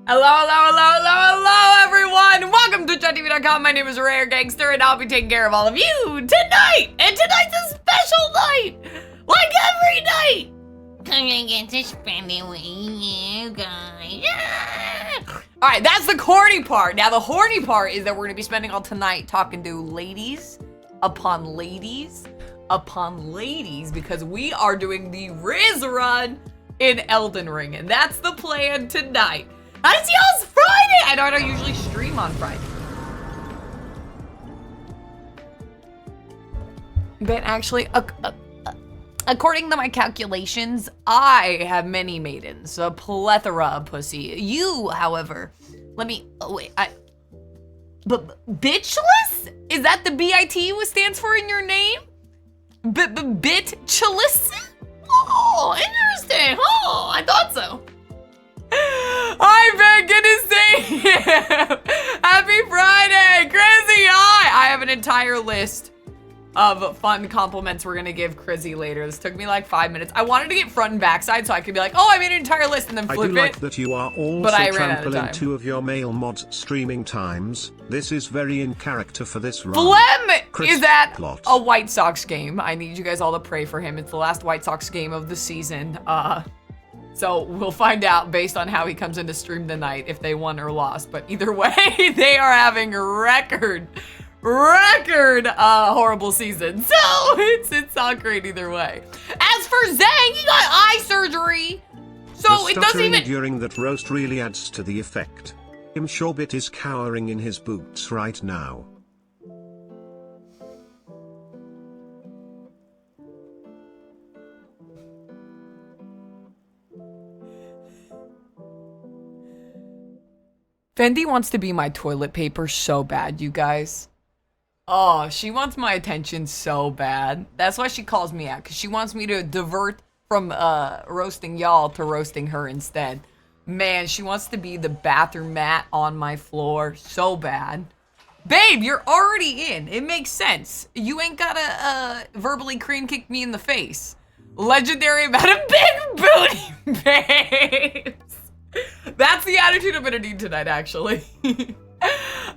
Hello, hello, hello, hello, hello, everyone! Welcome to ChatTV.com. My name is Rare Gangster, and I'll be taking care of all of you tonight! And tonight's a special night! Like every night! Cause I get to spend it with you guys. Alright, that's the corny part. Now, the horny part is that we're gonna be spending all tonight talking to ladies upon ladies upon ladies, because we are doing the Riz run in Elden Ring, and that's the plan tonight. I see y'all's Friday! I don't usually stream on Friday. But actually, according to my calculations, I have many maidens, a plethora of pussy. You, however, let me, bitchless? Is that the B-I-T stands for in your name? Bitchless? Oh, interesting. Oh, I thought so. I'm back, good to see you. Happy Friday, Crizzy. I have an entire list of fun compliments we're gonna give Crizzy later. This took me like 5 minutes. I wanted to get front and back side so I could be like, oh, I made an entire list and then flip it. I do like that you are also but I ran out of time. trampling 2 of your male mods streaming times. This is very in character for this run. Flem is at plot. a White Sox game. I need you guys all to pray for him. It's the last White Sox game of the season. So we'll find out based on how he comes into stream tonight if they won or lost. But either way, they are having a record horrible season. So it's not great either way. As for Zhang, he got eye surgery. So the it doesn't even... during that roast really adds to the effect. Imshorbit is cowering in his boots right now. Fendi wants to be my toilet paper so bad, you guys. Oh, she wants my attention so bad. That's why she calls me out, because she wants me to divert from roasting y'all to roasting her instead. Man, she wants to be the bathroom mat on my floor so bad. Babe, you're already in. It makes sense. You ain't gotta verbally crane kick me in the face. Legendary about a big booty, babes. That's the attitude I'm gonna need tonight, actually. Fendi,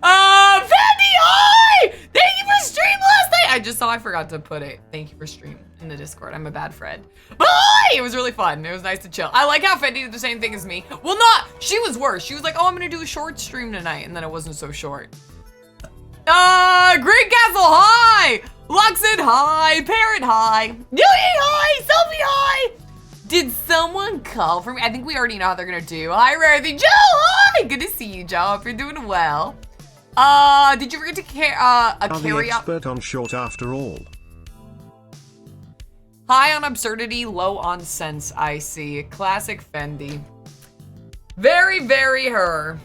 hi! Thank you for stream last night. I just saw I forgot to put it. Thank you for stream in the Discord. I'm a bad friend. But hi! It was really fun. It was nice to chill. I like how Fendi did the same thing as me. Well, not. She was worse. She was like, oh, I'm gonna do a short stream tonight, and then it wasn't so short. Green Castle, hi! Luxon, hi! Parrot, hi! Yui, hi! Sophie, hi! Did someone call for me? I think we already know how they're gonna do. Hi, Rarity. Joe, hi! Good to see you, Joe. Hope you're doing well. Did you forget to carry Are the carry out? expert on short after all. High on absurdity, low on sense, I see. Classic Fendi. Very, very her.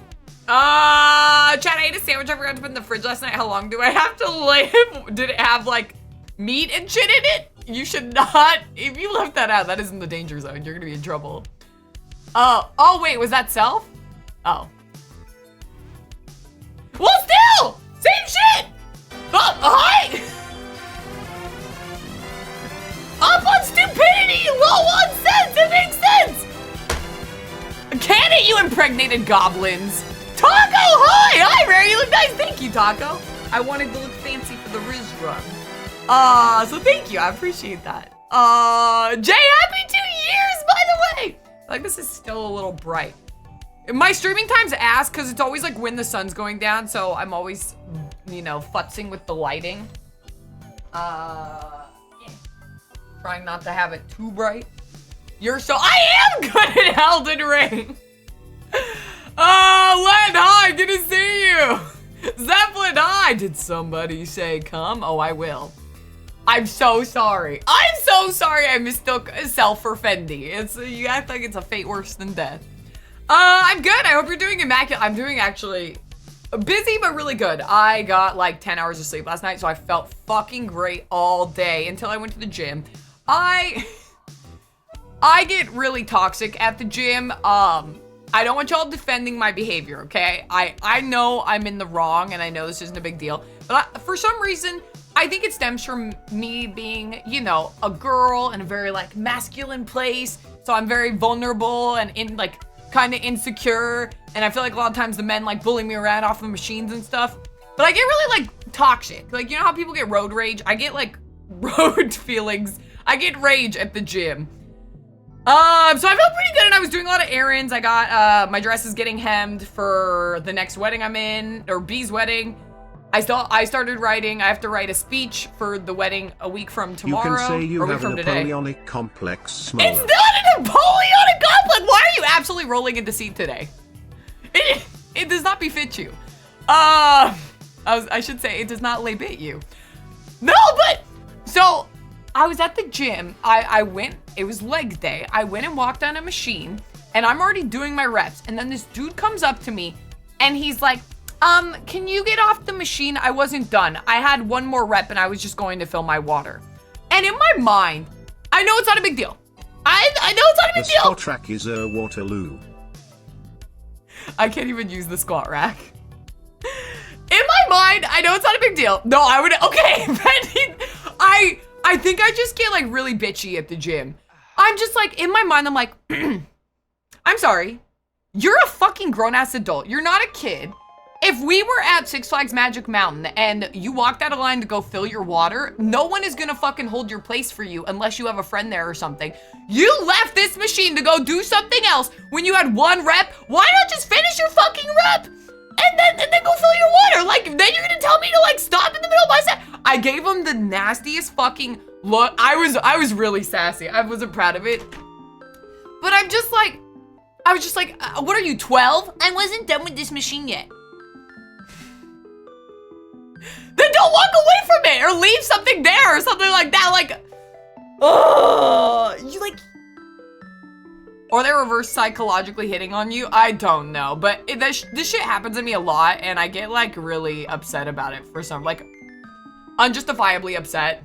Chad, I ate a sandwich I forgot to put in the fridge last night. How long do I have to live? Did it have, like, meat and shit in it? You should not. If you left that out, that is in the danger zone. You're gonna be in trouble. Oh, wait, was that self? Oh. Well, still! Same shit! Hi! Up on stupidity, low on sense, it makes sense! Can it, you impregnated goblins? Taco, hi! Hi, Rare, you look nice. Thank you, Taco. I wanted to look fancy for the Riz run. So thank you, I appreciate that. Jay, happy 2 years, by the way! Like, this is still a little bright. My streaming time's ass, because it's always like when the sun's going down, so I'm always, you know, futzing with the lighting. Yeah. Trying not to have it too bright. I am good at Elden Ring! Len, hi, good to see you! Zeppelin, hi! Did somebody say come? Oh, I will. I'm so sorry. I'm so sorry I mistook self for Fendi. You act like it's a fate worse than death. I'm good. I hope you're doing immaculate. I'm doing actually busy, but really good. I got like 10 hours of sleep last night, so I felt fucking great all day until I went to the gym. I get really toxic at the gym. I don't want y'all defending my behavior, okay? I know I'm in the wrong, and I know this isn't a big deal, but for some reason, I think it stems from me being, you know, a girl in a very like masculine place. So I'm very vulnerable and in like kind of insecure, and I feel like a lot of times the men like bully me around off the machines and stuff. But I get really like toxic. Like, you know how people get road rage? I get like road feelings. I get rage at the gym. So I felt pretty good, and I was doing a lot of errands. I got, my dress is getting hemmed for the next wedding I'm in, or B's wedding. I started writing. I have to write a speech for the wedding a week from tomorrow. You can say you or a week have a from today. Napoleonic complex, Smoller. It's not a Napoleonic complex! Why are you absolutely rolling in deceit today? It does not befit you. I should say it does not labit you. No, but, so, I was at the gym. I went, it was leg day. I went and walked on a machine, and I'm already doing my reps. And then this dude comes up to me, and he's like, can you get off the machine? I wasn't done. I had one more rep, and I was just going to fill my water. And in my mind, I know it's not a big deal. I know it's not a big deal. The squat rack is a Waterloo. I can't even use the squat rack. In my mind, I know it's not a big deal. No, I would, okay, I think I just get like really bitchy at the gym. I'm just like, in my mind, I'm like, I'm sorry. You're a fucking grown-ass adult. You're not a kid. If we were at Six Flags Magic Mountain and you walked out of line to go fill your water, no one is gonna fucking hold your place for you unless you have a friend there or something. You left this machine to go do something else when you had one rep. Why not just finish your fucking rep? And then go fill your water. Like, then you're gonna tell me to like stop in the middle of my set. I gave him the nastiest fucking look. I was really sassy. I wasn't proud of it. But I was just like, what are you, 12? I wasn't done with this machine yet. Then don't walk away from it or leave something there or something like that. Like, oh, you like, or they're reverse psychologically hitting on you. I don't know, but this shit happens to me a lot, and I get like really upset about it for some, like, unjustifiably upset.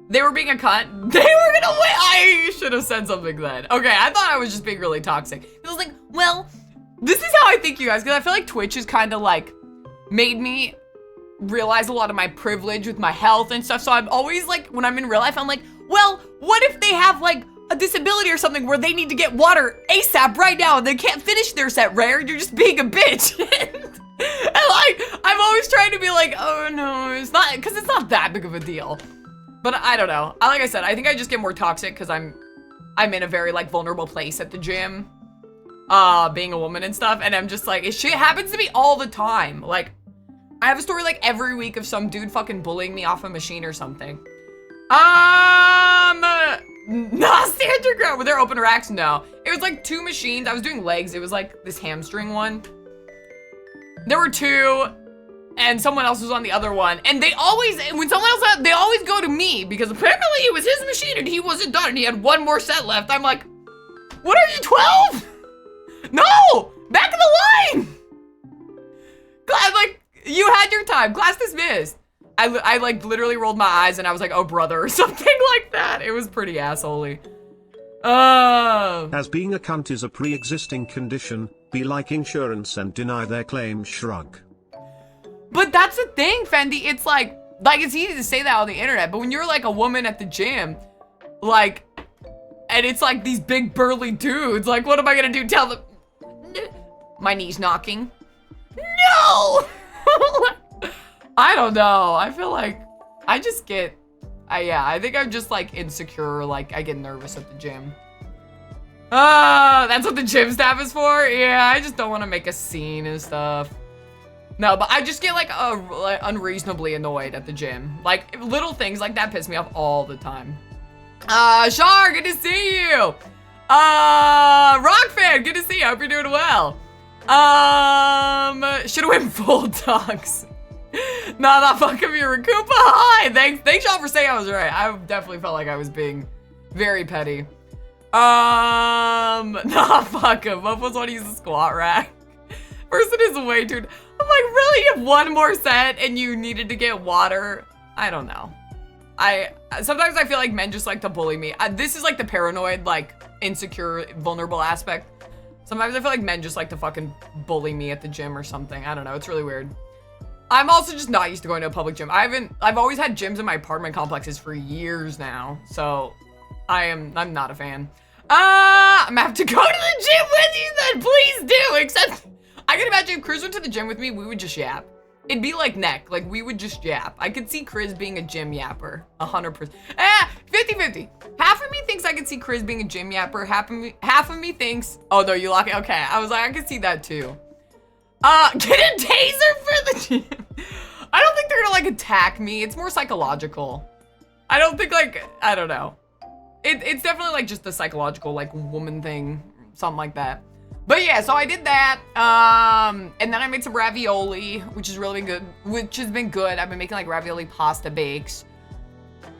They were being a cunt. They were gonna win. I should have said something then. Okay, I thought I was just being really toxic. It was like, well, this is how I think, you guys, because I feel like Twitch has kind of like made me realize a lot of my privilege with my health and stuff. So I'm always like, when I'm in real life, I'm like, well, what if they have like a disability or something where they need to get water ASAP right now and they can't finish their set, Rare? You're just being a bitch. And like, I'm always trying to be like, oh no, it's not, because it's not that big of a deal. But I don't know. Like I said, I think I just get more toxic because I'm in a very like vulnerable place at the gym, being a woman and stuff. And I'm just like, it shit happens to me all the time. Like, I have a story like every week of some dude fucking bullying me off a machine or something. Not standard ground. Were there open racks? No. It was like 2 machines. I was doing legs. It was like this hamstring one. There were 2, and someone else was on the other one. And they always, when someone else out, they always go to me because apparently it was his machine and he wasn't done and he had 1 more set left. I'm like, what are you, 12? No! Back in the line! I'm like, you had your time. Class dismissed. I like literally rolled my eyes and I was like, oh brother, or something like that. It was pretty assholey. As being a cunt is a pre-existing condition, be like insurance and deny their claim, shrug. But that's the thing, Fendi. It's like it's easy to say that on the internet, but when you're like a woman at the gym, like, and it's like these big burly dudes, like, what am I gonna do? Tell them my knee's knocking? No! I don't know. I feel like I just get, I think I'm just like insecure. Like I get nervous at the gym. That's what the gym staff is for? Yeah, I just don't want to make a scene and stuff. No, but I just get like unreasonably annoyed at the gym. Like little things like that piss me off all the time. Shar, good to see you. Rock fan, good to see you. Hope you're doing well. Should've went full dogs. Nah, not fucking me, Rakupa. Hi, thanks y'all for saying I was right. I definitely felt like I was being very petty. Nah, fuck him. Mofos want to use the squat rack. Person is way too. I'm like, really? You have 1 more set and you needed to get water? I don't know. Sometimes I feel like men just like to bully me. This is like the paranoid, like insecure, vulnerable aspect. Sometimes I feel like men just like to fucking bully me at the gym or something. I don't know. It's really weird. I'm also just not used to going to a public gym. I've always had gyms in my apartment complexes for years now. So I'm not a fan. I'm gonna have to go to the gym with you then, please do. Except, I can imagine if Chris went to the gym with me, we would just yap. It'd be like neck, like we would just yap. I could see Chris being a gym yapper, 100%. 50-50. Half of me thinks I could see Chris being a gym yapper. Half of me thinks, oh no, you lock it. Okay, I was like, I could see that too. Get a taser for the gym. I don't think they're gonna like attack me. It's more psychological. I don't think like, I don't know. It's definitely like just the psychological like woman thing, something like that. But yeah, so I did that, and then I made some ravioli, which has really been good. I've been making like ravioli pasta bakes.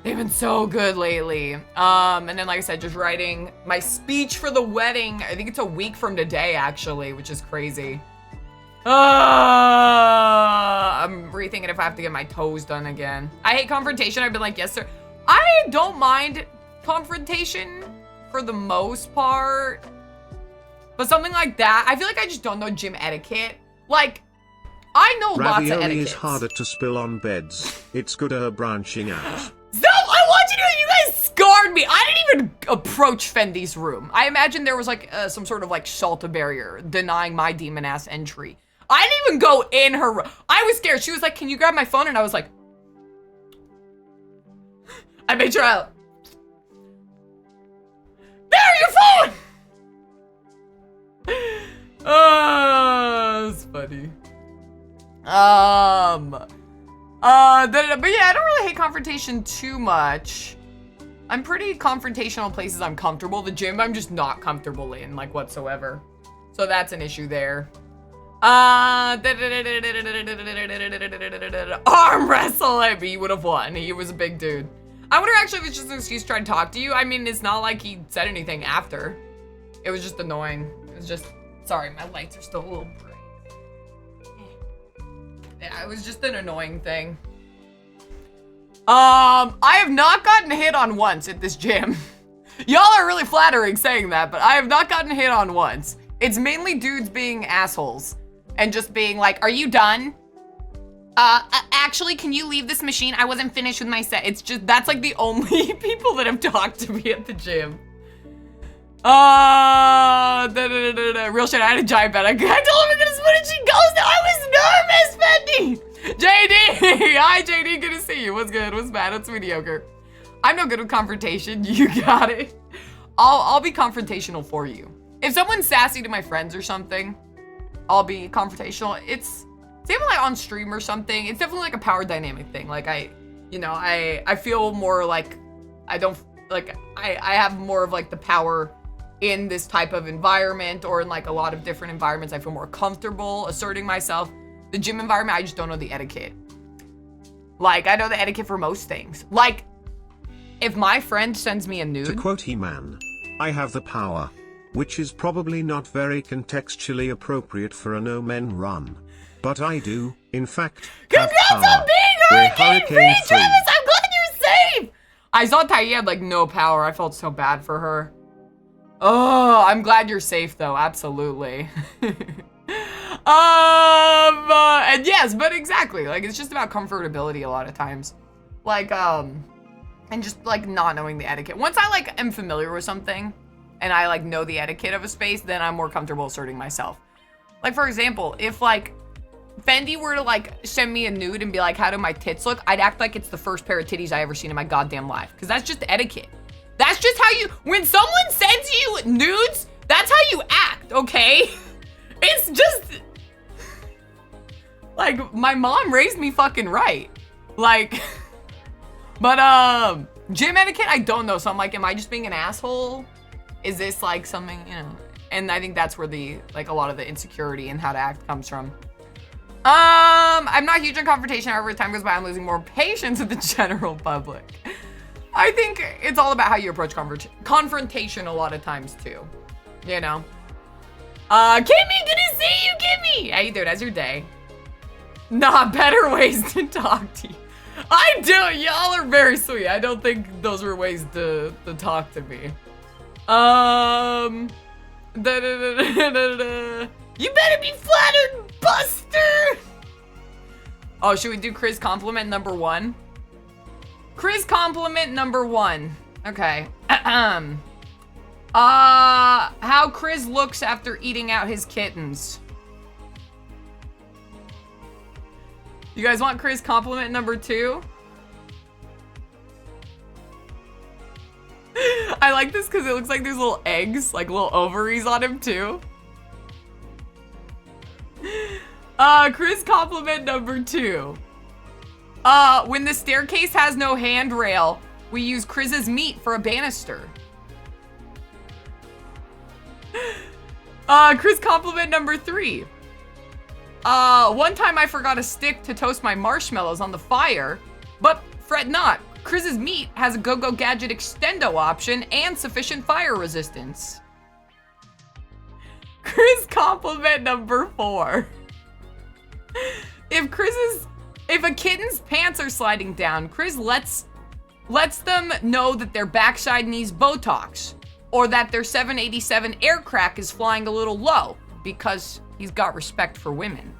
They've been so good lately. And then like I said, just writing my speech for the wedding. I think it's a week from today actually, which is crazy. I'm rethinking if I have to get my toes done again. I hate confrontation. I've been like, yes sir. I don't mind confrontation for the most part. But something like that, I feel like I just don't know gym etiquette. Like, I know lots of etiquette. Ravioli is harder to spill on beds. It's gooder branching out. Stop! I want you to know you guys scarred me. I didn't even approach Fendi's room. I imagine there was like some sort of like shelter barrier denying my demon ass entry. I didn't even go in her room. I was scared. She was like, can you grab my phone? And I was like, I made sure I... There, your phone! It's funny. But yeah, I don't really hate confrontation too much. I'm pretty confrontational in places I'm comfortable. The gym, I'm just not comfortable in, like, whatsoever. So that's an issue there. Arm wrestle him. He would have won. He was a big dude. I wonder actually if it's just an excuse to try to talk to you. I mean, it's not like he said anything after. It was just annoying. It was just, sorry, my lights are still a little bright. Yeah, it was just an annoying thing. I have not gotten hit on once at this gym. Y'all are really flattering saying that, but I have not gotten hit on once. It's mainly dudes being assholes and just being like, are you done? Actually, can you leave this machine? I wasn't finished with my set. It's just, that's like the only people that have talked to me at the gym. Real shit, I had a giant bed. I told him I'm gonna split and she goes now. I was nervous, Fendi. JD, hi JD, good to see you. What's good? What's bad? What's mediocre? I'm no good with confrontation. You got it. I'll be confrontational for you. If someone's sassy to my friends or something, I'll be confrontational. It's same like on stream or something. It's definitely like a power dynamic thing. Like I feel more like I have more of like the power in this type of environment or in like a lot of different environments. I feel more comfortable asserting myself. The gym environment, I just don't know the etiquette. Like I know the etiquette for most things. Like if my friend sends me a nude. To quote He-Man, I have the power, which is probably not very contextually appropriate for a no men run. But I do, in fact, congrats on being hurricane free, Travis! I'm glad you're safe! I saw Taiyeh had like no power. I felt so bad for her. Oh, I'm glad you're safe though, absolutely. And yes, but exactly, like it's just about comfortability a lot of times. Like, and just like not knowing the etiquette. Once I like am familiar with something and I like know the etiquette of a space, then I'm more comfortable asserting myself. Like for example, if like Fendi were to like send me a nude and be like, how do my tits look? I'd act like it's the first pair of titties I ever seen in my goddamn life. Cause that's just etiquette. That's just how you, when someone sends you nudes, that's how you act, okay? It's just, like, my mom raised me fucking right. Like, but, gym etiquette, I don't know. So I'm like, am I just being an asshole? Is this like something, you know? And I think that's where the, like, a lot of the insecurity and how to act comes from. I'm not huge on confrontation. However, as time goes by, I'm losing more patience with the general public. I think it's all about how you approach confrontation a lot of times too, you know? Kimmy, good to see you, Kimmy! How you doing? How's your day? Nah, better ways to talk to you. I do, y'all are very sweet. I don't think those were ways to talk to me. You better be flattered, Buster! Oh, should we do Chris compliment number 1? Chris compliment number 1. Okay. How Chris looks after eating out his kittens. You guys want Chris compliment number 2? I like this because it looks like there's little eggs, like little ovaries on him too. Chris compliment number 2. When the staircase has no handrail, we use Chris's meat for a banister. Chris compliment number 3. One time I forgot a stick to toast my marshmallows on the fire, but fret not. Chris's meat has a Go-Go Gadget extendo option and sufficient fire resistance. Chris compliment number 4. If a kitten's pants are sliding down, Chris lets them know that their backside needs Botox, or that their 787 air crack is flying a little low, because he's got respect for women.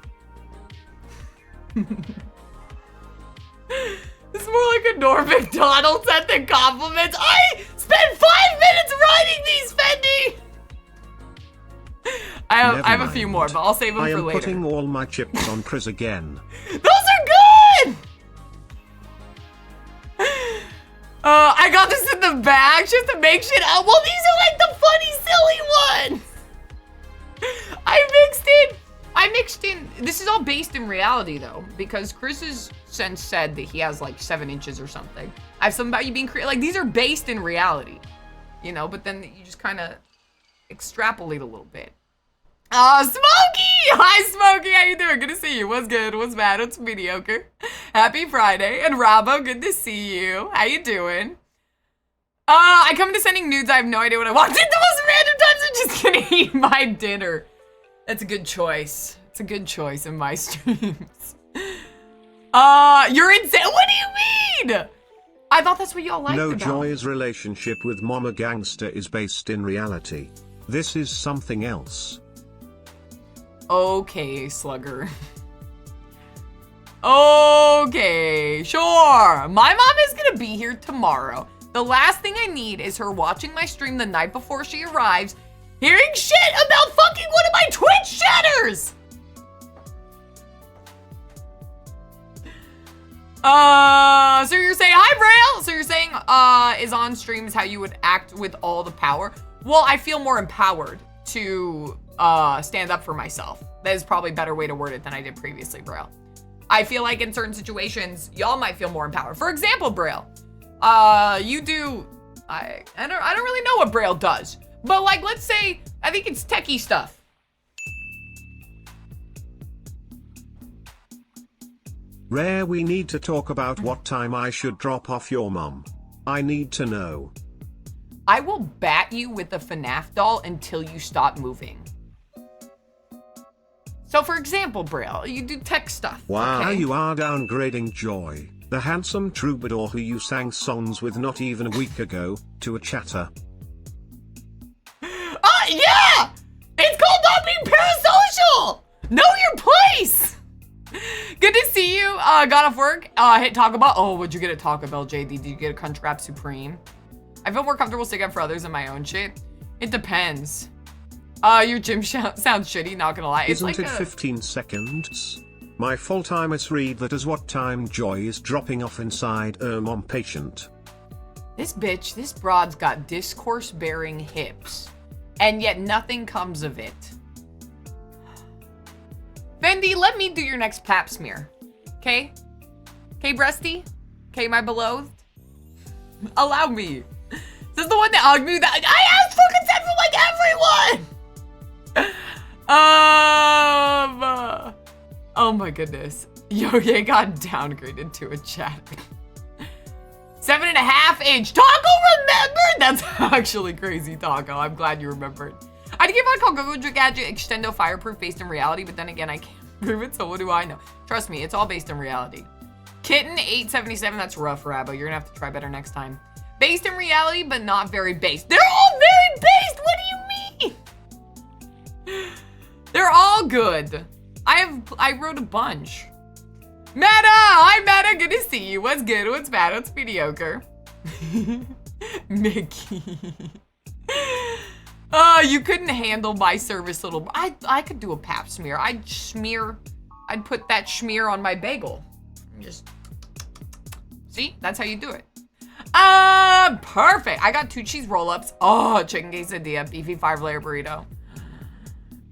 This is more like a Norm McDonald sent the compliments. I spent 5 minutes writing these, Fendi! I have a few more, but I'll save them for later. I am putting all my chips on Chris again. Those are good! I got this in the bag just to make shit up. Well, these are like the funny, silly ones. I mixed in, this is all based in reality though, because Chris has since said that he has like 7 inches or something. I have something about you being creative. Like, these are based in reality, you know, but then you just kind of extrapolate a little bit. Smokey! Hi, Smokey. How you doing? Good to see you. What's good? What's bad? What's mediocre? Happy Friday. And Robbo, good to see you. How you doing? I come to sending nudes. I have no idea what I want. At the most random times, I'm just gonna eat my dinner. That's a good choice. It's a good choice in my streams. You're insane. What do you mean? I thought that's what y'all liked about. No Joy's relationship with Mama Gangster is based in reality. This is something else. Okay, Slugger. Okay, sure. My mom is gonna be here tomorrow. The last thing I need is her watching my stream the night before she arrives, hearing shit about fucking one of my Twitch chatters! So you're saying, hi, Braille! So you're saying, is on stream is how you would act with all the power? Well, I feel more empowered to stand up for myself. That is probably a better way to word it than I did previously, Braille. I feel like in certain situations, y'all might feel more empowered. For example, Braille, you do, I don't really know what Braille does, but like, let's say, I think it's techie stuff. Rare, we need to talk about what time I should drop off your mom. I need to know. I will bat you with a FNAF doll until you stop moving. So for example, Braille, you do tech stuff. Wow, okay? You are downgrading Joy, the handsome troubadour who you sang songs with not even a week ago, to a chatter. Yeah! It's called not being parasocial! Know your place! Good to see you. Got off work, hit Taco Bell. Oh, what'd you get at Taco Bell, JD? Did you get a Crunchwrap Supreme? I feel more comfortable sticking up for others than my own shit. It depends. Your gym sounds shitty, not gonna lie. It's Isn't like it 15 seconds? My fault, I misread that as what time Joy is dropping off inside mom patient. This broad's got discourse-bearing hips, and yet nothing comes of it. Fendi, let me do your next pap smear, okay? Okay, breasty? Okay, my beloved? Allow me. This is the one that hugged me that I asked for consent from like everyone! Oh my goodness. Yoye got downgraded to a chat. 7.5 inch. Taco remembered? That's actually crazy, Taco. I'm glad you remembered. I did give out called Go-Go Gadget Extendo Fireproof based in reality, but then again, I can't prove it, so what do I know? Trust me, it's all based in reality. Kitten 877, that's rough, Rabo. You're gonna have to try better next time. Based in reality, but not very based. They're all very based! What do you mean? They're all good. I wrote a bunch. Meta! Hi, Meta. Good to see you. What's good? What's bad? What's mediocre? Mickey. You couldn't handle my service, little. I could do a pap smear. I'd put that schmear on my bagel. Just see, that's how you do it. Perfect. I got 2 cheese roll-ups. Oh, chicken quesadilla, beefy 5-layer burrito,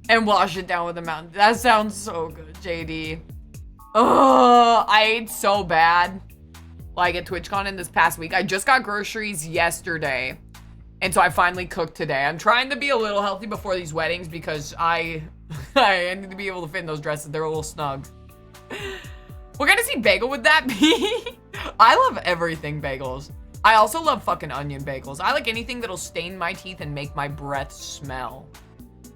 and wash it down with a mountain. That sounds so good, JD. Oh, I ate so bad. Like at TwitchCon in this past week. I just got groceries yesterday. And so I finally cooked today. I'm trying to be a little healthy before these weddings because I need to be able to fit in those dresses. They're a little snug. What kind of see bagel would that be? I love everything bagels. I also love fucking onion bagels. I like anything that'll stain my teeth and make my breath smell.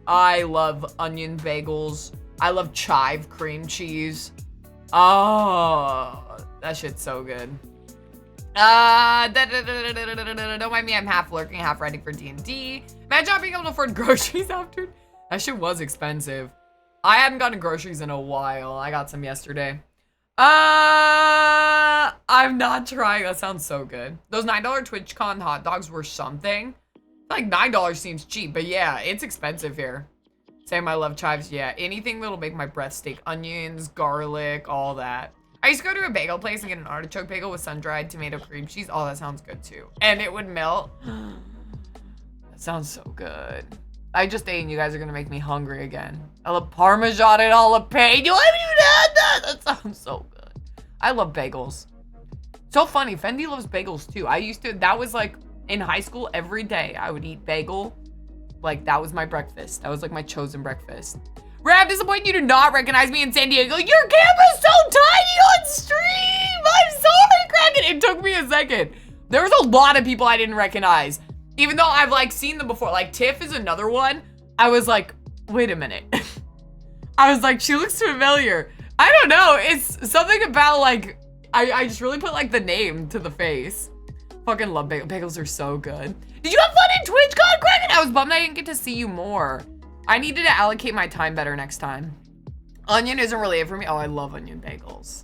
I love onion bagels. I love chive cream cheese. Oh, that shit's so good. Don't mind me, I'm half lurking, half writing for D&D. Imagine not being able to afford groceries after. That shit was expensive. I hadn't gotten groceries in a while. I got some yesterday. I'm not trying. That sounds so good. Those $9 TwitchCon hot dogs were something. Like $9 seems cheap, but yeah, it's expensive here. Same, I love chives. Yeah, anything that'll make my breath stink. Onions, garlic, all that. I used to go to a bagel place and get an artichoke bagel with sun-dried tomato cream cheese. Oh, that sounds good too. And it would melt. That sounds so good. I just ate and you guys are gonna make me hungry again. I love Parmesan and jalapeno. I haven't even had that. That sounds so good. I love bagels. So funny, Fendi loves bagels too. That was like in high school every day. I would eat bagel. Like that was my breakfast. That was like my chosen breakfast. Ray, I'm disappointed you do not recognize me in San Diego. Your camera's so tiny on stream. I'm sorry, Kraken. It took me a second. There was a lot of people I didn't recognize. Even though I've like seen them before. Like Tiff is another one. I was like, wait a minute. I was like, she looks familiar. I don't know. It's something about like, I just really put like the name to the face. Fucking love bagels. Bagels are so good. Did you have fun in TwitchCon, Kraken? I was bummed I didn't get to see you more. I needed to allocate my time better next time. Onion isn't really it for me. Oh, I love onion bagels.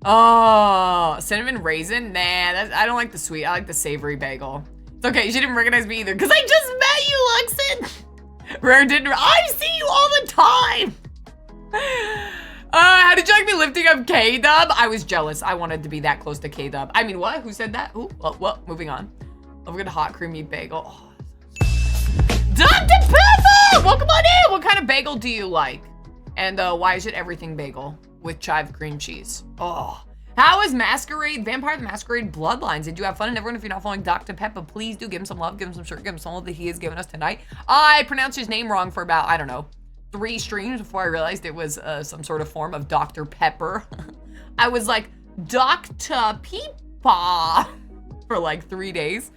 Oh, cinnamon raisin? Nah, I don't like the sweet. I like the savory bagel. It's okay, she didn't recognize me either because I just met you, Luxon. Rare didn't. I see you all the time. How did you like me lifting up K-Dub? I was jealous. I wanted to be that close to K-Dub. I mean, what? Who said that? Ooh, well, moving on. Love a good hot creamy bagel. Oh. Dr. Pepper! Welcome on in! What kind of bagel do you like? And why is it everything bagel with chive cream cheese? Oh. How is Vampire the Masquerade Bloodlines? Did you have fun? And everyone, if you're not following Dr. Pepper, please do give him some love, give him some shirt, give him some love that he has given us tonight. I pronounced his name wrong for about, I don't know, 3 streams before I realized it was some sort of form of Dr. Pepper. I was like, Dr. Peepa for like 3 days.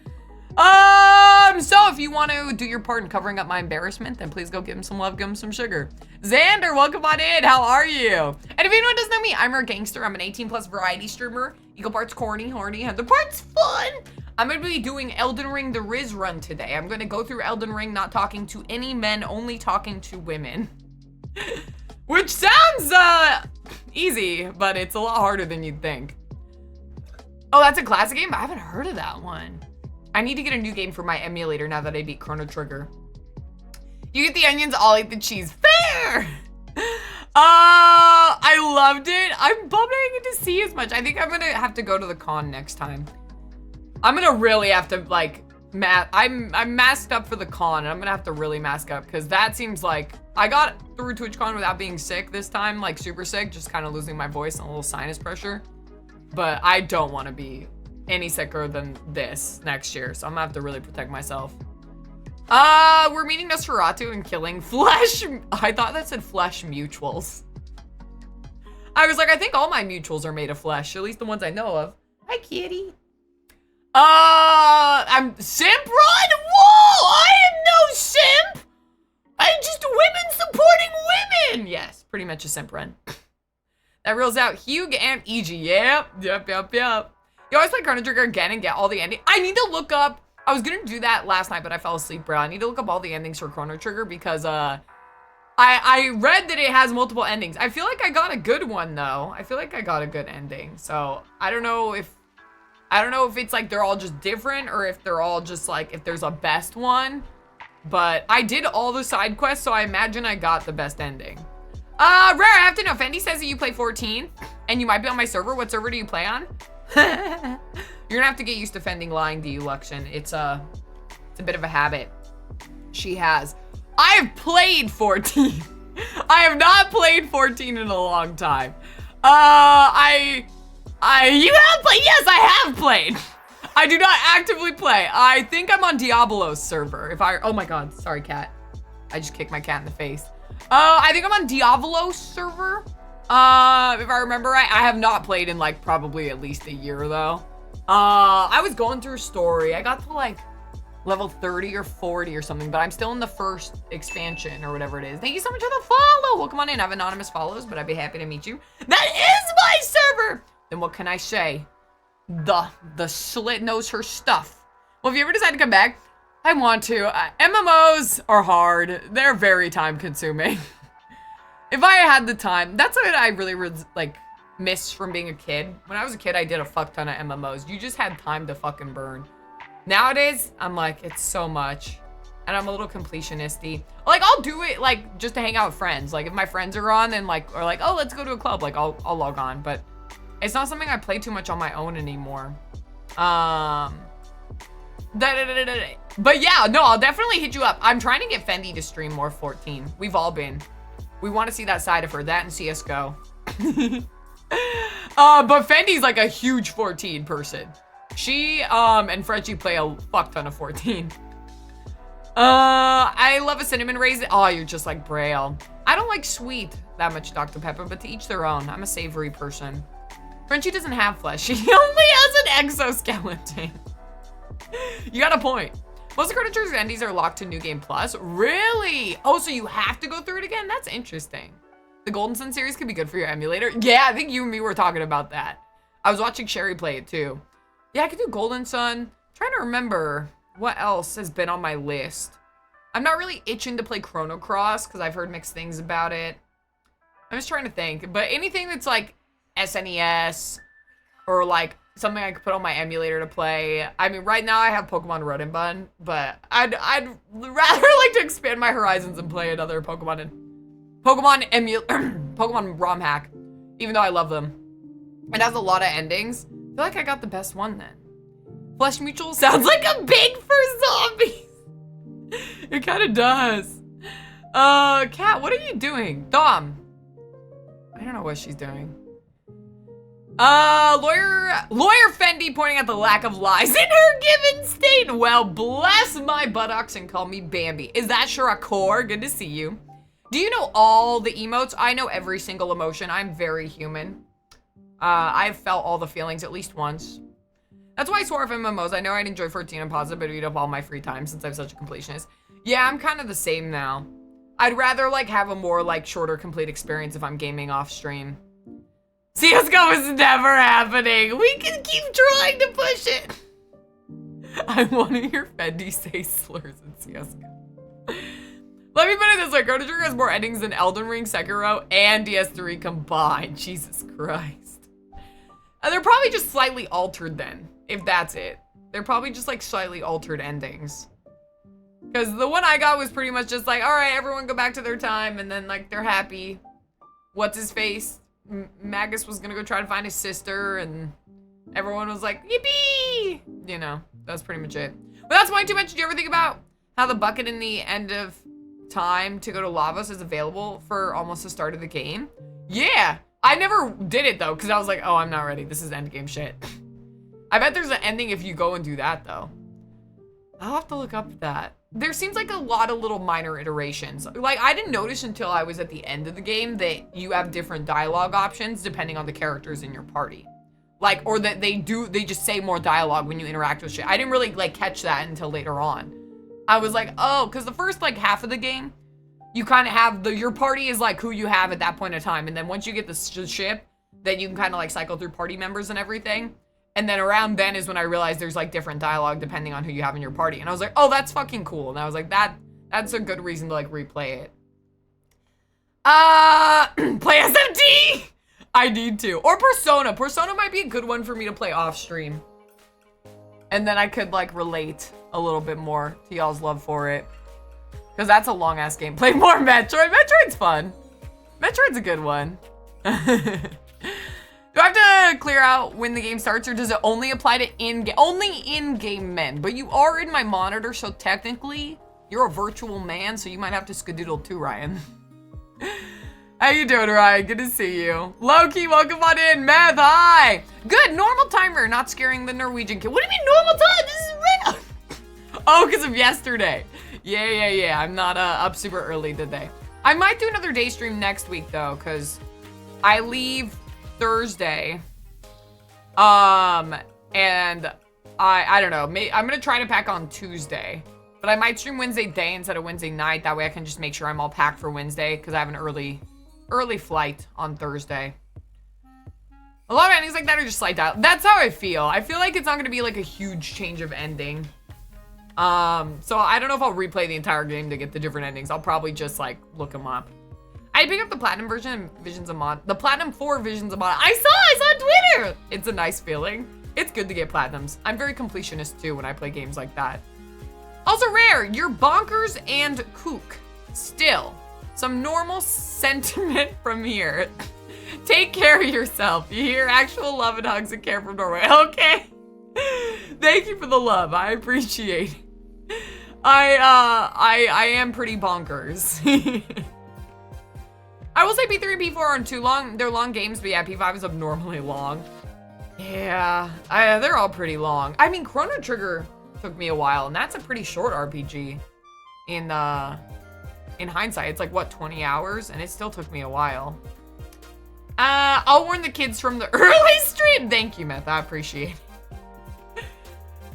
So if you want to do your part in covering up my embarrassment, then please go give him some love, give him some sugar. Xander, welcome on in. How are you? And if anyone doesn't know me, I'm a gangster. I'm an 18+ variety streamer. Equal parts corny, horny, and the parts fun. I'm going to be doing Elden Ring the Riz run today. I'm going to go through Elden Ring, not talking to any men, only talking to women. Which sounds, easy, but it's a lot harder than you'd think. Oh, that's a classic game? I haven't heard of that one. I need to get a new game for my emulator now that I beat Chrono Trigger. You get the onions, I'll eat the cheese. Fair! I loved it. I'm bummed I didn't get to see as much. I think I'm gonna have to go to the con next time. I'm gonna really have to like, I'm masked up for the con and I'm gonna have to really mask up because that seems like, I got through TwitchCon without being sick this time, like super sick, just kind of losing my voice and a little sinus pressure. But I don't want to be any sicker than this next year, so I'm gonna have to really protect myself. We're meeting Nosferatu and killing flesh. I thought that said flesh mutuals. I was like, I think all my mutuals are made of flesh, at least the ones I know of. Hi, kitty. I'm simp run? Whoa, I am no simp. I'm just women supporting women. Yes, pretty much a simp run. That reels out Hugh and EG. Yep. You always play Chrono Trigger again and get all the endings. I need to look up, I was gonna do that last night, but I fell asleep, bro. I need to look up all the endings for Chrono Trigger because I read that it has multiple endings. I feel like I got a good one though. I feel like I got a good ending. So I don't know if it's like they're all just different or if they're all just like, if there's a best one. But I did all the side quests, so I imagine I got the best ending. Rare, I have to know. Fendi says that you play 14, and you might be on my server. What server do you play on? You're gonna have to get used to Fendi lying to you, Luxion. It's a bit of a habit she has. I have played 14. I have not played 14 in a long time. You have played? Yes, I have played. I do not actively play. I think I'm on Diablo's server. Oh my God, sorry, cat. I just kicked my cat in the face. I think I'm on Diablo's server. If I remember right, I have not played in like probably at least a year though. I was going through a story. I got to like level 30 or 40 or something, but I'm still in the first expansion or whatever it is. Thank you so much for the follow. Well, come on in. I have anonymous follows, but I'd be happy to meet you. That is my server. Then what can I say? The slit knows her stuff. Well, if you ever decide to come back, I want to. MMOs are hard. They're very time consuming. If I had the time, that's what I really like miss from being a kid. When I was a kid, I did a fuck ton of MMOs. You just had time to fucking burn. Nowadays, I'm like, it's so much. And I'm a little completionisty. Like, I'll do it, like, just to hang out with friends. Like, if my friends are on and, like, or like, oh, let's go to a club. Like, I'll log on. But it's not something I play too much on my own anymore. But yeah, no, I'll definitely hit you up. I'm trying to get Fendi to stream more 14. We've all been. We want to see that side of her. That and CSGO. But Fendi's, like, a huge 14 person. She, and Frenchie play a fuck ton of 14. I love a cinnamon raisin. Oh, you're just like Braille. I don't like sweet that much, Dr. Pepper, but to each their own. I'm a savory person. Frenchie doesn't have flesh. She only has an exoskeleton. You got a point. Most of the creditors and Endies are locked to New Game Plus. Really? Oh, so you have to go through it again? That's interesting. The Golden Sun series could be good for your emulator. Yeah, I think you and me were talking about that. I was watching Sherry play it too. Yeah, I could do Golden Sun. I'm trying to remember what else has been on my list. I'm not really itching to play Chrono Cross because I've heard mixed things about it. I'm just trying to think. But anything that's like SNES or like something I could put on my emulator to play. I mean, right now I have Pokemon Road and Bun, but I'd rather like to expand my horizons and play another Pokemon ROM hack, even though I love them. It has a lot of endings. I feel like I got the best one then. Flesh Mutual sounds like a big for zombies. It kind of does. Kat, what are you doing? Dom. I don't know what she's doing. Lawyer Fendi pointing out the lack of lies in her given state. Well, bless my buttocks and call me Bambi. Is that Shirakor? Good to see you. Do you know all the emotes? I know every single emotion. I'm very human. I've felt all the feelings at least once. That's why I swore off MMOs. I know I'd enjoy 14 and positive, but eat up all my free time since I'm such a completionist. Yeah, I'm kind of the same now. I'd rather like have a more like shorter complete experience if I'm gaming off stream. CSGO is never happening. We can keep trying to push it. I want to hear Fendi say slurs in CSGO. Let me put it this way. Chrono Trigger has more endings than Elden Ring, Sekiro, and DS3 combined. Jesus Christ. They're probably just slightly altered then, if that's it. They're probably just like slightly altered endings. Because the one I got was pretty much just like, all right, everyone go back to their time, and then like they're happy. What's his face? Magus was gonna go try to find his sister, and everyone was like, yippee! You know, that's pretty much it. But that's why too much. Did you ever think about how the bucket in the end of time to go to Lavos is available for almost the start of the game? Yeah, I never did it though, because I was like, oh, I'm not ready. This is end game shit. I bet there's an ending if you go and do that though. I'll have to look up that. There seems like a lot of little minor iterations. Like, I didn't notice until I was at the end of the game that you have different dialogue options depending on the characters in your party. Like, or that they just say more dialogue when you interact with shit. I didn't really, like, catch that until later on. I was like, oh, because the first, like, half of the game, you kind of have your party is, like, who you have at that point in time. And then once you get the ship, then you can kind of, like, cycle through party members and everything. And then around then is when I realized there's like different dialogue depending on who you have in your party. And I was like, oh, that's fucking cool. And I was like, that's a good reason to like replay it. Play SMT? I need to. Or Persona. Persona might be a good one for me to play off stream. And then I could like relate a little bit more to y'all's love for it. Because that's a long-ass game. Play more Metroid. Metroid's fun. Metroid's a good one. Do I have to clear out when the game starts, or does it only apply to in-game? Only in-game men. But you are in my monitor, so technically, you're a virtual man, so you might have to skadoodle too, Ryan. How you doing, Ryan? Good to see you. Loki, welcome on in. Meth, hi. Good, normal timer, not scaring the Norwegian kid. What do you mean normal time? This is real. Oh, because of yesterday. Yeah. I'm not up super early today. I might do another day stream next week, though, because I leave Thursday. And I don't know. I'm going to try to pack on Tuesday. But I might stream Wednesday day instead of Wednesday night. That way I can just make sure I'm all packed for Wednesday, because I have an early flight on Thursday. A lot of endings like that are just slight dial. That's how I feel. I feel like it's not going to be like a huge change of ending. So I don't know if I'll replay the entire game to get the different endings. I'll probably just like look them up. I pick up the platinum version of Visions of Mana. The platinum for Visions of Mana. I saw on Twitter. It's a nice feeling. It's good to get platinums. I'm very completionist too when I play games like that. Also rare, you're bonkers and kook. Still, some normal sentiment from here. Take care of yourself. You hear? Actual love and hugs and care from Norway. Okay. Thank you for the love. I appreciate it. I am pretty bonkers. I will say P3 and P4 aren't too long. They're long games, but yeah, P5 is abnormally long. Yeah, they're all pretty long. I mean, Chrono Trigger took me a while, and that's a pretty short RPG. In hindsight, it's like, what, 20 hours? And it still took me a while. I'll warn the kids from the early stream. Thank you, Meth. I appreciate it.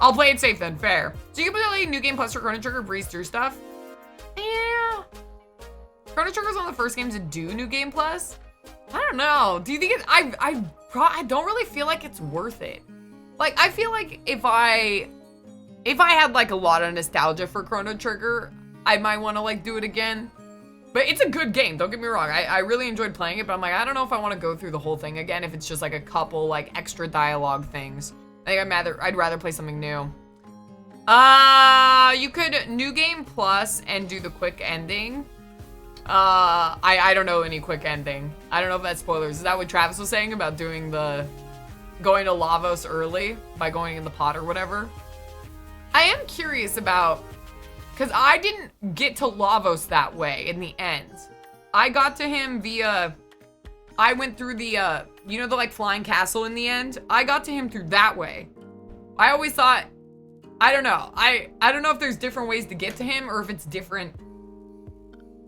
I'll play it safe then. Fair. So you can play New Game Plus for Chrono Trigger, breeze through stuff? Yeah. Chrono Trigger's one of the first games to do New Game Plus. I don't know. Do you think it's... I don't really feel like it's worth it. Like, I feel like if I had like a lot of nostalgia for Chrono Trigger, I might want to like do it again. But it's a good game, don't get me wrong. I really enjoyed playing it, but I'm like, I don't know if I want to go through the whole thing again if it's just like a couple like extra dialogue things. I think I'd rather play something new. You could New Game Plus and do the quick ending. I don't know any quick ending. I don't know if that's spoilers. Is that what Travis was saying about doing going to Lavos early by going in the pot or whatever? I am curious about, because I didn't get to Lavos that way in the end. I got to him via, I went through the, you know, the like flying castle in the end? I got to him through that way. I always thought, I don't know. I don't know if there's different ways to get to him or if it's different.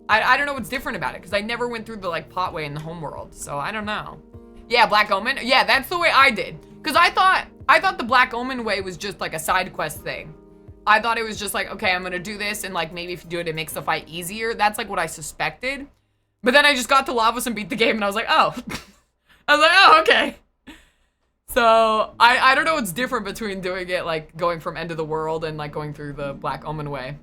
I don't know what's different about it because I never went through the like pot way in the homeworld. So I don't know. Yeah, Black Omen. Yeah, that's the way I did. Because I thought the Black Omen way was just like a side quest thing. I thought it was just like, okay, I'm gonna do this, and like maybe if you do it, it makes the fight easier. That's like what I suspected. But then I just got to Lavos and beat the game, and I was like, oh. I was like, oh, okay. So I don't know what's different between doing it like going from End of the World and like going through the Black Omen way.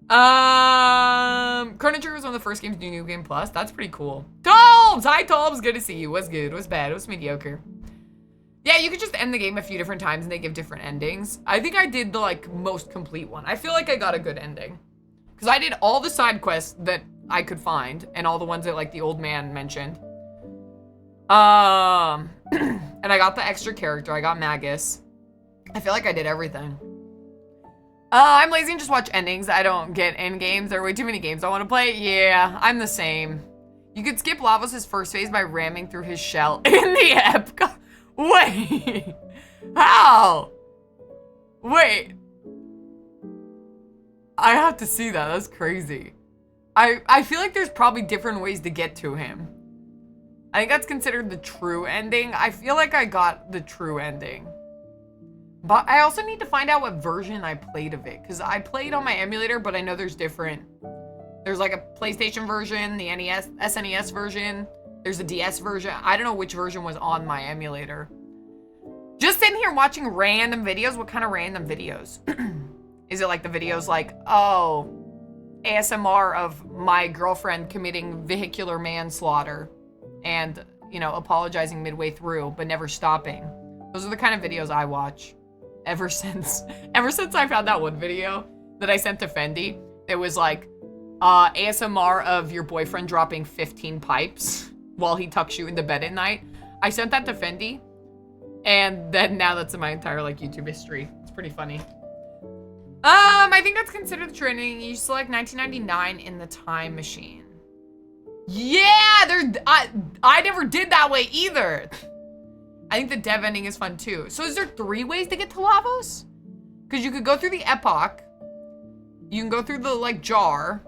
Chrono Trigger was one of the first games to do New Game Plus. That's pretty cool. Tolbs! Hi, Tolbs. Good to see you. What's good? What's bad? What's mediocre? Yeah, you could just end the game a few different times and they give different endings. I think I did the like most complete one. I feel like I got a good ending. Because I did all the side quests that I could find and all the ones that like the old man mentioned. And I got the extra character. I got Magus. I feel like I did everything. I'm lazy and just watch endings. I don't get end games. There are way too many games I want to play. Yeah, I'm the same. You could skip Lavos' first phase by ramming through his shell in the Epcot. Wait, how? Wait, I have to see that. That's crazy. I feel like there's probably different ways to get to him. I think that's considered the true ending. I feel like I got the true ending. But I also need to find out what version I played of it. Because I played on my emulator, but I know there's different. There's like a PlayStation version, the NES, SNES version. There's a DS version. I don't know which version was on my emulator. Just sitting here watching random videos. What kind of random videos? Is it like the videos like, oh, ASMR of my girlfriend committing vehicular manslaughter and, you know, apologizing midway through, but never stopping. Those are the kind of videos I watch ever since I found that one video that I sent to Fendi. It was like, ASMR of your boyfriend dropping 15 pipes while he tucks you into bed at night. I sent that to Fendi, and then now that's in my entire like YouTube history. It's pretty funny. I think that's considered the training. You select 1999 in the time machine. Yeah, I never did that way either. I think the dev ending is fun too. So is there 3 ways to get to Lavos? Because you could go through the epoch, you can go through the like jar,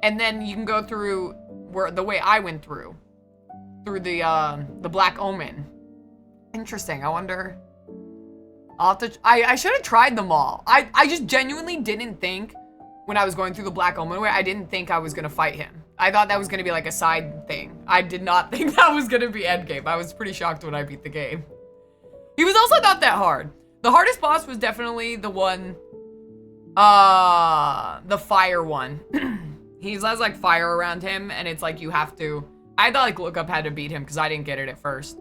and then you can go through where the way I went through the Black Omen. Interesting. I wonder. I'll have to. I should have tried them all. I just genuinely didn't think when I was going through the Black Omen way. I didn't think I was gonna fight him. I thought that was gonna be like a side thing. I did not think that was gonna be endgame. I was pretty shocked when I beat the game. He was also not that hard. The hardest boss was definitely the one, the fire one. He has like fire around him, and it's like you have to. I had to like look up how to beat him because I didn't get it at first.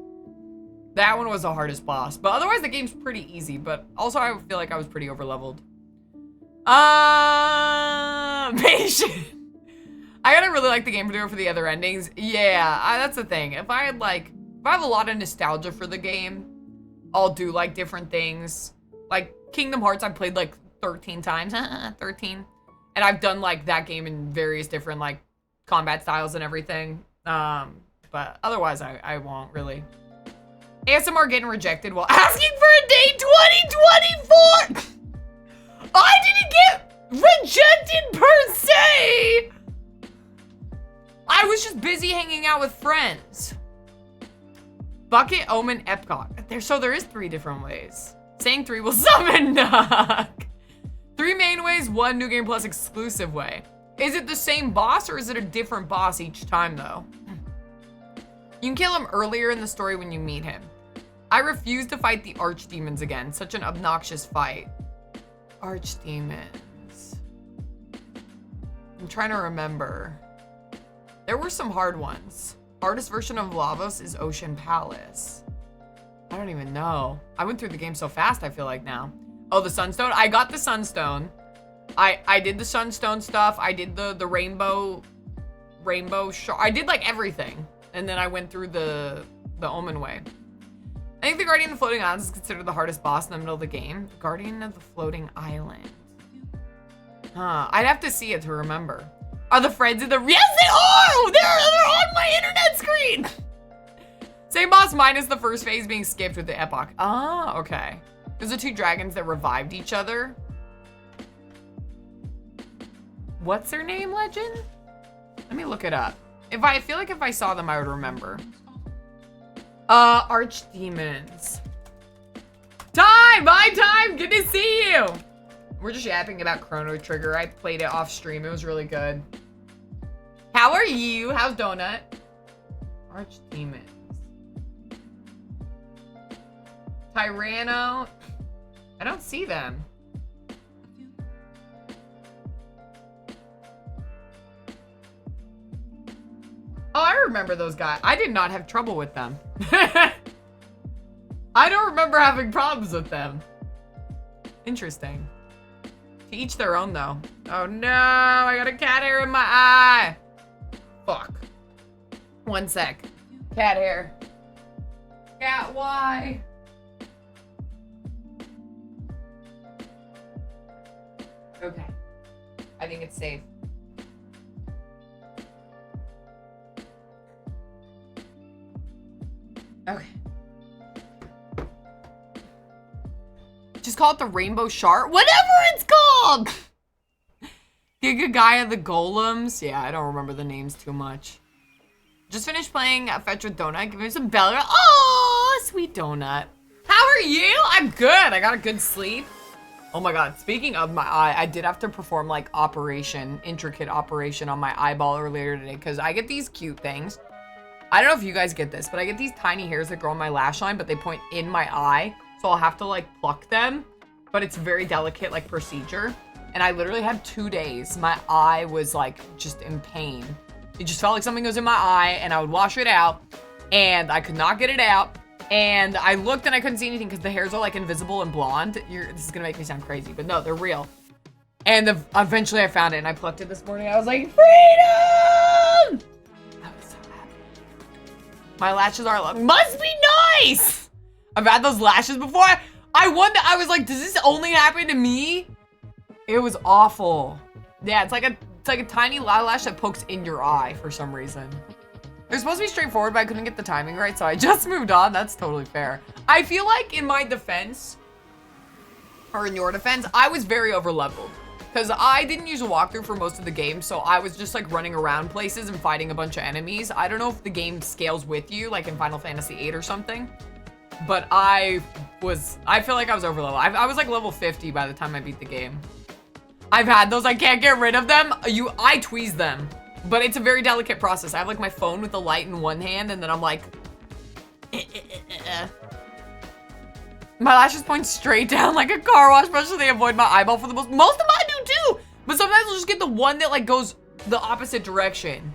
That one was the hardest boss, but otherwise the game's pretty easy. But also I feel like I was pretty overleveled. Patient. I gotta really like the game for the other endings. Yeah, that's the thing. If I have a lot of nostalgia for the game, I'll do like different things. Like Kingdom Hearts, I played like 13 times, 13. And I've done like that game in various different like combat styles and everything. But otherwise I won't really. ASMR getting rejected while asking for a date 2024. I didn't get rejected per se. I was just busy hanging out with friends. Bucket, Omen, Epcot. So there is 3 different ways. Saying 3 will summon Knock. 3 main ways, 1 New Game Plus exclusive way. Is it the same boss or is it a different boss each time though? You can kill him earlier in the story when you meet him. I refuse to fight the archdemons again. Such an obnoxious fight. Archdemons. I'm trying to remember. There were some hard ones. Hardest version of Lavos is Ocean Palace. I don't even know. I went through the game so fast, I feel like now. Oh, the Sunstone? I got the Sunstone. I did the Sunstone stuff. I did the rainbow shard. I did like everything. And then I went through the Omen way. I think the Guardian of the Floating Islands is considered the hardest boss in the middle of the game. The Guardian of the Floating Island. Huh, I'd have to see it to remember. Are the friends in the, yes they are! They're on my internet screen! Same boss minus the first phase being skipped with the epoch. Ah, okay. There's the 2 dragons that revived each other. What's their name, Legend? Let me look it up. I feel like if I saw them, I would remember. Archdemons. My time! Good to see you! We're just yapping about Chrono Trigger. I played it off stream. It was really good. How are you? How's Donut? Archdemons. Tyranno. I don't see them. Oh, I remember those guys. I did not have trouble with them. I don't remember having problems with them. Interesting. To each their own, though. Oh no, I got a cat hair in my eye. Fuck. 1 sec. Cat hair. Cat, why? Okay. I think it's safe. Okay. Just call it the Rainbow Shark. Whatever it's called! Giga Gaia the Golems. Yeah, I don't remember the names too much. Just finished playing Fetch with Donut. Give me some belly. Oh, sweet Donut. How are you? I'm good. I got a good sleep. Oh my god. Speaking of my eye, I did have to perform like intricate operation on my eyeball earlier today because I get these cute things. I don't know if you guys get this, but I get these tiny hairs that grow on my lash line, but they point in my eye. So I'll have to like pluck them, but it's a very delicate like procedure. And I literally had 2 days. My eye was like just in pain. It just felt like something was in my eye and I would wash it out and I could not get it out. And I looked and I couldn't see anything because the hairs are like invisible and blonde. This is gonna make me sound crazy, but no, they're real. And eventually I found it and I plucked it this morning. I was like, freedom! I was so happy. My lashes are long. Must be nice! I've had those lashes before. I was like, does this only happen to me? It was awful. Yeah, it's like a tiny eyelash that pokes in your eye for some reason. They're supposed to be straightforward, but I couldn't get the timing right, so I just moved on. That's totally fair. I feel like in my defense, or in your defense, I was very overleveled. Because I didn't use a walkthrough for most of the game, so I was just like running around places and fighting a bunch of enemies. I don't know if the game scales with you, like in Final Fantasy VIII or something. But I feel like I was overleveled. I was like level 50 by the time I beat the game. I've had those, I can't get rid of them. I tweeze them. But it's a very delicate process. I have like my phone with the light in one hand and then I'm like, My lashes point straight down like a car wash brush so they avoid my eyeball for the most of mine do too. But sometimes I'll just get the one that like goes the opposite direction.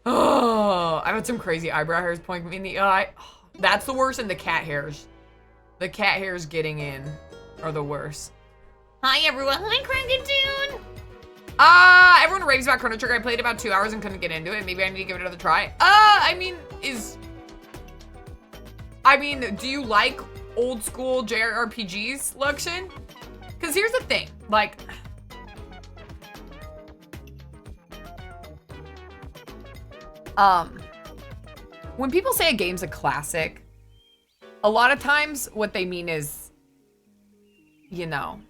Oh, I've had some crazy eyebrow hairs pointing me in the eye. That's the worst, and the cat hairs. The cat hairs getting in are the worst. Hi everyone, hi Crankatoon! Everyone raves about Chrono Trigger. I played about 2 hours and couldn't get into it. Maybe I need to give it another try. Do you like old school JRPGs, Luxin? Because here's the thing, like, when people say a game's a classic, a lot of times what they mean is, you know,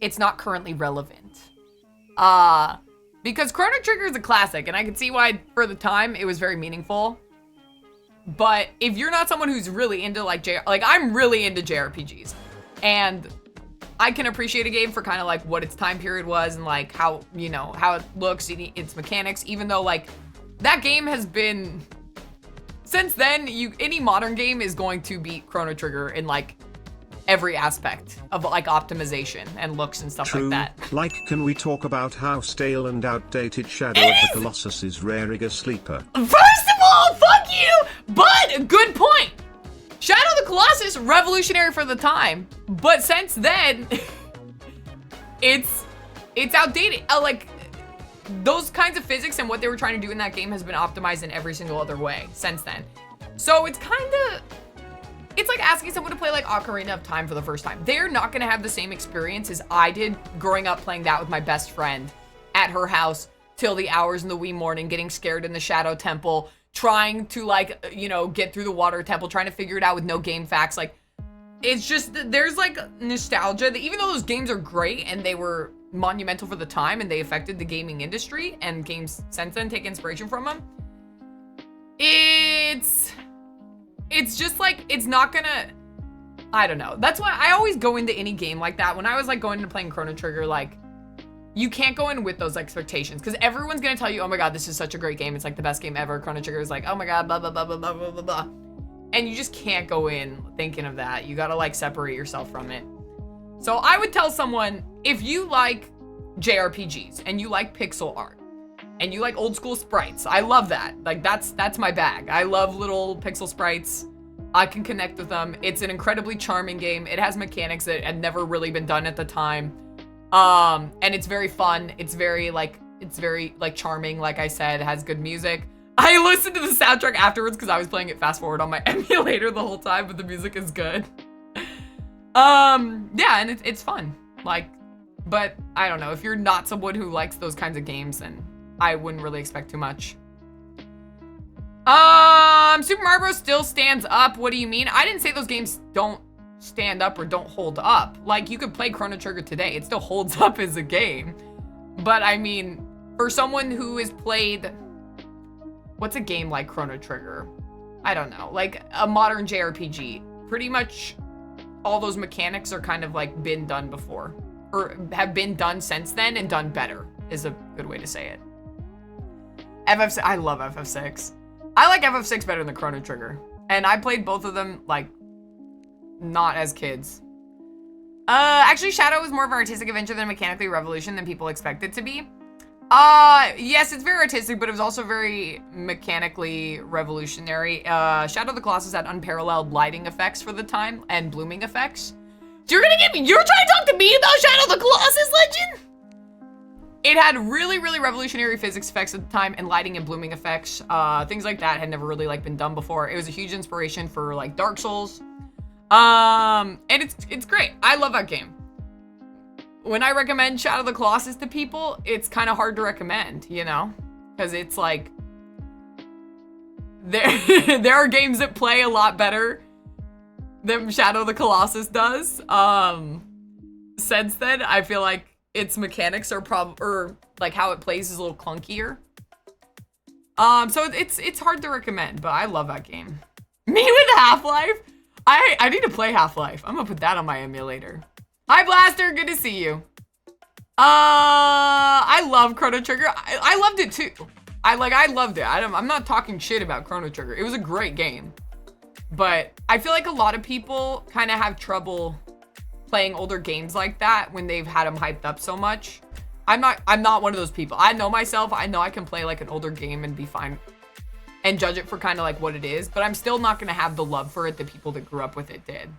it's not currently relevant. Because Chrono Trigger is a classic, and I can see why for the time it was very meaningful. But if you're not someone who's really into like I'm really into JRPGs, and I can appreciate a game for kind of like what its time period was and like how, you know, how it looks, its mechanics, even though like that game has been, since then, any modern game is going to beat Chrono Trigger in like every aspect of like optimization and looks and stuff True. like that. Like, can we talk about how stale and outdated Shadow of the Colossus is raring a sleeper? First of all, fuck you! But good point. Shadow of the Colossus, revolutionary for the time, but since then, it's outdated. Like those kinds of physics and what they were trying to do in that game has been optimized in every single other way since then. So it's like asking someone to play like Ocarina of Time for the first time. They're not gonna have the same experience as I did growing up playing that with my best friend at her house till the hours in the wee morning, getting scared in the Shadow Temple, trying to like, you know, get through the Water Temple, trying to figure it out with no game facts. Like, it's just, there's like nostalgia that even though those games are great and they were monumental for the time and they affected the gaming industry and games since then take inspiration from them, it's just like, it's not gonna, I don't know. That's why I always go into any game like that. When I was like going into playing Chrono Trigger, like, you can't go in with those expectations because everyone's gonna tell you, oh my God, this is such a great game. It's like the best game ever. Chrono Trigger is like, oh my God, blah, blah, blah, blah, blah, blah, blah, blah. And you just can't go in thinking of that. You gotta like separate yourself from it. So I would tell someone, if you like JRPGs and you like pixel art and you like old school sprites, I love that. Like that's my bag. I love little pixel sprites. I can connect with them. It's an incredibly charming game. It has mechanics that had never really been done at the time. And it's very fun. It's very charming. Like I said, it has good music. I listened to the soundtrack afterwards because I was playing it fast forward on my emulator the whole time, but the music is good. Yeah, and it's fun. Like, but I don't know, if you're not someone who likes those kinds of games, then I wouldn't really expect too much. Super Mario Bros. Still stands up. What do you mean? I didn't say those games don't stand up or don't hold up. Like, you could play Chrono Trigger today. It still holds up as a game. But I mean, for someone who has played, what's a game like Chrono Trigger? I don't know, like a modern JRPG. Pretty much all those mechanics are kind of like been done before, or have been done since then and done better is a good way to say it. FF6, I love FF6. I like FF6 better than Chrono Trigger. And I played both of them like not as kids. Actually, Shadow was more of an artistic adventure than mechanically revolution than people expect it to be. Yes, it's very artistic, but it was also very mechanically revolutionary. Shadow of the Colossus had unparalleled lighting effects for the time and blooming effects. You're trying to talk to me about Shadow of the Colossus Legend? It had really, really revolutionary physics effects at the time and lighting and blooming effects. Things like that had never really like been done before. It was a huge inspiration for like Dark Souls. And it's great. I love that game. When I recommend Shadow of the Colossus to people, it's kind of hard to recommend, you know? Because it's like, there are games that play a lot better than Shadow of the Colossus does. Since then, I feel like its mechanics are or like how it plays is a little clunkier. So it's hard to recommend, but I love that game. Me with Half-Life? I need to play Half-Life. I'm gonna put that on my emulator. Hi Blaster, good to see you. I love Chrono Trigger. I loved it too. I loved it. I'm not talking shit about Chrono Trigger. It was a great game. But I feel like a lot of people kind of have trouble playing older games like that when they've had them hyped up so much. I'm not one of those people. I know myself. I know I can play like an older game and be fine and judge it for kind of like what it is, but I'm still not gonna have the love for it that people that grew up with it did.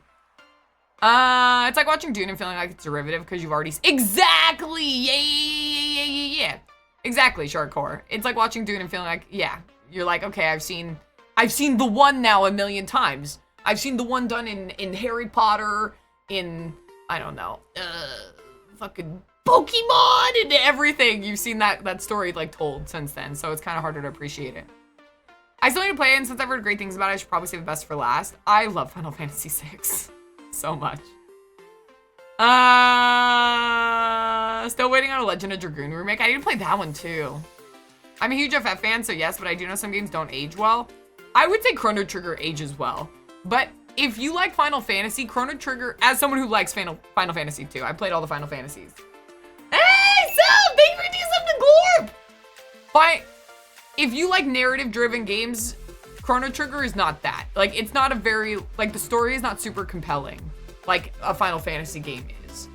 It's like watching Dune and feeling like it's derivative because you've already exactly yeah. Exactly, Sharkcore. It's like watching Dune and feeling like, yeah, you're like, okay, I've seen the one now a million times. I've seen the one done in Harry Potter, in, I don't know, fucking Pokemon and everything. You've seen that story like told since then, so it's kind of harder to appreciate it. I still need to play it, and since I've heard great things about it, I should probably save the best for last. I love Final Fantasy VI so much. Still waiting on a Legend of Dragoon remake. I need to play that one too. I'm a huge FF fan, so yes, but I do know some games don't age well. I would say Chrono Trigger ages well, but if you like Final Fantasy, Chrono Trigger, as someone who likes Final Fantasy 2, I played all the Final Fantasies. Hey, Sub! Thank you for doing something, Glorp! Fine. If you like narrative-driven games, Chrono Trigger is not that. Like, it's not a very, like, the story is not super compelling, like a Final Fantasy game is.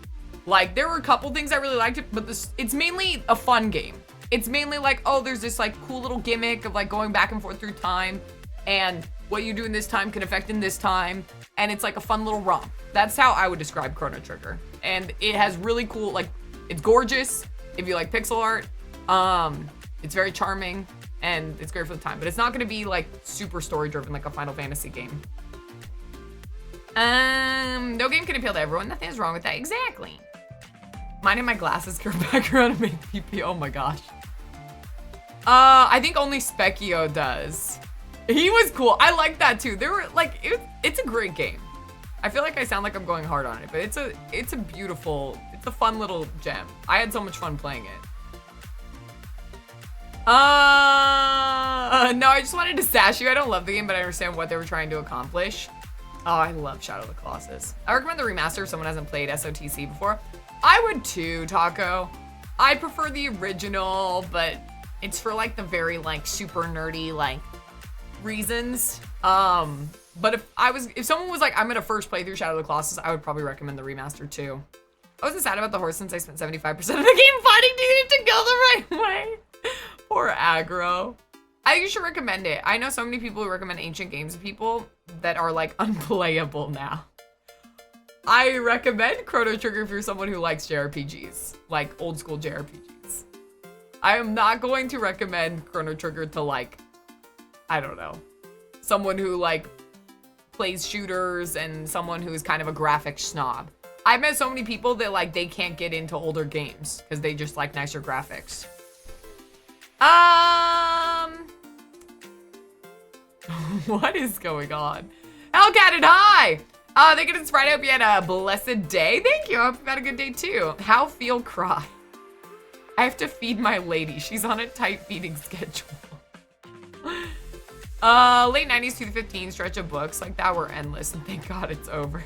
Like, there were a couple things I really liked, but it's mainly a fun game. It's mainly like, oh, there's this, like, cool little gimmick of, like, going back and forth through time, and what you do in this time can affect in this time, and it's like a fun little romp. That's how I would describe Chrono Trigger. And it has really cool, like, it's gorgeous if you like pixel art. It's very charming, and it's great for the time, but it's not gonna be like super story driven like a Final Fantasy game. No game can appeal to everyone. Nothing is wrong with that. Exactly. Mine and my glasses go back around and make PP. Oh my gosh. I think only Specchio does. He was cool. I like that too. There were like, it's a great game. I feel like I sound like I'm going hard on it, but it's a beautiful, it's a fun little gem. I had so much fun playing it. No, I just wanted to sash you. I don't love the game, but I understand what they were trying to accomplish. Oh, I love Shadow of the Colossus. I recommend the remaster if someone hasn't played SOTC before. I would too, Taco. I prefer the original, but it's for like the very like super nerdy like reasons. But if someone was like, I'm gonna first play through Shadow of the Colossus, I would probably recommend the remaster too. I wasn't sad about the horse since I spent 75% of the game fighting to get it to go the right way. Poor aggro. I think you should recommend it. I know so many people who recommend ancient games to people that are like unplayable now. I recommend Chrono Trigger if you're someone who likes JRPGs, like old school JRPGs. I am not going to recommend Chrono Trigger to like, I don't know, someone who like plays shooters and someone who is kind of a graphics snob. I've met so many people that like they can't get into older games because they just like nicer graphics. What is going on? Hellcat and hi! Thank you, Sprite. I hope you had a blessed day. Thank you. I hope you had a good day too. How feel cry? I have to feed my lady. She's on a tight feeding schedule. Late 90s to the 15 stretch of books like that were endless, and thank God it's over.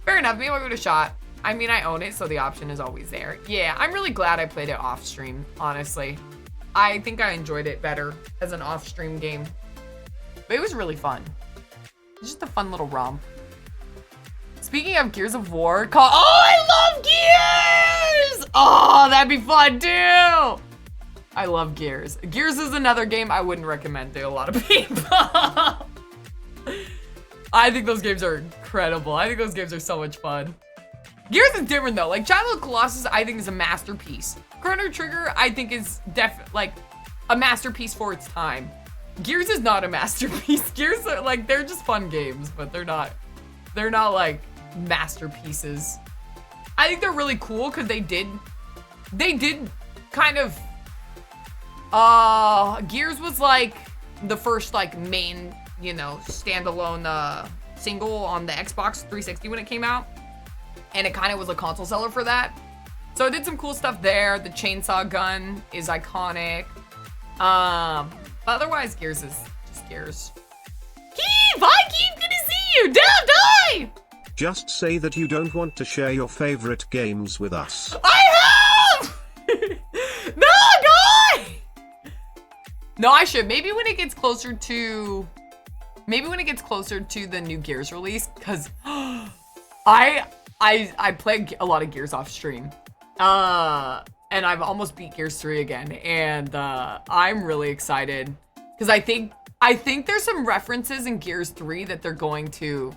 Fair enough. Maybe I'll give it a shot. I mean, I own it, so the option is always there. Yeah, I'm really glad I played it off stream, honestly. I think I enjoyed it better as an off stream game. But it was really fun. It's just a fun little romp. Speaking of Gears of War, oh, I love Gears! Oh, that'd be fun too! I love Gears. Gears is another game I wouldn't recommend to a lot of people. I think those games are incredible. I think those games are so much fun. Gears is different though. Like Shadow of the Colossus, I think is a masterpiece. Chrono Trigger, I think is like a masterpiece for its time. Gears is not a masterpiece. Gears are like, they're just fun games, but they're not like masterpieces. I think they're really cool because they did kind of, Gears was like the first like main, you know, standalone single on the Xbox 360 when it came out. And it kind of was a console seller for that. So it did some cool stuff there. The chainsaw gun is iconic. But otherwise, Gears is just Gears. Keith! Hi, Keith! Good to see you! Die! Just say that you don't want to share your favorite games with us. I have! No, guy! No, I should. Maybe when it gets closer to the new Gears release, because I play a lot of Gears off stream. And I've almost beat Gears 3 again, and I'm really excited because I think there's some references in Gears 3 that they're going to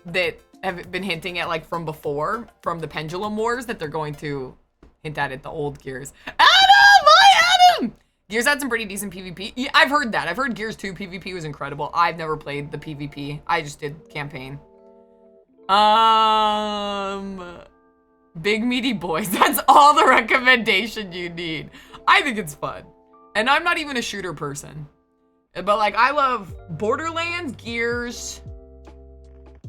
that have been hinting at, like from before, from the Pendulum Wars, that they're going to hint at the old Gears. Adam! Hi, Adam! Gears had some pretty decent PvP. Yeah, I've heard that. I've heard Gears 2 PvP was incredible. I've never played the PvP. I just did campaign. Big meaty boys. That's all the recommendation you need. I think it's fun. And I'm not even a shooter person. But like, I love Borderlands, Gears.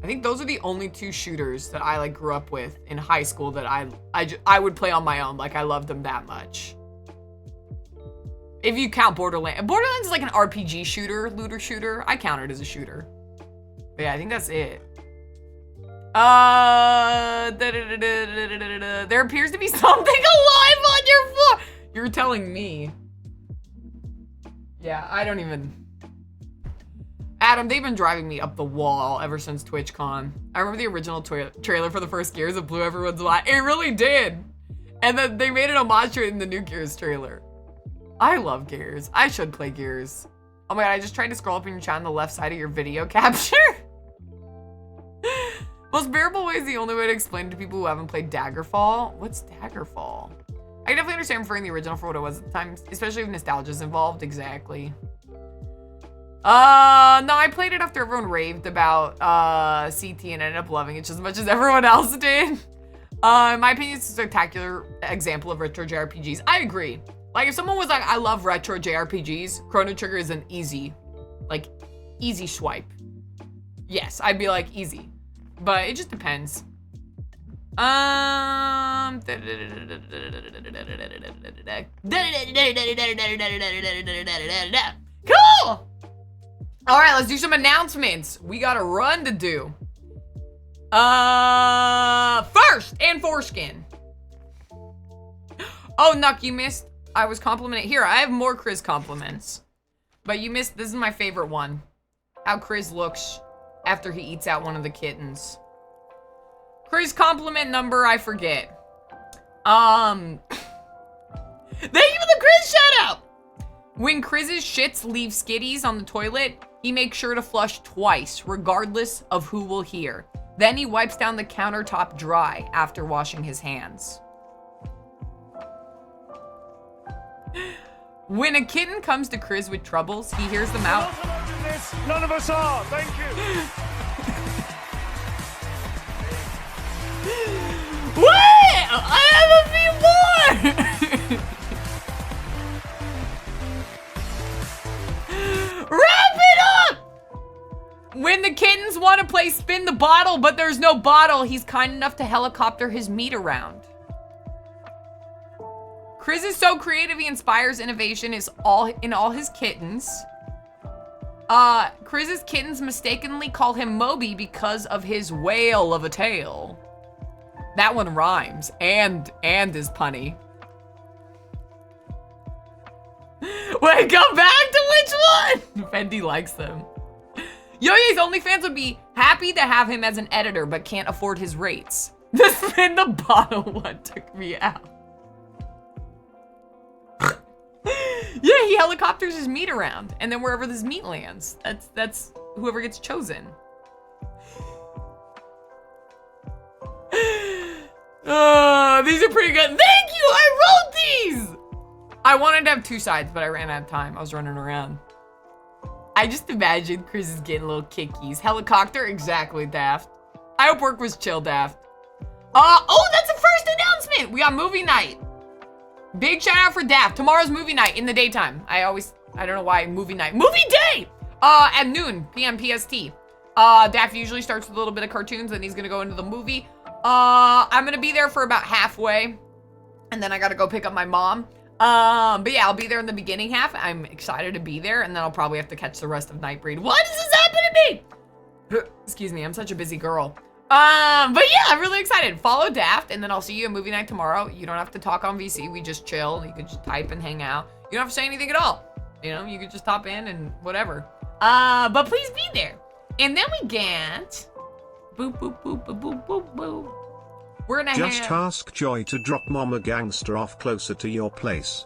I think those are the only two shooters that I like grew up with in high school that I would play on my own. Like, I loved them that much. If you count Borderlands. Borderlands is like an RPG shooter, looter shooter. I count it as a shooter. But yeah, I think that's it. There appears to be something alive on your floor. You're telling me. Yeah, I don't even. Adam, they've been driving me up the wall ever since TwitchCon. I remember the original trailer for the first Gears. It blew everyone's mind. It really did. And then they made an homage to it in the new Gears trailer. I love Gears. I should play Gears. Oh my god, I just tried to scroll up in your chat on the left side of your video capture. Most bearable way is the only way to explain it to people who haven't played Daggerfall. What's Daggerfall? I definitely understand referring the original for what it was at the time, especially if nostalgia is involved. Exactly. No, I played it after everyone raved about CT and ended up loving it just as much as everyone else did. In my opinion, it's a spectacular example of retro JRPGs. I agree. Like, if someone was like, I love retro JRPGs, Chrono Trigger is an easy swipe. Yes, I'd be like, easy. But it just depends. Cool! All right, let's do some announcements. We got a run to do. First, and foreskin. Oh, Nuck, you missed. I was complimenting. Here, I have more Chris compliments. But you missed, this is my favorite one. How Chris looks after he eats out one of the kittens. Chris compliment number, I forget. Thank you for the Chris shout out. When Chris's shits leave skitties on the toilet, he makes sure to flush twice, regardless of who will hear. Then he wipes down the countertop dry after washing his hands. When a kitten comes to Chris with troubles, he hears them out. None of us are, thank you. Wait! I have a few more! Wrap it up! When the kittens want to play spin the bottle, but there's no bottle, he's kind enough to helicopter his meat around. Chris is so creative, he inspires innovation in all his kittens. Chris's kittens mistakenly call him Moby because of his whale of a tail. That one rhymes and is punny. Wait, come back to which one? Fendi likes them. Yo-Yo's OnlyFans would be happy to have him as an editor, but can't afford his rates. The spin the bottle one took me out. Yeah, he helicopters his meat around, and then wherever this meat lands, that's whoever gets chosen. These are pretty good. Thank you, I wrote these. I wanted to have 2 sides, but I ran out of time. I was running around. I just imagined Chris is getting little kickies. Helicopter, exactly, Daft. I hope work was chill, Daft. Oh, that's the first announcement. We got movie night. Big shout out for Daft. Tomorrow's movie night in the daytime. I don't know why, movie night. Movie day! At noon, PM PST. Daft usually starts with a little bit of cartoons, and he's gonna go into the movie. I'm gonna be there for about halfway, and then I gotta go pick up my mom. But yeah, I'll be there in the beginning half. I'm excited to be there, and then I'll probably have to catch the rest of Nightbreed. What does this happen to me? Excuse me, I'm such a busy girl. But yeah, I'm really excited. Follow Daft, and then I'll see you at movie night tomorrow. You don't have to talk on VC. We just chill. You can just type and hang out. You don't have to say anything at all. You know, you could just hop in and whatever. But please be there. And then we get boop, boop, boop, boop, boop, boop, boop. We're gonna just ask Joy to drop Mama Gangster off closer to your place.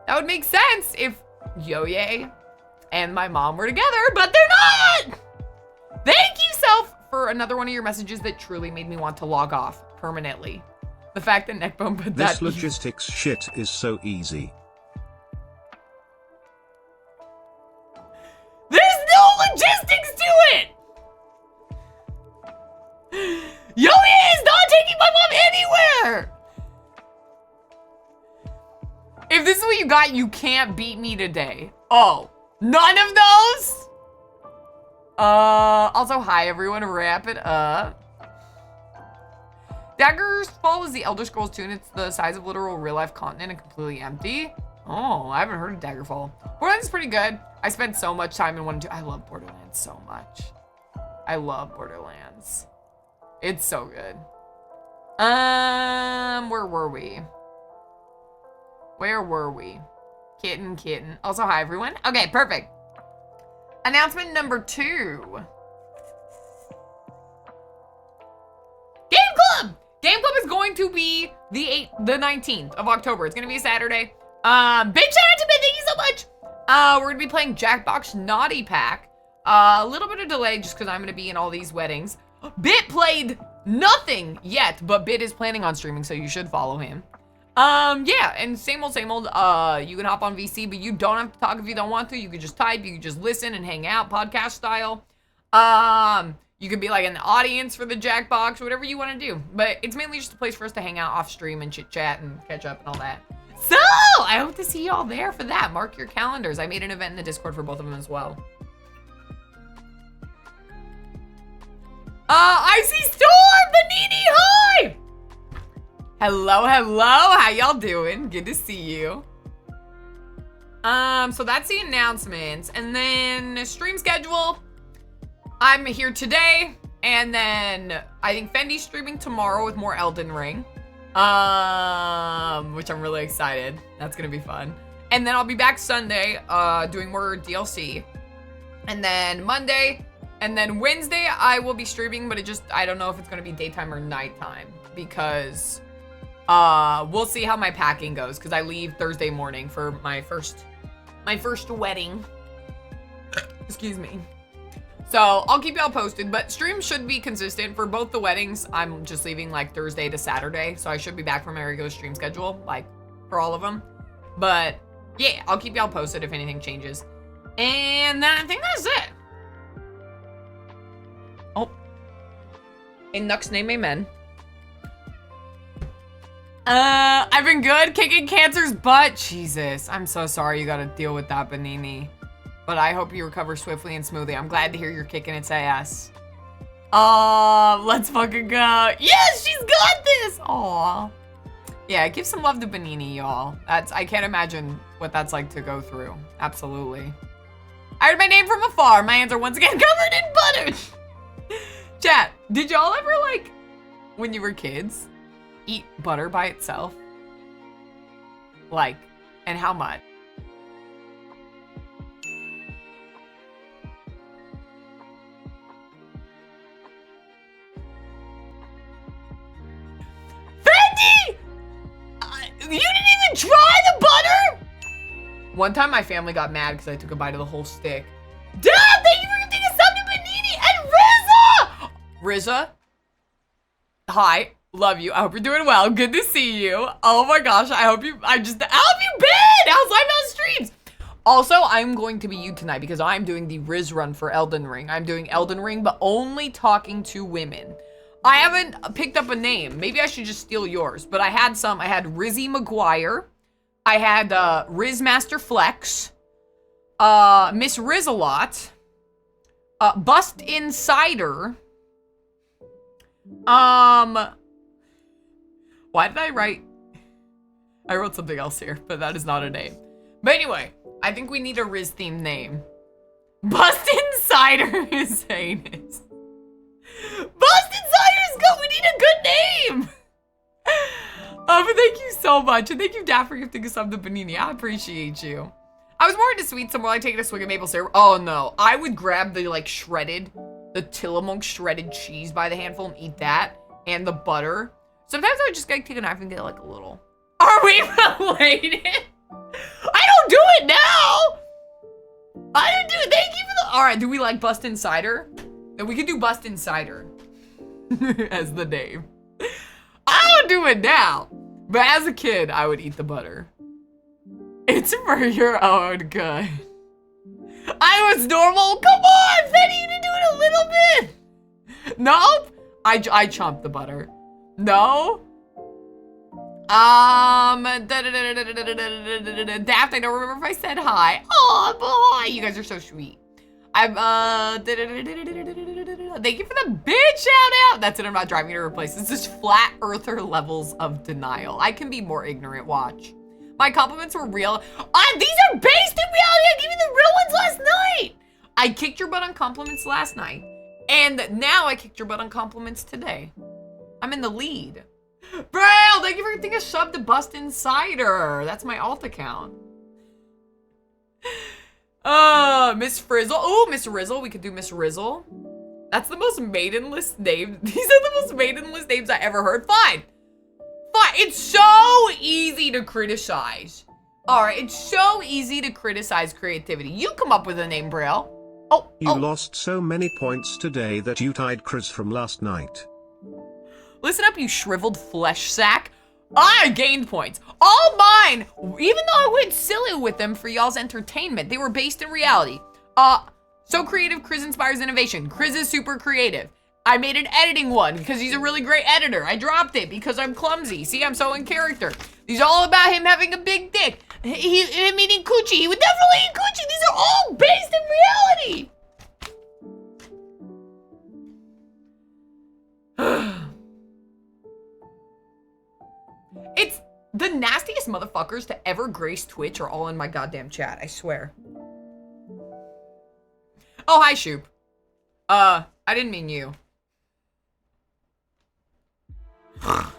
That would make sense if Yo-Ye and my mom were together, but they're not! Thank you, Self, for another one of your messages that truly made me want to log off permanently. The fact that Neckbone put that. This logistics shit is so easy. There's no logistics to it! Yo-Ye is not taking my mom anywhere! If this is what you got, you can't beat me today. Oh, none of those? Also, hi everyone, wrap it up. Dagger's Fall is the Elder Scrolls 2, and it's the size of literal real-life continent and completely empty. Oh, I haven't heard of Daggerfall. Borderlands is pretty good. I spent so much time in 1 and 2. I love Borderlands so much. I love Borderlands. It's so good. Where were we? Where were we? Kitten. Also, hi everyone. Okay, perfect. Announcement number 2. Game Club! Game Club is going to be the 19th of October. It's gonna be a Saturday. Big shout out to Ben, thank you so much. We're gonna be playing Jackbox Naughty Pack. A little bit of delay just because I'm gonna be in all these weddings. Bit played nothing yet, but Bit is planning on streaming, so you should follow him. Yeah, and same old, you can hop on VC, but you don't have to talk if you don't want to. You can just type, you can just listen and hang out, podcast style. You could be like in the audience for the Jackbox, whatever you want to do. But it's mainly just a place for us to hang out off stream and chit chat and catch up and all that. So, I hope to see you all there for that. Mark your calendars. I made an event in the Discord for both of them as well. I see Storm! Panini, hi! Hello, how y'all doing? Good to see you. So that's the announcements. And then stream schedule. I'm here today, and then I think Fendi's streaming tomorrow with more Elden Ring. Which I'm really excited. That's gonna be fun. And then I'll be back Sunday, doing more DLC. And then Monday, and then Wednesday I will be streaming, but I don't know if it's gonna be daytime or nighttime, because we'll see how my packing goes, because I leave Thursday morning for my first wedding. Excuse me. So I'll keep y'all posted, but streams should be consistent for both the weddings. I'm just leaving like Thursday to Saturday, so I should be back from my regular stream schedule, like for all of them. But yeah, I'll keep y'all posted if anything changes. And then I think that's it. Oh, in Nuck's name, amen. I've been good, kicking cancer's butt. Jesus, I'm so sorry you gotta deal with that, Benini. But I hope you recover swiftly and smoothly. I'm glad to hear you're kicking its ass. Let's fucking go. Yes, she's got this. Aw. Yeah, give some love to Benini, y'all. I can't imagine what that's like to go through. Absolutely. I heard my name from afar. My hands are once again covered in butter. Chat, did y'all ever, like, when you were kids, eat butter by itself? Like, and how much? Fendi! You didn't even try the butter? One time my family got mad because I took a bite of the whole stick. Dad, thank you for giving a sub to Benini and Rizza! Rizza? Hi, love you. I hope you're doing well. Good to see you. Oh my gosh, how have you been? How's life on streams? Also, I'm going to be you tonight because I'm doing the Riz run for Elden Ring. I'm doing Elden Ring, but only talking to women. I haven't picked up a name. Maybe I should just steal yours, but I had some. I had Rizzy McGuire. I had Riz Master Flex. Miss Riz-a-lot. Bust Insider. Why did I write? I wrote something else here, but that is not a name. But anyway, I think we need a Riz themed name. Bust Insider is heinous. Bust Insider is good. We need a good name. But thank you so much. And thank you, Daff, for gifting us up the Panini. I appreciate you. I was more into sweet, so more like taking a swig of maple syrup. Oh no, I would grab the like the Tillamook shredded cheese by the handful and eat that, and the butter. Sometimes I would just like take a knife and get like a little. Are we related? I don't do it now. I don't do it. Thank you for the. All right, do we like Bust Insider? Then we can do Bust Insider as the name. I don't do it now, but as a kid, I would eat the butter. It's for your own good. I was normal. Come on, Fetty, you didn't do it a little bit. Nope. I chomped the butter. No. Daft, I don't remember if I said hi. Oh, boy, you guys are so sweet. I'm, thank you for the big shout out. That's it, I'm not driving to replace. This is flat earther levels of denial. I can be more ignorant, watch. My compliments were real. These are based in reality. I gave you the real ones last night. I kicked your butt on compliments last night. And now I kicked your butt on compliments today. I'm in the lead. Braille, thank you for getting a sub to Bust Insider. That's my alt account. Miss Frizzle. Oh, Miss Rizzle. We could do Miss Rizzle. That's the most maidenless name. These are the most maidenless names I ever heard. Fine. Fine. It's so easy to criticize. All right. It's so easy to criticize creativity. You come up with a name, Braille. You lost so many points today that you tied Chris from last night. Listen up, you shriveled flesh sack. I gained points. All mine, even though I went silly with them for y'all's entertainment, they were based in reality. So creative, Chris inspires innovation. Chris is super creative. I made an editing one because he's a really great editor. I dropped it because I'm clumsy. See, I'm so in character. These are all about him having a big dick. Him eating coochie. He would definitely eat coochie. These are all based in reality. It's the nastiest motherfuckers to ever grace Twitch are all in my goddamn chat, I swear. Oh, hi, Shoop. I didn't mean you. Congrats,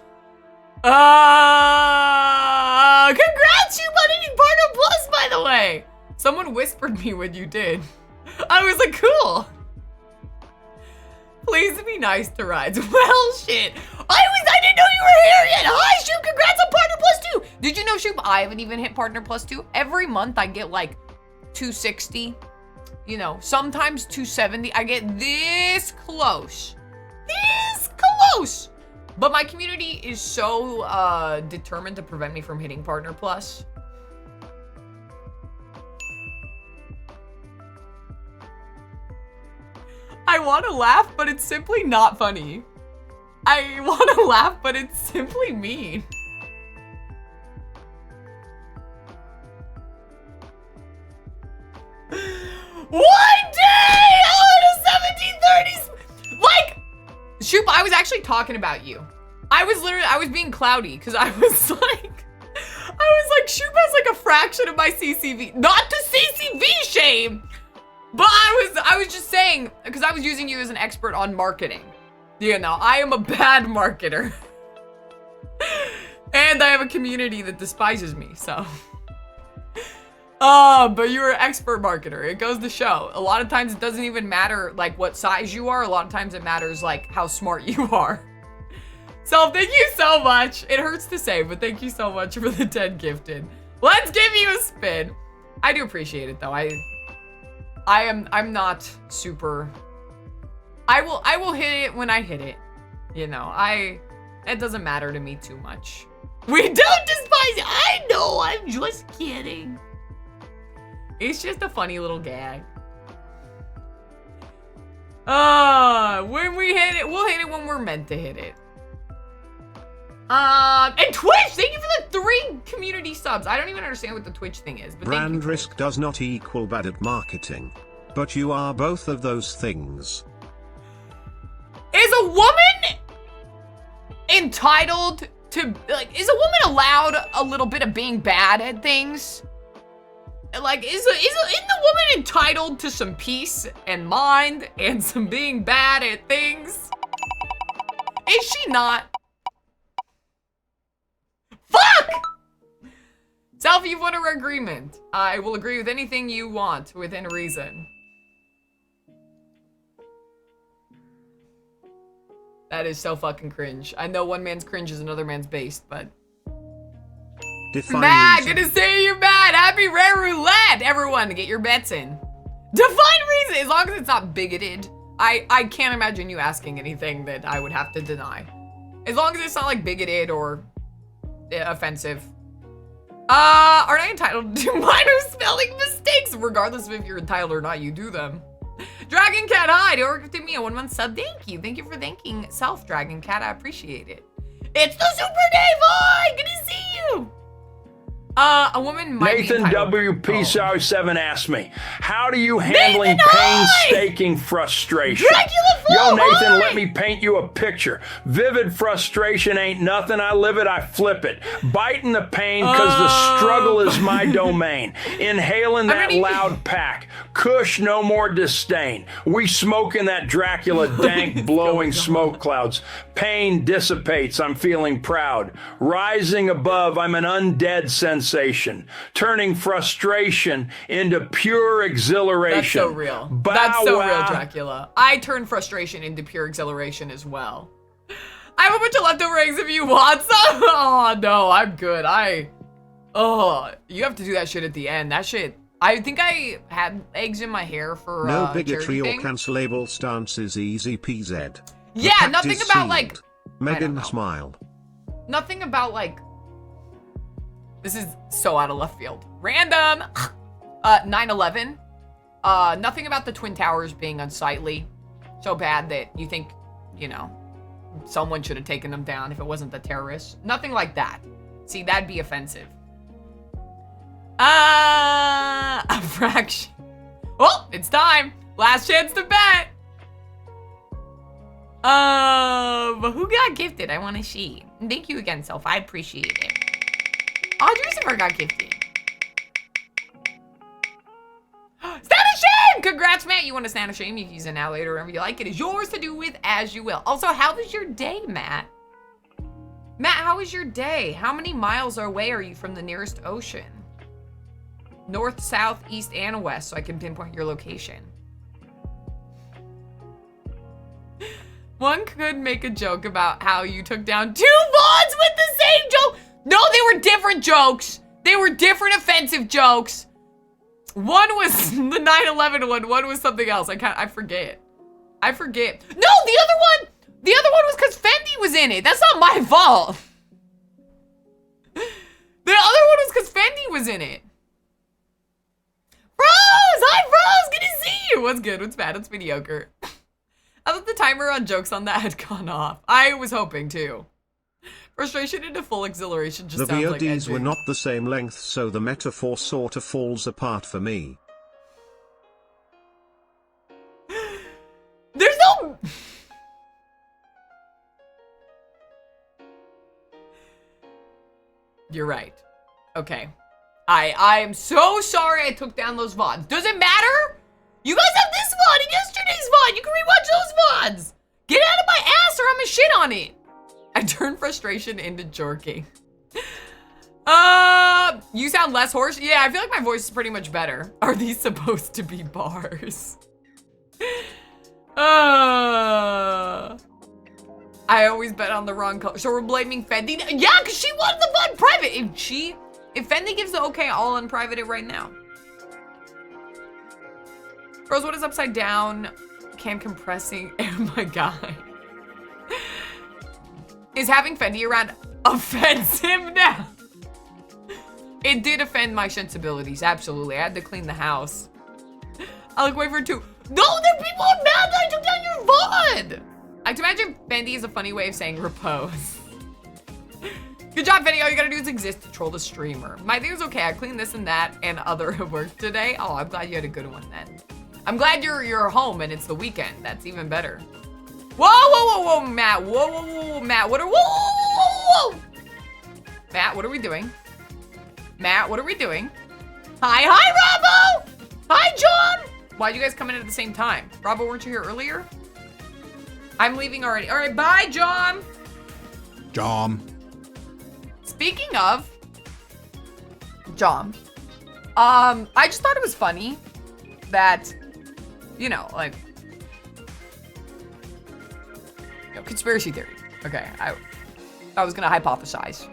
Shoop, on hitting Partner Plus, by the way. Someone whispered me when you did. I was like, cool. Please be nice to rides. Well, shit. I didn't know you were here yet. Hi, Shoop. Congrats on Partner Plus 2. Did you know, Shoop, I haven't even hit Partner Plus 2. Every month I get like 260. You know, sometimes 270. I get this close. This close. But my community is so determined to prevent me from hitting Partner Plus. I want to laugh, but it's simply not funny. I want to laugh, but it's simply mean. One day on a 1730s. Like, Shoop, I was actually talking about you. I was being cloudy because I was like, Shoop has like a fraction of my CCV. Not to CCV shame. But I was just saying, because I was using you as an expert on marketing. You know, I am a bad marketer. And I have a community that despises me, so. But you're an expert marketer. It goes to show. A lot of times it doesn't even matter, like, what size you are. A lot of times it matters, like, how smart you are. So, thank you so much. It hurts to say, but thank you so much for the 10 gifted. Let's give you a spin. I do appreciate it, though. I'm not super. I will hit it when I hit it. You know, it doesn't matter to me too much. We don't despise it. I know, I'm just kidding. It's just a funny little gag. When we hit it, we'll hit it when we're meant to hit it. And Twitch, thank you for the 3 community subs. I don't even understand what the Twitch thing is, but brand risk does not equal bad at marketing. But you are both of those things. Is a woman entitled to, like, is a woman allowed a little bit of being bad at things? Like, isn't the woman entitled to some peace and mind and some being bad at things? Is she not? Fuck! Self, you've won our agreement. I will agree with anything you want within reason. That is so fucking cringe. I know one man's cringe is another man's based, but... Define Matt, reason. good to see you, Matt. Happy Rare Roulette, everyone, to get your bets in. Define reason, as long as it's not bigoted. I can't imagine you asking anything that I would have to deny. As long as it's not like bigoted or offensive. Aren't I entitled to minor spelling mistakes? Regardless of if you're entitled or not, you do them. Dragon Cat, hi, you worked with me a 1-month sub. Thank you. Thank you for thanking self, Dragon Cat. I appreciate it. It's the Super Dave. Hi, good to see you. A woman might Nathan be entitled. WP7 asked me, how do you handling painstaking frustration? Dracula Flow, Yo, Nathan, hi! let me paint you a picture. Vivid frustration ain't nothing. I live it, I flip it. Biting the pain because the struggle is my domain. Inhaling that loud pack. Kush, no more disdain. We smoking that Dracula dank, blowing smoke clouds. Pain dissipates, I'm feeling proud. Rising above, I'm an undead sensation. Turning frustration into pure exhilaration. That's so real. That's so real, Dracula. I turn frustration into pure exhilaration as well. I have a bunch of leftover eggs if you want some. Oh, no, I'm good. You have to do that shit at the end. That shit, I think I had eggs in my hair for no bigotry or thing. cancelable stances, easy PZ. Yeah, nothing about like... Megan smile. Nothing about like... This is so out of left field. Random! 9/11. Nothing about the Twin Towers being unsightly. So bad that you think, you know, someone should have taken them down if it wasn't the terrorists. Nothing like that. See, that'd be offensive. A fraction. Oh, it's time. Last chance to bet. Who got gifted? I want to see. Thank you again, Self. I appreciate it. Audrey's never got gifted. Stand of shame! Congrats, Matt. You want to stand of shame? You can use it now, later, whenever you like. It is yours to do with as you will. Also, how was your day, Matt? Matt, how was your day? How many miles away are you from the nearest ocean? North, south, east, and west, so I can pinpoint your location. One could make a joke about how you took down 2 VODs with the same joke. No, they were different jokes. They were different offensive jokes. One was the 9/11 one. One was something else. I forget. I forget. No, the other one was because Fendi was in it. That's not my fault. The other one was because Fendi was in it. Bros! Hi, bros! Good to see you! What's good? What's bad? What's mediocre? I thought the timer on jokes on that had gone off. I was hoping to. Frustration into full exhilaration just The sounds like VODs were edging. not the same length, so the metaphor sorta falls apart for me. There's no... You're right. Okay. I am so sorry I took down those VODs. Does it matter? You guys have this VOD and yesterday's VOD. You can rewatch those VODs. Get out of my ass or I'm gonna shit on it. I turn frustration into jerking. You sound less hoarse. Yeah, I feel like my voice is pretty much better. Are these supposed to be bars? I always bet on the wrong color. So we're blaming Fendi? Yeah, because she wanted the VOD private. If Fendi gives the okay, I'll unprivate it right now. Bros, what is upside down? Can compressing? Oh my god. Is having Fendi around offensive now? It did offend my sensibilities, absolutely. I had to clean the house. I like wait for it to. No, there people are mad that I took down your VOD! I can imagine Fendi is a funny way of saying repose. Good job, Fendi. All you gotta do is exist to troll the streamer. My thing is okay. I cleaned this and that and other work today. Oh, I'm glad you had a good one then. I'm glad you're home and it's the weekend. That's even better. Whoa, whoa, whoa, whoa, Matt. Whoa, whoa, whoa, Matt. What are, whoa, whoa, whoa, whoa. Matt, what are we doing? Matt, what are we doing? Hi, Robbo! Hi, John! Why'd you guys come in at the same time? Robbo, weren't you here earlier? I'm leaving already. All right, bye, John. Speaking of John, I just thought it was funny that, you know, like, you know, conspiracy theory. Okay, I was gonna hypothesize.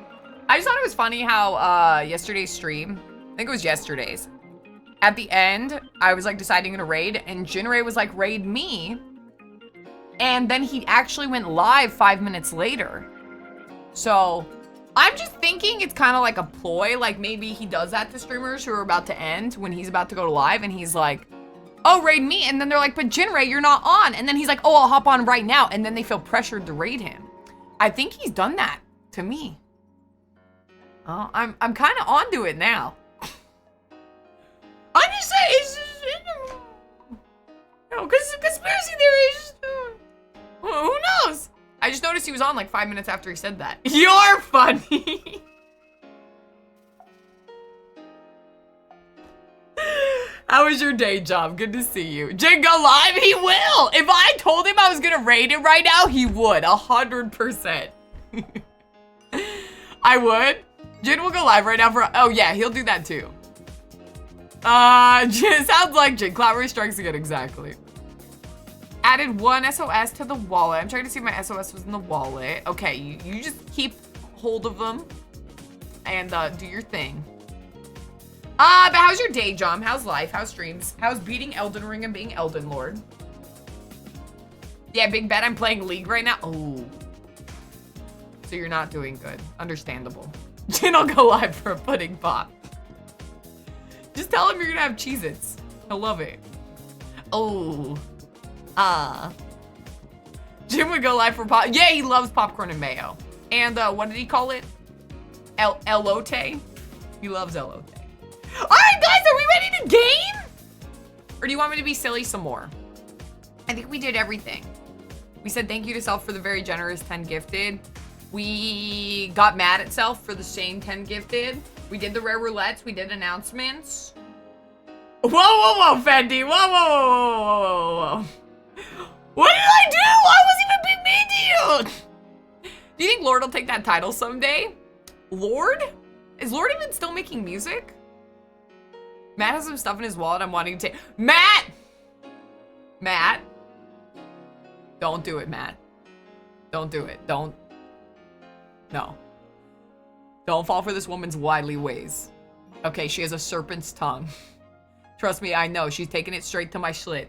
I just thought it was funny how yesterday's stream, I think it was yesterday's, at the end, I was like deciding to raid and Jinray was like, raid me. And then he actually went live 5 minutes later. So I'm just thinking it's kind of like a ploy. Like maybe he does that to streamers who are about to end when he's about to go live and he's like, oh, raid me. And then they're like, but Jinray, you're not on. And then he's like, oh, I'll hop on right now. And then they feel pressured to raid him. I think he's done that to me. Oh, I'm kind of onto it now. I'm just saying, it's just, you know, because conspiracy theories, who knows? I just noticed he was on like 5 minutes after he said that. You're funny. How was your day job? Good to see you. Jin, go live? He will. If I told him I was gonna raid him right now, he would, 100%. I would. Jin will go live right now for, oh yeah, he'll do that too. Jin, sounds like Jin. Cloudberry strikes again, exactly. Added one SOS to the wallet. I'm trying to see if my SOS was in the wallet. Okay, you just keep hold of them and do your thing. But how's your day, John? How's life? How's streams? How's beating Elden Ring and being Elden Lord? Yeah, big bet. I'm playing League right now. Oh. So you're not doing good. Understandable. Jin will go live for a pudding pop. Just tell him you're gonna have Cheez-Its. He'll love it. Oh. Jim would go live for pop. Yeah, he loves popcorn and mayo. And what did he call it? Elote? He loves elote. All right, guys, are we ready to game? Or do you want me to be silly some more? I think we did everything. We said thank you to Self for the very generous 10 gifted. We got mad at Self for the same 10 gifted. We did the rare roulettes. We did announcements. Whoa, whoa, whoa, Fendi. Whoa, whoa, whoa, whoa, whoa, whoa. What did I do? I wasn't even being mean to you. Do you think Lord will take that title someday? Lord? Is Lord even still making music? Matt has some stuff in his wallet I'm wanting to take. Matt! Matt? Don't do it, Matt. Don't do it. Don't. No. Don't fall for this woman's wily ways. Okay, she has a serpent's tongue. Trust me, I know. She's taking it straight to my schlit.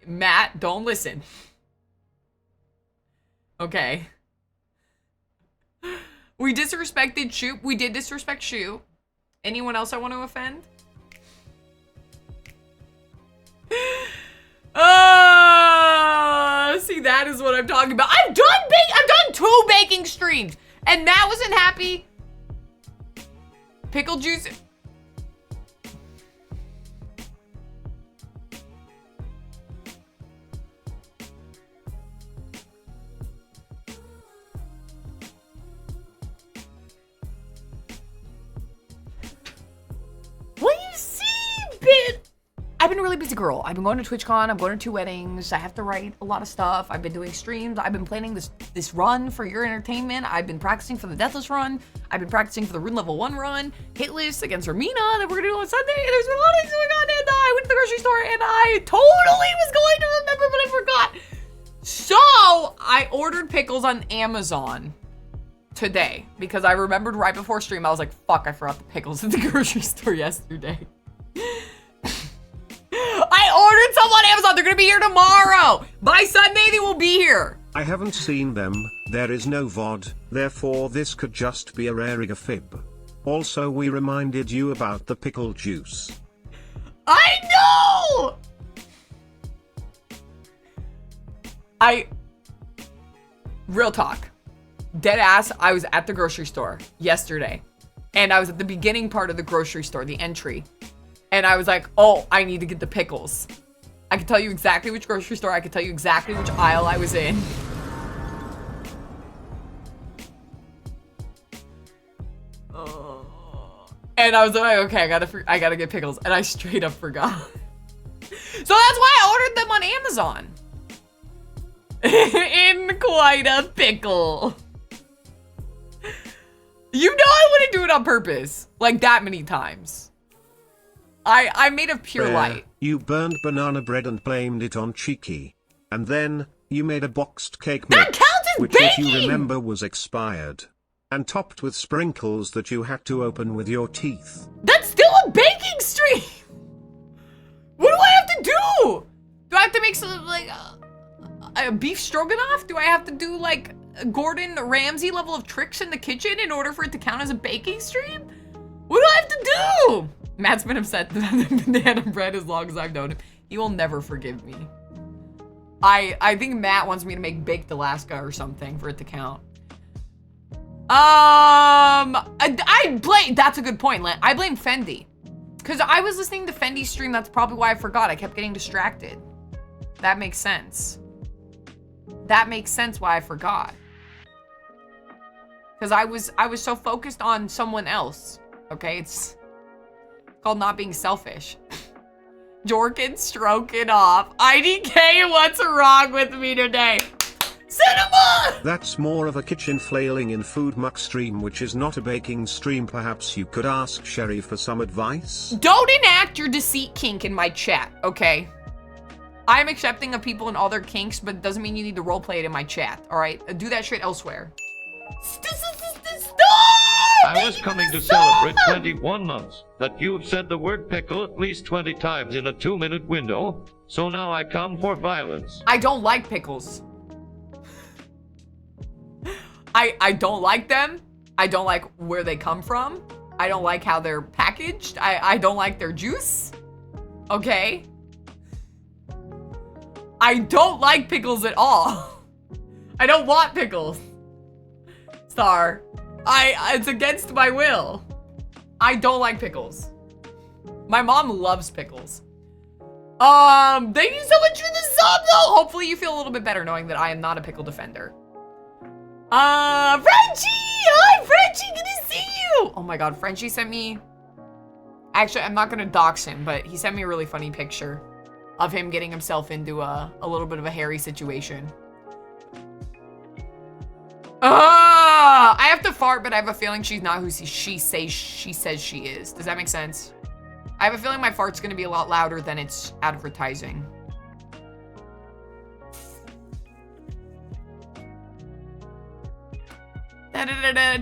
Matt, don't listen. Okay. We disrespected Shoot. We did disrespect Shoot. Anyone else I want to offend? See, that is what I'm talking about. I've done 2 baking streams, and Matt wasn't happy. Pickle juice. What do you see, bitch? I've been a really busy girl. I've been going to TwitchCon. I'm going to 2 weddings. I have to write a lot of stuff. I've been doing streams. I've been planning this run for your entertainment. I've been practicing for the Deathless run. I've been practicing for the Rune Level 1 run. Hitless against Romina that we're gonna do on Sunday. And there's been a lot of things going on. And I went to the grocery store and I totally was going to remember, but I forgot. So I ordered pickles on Amazon today because I remembered right before stream. I was like, fuck, I forgot the pickles at the grocery store yesterday. I ordered some on Amazon. They're gonna be here tomorrow. By Sunday, they will be here. I haven't seen them, There is no VOD, therefore this could just be a rare fib. Also we reminded you about the pickle juice. I know! Real talk. Dead ass, I was at the grocery store yesterday. And I was at the beginning part of the grocery store, the entry. And I was like, oh, I need to get the pickles. I can tell you exactly which grocery store. I can tell you exactly which aisle I was in. And I was like, okay, I gotta get pickles. And I straight up forgot. So that's why I ordered them on Amazon. In quite a pickle. You know I wouldn't do it on purpose. Like that many times. I made of pure light. You burned banana bread and blamed it on Cheeky. And then, you made a boxed cake mix, That counts as which baking! if you remember was expired. And topped with sprinkles that you had to open with your teeth. That's still a baking stream! What do I have to do? Do I have to make some, like, a beef stroganoff? Do I have to do, like, a Gordon Ramsay level of tricks in the kitchen in order for it to count as a baking stream? What do I have to do? Matt's been upset that the banana bread as long as I've known him. He will never forgive me. I think Matt wants me to make baked Alaska or something for it to count. I blame, that's a good point, Len. I blame Fendi. Because I was listening to Fendi's stream, that's probably why I forgot. I kept getting distracted. That makes sense. That makes sense why I forgot. Because I was so focused on someone else. Okay, it's called not being selfish. Jorkin stroking off. IDK, what's wrong with me today? Cinema! That's more of a kitchen flailing in food muck stream, which is not a baking stream. Perhaps you could ask Sherry for some advice? Don't enact your deceit kink in my chat, okay? I'm accepting of people and all their kinks, but it doesn't mean you need to roleplay it in my chat, alright? Do that shit elsewhere. Stop! I was coming to celebrate 21 months that you've said the word pickle at least 20 times in a 2-minute window, so now I come for violence. I don't like pickles. I don't like them. I don't like where they come from. I don't like how they're packaged. I don't like their juice. Okay? I don't like pickles at all. I don't want pickles. Star. It's against my will. I don't like pickles. My mom loves pickles. Thank you so much for the sub though. Hopefully you feel a little bit better knowing that I am not a pickle defender. Frenchie! Hi, Frenchie, good to see you! Oh my god, Frenchie sent me... Actually, I'm not gonna dox him, but he sent me a really funny picture of him getting himself into a little bit of a hairy situation. I have to fart, but I have a feeling she's not who she says she is. Does that make sense? I have a feeling my fart's gonna be a lot louder than its advertising.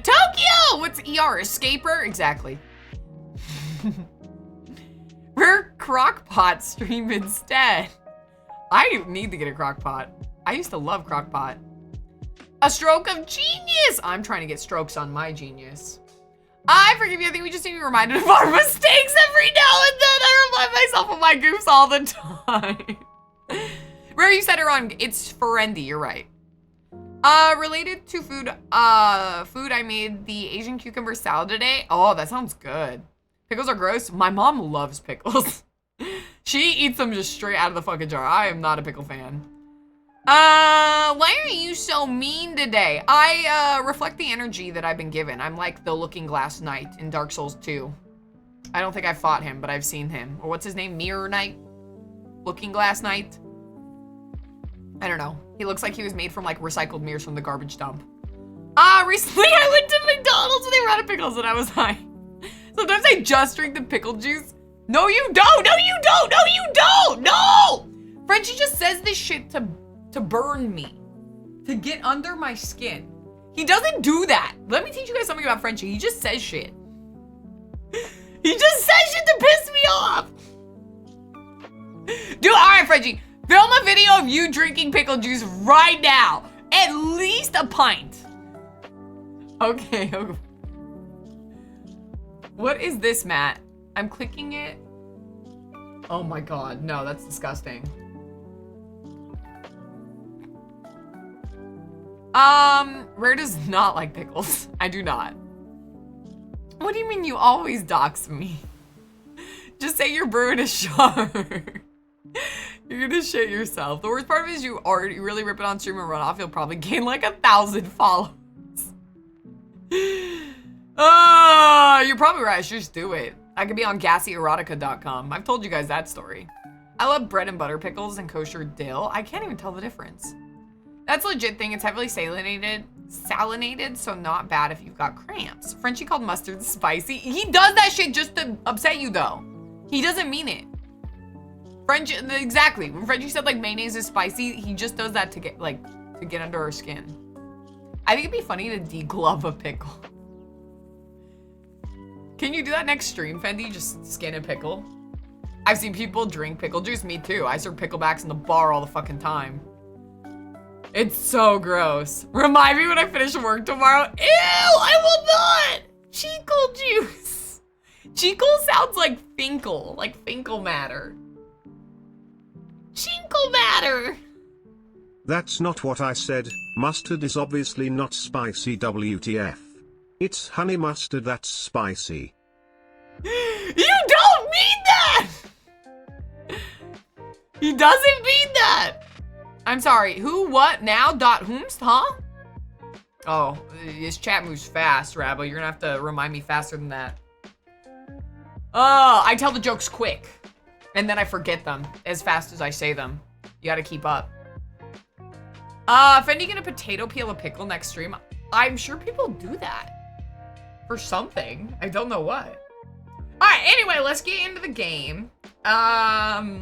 Tokyo! What's ER? Escaper? Exactly. We're crockpot stream instead. I need to get a crockpot. I used to love crockpot. A stroke of genius! I'm trying to get strokes on my genius. I forgive you. I think we just need to be reminded of our mistakes every now and then. I remind myself of my goofs all the time. Rare, you said it wrong. It's Ferendi. You're right. Related to food, I made the Asian cucumber salad today. Oh, that sounds good. Pickles are gross. My mom loves pickles. She eats them just straight out of the fucking jar. I am not a pickle fan. Why are you so mean today? I, reflect the energy that I've been given. I'm like the Looking Glass Knight in Dark Souls 2. I don't think I fought him, but I've seen him. Or what's his name? Mirror Knight? Looking Glass Knight? I don't know. He looks like he was made from like recycled mirrors from the garbage dump. Recently I went to McDonald's and they were out of pickles and I was high. Sometimes I just drink the pickle juice. No, you don't. No, you don't. No, you don't. No. Frenchie just says this shit to burn me, to get under my skin. He doesn't do that. Let me teach you guys something about Frenchie. He just says shit. He just says shit to piss me off. Dude, all right, Frenchie. Film a video of you drinking pickle juice right now. At least a pint. Okay. What is this, Matt? I'm clicking it. Oh my god, no, that's disgusting. Rare does not like pickles. I do not. What do you mean you always dox me? Just say you're brewing a shark. You're gonna shit yourself. The worst part of it is you really rip it on stream and run off, you'll probably gain like 1,000 followers. You're probably right, I should just do it. I could be on gassyerotica.com. I've told you guys that story. I love bread and butter pickles and kosher dill. I can't even tell the difference. That's a legit thing. It's heavily salinated, so not bad if you've got cramps. Frenchie called mustard spicy. He does that shit just to upset you, though. He doesn't mean it. Exactly. When Frenchie said like mayonnaise is spicy, he just does that to get under our skin. I think it'd be funny to deglove a pickle. Can you do that next stream, Fendi? Just skin a pickle. I've seen people drink pickle juice. Me too. I serve picklebacks in the bar all the fucking time. It's so gross. Remind me when I finish work tomorrow. Ew, I will not. Chicle juice. Chicle sounds like Finkel, like Finkel matter. Chinkle matter. That's not what I said. Mustard is obviously not spicy, WTF. It's honey mustard that's spicy. You don't mean that! He doesn't mean that! I'm sorry, who, what, now, dot, whomst, huh? Oh, this chat moves fast, Rabbo. You're gonna have to remind me faster than that. Oh, I tell the jokes quick. And then I forget them as fast as I say them. You gotta keep up. Fendi gonna potato peel a pickle next stream? I'm sure people do that. For something. I don't know what. Alright, anyway, let's get into the game. Yeah,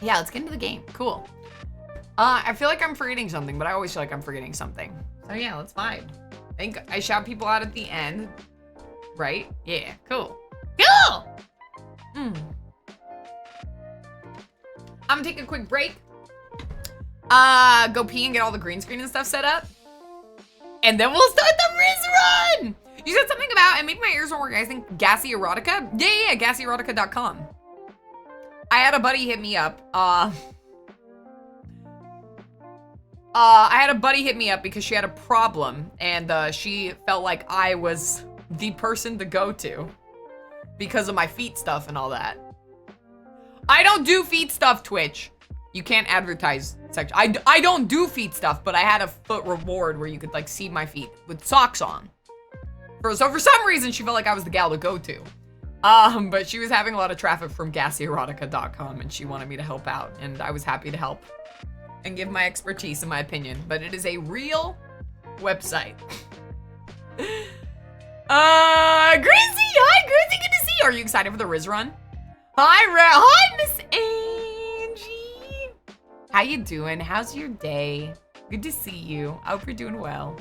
let's get into the game. Cool. I feel like I'm forgetting something, but I always feel like I'm forgetting something. So yeah, let's vibe. I think I shout people out at the end. Right? Yeah, cool. Cool! I'm gonna take a quick break. Go pee and get all the green screen and stuff set up. And then we'll start the Riz Run! You said something about, and maybe my ears won't work, I think Gassy Erotica? Yeah, gassyerotica.com. I had a buddy hit me up. I had a buddy hit me up because she had a problem, and she felt like I was the person to go to because of my feet stuff and all that. I don't do feet stuff, Twitch. You can't advertise section. I don't do feet stuff, but I had a foot reward where you could like see my feet with socks on. So for some reason, she felt like I was the gal to go to. But she was having a lot of traffic from gassyerotica.com and she wanted me to help out, and I was happy to help and give my expertise and my opinion, but it is a real website. Grizzy! Hi, Grizzy, good to see you. Are you excited for the Riz Run? Hi, Miss Angie. How you doing? How's your day? Good to see you. I hope you're doing well.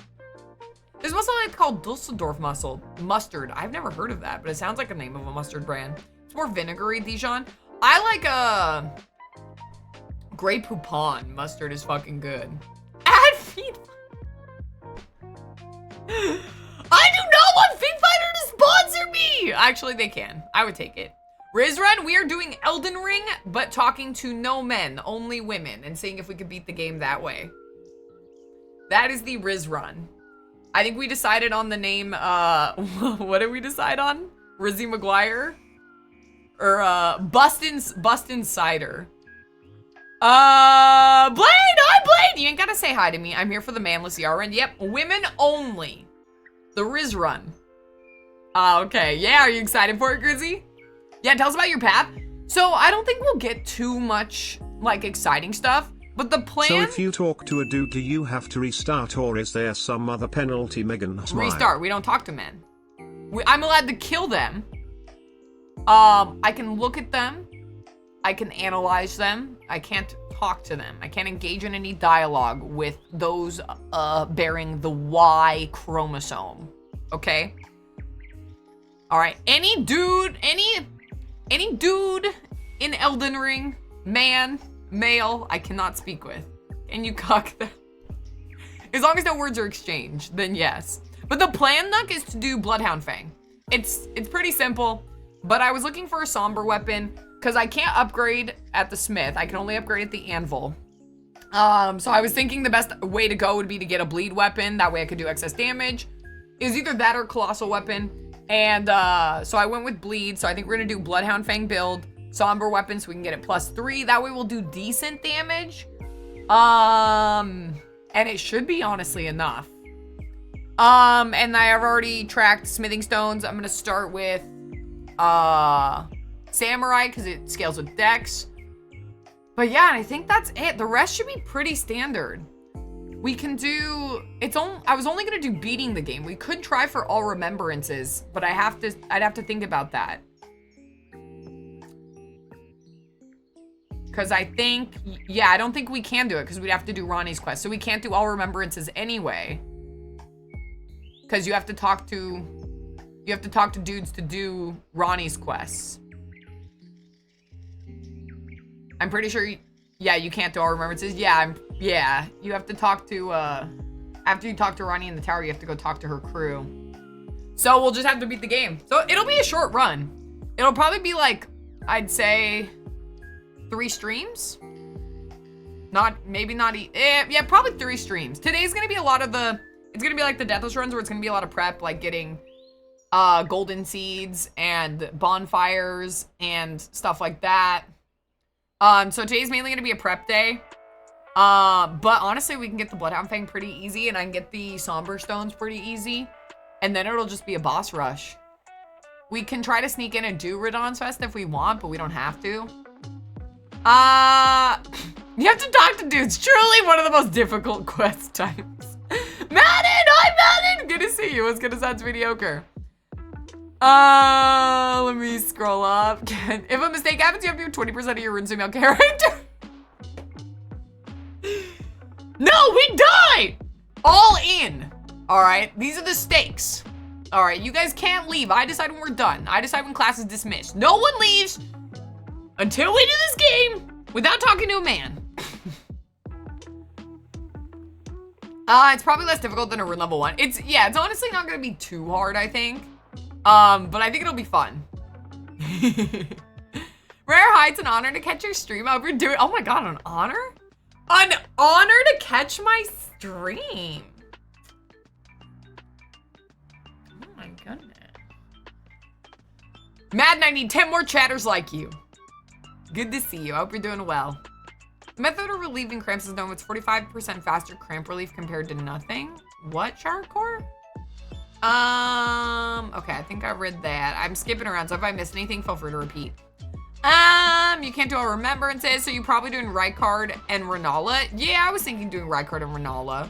There's also like called Dusseldorf mustard. I've never heard of that, but it sounds like a name of a mustard brand. It's more vinegary, Dijon. I like Grey Poupon mustard is fucking good. Add feet. I do not want Feet Fighter to sponsor me. Actually, they can. I would take it. Riz Run, we are doing Elden Ring, but talking to no men, only women, and seeing if we could beat the game that way. That is the Riz Run. I think we decided on the name, what did we decide on? Rizzy McGuire? Or, Bustin' Cider. Blaine! Hi, Blaine! You ain't gotta say hi to me. I'm here for the manless yarn. Yep, women only. The Riz Run. Okay. Yeah, are you excited for it, Grizzy? Yeah, tell us about your path. So, I don't think we'll get too much, like, exciting stuff. But the plan... So if you talk to a dude, do you have to restart, or is there some other penalty, Megan? Smile. Restart. We don't talk to men. I'm allowed to kill them. I can look at them. I can analyze them. I can't talk to them. I can't engage in any dialogue with those bearing the Y chromosome. Okay? Alright. Any dude in Elden Ring, male, I cannot speak with. Can you cock them? As long as no words are exchanged, then yes. But the plan, Nook, is to do Bloodhound Fang. It's pretty simple, but I was looking for a somber weapon because I can't upgrade at the smith. I can only upgrade at the anvil. So I was thinking the best way to go would be to get a bleed weapon. That way I could do excess damage. It was either that or colossal weapon. And so I went with bleed. So I think we're gonna do Bloodhound Fang build, somber weapon, so we can get it +3. That way we'll do decent damage. And it should be honestly enough. And I have already tracked smithing stones. I'm gonna start with samurai because it scales with dex. But yeah, I think that's it. The rest should be pretty standard. We can do, I was only gonna do beating the game. We could try for all remembrances, but I'd have to think about that. Cause I think, yeah, I don't think we can do it because we'd have to do Ronnie's quest. So we can't do all remembrances anyway. Cause you have to talk to dudes to do Ronnie's quests. I'm pretty sure, yeah, you can't do all remembrances. Yeah, you have to talk to, after you talk to Ronnie in the tower, you have to go talk to her crew. So we'll just have to beat the game. So it'll be a short run. It'll probably be like, I'd say 3 streams. Yeah, probably 3 streams. Today's gonna be a lot of it's gonna be like the Deathless runs where it's gonna be a lot of prep, like getting golden seeds and bonfires and stuff like that. So today's mainly gonna be a prep day. But honestly, we can get the Bloodhound Fang pretty easy, and I can get the Somber Stones pretty easy. And then it'll just be a boss rush. We can try to sneak in and do Radon's Fest if we want, but we don't have to. You have to talk to dudes. Truly one of the most difficult quest types. Madden! Hi, Madden! Good to see you. What's good? It sounds mediocre. Let me scroll up. If a mistake happens, you have to do 20% of your runes email character. No, we die! All in. All right, these are the stakes. All right, you guys can't leave. I decide when we're done. I decide when class is dismissed. No one leaves until we do this game without talking to a man. It's probably less difficult than a rune level 1. It's honestly not gonna be too hard, I think. But I think it'll be fun. Rare Hi, it's an honor to catch your stream. I hope you're doing, oh my God, an honor? An honor to catch my stream. Oh my goodness. Madden, I need 10 more chatters like you. Good to see you. I hope you're doing well. The method of relieving cramps is known with 45% faster cramp relief compared to nothing. What, Sharkcore? Okay, I think I read that. I'm skipping around, so if I missed anything, feel free to repeat. You can't do all remembrances, so you're probably doing Rykard and Renala. Yeah, I was thinking doing Rykard and Renala.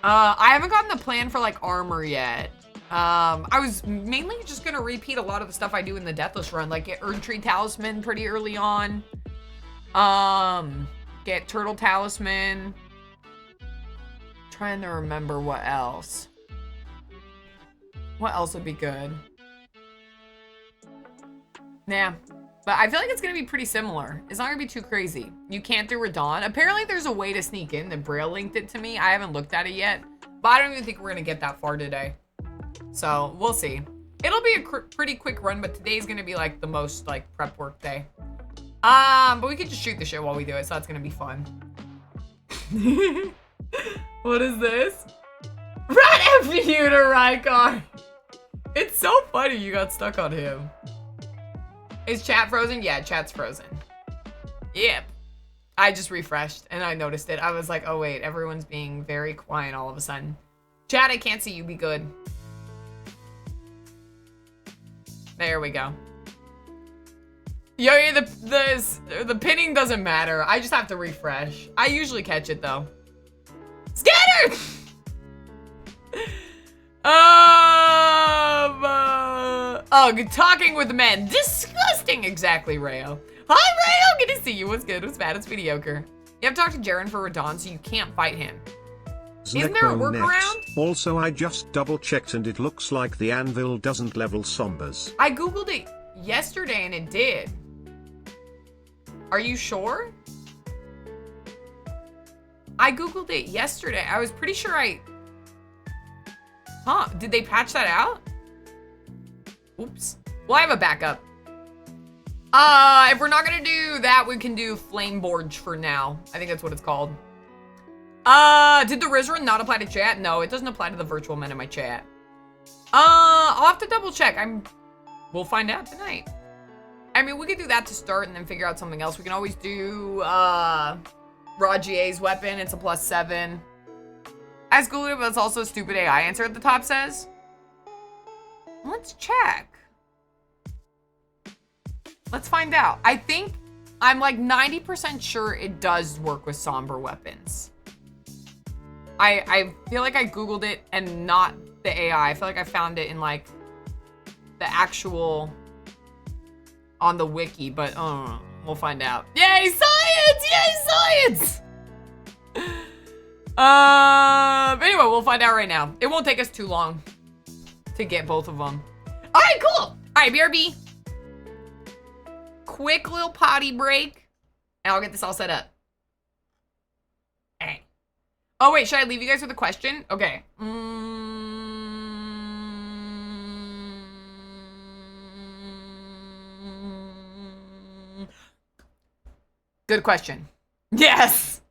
I haven't gotten the plan for like armor yet. I was mainly just gonna repeat a lot of the stuff I do in the Deathless run, like get Erdtree Talisman pretty early on. Get Turtle Talisman. Trying to remember what else. What else would be good? Nah, but I feel like it's gonna be pretty similar. It's not gonna be too crazy. You can't do Radon. Apparently there's a way to sneak in. The Braille linked it to me. I haven't looked at it yet, but I don't even think we're gonna get that far today. So we'll see. It'll be a pretty quick run, but today's gonna be like the most like prep work day. But we could just shoot the shit while we do it, so that's gonna be fun. What is this? Rat F you to Rykard. It's so funny you got stuck on him. Is chat frozen? Yeah, chat's frozen. Yep. I just refreshed and I noticed it. I was like, oh wait, everyone's being very quiet all of a sudden. Chat, I can't see you. Be good. There we go. Yo, the pinning doesn't matter. I just have to refresh. I usually catch it though. Scatter! Talking with men. Disgusting. Exactly, Rayo. Hi, Rayo. Good to see you. What's good? What's bad? It's mediocre. You have to talk to Jaren for Radon, so you can't fight him. Isn't there a workaround? Also, I just double checked and it looks like the anvil doesn't level Sombers. I googled it yesterday and it did. Are you sure? I Googled it yesterday. I was pretty sure Huh, did they patch that out? Oops. Well, I have a backup. If we're not gonna do that, we can do Flameborge for now. I think that's what it's called. Did the Rizran not apply to chat? No, it doesn't apply to the virtual men in my chat. I'll have to double check. We'll find out tonight. I mean, we could do that to start and then figure out something else. We can always do, Rajier's weapon. It's a +7. As Googled it, but it's also a stupid AI answer at the top says. Let's check. Let's find out. I think I'm like 90% sure it does work with somber weapons. I feel like I Googled it and not the AI. I feel like I found it in like the actual on the wiki, but we'll find out. Yay, science! Yay, science! Anyway, we'll find out right now. It won't take us too long to get both of them. All right, cool. All right, BRB. Quick little potty break, and I'll get this all set up. All right. Oh, wait, should I leave you guys with a question? Okay. Good question. Yes.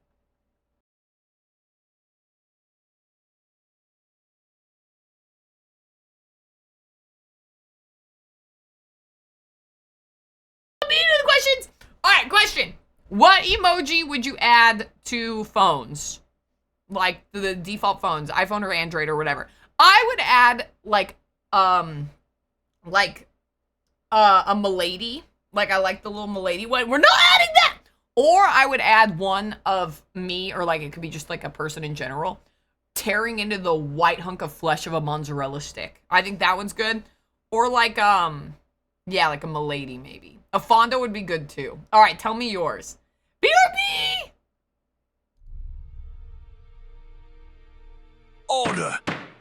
Questions. All right, question. What emoji would you add to phones? Like the default phones, iPhone or Android or whatever. I would add like a milady. Like I like the little milady one. We're not adding that. Or I would add one of me, or like it could be just like a person in general, tearing into the white hunk of flesh of a mozzarella stick. I think that one's good. Or like yeah, like a milady maybe. A Fonda would be good too. All right, tell me yours. BRB! Order!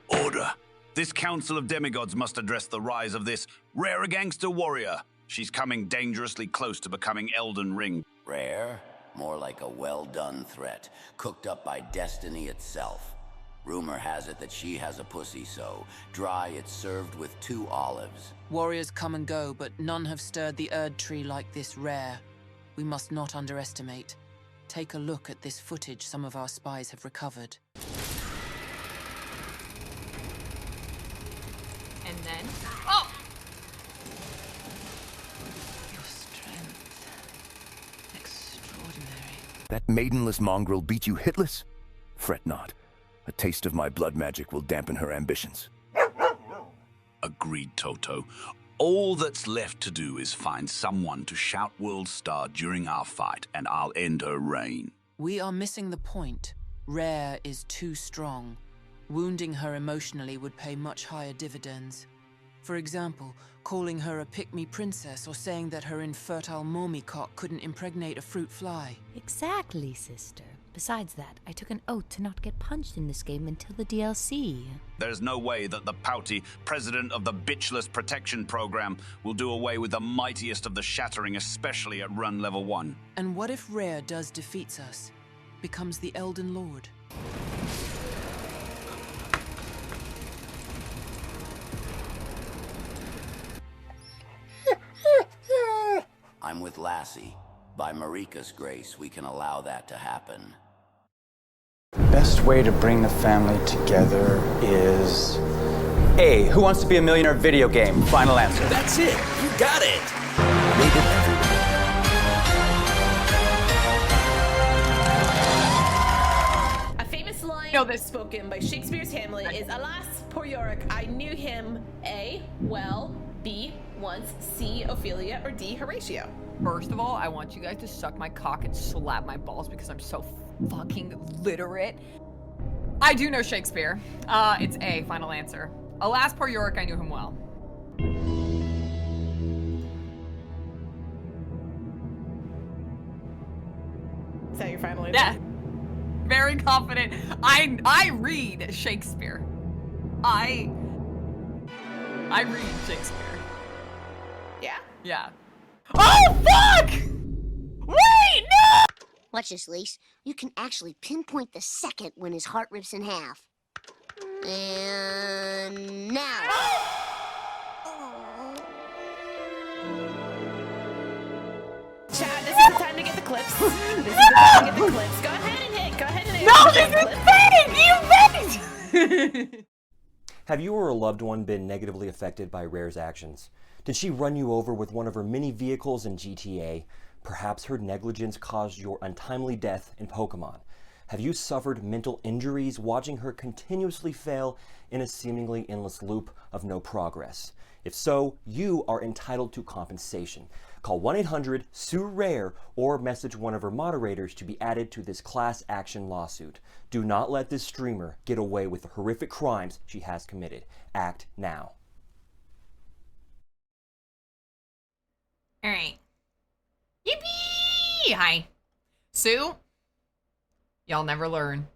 Order! This council of demigods must address the rise of this rare gangster warrior. She's coming dangerously close to becoming Elden Ring. Rare? More like a well-done threat, cooked up by destiny itself. Rumor has it that she has a pussy so dry it's served with 2 olives. Warriors come and go, but none have stirred the Erd tree like this rare. We must not underestimate. Take a look at this footage some of our spies have recovered. And then... Oh! Your strength... extraordinary. That maidenless mongrel beat you hitless? Fret not. A taste of my blood magic will dampen her ambitions. Agreed, Toto. All that's left to do is find someone to shout World Star during our fight, and I'll end her reign. We are missing the point. Rare is too strong. Wounding her emotionally would pay much higher dividends. For example, calling her a pick-me princess or saying that her infertile mommy-cock couldn't impregnate a fruit fly. Exactly, sister. Besides that, I took an oath to not get punched in this game until the DLC. There's no way that the pouty president of the Bitchless Protection Program will do away with the mightiest of the shattering, especially at run level 1. And what if Rare does defeats us? Becomes the Elden Lord? I'm with Lassie. By Marika's grace, we can allow that to happen. Best way to bring the family together is... A. Who Wants to Be a Millionaire video game? Final answer. That's it. You got it. Made it everywhere. A famous line spoken by Shakespeare's Hamlet is, "Alas, poor Yorick, I knew him, A, well, B, once, C, Ophelia, or D, Horatio." First of all, I want you guys to suck my cock and slap my balls because I'm so fucking literate. I do know Shakespeare. It's A, final answer. Alas, poor Yorick, I knew him well. Is that your final answer? Yeah. Very confident. I read Shakespeare. I read Shakespeare. Yeah? Yeah. Oh, fuck! Wait, no! Watch this, Lise. You can actually pinpoint the second when his heart rips in half. And now. Chad, this is the time to get the clips. This is the time to get the clips. Go ahead and hit. Go ahead and hit. No, this is fake! You faked! Have you or a loved one been negatively affected by Rare's actions? Did she run you over with one of her mini vehicles in GTA? Perhaps her negligence caused your untimely death in Pokemon. Have you suffered mental injuries watching her continuously fail in a seemingly endless loop of no progress? If so, you are entitled to compensation. Call 1-800-SUE-RARE or message one of her moderators to be added to this class action lawsuit. Do not let this streamer get away with the horrific crimes she has committed. Act now. All right. Yippee! Hi. Sue? Y'all never learn.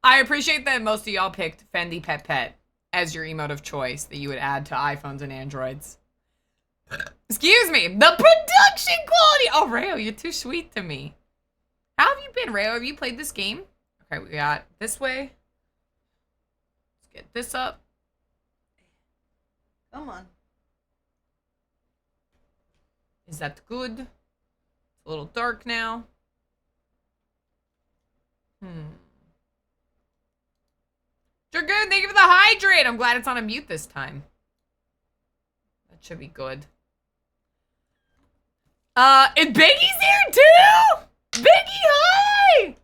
I appreciate that most of y'all picked Fendi Pet Pet as your emote of choice that you would add to iPhones and Androids. Excuse me, the production quality! Oh, Rayo, you're too sweet to me. How have you been, Rayo? Have you played this game? Okay, we got this way. Let's get this up. Come on. Is that good? It's a little dark now. You're good. Thank you for the hydrate. I'm glad it's on a mute this time. That should be good. And Biggie's here too! Biggie, hi!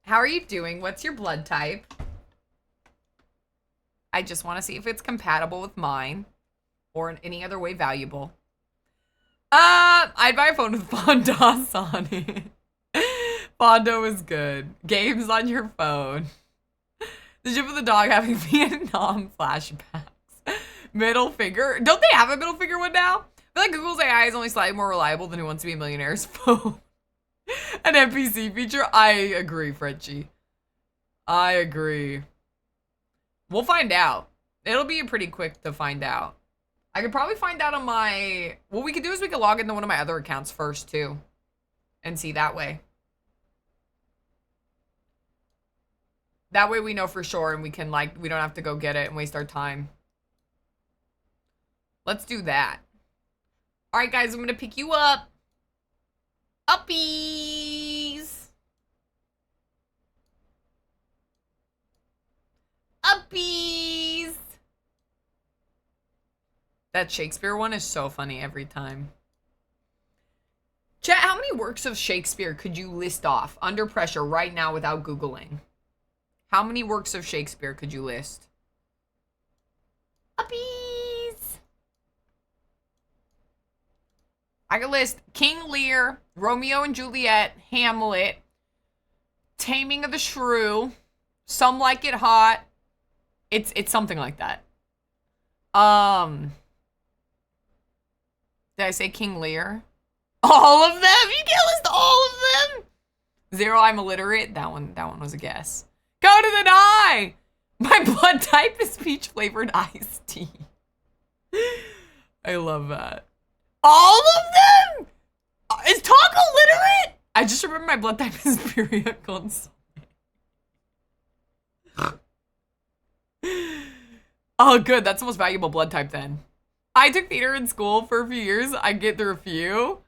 How are you doing? What's your blood type? I just want to see if it's compatible with mine or in any other way valuable. I'd buy a phone with Fondos on it. Fondo is good. Games on your phone. The ship of the dog having Vietnam flashbacks. Middle finger. Don't they have a middle finger one now? I feel like Google's AI is only slightly more reliable than Who Wants to Be a Millionaire's phone. An NPC feature? I agree, Frenchie. I agree. We'll find out. It'll be pretty quick to find out. I could probably find out on my... What we could do is we could log into one of my other accounts first, too. And see that way. That way we know for sure and we can, like, we don't have to go get it and waste our time. Let's do that. All right, guys, I'm going to pick you up. Uppies. Uppies. That Shakespeare one is so funny every time. Chat, how many works of Shakespeare could you list off under pressure right now without Googling? How many works of Shakespeare could you list? Uppies. I could list King Lear, Romeo and Juliet, Hamlet, Taming of the Shrew, Some Like It Hot. It's something like that. Did I say King Lear? All of them? You can't list all of them? Zero, I'm illiterate. That one was a guess. Go to the die! My blood type is peach flavored iced tea. I love that. All of them? Is Talk illiterate? I just remember my blood type is Pyria Gonzalez. Oh, good. That's the most valuable blood type then. I took theater in school for a few years. I get through a few.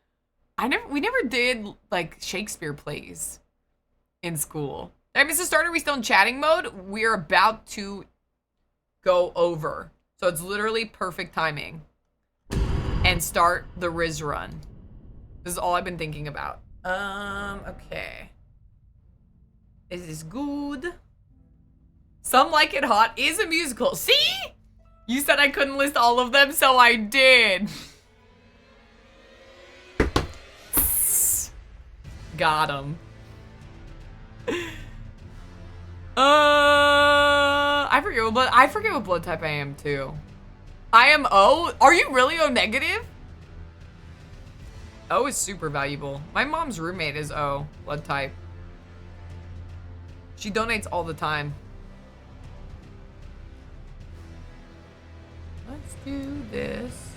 We never did like Shakespeare plays in school. Did I miss a starter? Are we still in chatting mode? We're about to go over. So it's literally perfect timing. And start the Riz run. This is all I've been thinking about. Okay. Is this good? Some Like It Hot is a musical. See? You said I couldn't list all of them, so I did. Got him. I forget what blood type I am too. I am O. Are you really O negative? O is super valuable. My mom's roommate is O blood type. She donates all the time. Let's do this.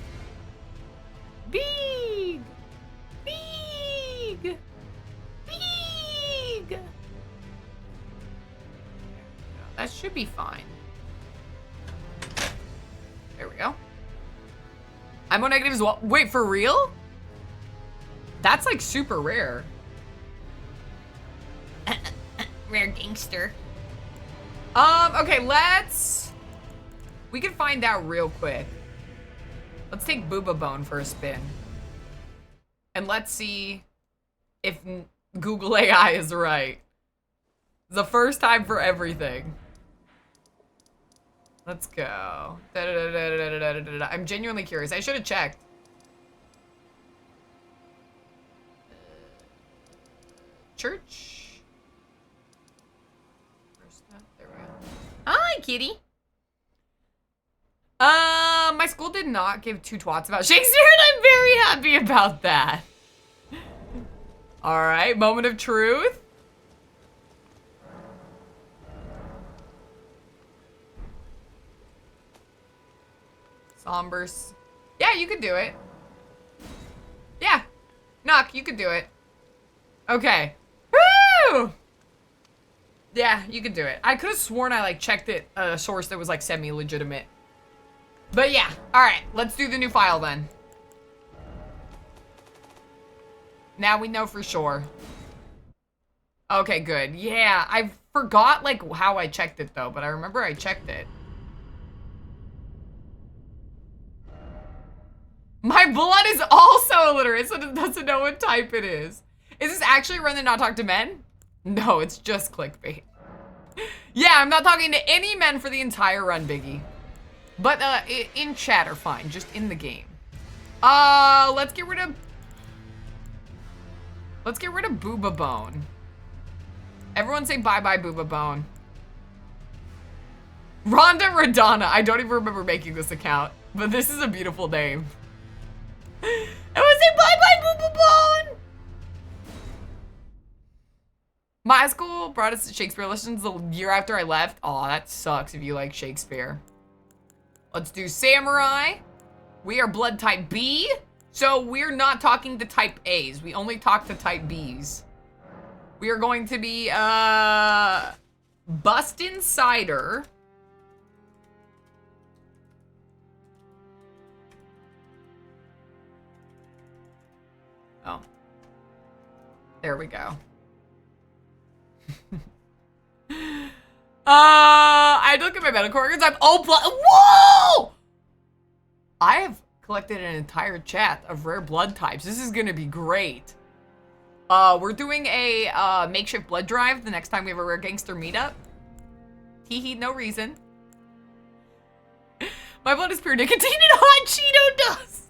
I'm O negative as well. Wait, for real? That's like super rare. Rare gangster. Okay, we can find out real quick. Let's take Booba Bone for a spin. And let's see if Google AI is right. The first time for everything. Let's go. I'm genuinely curious. I should have checked. Church. First up, there we go. Hi, kitty. My school did not give two twats about Shakespeare, and I'm very happy about that. All right, moment of truth. Sombers. Yeah, you could do it. Yeah. Knock, you could do it. Okay. Woo! Yeah, you could do it. I could have sworn I like checked it a source that was like semi-legitimate. But yeah. Alright, let's do the new file then. Now we know for sure. Okay, good. Yeah, I forgot like how I checked it though, but I remember I checked it. My blood is also illiterate, so it doesn't know what type it is. Is this actually Run and Not Talk to Men? No, it's just clickbait. Yeah, I'm not talking to any men for the entire run, Biggie. But in chat are fine, just in the game. Let's get rid of Booba Bone. Everyone say bye-bye, Booba Bone. Rhonda Radonna. I don't even remember making this account, but this is a beautiful name. Everyone say bye-bye, Booba Bone. My school brought us to Shakespeare lessons the year after I left. Aw, that sucks if you like Shakespeare. Let's do Samurai. We are blood type B, so we're not talking to type A's. We only talk to type B's. We are going to be, Bustin' Cider. Oh. There we go. I look at my medical records. I'm O+. Whoa! I have collected an entire chat of rare blood types. This is gonna be great. We're doing a makeshift blood drive the next time we have a rare gangster meetup. Hee, no reason. My blood is pure nicotine and hot Cheeto dust.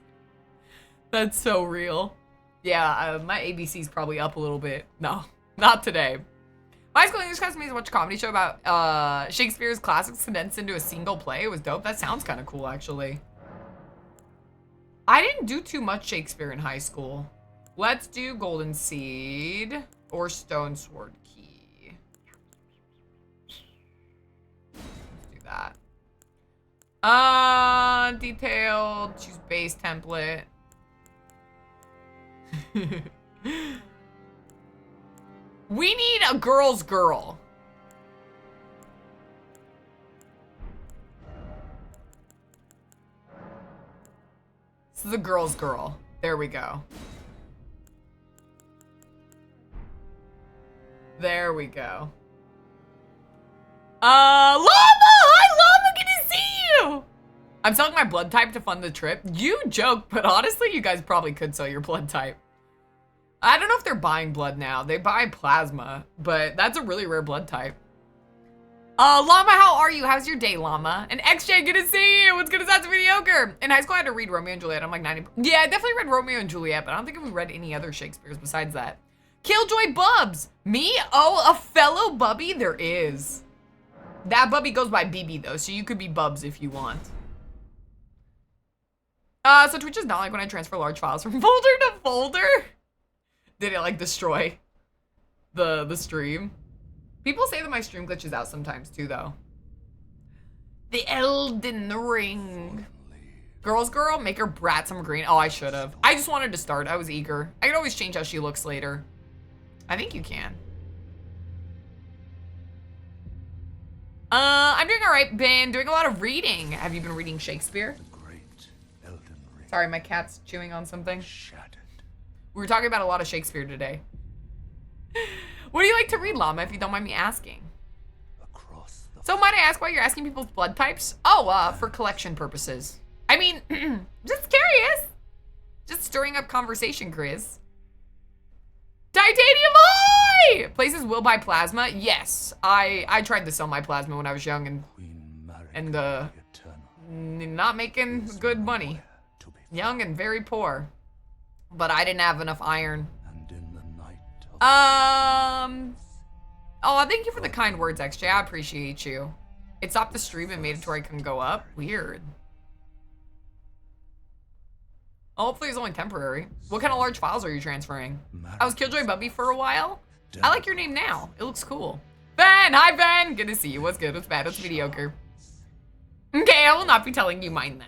That's so real. Yeah, my ABC's probably up a little bit. No, not today. My school English class made us watch a comedy show about Shakespeare's classics condensed into a single play. It was dope. That sounds kind of cool, actually. I didn't do too much Shakespeare in high school. Let's do Golden Seed or Stone Sword Key. Let's do that. Detailed. Choose base template. We need a girl's girl. This is a girl's girl. There we go. There we go. Llama! Hi, Llama! Good to see you! I'm selling my blood type to fund the trip. You joke, but honestly, you guys probably could sell your blood type. I don't know if they're buying blood now. They buy plasma, but that's a really rare blood type. Llama, how are you? How's your day, Llama? And XJ, good to see you. What's good as that's mediocre? In high school, I had to read Romeo and Juliet. I'm like 90. Yeah, I definitely read Romeo and Juliet, but I don't think we read any other Shakespeare's besides that. Killjoy Bubs. Me? Oh, a fellow Bubby? There is. That Bubby goes by BB, though, so you could be Bubs if you want. So Twitch is not like when I transfer large files from folder to folder. Did it like destroy the stream? People say that my stream glitches out sometimes too, though. The Elden Ring. Girl's girl, make her brat some green. Oh, I should have. I just wanted to start. I was eager. I could always change how she looks later. I think you can. I'm doing all right. Been doing a lot of reading. Have you been reading Shakespeare? Sorry, my cat's chewing on something. We were talking about a lot of Shakespeare today. What do you like to read, Llama, if you don't mind me asking? So might I ask why you're asking people's blood types? Oh, for collection purposes. I mean, just curious. Just stirring up conversation, Chris. Titanium High! Places will buy plasma. Yes, I tried to sell my plasma when I was young and not making good money. Young and very poor. But I didn't have enough iron. Oh, thank you for the kind words, XJ. I appreciate you. It stopped the stream and made it to where I couldn't go up. Weird. Oh, hopefully it's only temporary. What kind of large files are you transferring? I was Killjoy Bubby for a while. I like your name now. It looks cool. Ben! Hi, Ben! Good to see you. What's good? What's bad? What's mediocre? Okay, I will not be telling you mine then.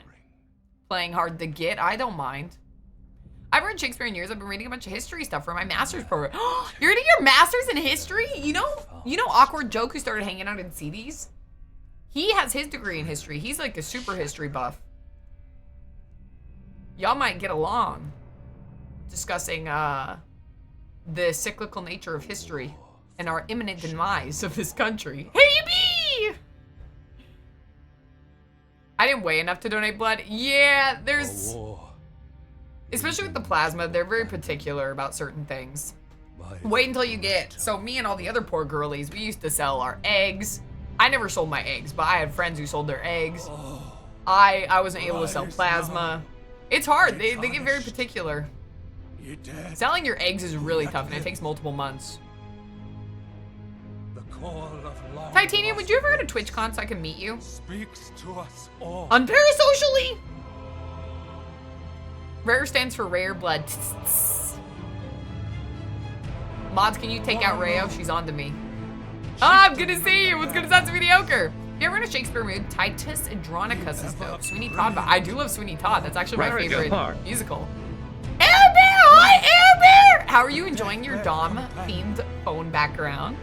Playing hard to get. I don't mind. I've read Shakespeare in years. I've been reading a bunch of history stuff for my master's program. You're reading your master's in history? You know Awkward Joke who started hanging out in CDs? He has his degree in history. He's like a super history buff. Y'all might get along discussing the cyclical nature of history and our imminent demise of this country. Hey, bee! I didn't weigh enough to donate blood. Yeah, there's... Especially with the plasma, they're very particular about certain things. Wait until you get... So me and all the other poor girlies, we used to sell our eggs. I never sold my eggs, but I had friends who sold their eggs. I wasn't able to sell plasma. It's hard. They get very particular. Selling your eggs is really tough, and it takes multiple months. Titanium, would you ever go to TwitchCon so I can meet you? Speaks to us all. Unparasocially! Rare stands for rare blood. Mods, can you take out Rayo? She's on to me. I'm good to see you. What's good? Sounds mediocre. If you're ever in a Shakespeare mood, Titus Andronicus is dope. Sweeney Todd, but I do love Sweeney Todd. That's actually my favorite musical. Air Bear! Hi, Air Bear! How are you enjoying your Dom-themed phone background?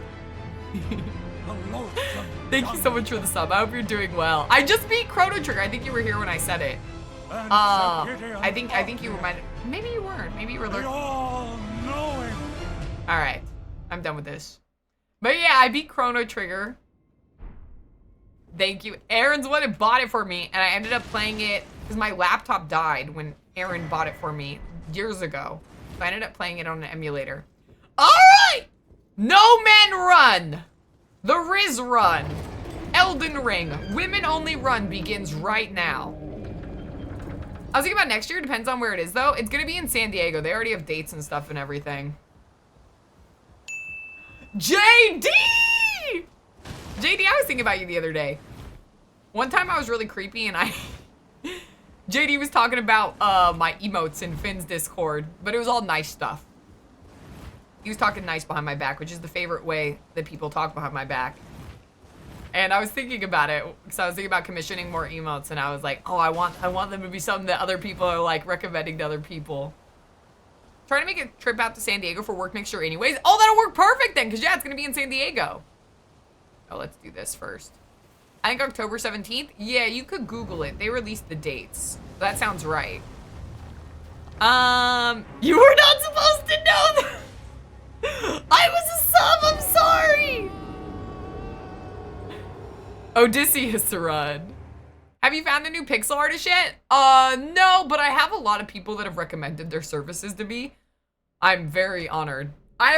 Thank you so much for the sub. I hope you're doing well. I just beat Chrono Trigger. I think you were here when I said it. I think you reminded. Maybe you weren't. Maybe you were lurking. All right, I'm done with this. But yeah, I beat Chrono Trigger. Thank you. Aaron's one and bought it for me, and I ended up playing it because my laptop died when Aaron bought it for me years ago. So I ended up playing it on an emulator. All right, No Men Run, The Riz Run, Elden Ring, Women Only Run begins right now. I was thinking about next year. Depends on where it is, though. It's going to be in San Diego. They already have dates and stuff and everything. JD! JD, I was thinking about you the other day. One time I was really creepy and JD was talking about my emotes in Finn's Discord, but it was all nice stuff. He was talking nice behind my back, which is the favorite way that people talk behind my back. And I was thinking about it, because I was thinking about commissioning more emotes, and I was like, oh, I want them to be something that other people are like recommending to other people. Trying to make a trip out to San Diego for work next year anyways. Oh, that'll work perfect then, because yeah, it's gonna be in San Diego. Oh, let's do this first. I think October 17th. Yeah, you could Google it. They released the dates. That sounds right. You were not supposed to know that. I was a sub, I'm sorry. Odysseus to run. Have you found a new pixel artist yet? No, but I have a lot of people that have recommended their services to me. I'm very honored. I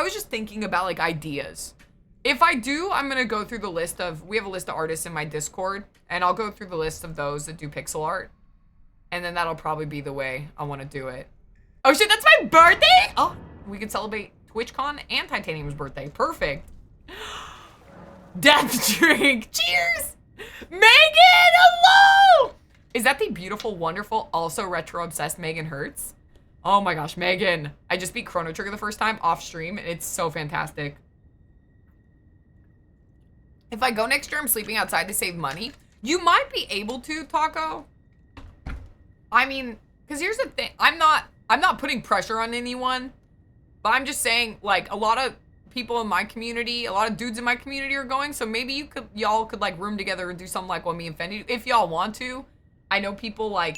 was just thinking about like ideas. If I do, I'm gonna go through the list of, we have a list of artists in my Discord, and I'll go through the list of those that do pixel art. And then that'll probably be the way I wanna do it. Oh shit, that's my birthday? Oh, we can celebrate TwitchCon and Titanium's birthday. Perfect. Death drink. Cheers. Megan, hello. Is that the beautiful, wonderful, also retro obsessed Megan Hertz? Oh my gosh, Megan. I just beat Chrono Trigger the first time off stream, and it's so fantastic. If I go next year, I'm sleeping outside to save money. You might be able to, Taco. I mean, because here's the thing. I'm not putting pressure on anyone, but I'm just saying, like, a lot of people in my community, a lot of dudes in my community are going, so maybe y'all could like room together and do something like what me and Fendi do, if y'all want to. I know people like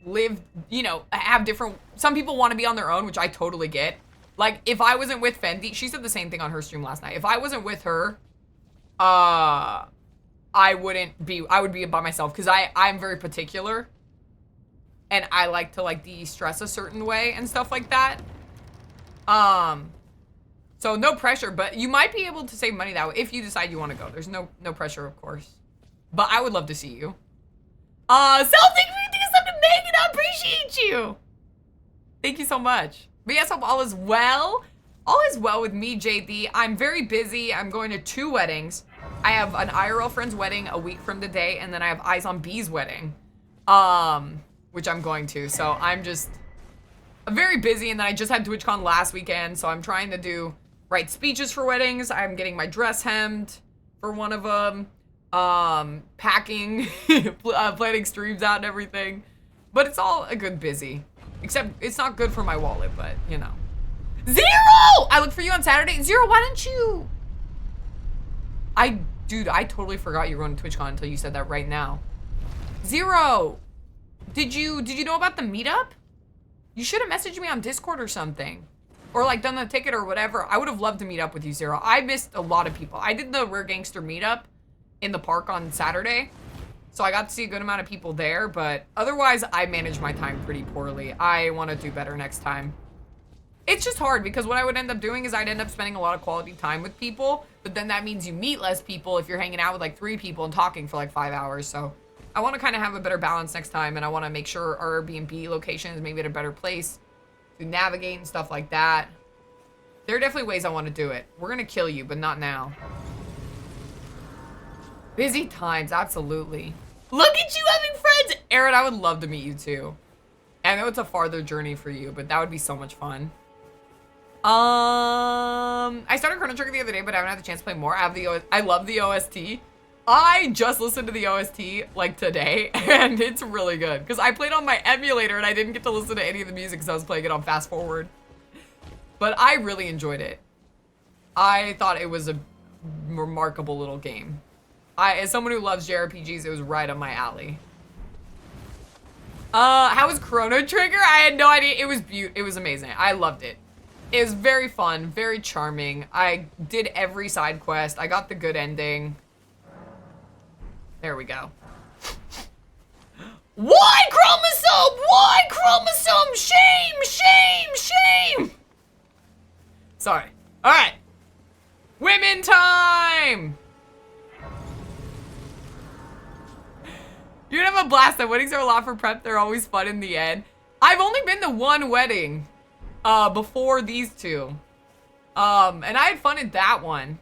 live, you know, have different, some people want to be on their own, which I totally get. Like, if I wasn't with Fendi, she said the same thing on her stream last night. If I wasn't with her, I would be by myself, because I'm very particular. And I like to, like, de-stress a certain way and stuff like that. So no pressure, but you might be able to save money that way if you decide you want to go. There's no pressure, of course. But I would love to see you. Sel, thank you for doing something to Megan. I appreciate you. Thank you so much. But yes, hope all is well. All is well with me, JD. I'm very busy. I'm going to 2 weddings. I have an IRL friend's wedding a week from today, and then I have Eyes on B's wedding, which I'm going to. So I'm just very busy, and then I just had TwitchCon last weekend, so I'm trying to write speeches for weddings. I'm getting my dress hemmed for one of them. Packing, planning streams out and everything. But it's all a good busy. Except it's not good for my wallet, but you know. Zero! I look for you on Saturday. Zero, why don't you? Dude, I totally forgot you were going to TwitchCon until you said that right now. Zero! Did you know about the meetup? You should have messaged me on Discord or something. Or like done the ticket or whatever. I would have loved to meet up with you, Zero. I missed a lot of people. I did the Rare Gangster meetup in the park on Saturday. So I got to see a good amount of people there, but otherwise I managed my time pretty poorly. I want to do better next time. It's just hard because what I would end up doing is I'd end up spending a lot of quality time with people, but then that means you meet less people if you're hanging out with like 3 people and talking for like 5 hours. So I want to kind of have a better balance next time, and I want to make sure our Airbnb location is maybe at a better place to navigate and stuff like that. There are definitely ways I want to do it. We're going to kill you, but not now. Busy times, absolutely. Look at you having friends! Aaron, I would love to meet you too. I know it's a farther journey for you, but that would be so much fun. I started Chrono Trigger the other day, but I haven't had the chance to play more. I love the OST. I just listened to the OST like today, and it's really good. Because I played on my emulator, and I didn't get to listen to any of the music because I was playing it on fast forward. But I really enjoyed it. I thought it was a remarkable little game. As someone who loves JRPGs, it was right up my alley. How was Chrono Trigger? I had no idea. It was amazing. I loved it. It was very fun, very charming. I did every side quest. I got the good ending. There we go. Why chromosome? Why chromosome? Shame, shame, shame. Sorry. All right. Women time. You're gonna have a blast. The weddings are a lot for prep. They're always fun in the end. I've only been to 1 wedding before these 2. And I had fun at that one.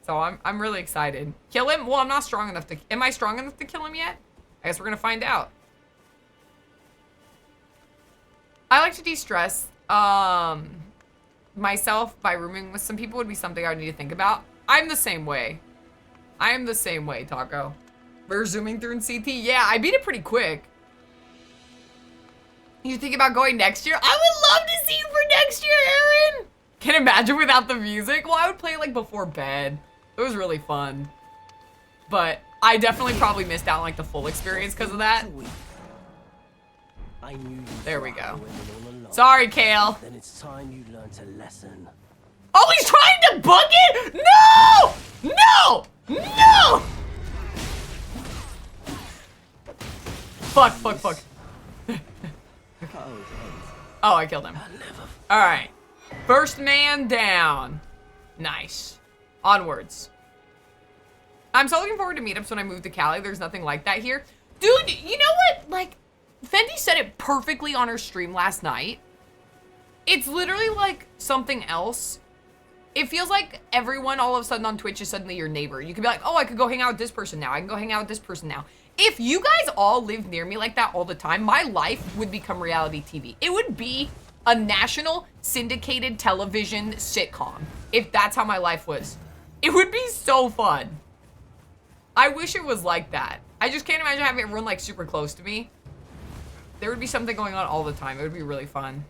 So I'm really excited. Kill him? Well, I'm not strong enough to... Am I strong enough to kill him yet? I guess we're gonna find out. I like to de-stress myself by rooming with some people would be something I would need to think about. I'm the same way. I am the same way, Taco. We're zooming through in CT. Yeah, I beat it pretty quick. You think about going next year? I would love to see you for next year, Aaron. Can't imagine without the music. Well, I would play like before bed. It was really fun. But I definitely probably missed out on like the full experience because of that. There we go. Sorry, Kale. Then it's time you learned a lesson. Oh, he's trying to book it? No! No! No! Fuck, fuck, fuck. Oh, I killed him. All right. First man down. Nice. Onwards. I'm so looking forward to meetups when I move to Cali. There's nothing like that here. Dude, you know what? Like, Fendi said it perfectly on her stream last night. It's literally like something else. It feels like everyone all of a sudden on Twitch is suddenly your neighbor. You could be like, oh, I could go hang out with this person now. I can go hang out with this person now. If you guys all lived near me like that all the time, my life would become reality TV. It would be a national syndicated television sitcom if that's how my life was. It would be so fun. I wish it was like that. I just can't imagine having everyone like super close to me. There would be something going on all the time. It would be really fun.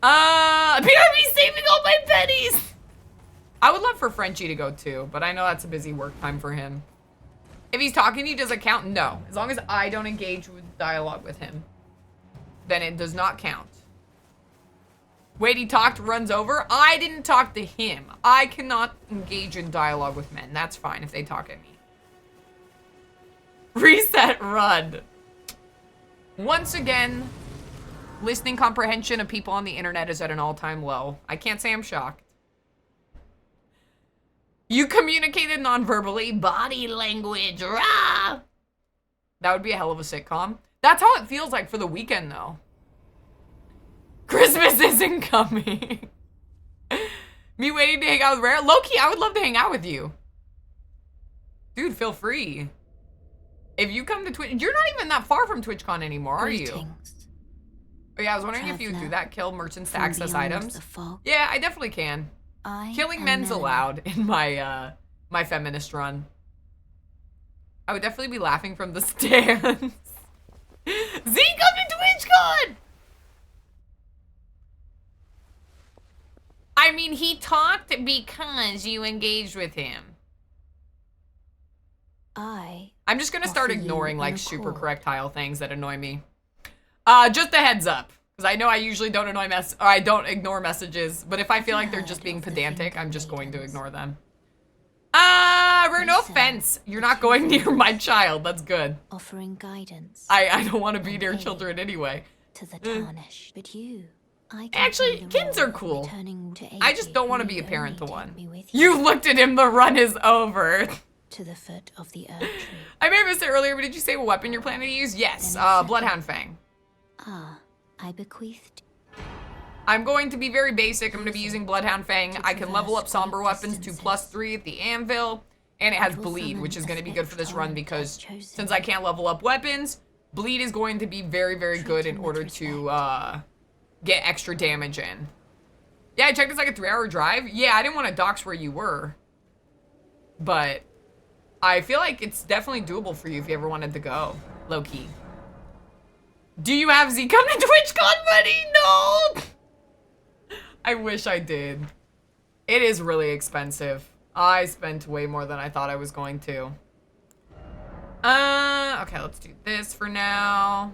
BRB saving all my pennies. I would love for Frenchie to go too, but I know that's a busy work time for him. If he's talking to you, does it count? No. As long as I don't engage with dialogue with him, then it does not count. Wait, he talked, runs over? I didn't talk to him. I cannot engage in dialogue with men. That's fine if they talk at me. Reset, run. Once again, listening comprehension of people on the internet is at an all-time low. I can't say I'm shocked. You communicated non-verbally. Body language, rah! That would be a hell of a sitcom. That's how it feels like for the weekend, though. Christmas isn't coming. Me waiting to hang out with Rare. Low-key, I would love to hang out with you. Dude, feel free. If you come to Twitch, you're not even that far from TwitchCon anymore, are you? Oh yeah, I was wondering if you would do that. Kill merchants to access items. Yeah, I definitely can. Killing men's allowed in my my feminist run. I would definitely be laughing from the stands. Z, come to TwitchCon! I mean, he talked because you engaged with him. I'm just gonna start ignoring like super correctile things that annoy me. Just a heads up, because I know I usually don't I don't ignore messages, but if I feel like they're just being pedantic, I'm just going to ignore them. No offense. You're not going near my child. That's good. Offering guidance. I don't want to be near children anyway. To the tarnish. But you, actually, kids are cool. I just don't want to be a parent to one. You looked at him, the run is over. To the foot of the Earth Tree. I may have missed it earlier, but did you say what weapon you're planning to use? Yes, Bloodhound Fang. I bequeathed. I'm going to be very basic. I'm going to be using Bloodhound Fang. I can level up Somber Weapons to +3 at the Anvil, and it has Bleed, which is going to be good for this run because since I can't level up weapons, Bleed is going to be very, very good in order to get extra damage in. Yeah, I checked it's like a 3-hour drive. Yeah, I didn't want to dox where you were, but I feel like it's definitely doable for you if you ever wanted to go, low-key. Do you have Z come to TwitchCon, buddy? No! I wish I did. It is really expensive. I spent way more than I thought I was going to. Okay, let's do this for now.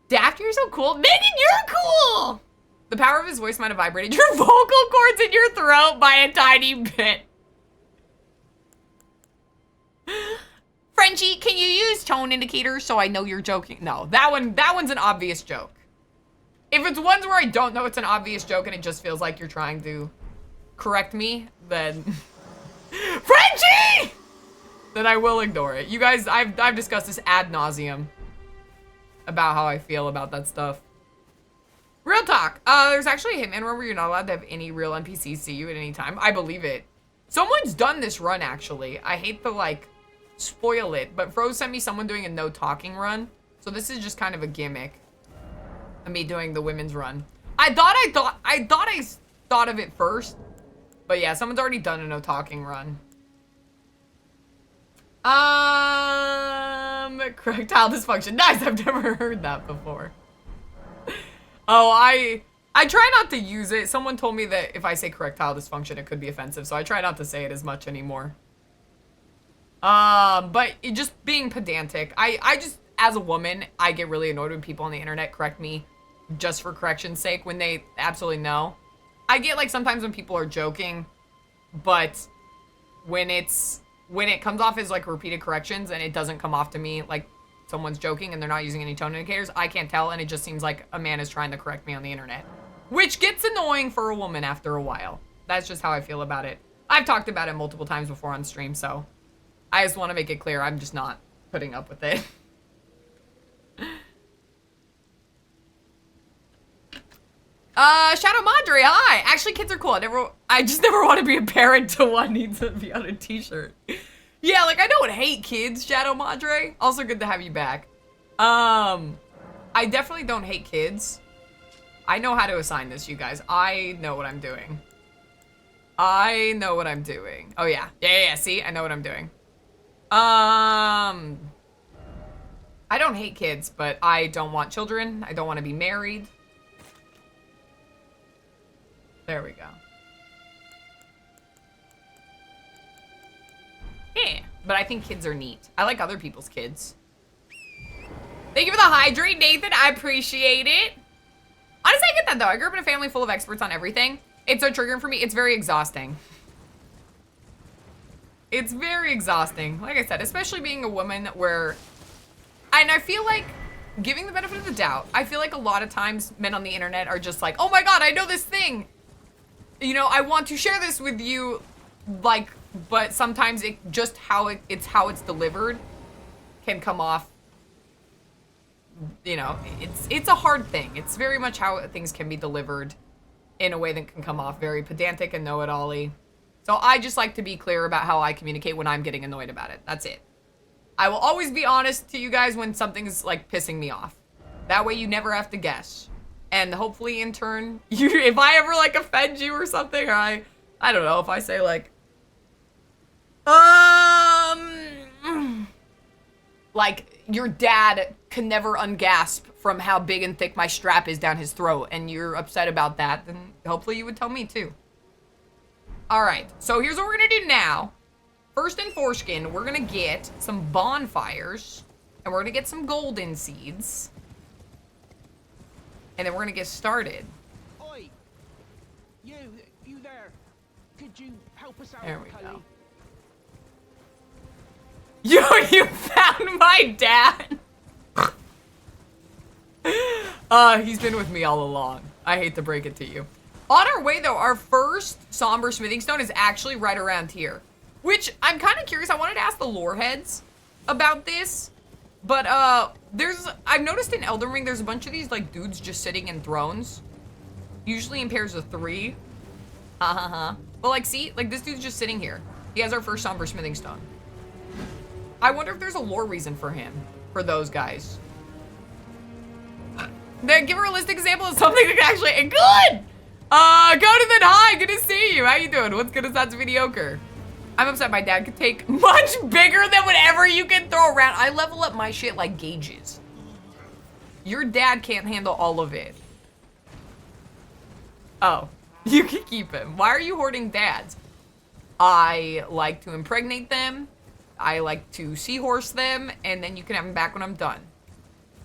Daft, you're so cool. Megan, you're cool! The power of his voice might have vibrated your vocal cords in your throat by a tiny bit. Frenchie, can you use tone indicators so I know you're joking? No, that one's an obvious joke. If it's ones where I don't know it's an obvious joke and it just feels like you're trying to correct me, then Frenchie! Then I will ignore it. You guys, I've discussed this ad nauseum about how I feel about that stuff. Real talk. There's actually a Hitman run where you're not allowed to have any real NPCs see you at any time. I believe it. Someone's done this run, actually. I hate to, like, spoil it, but Froze sent me someone doing a no talking run. So this is just kind of a gimmick of me doing the women's run. I thought of it first. But yeah, someone's already done a no talking run. Correctile dysfunction. Nice, I've never heard that before. Oh, I try not to use it. Someone told me that if I say correctile dysfunction, it could be offensive, so I try not to say it as much anymore. But it just being pedantic. I just, as a woman, I get really annoyed when people on the internet correct me just for correction's sake when they absolutely know. I get like sometimes when people are joking, but when it comes off as like repeated corrections and it doesn't come off to me like someone's joking and they're not using any tone indicators, I can't tell, and it just seems like a man is trying to correct me on the internet, which gets annoying for a woman after a while. That's just how I feel about it. I've talked about it multiple times before on stream, so I just want to make it clear I'm just not putting up with it. Shadow Madre, hi! Actually, kids are cool. I just never want to be a parent to one needs to be on a t-shirt. Yeah, like, I don't hate kids, Shadow Madre. Also good to have you back. I definitely don't hate kids. I know how to assign this, you guys. I know what I'm doing. I know what I'm doing. Oh, yeah. Yeah, see? I know what I'm doing. I don't hate kids, but I don't want children. I don't want to be married. There we go. But I think kids are neat. I like other people's kids. Thank you for the hydrate, Nathan. I appreciate it. Honestly, I get that though. I grew up in a family full of experts on everything. It's so triggering for me. It's very exhausting. It's very exhausting. Like I said, especially being a woman where, and I feel like giving the benefit of the doubt, I feel like a lot of times men on the internet are just like, oh my God, I know this thing. You know, I want to share this with you. Like, but sometimes it just how it's delivered can come off, you know, it's a hard thing. It's very much how things can be delivered in a way that can come off very pedantic and know-it-all-y. So I just like to be clear about how I communicate when I'm getting annoyed about it. That's it. I will always be honest to you guys when something's like pissing me off. That way you never have to guess. And hopefully in turn, if I ever like offend you or something, or I don't know, if I say like, like your dad can never ungasp from how big and thick my strap is down his throat, and you're upset about that, then hopefully you would tell me too. All right, so here's what we're gonna do now. First in foreskin, we're gonna get some bonfires, and we're gonna get some golden seeds, and then we're gonna get started. Oi, you there? Could you help us out? There we go. You found my dad. He's been with me all along. I hate to break it to you. On our way though, our first somber smithing stone is actually right around here, which I'm kind of curious. I wanted to ask the lore heads about this, but I've noticed in Elden Ring there's a bunch of these like dudes just sitting in thrones, usually in pairs of 3. But like, see, like this dude's just sitting here. He has our first somber smithing stone. I wonder if there's a lore reason for him, for those guys. Then give a realistic example of something that actually good. Go hi, good to see you. How you doing? What's good is that's mediocre. I'm upset my dad could take much bigger than whatever you can throw around. I level up my shit like gauges. Your dad can't handle all of it. Oh, you can keep him. Why are you hoarding dads? I like to impregnate them. I like to seahorse them, and then you can have them back when I'm done.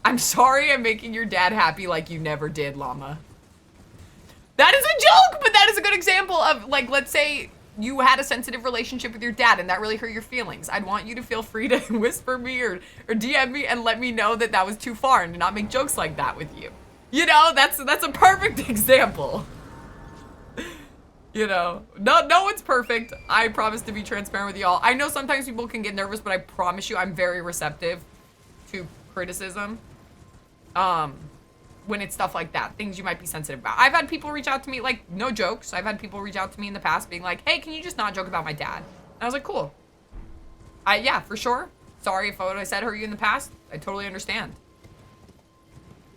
I'm sorry I'm making your dad happy like you never did, llama. That is a joke, but that is a good example of, like, let's say you had a sensitive relationship with your dad and that really hurt your feelings. I'd want you to feel free to whisper me or DM me and let me know that that was too far and to not make jokes like that with you. You know, that's a perfect example. You know, no one's perfect. I promise to be transparent with y'all. I know sometimes people can get nervous, but I promise you I'm very receptive to criticism. When it's stuff like that, things you might be sensitive about. I've had people reach out to me, like, no jokes. I've had people reach out to me in the past being like, hey, can you just not joke about my dad? And I was like, cool. Yeah, for sure. Sorry if what I said hurt you in the past. I totally understand.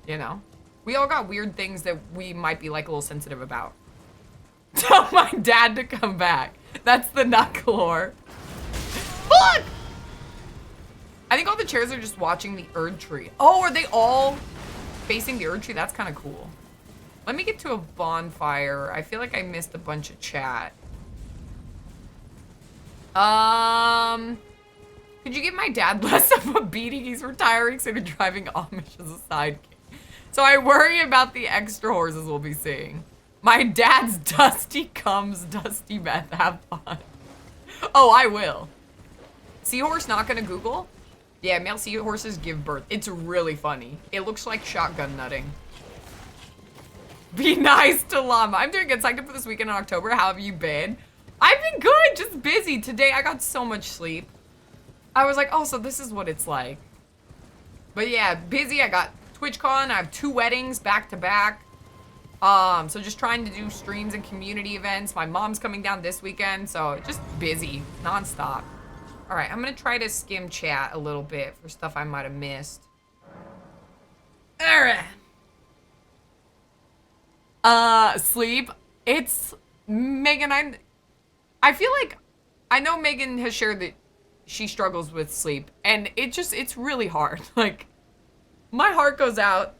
You know, we all got weird things that we might be like a little sensitive about. Tell my dad to come back. That's the knucklore. Fuck! I think all the chairs are just watching the Erd tree. Oh, are they all facing the Erd tree? That's kind of cool. Let me get to a bonfire. I feel like I missed a bunch of chat. Could you give my dad less of a beating? He's retiring, so driving Amish as a sidekick. So I worry about the extra horses we'll be seeing. My dad's dusty comes, dusty meth. Have fun. Oh, I will. Seahorse not gonna Google? Yeah, male seahorses give birth. It's really funny. It looks like shotgun nutting. Be nice to llama. I'm doing good. Signed up for this weekend in October. How have you been? I've been good, just busy. Today I got so much sleep. I was like, oh, so this is what it's like. But yeah, busy. I got TwitchCon. I have 2 weddings back to back. So just trying to do streams and community events. My mom's coming down this weekend, so just busy, nonstop. All right, I'm gonna try to skim chat a little bit for stuff I might have missed. All right. Sleep. It's Megan. I feel like I know Megan has shared that she struggles with sleep, and it's really hard. Like, my heart goes out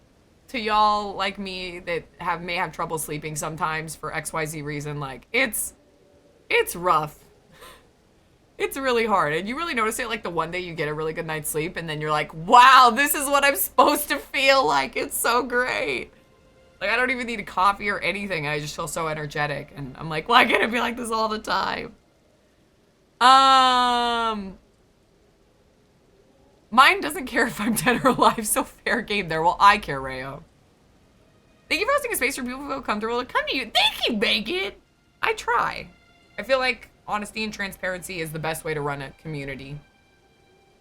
to y'all like me that may have trouble sleeping sometimes for XYZ reason. Like, it's rough. It's really hard. And you really notice it like the one day you get a really good night's sleep and then you're like, wow, this is what I'm supposed to feel like. It's so great. Like, I don't even need a coffee or anything. I just feel so energetic. And I'm like, why can't it be like this all the time? Mine doesn't care if I'm dead or alive, so fair game there. Well, I care, Rayo. Thank you for hosting a space where people feel comfortable to come to you. Thank you, Megan. I try. I feel like honesty and transparency is the best way to run a community.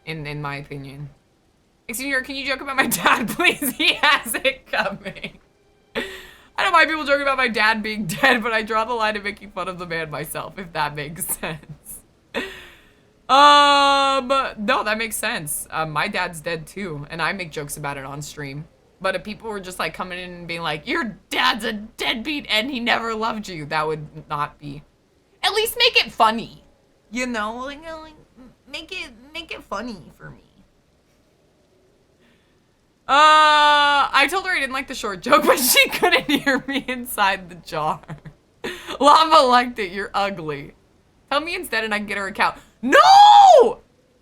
In my opinion. Excuse me, can you joke about my dad, please? He has it coming. I don't mind people joking about my dad being dead, but I draw the line of making fun of the man myself, if that makes sense. No, that makes sense. My dad's dead too, and I make jokes about it on stream. But if people were just like coming in and being like, your dad's a deadbeat and he never loved you, that would not be. At least make it funny. You know, like make it funny for me. I told her I didn't like the short joke, but she couldn't hear me inside the jar. Lava liked it, you're ugly. Tell me instead and I can get her account. No!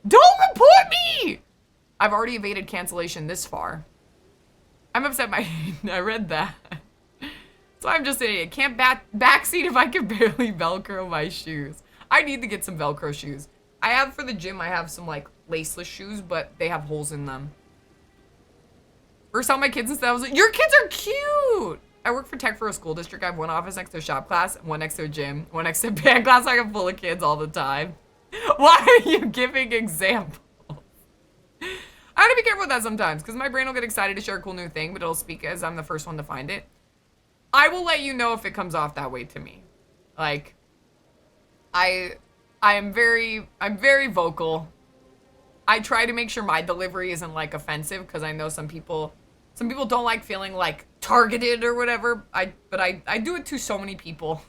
Don't report me! I've already evaded cancellation this far. I'm upset I read that. So I'm just an idiot. Can't backseat if I can barely Velcro my shoes. I need to get some Velcro shoes. I have for the gym, I have some like laceless shoes, but they have holes in them. First time my kids and stuff, I was like, your kids are cute! I work for tech for a school district. I have one office next to a shop class, one next to a gym, one next to a band class. I am full of kids all the time. Why are you giving examples? I have to be careful with that sometimes because my brain will get excited to share a cool new thing, but it'll speak as I'm the first one to find it. I will let you know if it comes off that way to me. Like, I'm very vocal. I try to make sure my delivery isn't like offensive because I know some people don't like feeling like targeted or whatever. But I do it to so many people.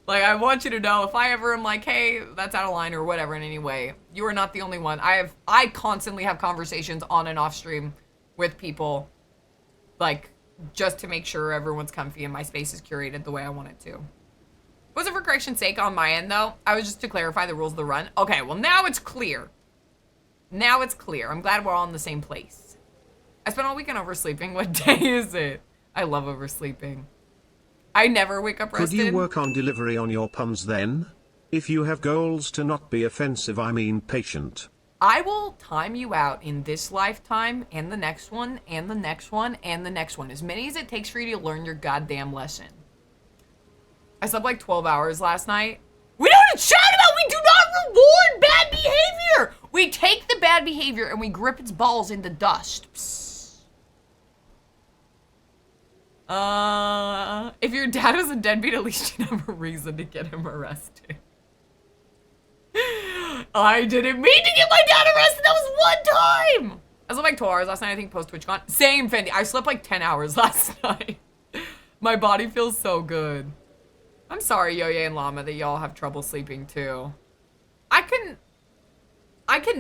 Like, I want you to know if I ever am like, hey, that's out of line or whatever in any way, you are not the only one. I constantly have conversations on and off stream with people, like, just to make sure everyone's comfy and my space is curated the way I want it to. Wasn't for correction's sake on my end, though. I was just to clarify the rules of the run. Okay, well, now it's clear. Now it's clear. I'm glad we're all in the same place. I spent all weekend oversleeping. What day is it? I love oversleeping. I never wake up rested. Could you work on delivery on your puns then? If you have goals to not be offensive, I mean patient. I will time you out in this lifetime, and the next one, and the next one, and the next one. As many as it takes for you to learn your goddamn lesson. I slept like 12 hours last night. We don't shout about, we do not reward bad behavior! We take the bad behavior and we grip its balls into dust. Psst. If your dad was a deadbeat, at least you'd have a reason to get him arrested. I didn't mean to get my dad arrested. That was one time. I slept like 12 hours last night, I think, post TwitchCon. Same, Fendi. I slept like 10 hours last night. My body feels so good. I'm sorry, Yo-Ye and Llama, that y'all have trouble sleeping too. I can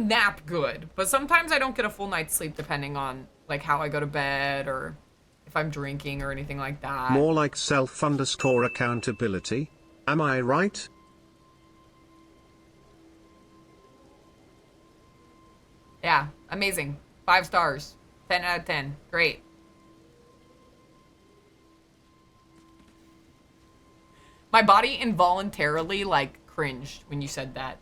nap good, but sometimes I don't get a full night's sleep depending on like how I go to bed or if I'm drinking or anything like that. More like self_accountability. Am I right? Yeah, amazing. 5 stars. 10 out of 10. Great. My body involuntarily, like, cringed when you said that.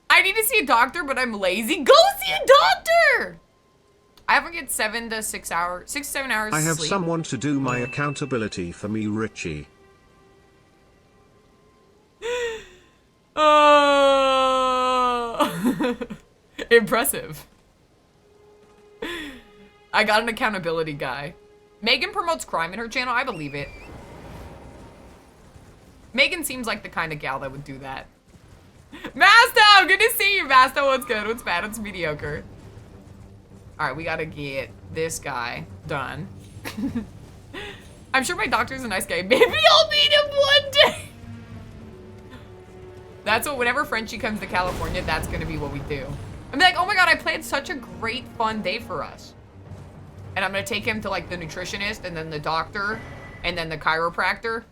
I need to see a doctor, but I'm lazy. Go see a doctor! I haven't get 7 to 7 hours I have sleep. someone to do my accountability for me, Richie. Impressive. I got an accountability guy. Megan promotes crime in her channel. I believe it. Megan seems like the kind of gal that would do that. Masto! Good to see you, Masto. What's good? What's bad? What's mediocre? Alright, we gotta get this guy done. I'm sure my doctor's a nice guy. Maybe I'll meet him one day. That's what, whenever Frenchie comes to California, that's gonna be what we do. I'm like, oh my god, I planned such a great, fun day for us. And I'm gonna take him to like the nutritionist and then the doctor and then the chiropractor.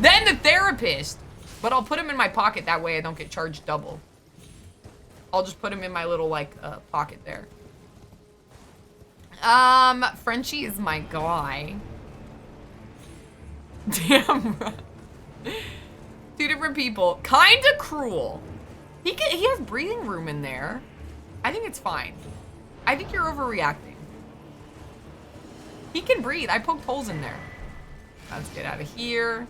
Then the therapist. But I'll put them in my pocket, that way I don't get charged double. I'll just put them in my little, like, pocket there. Frenchie is my guy. Damn right. 2 different people. Kinda cruel. He has breathing room in there. I think it's fine. I think you're overreacting. He can breathe. I poked holes in there. Let's get out of here.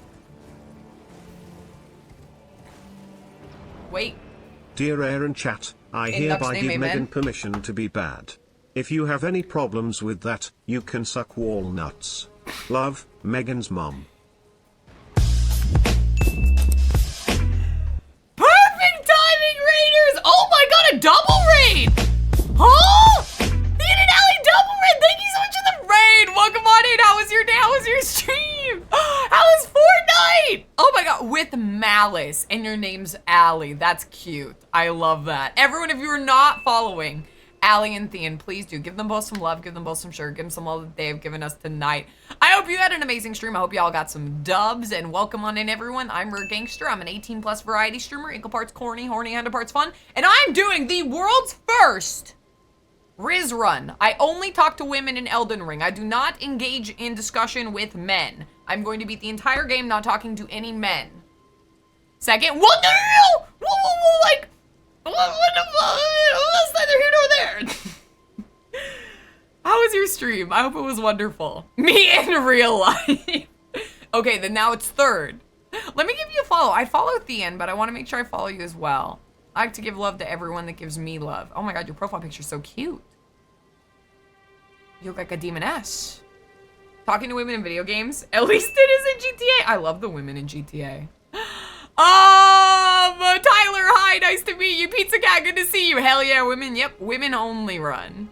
Wait. Dear Air and Chat, I hereby give Megan permission to be bad. If you have any problems with that, you can suck walnuts. Love, Megan's mom. Perfect timing, Raiders! Oh my god, a double raid! Huh? Ian and Allie double raid! Thank you so much for the raid! Welcome on in. How was your day? How was your stream? How was Fortnite? Oh my god, with Malice, and your name's Allie. That's cute. I love that. Everyone, if you are not following Allie and Thean, please do. Give them both some love. Give them both some sugar. Give them some love that they have given us tonight. I hope you had an amazing stream. I hope y'all got some dubs, and welcome on in, everyone. I'm Rare Gangster. I'm an 18+ variety streamer, equal parts corny, horny, 100 parts fun, and I'm doing the world's first Riz run. I only talk to women in Elden Ring. I do not engage in discussion with men. I'm going to beat the entire game not talking to any men. Second, what? No! Whoa, like, what the fuck? That's neither here nor there. How was your stream? I hope it was wonderful. Me in real life. Okay, then now it's third. Let me give you a follow. I follow Thean, but I want to make sure I follow you as well. I like to give love to everyone that gives me love. Oh my god, your profile picture's so cute. You look like a demoness. Talking to women in video games? At least it is in GTA. I love the women in GTA. Tyler, hi, nice to meet you. Pizza Cat, good to see you. Hell yeah, women. Yep, women only run.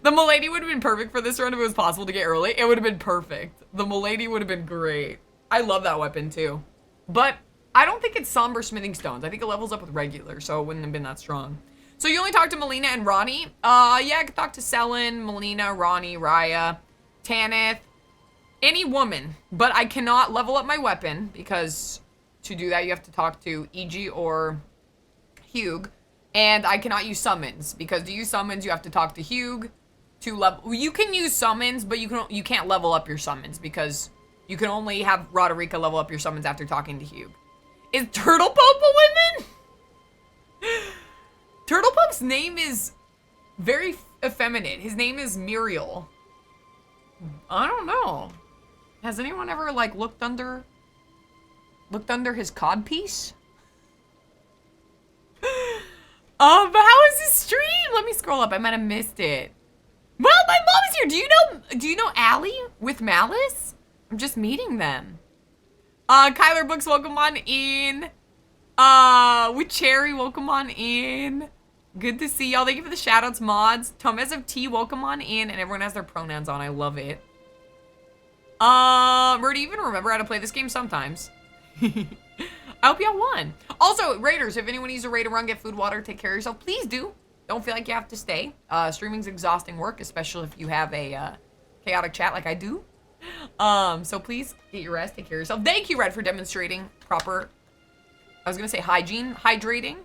The Milady would have been perfect for this run if it was possible to get early. It would have been perfect. The Milady would have been great. I love that weapon too. But I don't think it's somber smithing stones. I think it levels up with regular, so it wouldn't have been that strong. So you only talked to Melina and Ronnie? Yeah, I could talk to Selin, Melina, Ronnie, Raya, Tanith, any woman. But I cannot level up my weapon because to do that you have to talk to EG or Hugh. And I cannot use summons because to use summons you have to talk to Hugh. To level, you can use summons, but you can't level up your summons because you can only have Roderica level up your summons after talking to Hugh. Is Turtle Pope a woman? Turtle Pope's name is very effeminate. His name is Muriel. I don't know. Has anyone ever like looked under his codpiece? But how is his stream? Let me scroll up. I might have missed it. Well, my mom is here. Do you know Allie with Malice? I'm just meeting them. Kyler Books, welcome on in. With Cherry, welcome on in. Good to see y'all. Thank you for the shoutouts, mods. Thomas of T, welcome on in. And everyone has their pronouns on. I love it. Rudy, even remember how to play this game sometimes. I hope y'all won. Also, Raiders, if anyone needs a raid or run, get food, water, take care of yourself, please do. Don't feel like you have to stay. Streaming's exhausting work, especially if you have a chaotic chat like I do. So please get your rest, take care of yourself. Thank you, Red, for demonstrating proper, I was gonna say hygiene, hydrating.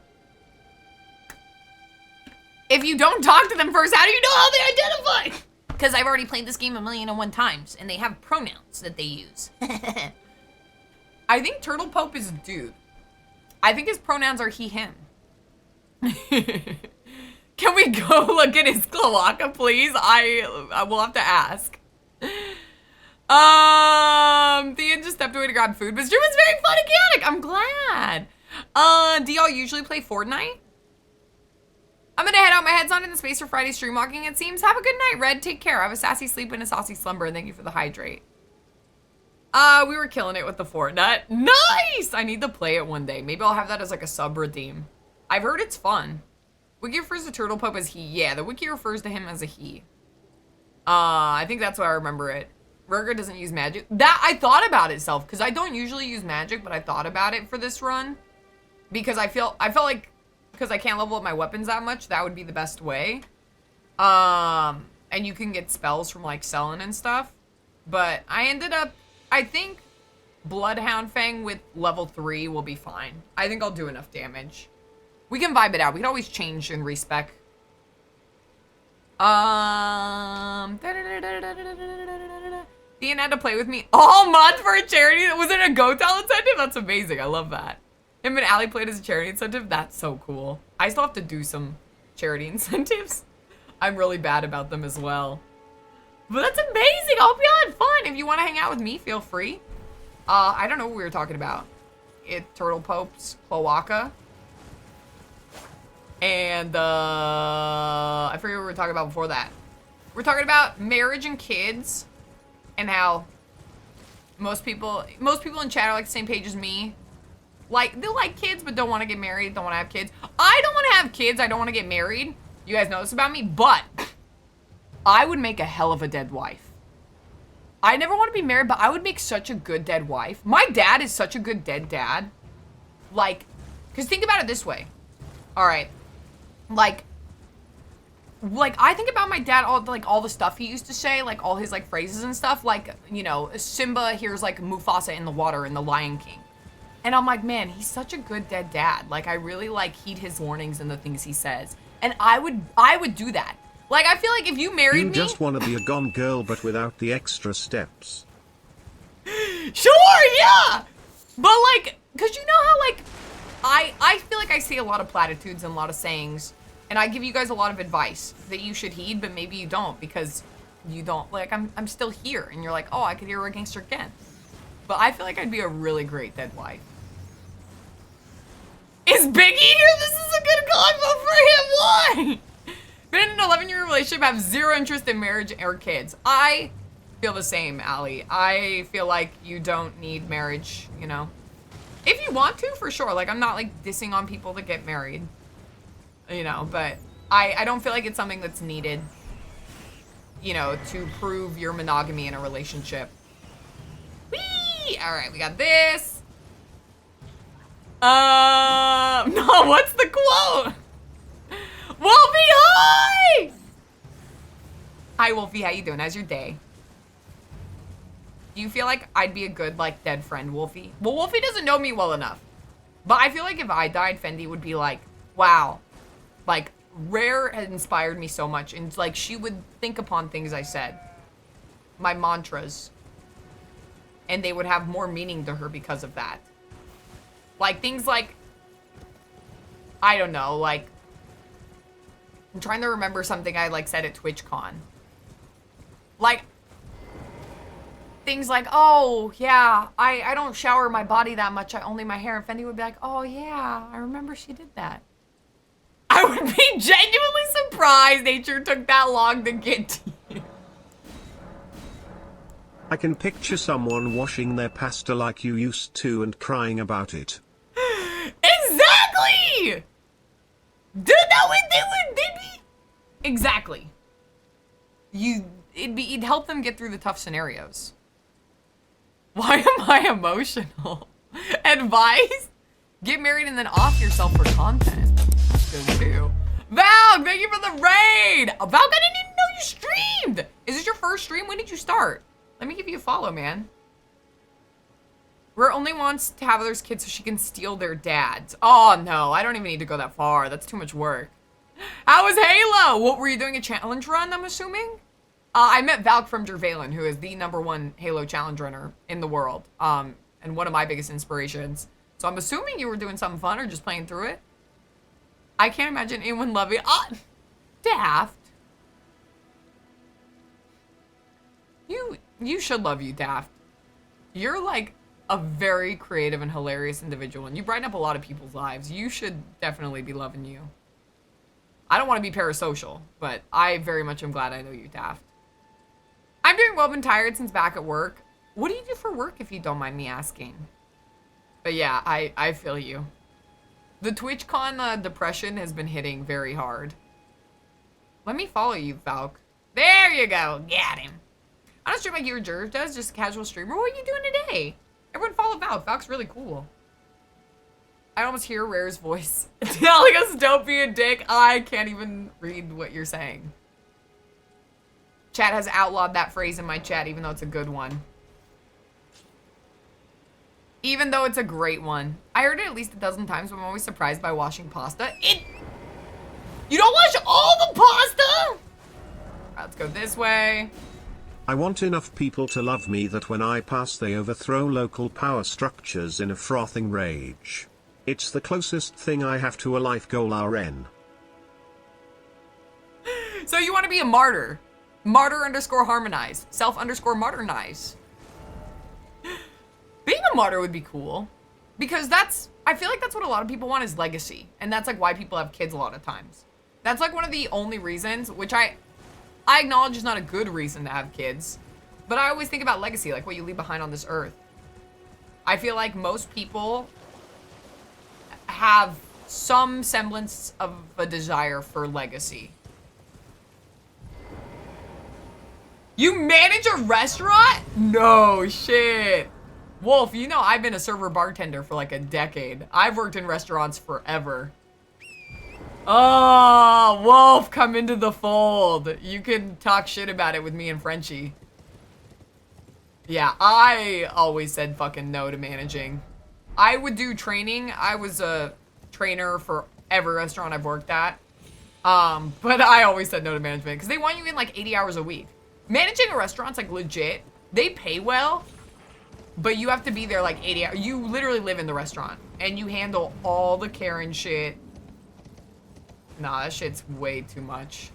If you don't talk to them first, how do you know how they identify? Because I've already played this game 1,000,001 times, and they have pronouns that they use. I think Turtle Pope is a dude. I think his pronouns are he, him. Can we go look at his cloaca, please? I will have to ask. Thean just stepped away to grab food, but stream is very fun and chaotic. I'm glad. Do y'all usually play Fortnite? I'm gonna head out. My head's on in the space for Friday stream walking, it seems. Have a good night, Red. Take care. Have a sassy sleep and a saucy slumber, and thank you for the hydrate. We were killing it with the Fortnite. Nice! I need to play it one day. Maybe I'll have that as like a sub redeem. I've heard it's fun. Wiki refers to Turtle Pope as he. Yeah, the wiki refers to him as a he. I think that's why I remember it. Rurga doesn't use magic. That I thought about it, Self, because I don't usually use magic, but I thought about it for this run. Because I felt like because I can't level up my weapons that much, that would be the best way. And you can get spells from like Selin and stuff. But I ended up, I think Bloodhound Fang with level 3 will be fine. I think I'll do enough damage. We can vibe it out. We can always change and respec. Ian had to play with me all month for a charity. Was it a GoTel incentive? That's amazing. I love that. Him and Allie played as a charity incentive. That's so cool. I still have to do some charity incentives. I'm really bad about them as well. But that's amazing. I hope you had fun. If you want to hang out with me, feel free. I don't know what we were talking about. Turtle Pope's Cloaca. And I forget what we were talking about before that. We're talking about marriage and kids and how most people in chat are like the same page as me. Like, they like kids but don't want to get married, don't want to have kids. I don't want to have kids, I don't want to get married. You guys know this about me, but I would make a hell of a dead wife. I never want to be married, but I would make such a good dead wife. My dad is such a good dead dad. Like, because think about it this way. All right. Like I think about my dad, all the stuff he used to say, like all his like phrases and stuff, like, you know, Simba hears like Mufasa in the water in The Lion King. And I'm like, man, he's such a good dead dad. Like, I really like heed his warnings and the things he says. And I would do that. Like, I feel like if you married me... You just want to be a gone girl, but without the extra steps. Sure, yeah! But, like, because you know how, like, I feel like I say a lot of platitudes and a lot of sayings, and I give you guys a lot of advice that you should heed, but maybe you don't, because you don't, like, I'm still here, and you're like, oh, I could hear a gangster again. But I feel like I'd be a really great dead wife. Is Biggie here? This is a good combo for him. Why? Been in an 11-year relationship, have zero interest in marriage or kids. I feel the same, Allie. I feel like you don't need marriage, you know. If you want to, for sure. Like, I'm not, like, dissing on people that get married. You know, but I don't feel like it's something that's needed, you know, to prove your monogamy in a relationship. Whee! All right, we got this. No, what's the quote? Wolfie, hi! Hi, Wolfie, how you doing? How's your day? Do you feel like I'd be a good, like, dead friend, Wolfie? Well, Wolfie doesn't know me well enough. But I feel like if I died, Fendi would be like, wow. Like, Rare had inspired me so much. And, like, she would think upon things I said. My mantras. And they would have more meaning to her because of that. Like, things like, I don't know, like, I'm trying to remember something I, like, said at TwitchCon. Like, things like, oh, yeah, I don't shower my body that much, only my hair. And Fendi would be like, oh, yeah, I remember she did that. I would be genuinely surprised nature took that long to get to you. I can picture someone washing their pasta like you used to and crying about it. Exactly! Dude, they'd be... Exactly. It'd help them get through the tough scenarios. Why am I emotional? Advice? Get married and then off yourself for content. Good too. Val, thank you for the raid! Val, I didn't even know you streamed! Is this your first stream? When did you start? Let me give you a follow, man. Rare only wants to have others' kids so she can steal their dads. Oh, no. I don't even need to go that far. That's too much work. How was Halo? What, were you doing a challenge run, I'm assuming? I met Valk from Jervalen, who is the #1 Halo challenge runner in the world. And one of my biggest inspirations. So I'm assuming you were doing something fun or just playing through it. I can't imagine anyone loving... Daft. You should love you, Daft. You're, like, a very creative and hilarious individual, and you brighten up a lot of people's lives. You should definitely be loving you. I don't want to be parasocial, but I very much am glad I know you, Daft. I'm doing well, been tired since back at work. What do you do for work, if you don't mind me asking? But yeah, I feel you. The TwitchCon depression has been hitting very hard. Let me follow you, Valk. There you go. Got him. I don't stream like your Jerv does, just a casual streamer. What are you doing today? Everyone follow Valk. Valk's really cool. I almost hear Rare's voice. Telling us don't be a dick. I can't even read what you're saying. Chat has outlawed that phrase in my chat, even though it's a good one. Even though it's a great one. I heard it at least a dozen times, but I'm always surprised by washing pasta. You don't wash all the pasta? Let's go this way. I want enough people to love me that when I pass they overthrow local power structures in a frothing rage. It's the closest thing I have to a life goal RN. So you want to be a martyr. Martyr underscore harmonize. Self underscore martyrize. Being a martyr would be cool. Because I feel like that's what a lot of people want is legacy. And that's like why people have kids a lot of times. That's like one of the only reasons, which I acknowledge is not a good reason to have kids. But I always think about legacy, like what you leave behind on this earth. I feel like most people have some semblance of a desire for legacy. You manage a restaurant? No shit. Wolf, you know I've been a server bartender for like a decade. I've worked in restaurants forever. Oh, Wolf, come into the fold. You can talk shit about it with me and Frenchie. Yeah, I always said fucking no to managing. I would do training. I was a trainer for every restaurant I've worked at. But I always said no to management because they want you in like 80 hours a week. Managing a restaurant's like legit. They pay well, but you have to be there like 80 hours. You literally live in the restaurant and you handle all the care and shit. Nah, that shit's way too much.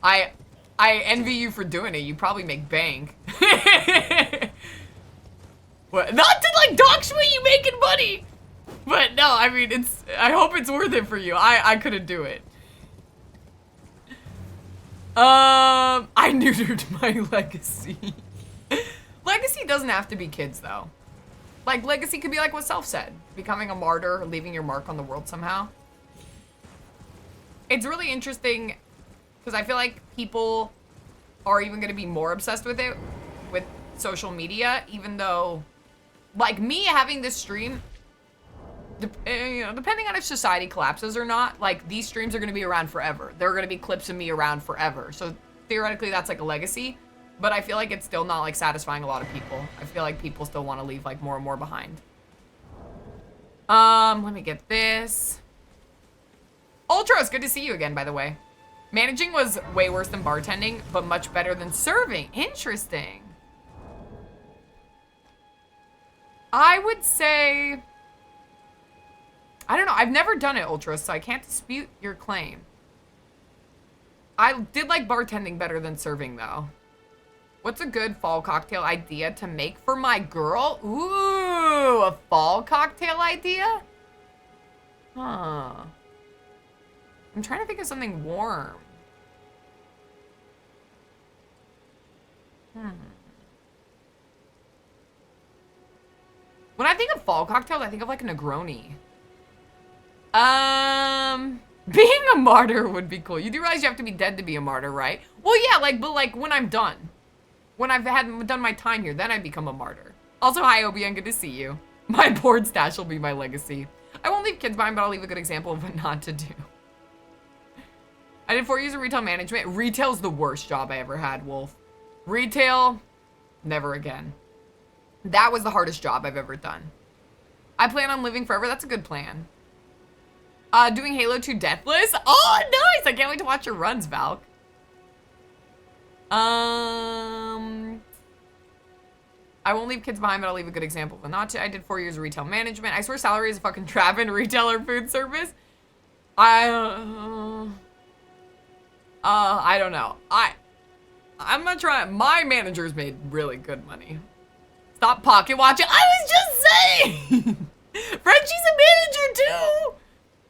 I envy you for doing it. You probably make bank. What? Not to like dog shit you making money. But no, I mean, I hope it's worth it for you. I couldn't do it. I neutered my legacy. Legacy doesn't have to be kids though. Like legacy could be like what Self said. Becoming a martyr, leaving your mark on the world somehow. It's really interesting because I feel like people are even going to be more obsessed with it with social media, even though like me having this stream, depending on if society collapses or not, like these streams are going to be around forever. There are going to be clips of me around forever. So theoretically that's like a legacy, but I feel like it's still not like satisfying a lot of people. I feel like people still want to leave like more and more behind. Let me get this. Ultra, it's good to see you again, by the way. Managing was way worse than bartending, but much better than serving. Interesting. I would say, I don't know. I've never done it, Ultra, so I can't dispute your claim. I did like bartending better than serving, though. What's a good fall cocktail idea to make for my girl? Ooh, a fall cocktail idea? Huh. I'm trying to think of something warm. When I think of fall cocktails, I think of like a Negroni. Being a martyr would be cool. You do realize you have to be dead to be a martyr, right? Well, yeah, like, but like when I'm done. When I've done my time here, then I become a martyr. Also, hi, Obi, good to see you. My board stash will be my legacy. I won't leave kids behind, but I'll leave a good example of what not to do. I did 4 years of retail management. Retail's the worst job I ever had, Wolf. Retail, never again. That was the hardest job I've ever done. I plan on living forever. That's a good plan. Doing Halo 2 Deathless. Oh, nice. I can't wait to watch your runs, Valk. I won't leave kids behind, but I'll leave a good example of not to. I did 4 years of retail management. I swear salary is a fucking trap in retail or food service. I don't know. I'm not trying. My managers made really good money. Stop pocket watching. I was just saying. Frenchie's a manager too.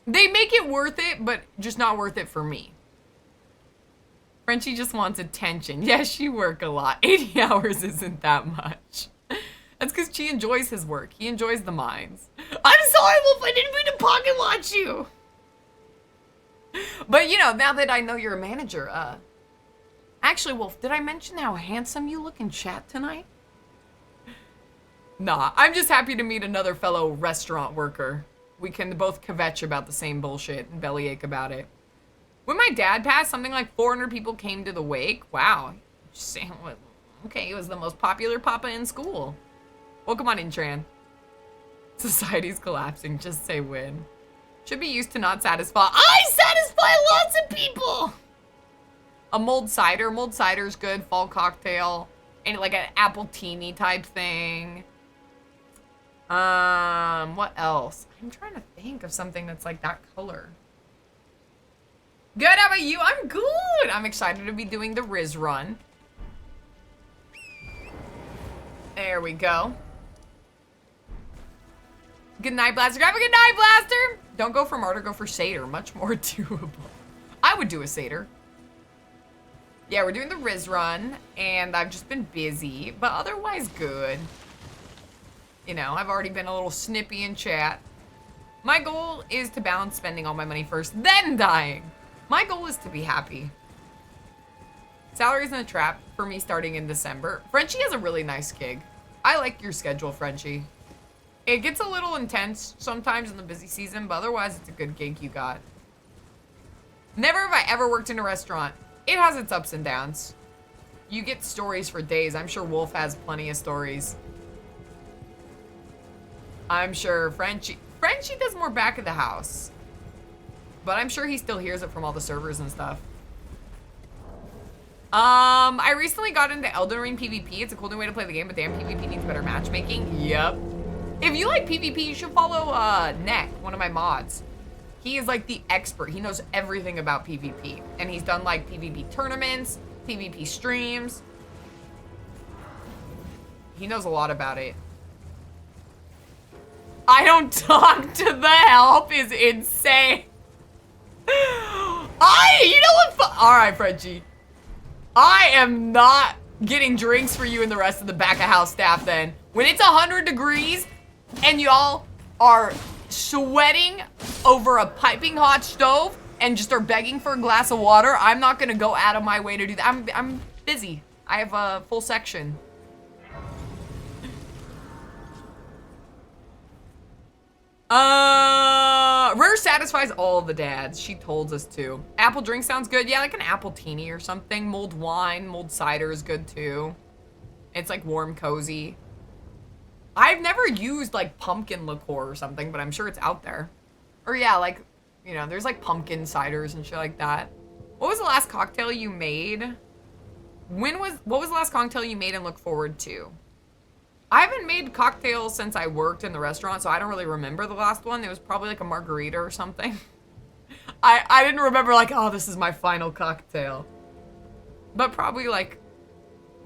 They make it worth it, but just not worth it for me. Frenchie just wants attention. Yes, you work a lot. 80 hours isn't that much. That's because she enjoys his work. He enjoys the mines. I'm sorry, Wolf. I didn't mean to pocket watch you. But, you know, now that I know you're a manager, actually, Wolf, did I mention how handsome you look in chat tonight? Nah, I'm just happy to meet another fellow restaurant worker. We can both kvetch about the same bullshit and bellyache about it. When my dad passed, something like 400 people came to the wake. Wow. Okay, he was the most popular papa in school. Well, come on, Intran. Society's collapsing. Just say win. Should be used to not satisfy. I satisfy lots of people! A mulled cider. Mulled cider's good. Fall cocktail. And like an apple teeny type thing. What else? I'm trying to think of something that's like that color. Good, how about you? I'm good. I'm excited to be doing the Riz run. There we go. Good night, Blaster. Have a good night, Blaster. Don't go for Martyr, go for Satyr. Much more doable. I would do a Satyr. Yeah, we're doing the Riz run, and I've just been busy, but otherwise good. You know, I've already been a little snippy in chat. My goal is to balance spending all my money first, then dying. My goal is to be happy. Salary's in a trap for me starting in December. Frenchie has a really nice gig. I like your schedule, Frenchie. It gets a little intense sometimes in the busy season, but otherwise it's a good gig you got. Never have I ever worked in a restaurant. It has its ups and downs. You get stories for days. I'm sure Wolf has plenty of stories. I'm sure Frenchie does more back of the house. But I'm sure he still hears it from all the servers and stuff. I recently got into Elden Ring PvP. It's a cool new way to play the game, but damn, PvP needs better matchmaking. Yep. If you like PvP, you should follow Neck, one of my mods. He is like the expert. He knows everything about PvP. And he's done like PvP tournaments, PvP streams. He knows a lot about it. I don't talk to the help is insane. You know what? All right, Frenchie. I am not getting drinks for you and the rest of the back of house staff then. When it's 100 degrees and y'all are sweating over a piping hot stove and just are begging for a glass of water, I'm not gonna go out of my way to do that. I'm busy. I have a full section. Rare satisfies all the dads. She told us to. Apple drink sounds good. Yeah, like an apple teeny or something. Mulled wine, mulled cider is good too. It's like warm, cozy. I've never used like pumpkin liqueur or something, but I'm sure it's out there. Or yeah, like, you know, there's like pumpkin ciders and shit like that. What was the last cocktail you made? What was the last cocktail you made and look forward to? I haven't made cocktails since I worked in the restaurant, so I don't really remember the last one. It was probably like a margarita or something. I didn't remember like, oh, this is my final cocktail. But probably like,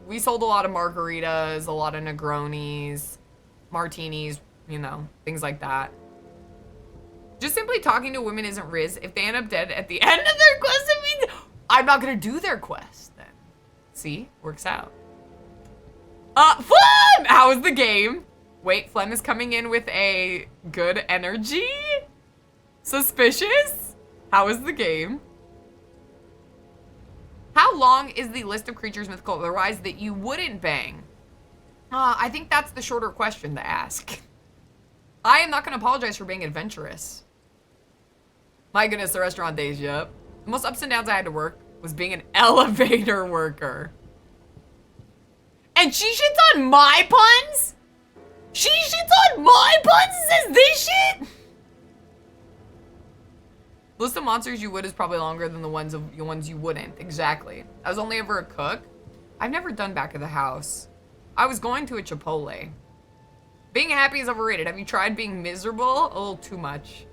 we sold a lot of margaritas, a lot of Negronis, martinis, you know, things like that. Just simply talking to women isn't Riz. If they end up dead at the end of their quest, it means I'm not gonna do their quest then. See? Works out. Flem! How was the game? Wait, Flem is coming in with a good energy? Suspicious? How was the game? How long is the list of creatures mythical otherwise that you wouldn't bang? I think that's the shorter question to ask. I am not going to apologize for being adventurous. My goodness, the restaurant days, yep. The most ups and downs I had to work was being an elevator worker. And she shits on my puns? She shits on my puns and says this shit? The list of monsters you would is probably longer than the ones you wouldn't. Exactly. I was only ever a cook. I've never done back of the house. I was going to a Chipotle. Being happy is overrated. Have you tried being miserable? A little too much.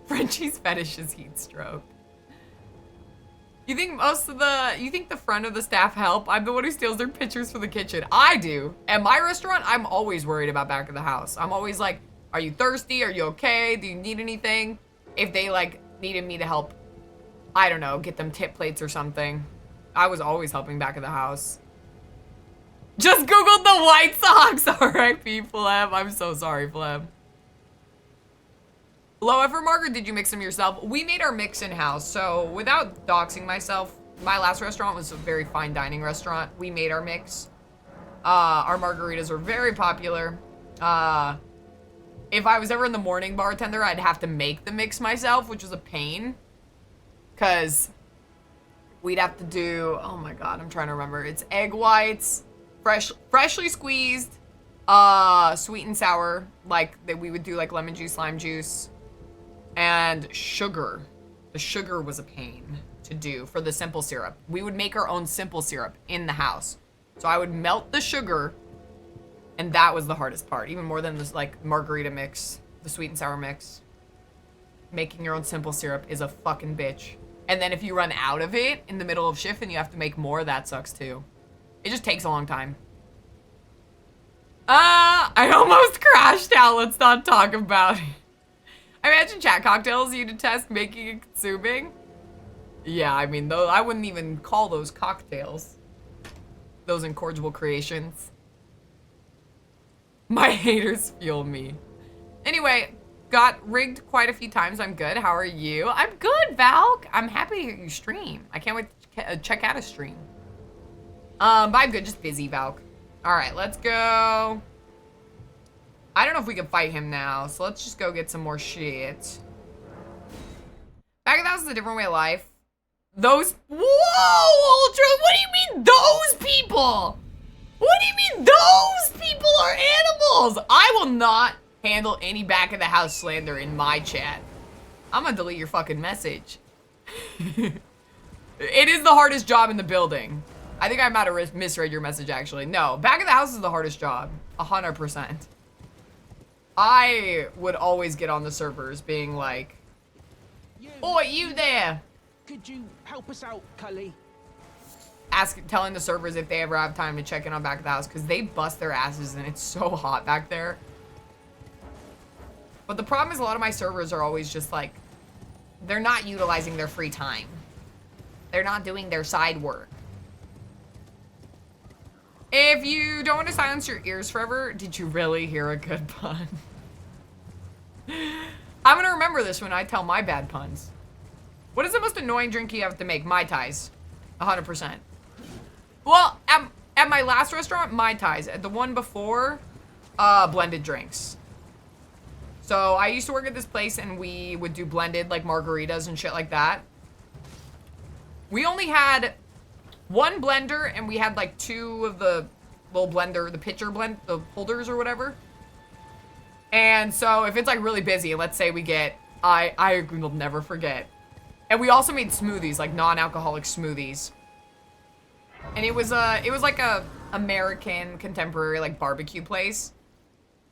Frenchie's fetish is heat stroke. You think the front of the staff help? I'm the one who steals their pictures for the kitchen. I do. At my restaurant, I'm always worried about back of the house. I'm always like, are you thirsty? Are you okay? Do you need anything? If they like needed me to help, I don't know, get them tip plates or something. I was always helping back of the house. Just Googled the White Sox. R.I.P. Flem. I'm so sorry, Flem. Low effort, Margaret, did you mix them yourself? We made our mix in-house, so without doxing myself, my last restaurant was a very fine dining restaurant. We made our mix. Our margaritas were very popular. If I was ever in the morning bartender, I'd have to make the mix myself, which was a pain. Because we'd have to do, oh my God, I'm trying to remember. It's egg whites, freshly squeezed, Sweet and sour, like that we would do like lemon juice, lime juice, and sugar. The sugar was a pain to do for the simple syrup. We would make our own simple syrup in the house. So I would melt the sugar, and that was the hardest part, even more than this like margarita mix, the sweet and sour mix. Making your own simple syrup is a fucking bitch. And then if you run out of it in the middle of shift and you have to make more, that sucks too. It just takes a long time. I almost crashed out. Let's not talk about it. I imagine chat cocktails you detest making and consuming. Yeah, I mean, though, I wouldn't even call those cocktails. Those incorrigible creations. My haters fuel me. Anyway, got rigged quite a few times. I'm good. How are you? I'm good, Valk. I'm happy to hear you stream. I can't wait to check out a stream. But I'm good. Just busy, Valk. All right, let's go. I don't know if we can fight him now, so let's just go get some more shit. Back of the house is a different way of life. Those, whoa, Ultra, what do you mean those people? What do you mean those people are animals? I will not handle any back of the house slander in my chat. I'm gonna delete your fucking message. It is the hardest job in the building. I think I might have misread your message actually. No, back of the house is the hardest job, 100%. I would always get on the servers being like, "Oi, you there? Could you help us out, Cully?" Telling the servers if they ever have time to check in on back of the house because they bust their asses and it's so hot back there. But the problem is a lot of my servers are always just like, they're not utilizing their free time. They're not doing their side work. If you don't want to silence your ears forever, did you really hear a good pun? I'm gonna remember this when I tell my bad puns. What is the most annoying drink you have to make? Mai Tais. 100%. Well, at my last restaurant, Mai Tais. At the one before, blended drinks. So I used to work at this place and we would do blended like margaritas and shit like that. We only had one blender and we had like two of the little blender, the pitcher blend, the holders or whatever. And so if it's like really busy, let's say we get, I will never forget. And we also made smoothies, like non-alcoholic smoothies. And it was like a American contemporary like barbecue place.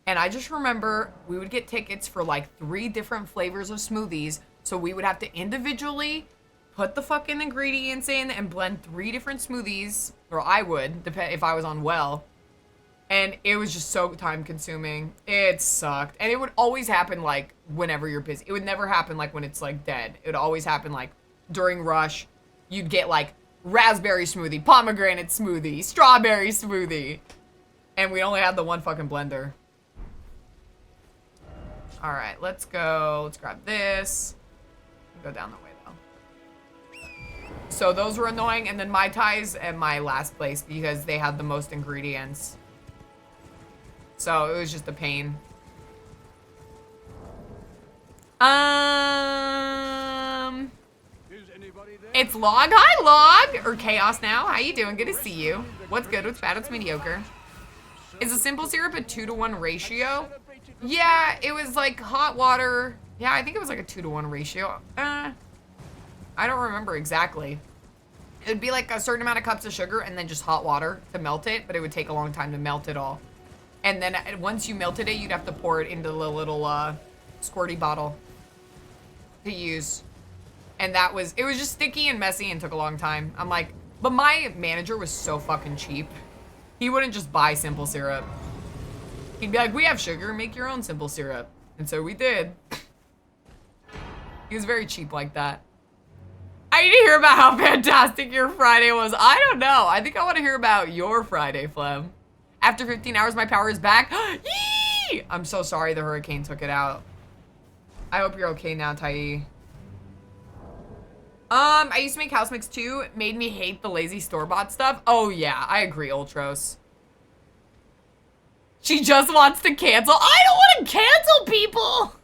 And I just remember we would get tickets for like 3 different flavors of smoothies. So we would have to individually put the fucking ingredients in and blend 3 different smoothies, or I would, if I was on well. And it was just so time consuming. It sucked. And it would always happen like whenever you're busy. It would never happen like when it's like dead. It would always happen like during rush. You'd get like raspberry smoothie, pomegranate smoothie, strawberry smoothie. And we only had the one fucking blender. All right, let's go. Let's grab this. Go down the way though. So those were annoying. And then Mai Tais at my last place because they had the most ingredients. So it was just a pain. It's Log. Hi, Log. Or Chaos now. How you doing? Good to see you. What's good? What's bad? What's mediocre? Is a simple syrup a 2-to-1 ratio? Yeah, it was like hot water. Yeah, I think it was like a 2-to-1 ratio. I don't remember exactly. It'd be like a certain amount of cups of sugar and then just hot water to melt it, but it would take a long time to melt it all. And then once you melted it, you'd have to pour it into the little squirty bottle to use. And it was just sticky and messy and took a long time. I'm like, but my manager was so fucking cheap. He wouldn't just buy simple syrup. He'd be like, we have sugar, make your own simple syrup. And so we did. He was very cheap like that. I need to hear about how fantastic your Friday was. I don't know. I think I want to hear about your Friday, Flem. After 15 hours, my power is back. Yee! I'm so sorry the hurricane took it out. I hope you're okay now, Tai. I used to make house mix too. It made me hate the lazy store-bought stuff. Oh yeah, I agree, Ultros. She just wants to cancel. I don't want to cancel people.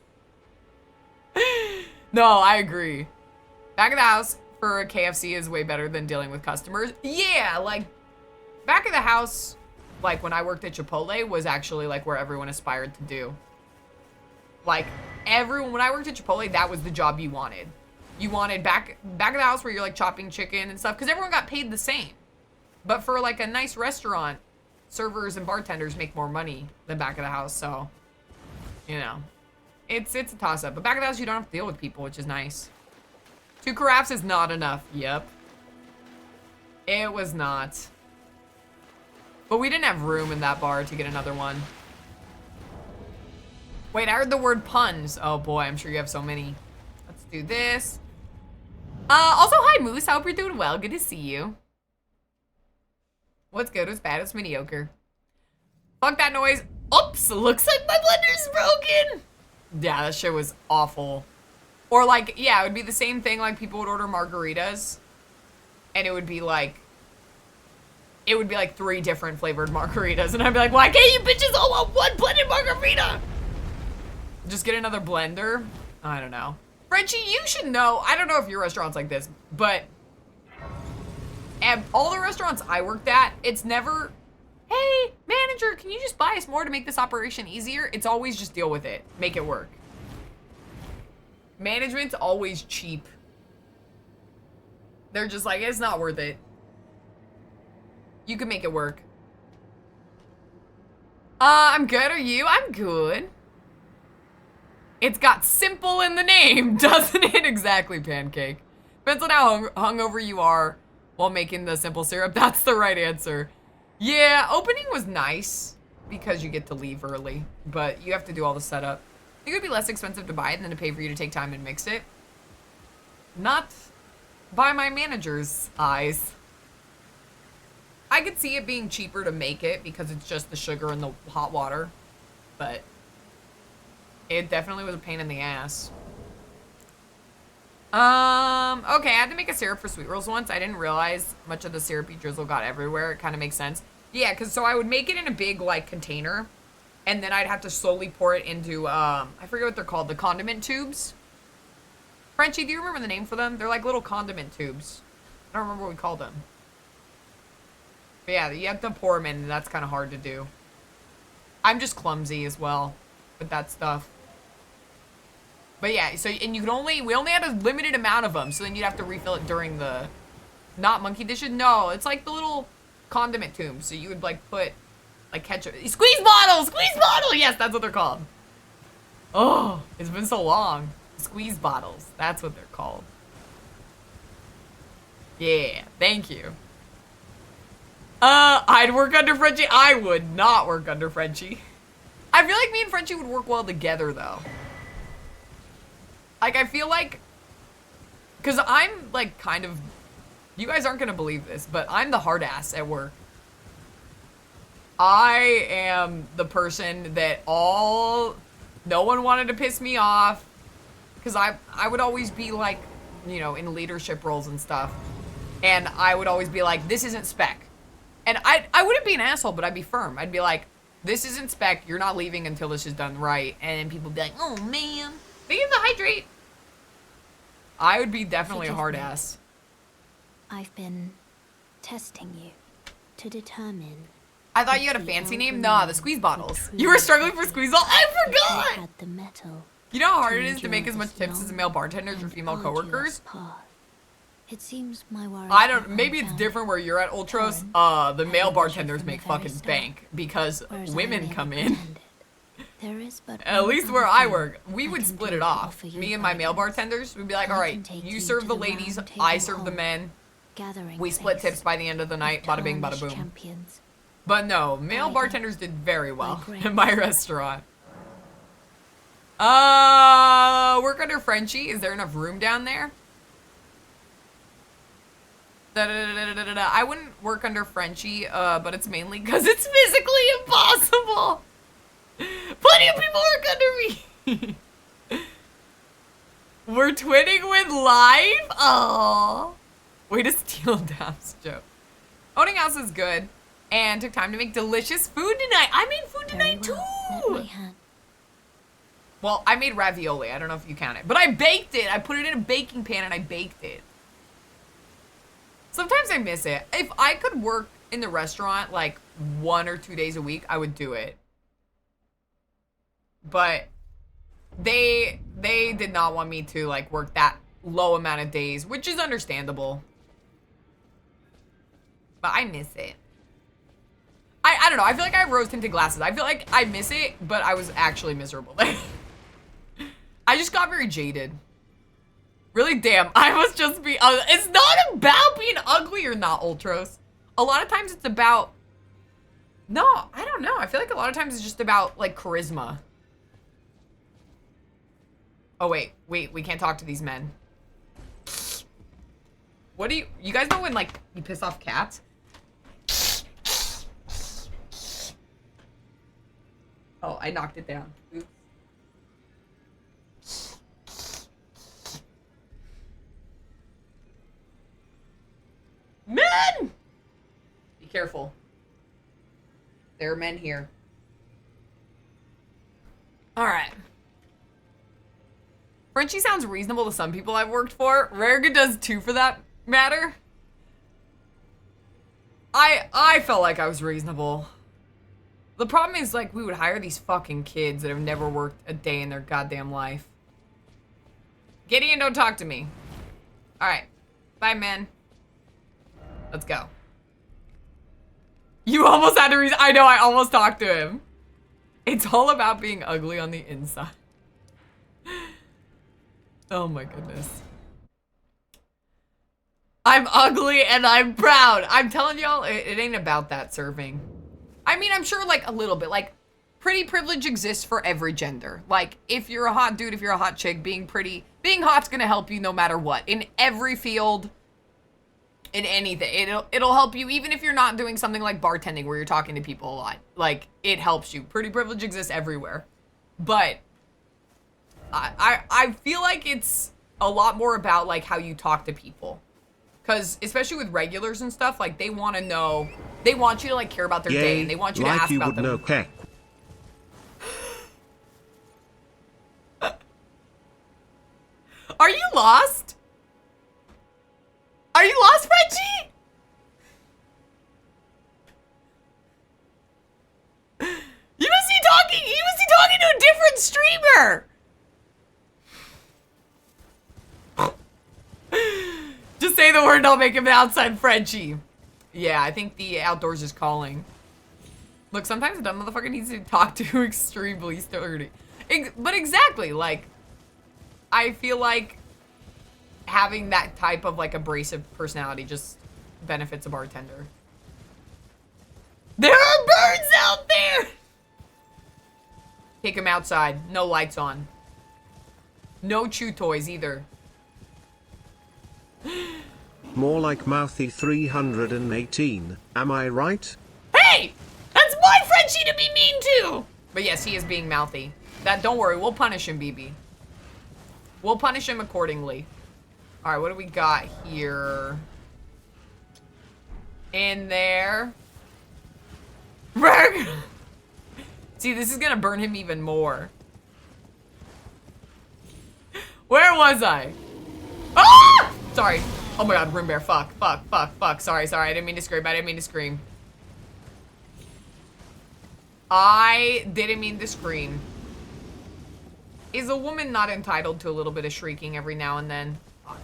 No, I agree. Back of the house for a KFC is way better than dealing with customers. Yeah, like back of the house like when I worked at Chipotle, was actually like where everyone aspired to do. Like everyone, when I worked at Chipotle, that was the job you wanted. You wanted back of the house where you're like chopping chicken and stuff, because everyone got paid the same. But for like a nice restaurant, servers and bartenders make more money than back of the house, so you know, it's a toss-up. But back of the house, you don't have to deal with people, which is nice. 2 carafes is not enough. Yep. It was not. But we didn't have room in that bar to get another one. Wait, I heard the word puns. Oh boy, I'm sure you have so many. Let's do this. Also, hi Moose. I hope you're doing well. Good to see you. What's good? What's bad? What's mediocre? Fuck that noise. Oops, looks like my blender's broken. Yeah, that shit was awful. Or like, yeah, it would be the same thing, like people would order margaritas and it would be like 3 different flavored margaritas and I'd be like, why can't you bitches all want one blended margarita? Just get another blender? I don't know. Frenchie, you should know, I don't know if your restaurant's like this, but at all the restaurants I worked at, it's never, hey, manager, can you just buy us more to make this operation easier? It's always just deal with it. Make it work. Management's always cheap. They're just like, it's not worth it. You can make it work. I'm good. Are you? I'm good. It's got simple in the name, doesn't it? Exactly, Pancake. Depends on how hungover you are while making the simple syrup. That's the right answer. Yeah, opening was nice because you get to leave early, but you have to do all the setup. I think it would be less expensive to buy it than to pay for you to take time and mix it. Not by my manager's eyes. I could see it being cheaper to make it because it's just the sugar and the hot water, but it definitely was a pain in the ass. Okay, I had to make a syrup for sweet rolls once. I didn't realize much of the syrupy drizzle got everywhere. It kind of makes sense. Yeah, because so I would make it in a big, like, container, and then I'd have to slowly pour it into, I forget what they're called, the condiment tubes. Frenchie, do you remember the name for them? They're like little condiment tubes. I don't remember what we called them. But yeah, you have to pour them in, and that's kind of hard to do. I'm just clumsy as well with that stuff. But yeah, so, and you can we only had a limited amount of them, so then you'd have to refill it during the, not monkey dishes, no, it's like the little condiment tubes. So you would like put, like ketchup, squeeze bottle, yes, that's what they're called. Oh, it's been so long. Squeeze bottles, that's what they're called. Yeah, thank you. I'd work under Frenchie. I would not work under Frenchie. I feel like me and Frenchie would work well together though. Like, I feel like, because I'm, like, kind of, you guys aren't going to believe this, but I'm the hard ass at work. I am the person that no one wanted to piss me off, because I would always be, like, you know, in leadership roles and stuff, and I would always be like, this isn't spec. And I wouldn't be an asshole, but I'd be firm. I'd be like, this isn't spec, you're not leaving until this is done right, and people would be like, oh, man. Thank you for the hydrate. I would be definitely a hard ass. I've been testing you to determine. I thought you had a fancy name. Nah, the squeeze bottles. You were struggling for squeeze bottles. I forgot. Had the metal. You know how hard it is to make as much tips as the male bartenders or female coworkers? It seems my worries. I don't. Maybe it's different where you're at Ultros. The male bartenders make fucking bank because women come in. There is but at least where I work, we would split it off. Me and my male bartenders would be like, all right, you serve the ladies, I serve the men. We split tips by the end of the night, bada bing, bada boom. But no, male bartenders did very well in my restaurant. Work under Frenchie. Is there enough room down there? I wouldn't work under Frenchie, but it's mainly because it's physically impossible. Plenty of people work under me. We're twinning with life? Aww. Way to steal Daph's joke. Owning house is good. And took time to make delicious food tonight. I made food tonight too. Well, I made ravioli. I don't know if you count it. But I baked it. I put it in a baking pan and I baked it. Sometimes I miss it. If I could work in the restaurant like 1 or 2 days a week, I would do it. But they did not want me to like work that low amount of days, which is understandable. But I miss it. I don't know. I feel like I have rose-tinted glasses. I feel like I miss it, but I was actually miserable. I just got very jaded. Really, damn. I must just be... it's not about being ugly or not, Ultros. A lot of times it's about... No, I don't know. I feel like a lot of times it's just about, like, charisma. Oh, wait. Wait, we can't talk to these men. What do you... You guys know when, like, you piss off cats? Oh, I knocked it down. Oops. Men! Be careful. There are men here. Alright. Frenchie sounds reasonable to some people I've worked for. Rariga does too, for that matter. I felt like I was reasonable. The problem is, like, we would hire these fucking kids that have never worked a day in their goddamn life. Gideon, don't talk to me. Alright. Bye, men. Let's go. You almost had to I know, I almost talked to him. It's all about being ugly on the inside. Oh my goodness. I'm ugly and I'm proud. I'm telling y'all, it ain't about that serving. I mean, I'm sure like a little bit, like pretty privilege exists for every gender. Like if you're a hot dude, if you're a hot chick, being hot's gonna help you no matter what. In every field, in anything, it'll help you even if you're not doing something like bartending where you're talking to people a lot. Like it helps you. Pretty privilege exists everywhere. But I feel like it's a lot more about like how you talk to people. Because especially with regulars and stuff, like they want to know, they want you to like care about their day, and they want you to ask about them. Know Are you lost? Are you lost, Frenchie? You must be talking. You must be talking to a different streamer. Just say the word and I'll make him an outside Frenchie. Yeah, I think the outdoors is calling. Look, sometimes a dumb motherfucker needs to talk to extremely sturdy. But exactly, like, I feel like having that type of, like, abrasive personality just benefits a bartender. There are birds out there! Take him outside. No lights on. No chew toys either. More like mouthy 318, am I right? Hey! That's my Frenchie to be mean to! But yes, he is being mouthy. Don't worry, we'll punish him, BB. We'll punish him accordingly. Alright, what do we got here? In there. See, this is gonna burn him even more. Where was I? Ah! Sorry. Oh my god, room bear. Fuck. Sorry. I didn't mean to scream. I didn't mean to scream. Is a woman not entitled to a little bit of shrieking every now and then? Fuck.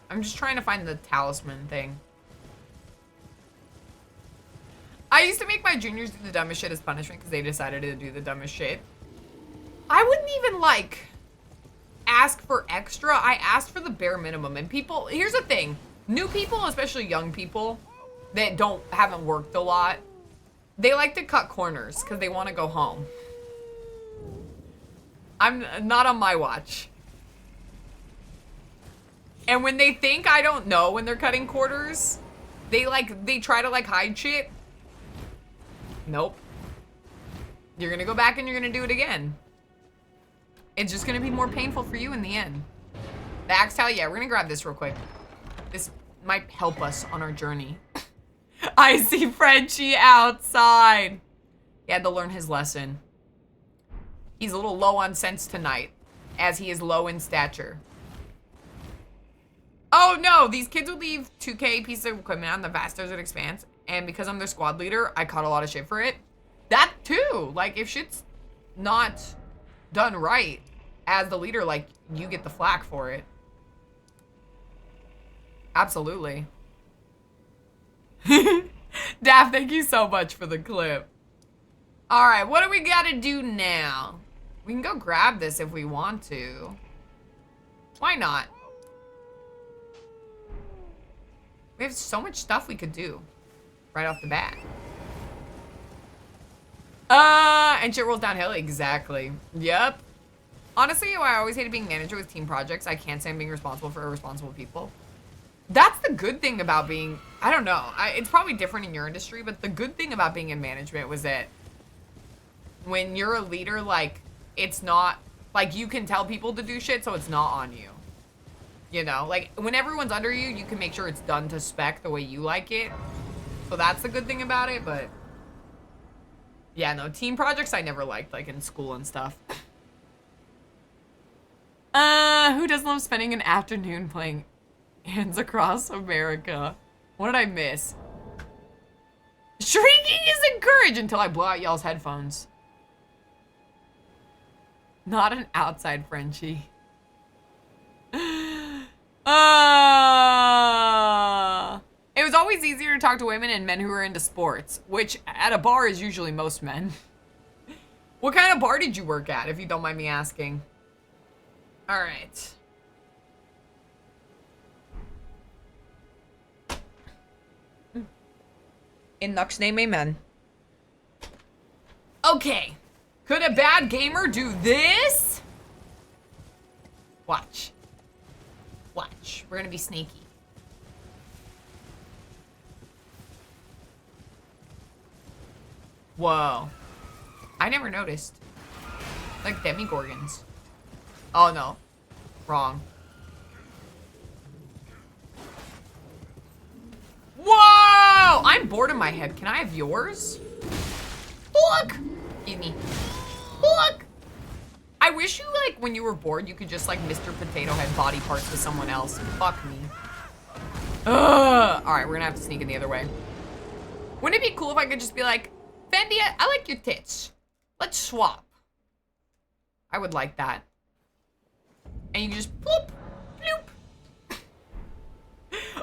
I'm just trying to find the talisman thing. I used to make my juniors do the dumbest shit as punishment because they decided to do the dumbest shit. I wouldn't even, like, ask for extra. I asked for the bare minimum. And people, here's the thing. New people, especially young people that haven't worked a lot, they like to cut corners because they want to go home. I'm not on my watch. And when they think I don't know when they're cutting quarters, they try to like hide shit. Nope. You're gonna go back and you're gonna do it again. It's just gonna be more painful for you in the end. The axe towel, yeah, we're gonna grab this real quick. This might help us on our journey. I see Frenchie outside. He had to learn his lesson. He's a little low on sense tonight, as he is low in stature. Oh no, these kids would leave 2K pieces of equipment on the vast as it expands, and because I'm their squad leader, I caught a lot of shit for it. That too, like if shit's not done right as the leader, like you get the flack for it. Absolutely. Daff, thank you so much for the clip. All right, what do we gotta do now? We can go grab this if we want to. Why not? We have so much stuff we could do right off the bat. And shit rolls downhill. Exactly. Yep. Honestly, I always hated being manager with team projects. I can't stand being responsible for irresponsible people. That's the good thing about being, I don't know. It's probably different in your industry, but the good thing about being in management was that when you're a leader, like, it's not, like, you can tell people to do shit, so it's not on you. You know, like, when everyone's under you, you can make sure it's done to spec the way you like it. So that's the good thing about it, but... yeah, no, team projects I never liked, like, in school and stuff. Who doesn't love spending an afternoon playing Hands Across America? What did I miss? Shrieking is encouraged until I blow out y'all's headphones. Not an outside Frenchie. It was always easier to talk to women and men who were into sports, which at a bar is usually most men. What kind of bar did you work at, if you don't mind me asking? All right. In Nuck's name, amen. Okay. Could a bad gamer do this? Watch. Watch. We're gonna be sneaky. Whoa. I never noticed. Like demigorgons. Oh no. Wrong. Whoa! I'm bored in my head. Can I have yours? Look! Give me. Look! I wish you, like, when you were bored, you could just, like, Mr. Potato Head body parts with someone else. Fuck me. Ugh. Alright, we're gonna have to sneak in the other way. Wouldn't it be cool if I could just be like, Fendi, I like your tits. Let's swap. I would like that. And you can just bloop, bloop.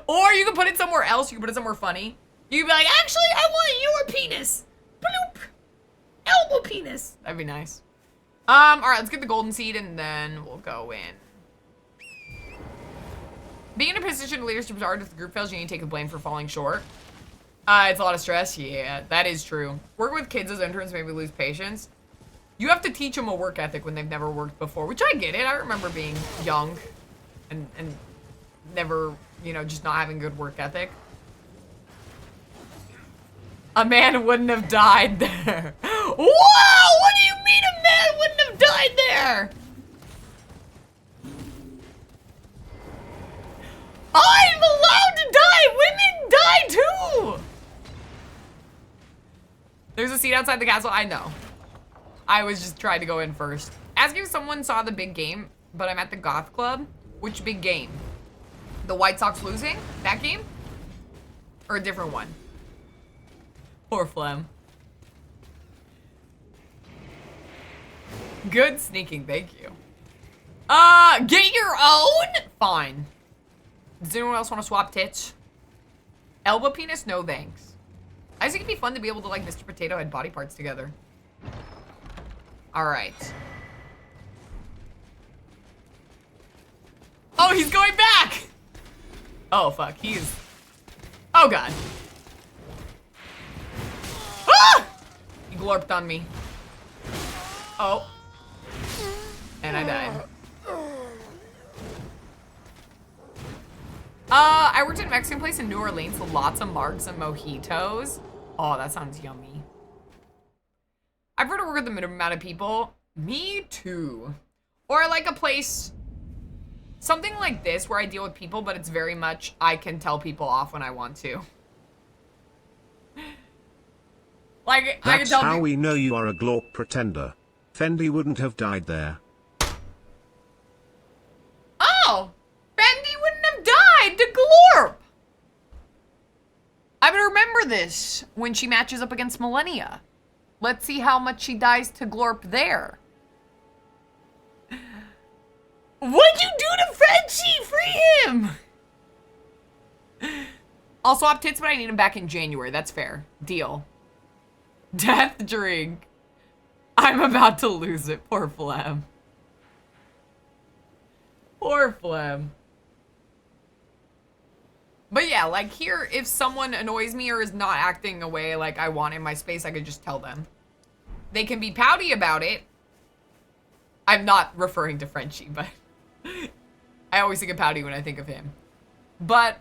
Or you can put it somewhere else. You can put it somewhere funny. You can be like, actually, I want your penis. Bloop. Elbow penis. That'd be nice. All right, let's get the golden seed and then we'll go in. Being in a position of leadership is hard. If the group fails, you need to take the blame for falling short. It's a lot of stress. Yeah, that is true. Working with kids as interns made me lose patience. You have to teach them a work ethic when they've never worked before, which I get it. I remember being young and never, you know, just not having good work ethic. A man wouldn't have died there. Whoa! What do you mean a man wouldn't have died there? I'm allowed to die! Women die too! There's a seat outside the castle. I know. I was just trying to go in first. Asking if someone saw the big game, but I'm at the goth club. Which big game? The White Sox losing? That game? Or a different one? Poor Flem. Good sneaking, thank you. Get your own? Fine. Does anyone else want to swap tits? Elbow penis? No thanks. I think it'd be fun to be able to, like, Mr. Potato Head body parts together. Alright. Oh, he's going back! Oh, fuck. He's... oh, God. Ah! He glorped on me. Oh. And I died. I worked at a Mexican place in New Orleans with lots of margs and mojitos. Oh, that sounds yummy. I prefer to work with the minimum amount of people. Me too. Or like a place, something like this where I deal with people, but it's very much, I can tell people off when I want to. Like, I can tell That's how we know you are a glorp pretender. Fendi wouldn't have died there. Oh! Fendi wouldn't have died! this when she matches up against Millennia. Let's see how much she dies to Glorp there. What'd you do to Frenchie? Free him! I'll swap tits, but I need him back in January. That's fair. Deal. Death drink. I'm about to lose it. Poor Flem. Poor Flem. But yeah, like here, if someone annoys me or is not acting a way like I want in my space, I could just tell them. They can be pouty about it. I'm not referring to Frenchie, but I always think of pouty when I think of him. But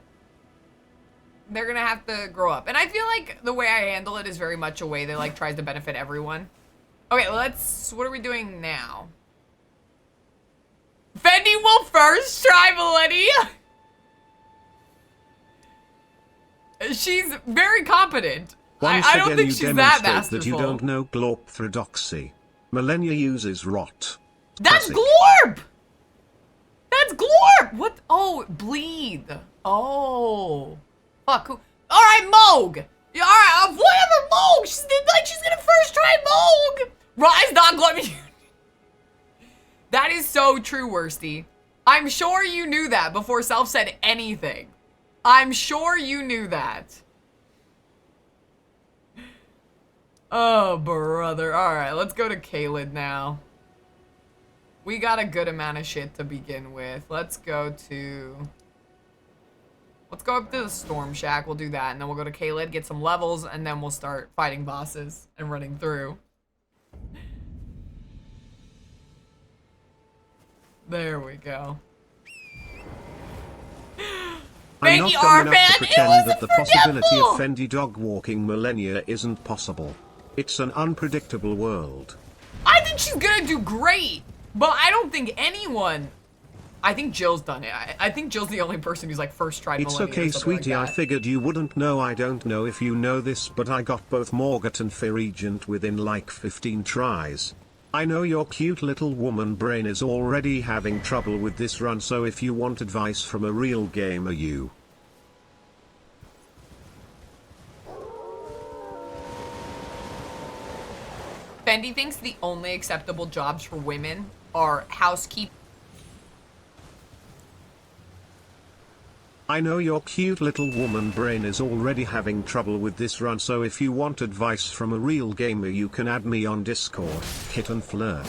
they're gonna have to grow up. And I feel like the way I handle it is very much a way that like tries to benefit everyone. Okay, what are we doing now? Fendi will first try Millennia. She's very competent. I don't think she's that masterful. That you don't know glorpthrodoxy. Millennia uses rot. That's Classic. Glorp! That's Glorp! What? Oh, bleed. Oh. Fuck. Alright, Moog! Yeah, alright, whatever, Moog! She's gonna first try Moog! Rise, not Glorp. That is so true, Worsty. I'm sure you knew that before Self said anything. I'm sure you knew that. Oh, brother. Alright, let's go to Kaled now. We got a good amount of shit to begin with. Let's go up to the Storm Shack. We'll do that, and then we'll go to Kaled, get some levels, and then we'll start fighting bosses and running through. There we go. I'm not dumb enough to pretend that the possibility of Fendi dog walking Millennia isn't possible. It's an unpredictable world. I think she's gonna do great, but I don't think anyone... I think Jill's done it. I think Jill's the only person who's like first tried It's Millennia okay, or something sweetie, like I figured you wouldn't know. I don't know if you know this, but I got both Morgat and Regent within like 15 tries. I know your cute little woman brain is already having trouble with this run, so if you want advice from a real gamer, you... Fendi thinks the only acceptable jobs for women are housekeeping. I know your cute little woman brain is already having trouble with this run, so if you want advice from a real gamer, you can add me on Discord, hit and flirt.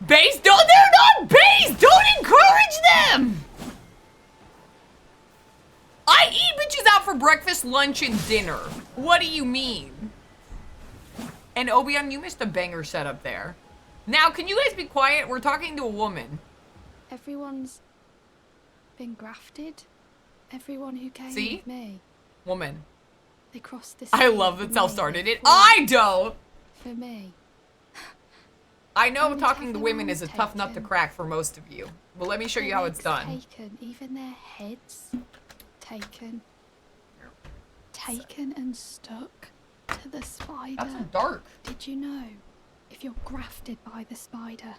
Base? No, they're not base! Don't encourage them! I eat bitches out for breakfast, lunch, and dinner. What do you mean? And Obion, you missed a banger setup there. Now, can you guys be quiet? We're talking to a woman. Everyone's been grafted. Everyone who came See? with me. Woman. They crossed this. I love that Self started it. I don't! For me. I know talking to women is a tough nut to crack for most of you. But let me show you how it's done. Taken, even their heads taken. Taken and stuck to the spider. That's dark. Did you know, if you're grafted by the spider,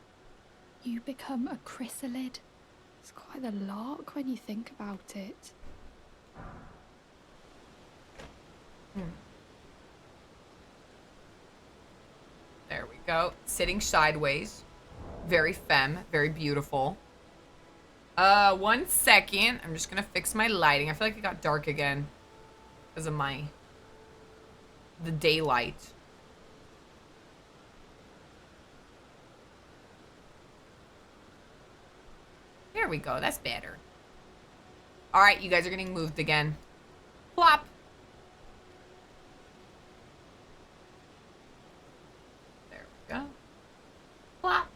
you become a chrysalid? It's quite a lark when you think about it. There we go. Sitting sideways. Very femme. Very beautiful. 1 second. I'm just gonna fix my lighting. I feel like it got dark again. Because of the daylight. There we go. That's better. Alright, you guys are getting moved again. Plop. There we go. Plop.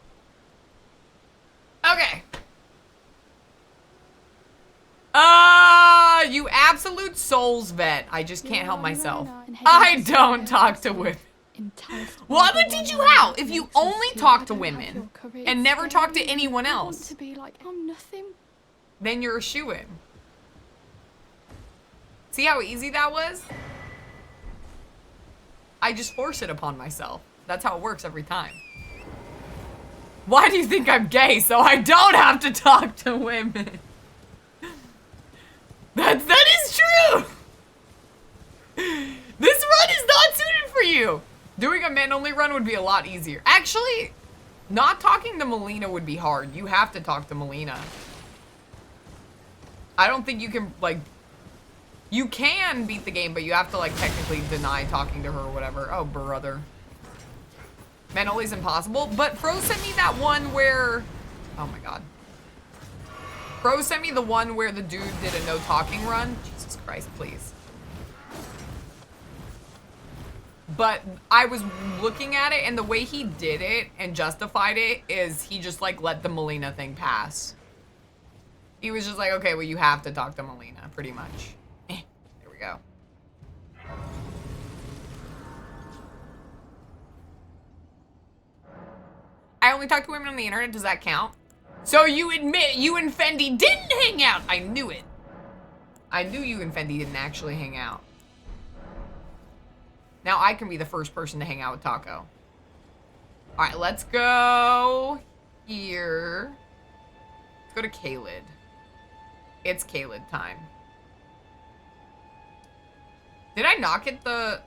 Okay. You absolute souls vet. I just can't help myself. I don't talk to women. Well, I'm gonna teach you how. If you only talk to women and never talk to anyone else, then you're a shoo-in. See how easy that was? I just force it upon myself. That's how it works every time. Why do you think I'm gay? So I don't have to talk to women. That is true. This run is not suited for you. Doing a men-only run would be a lot easier. Actually, not talking to Melina would be hard. You have to talk to Melina. I don't think you can, like... You can beat the game, but you have to, like, technically deny talking to her or whatever. Oh, brother. Men-only's impossible. But Fro sent me that one where... Oh, my God. Fro sent me the one where the dude did a no-talking run. Jesus Christ, please. But I was looking at it, and the way he did it and justified it is he just, like, let the Melina thing pass. He was just like, okay, well, you have to talk to Melina, pretty much. There we go. I only talk to women on the internet. Does that count? So you admit you and Fendi didn't hang out. I knew it. I knew you and Fendi didn't actually hang out. Now I can be the first person to hang out with Taco. All right, let's go here. Let's go to Kaled. It's Kaled time. Did I not get the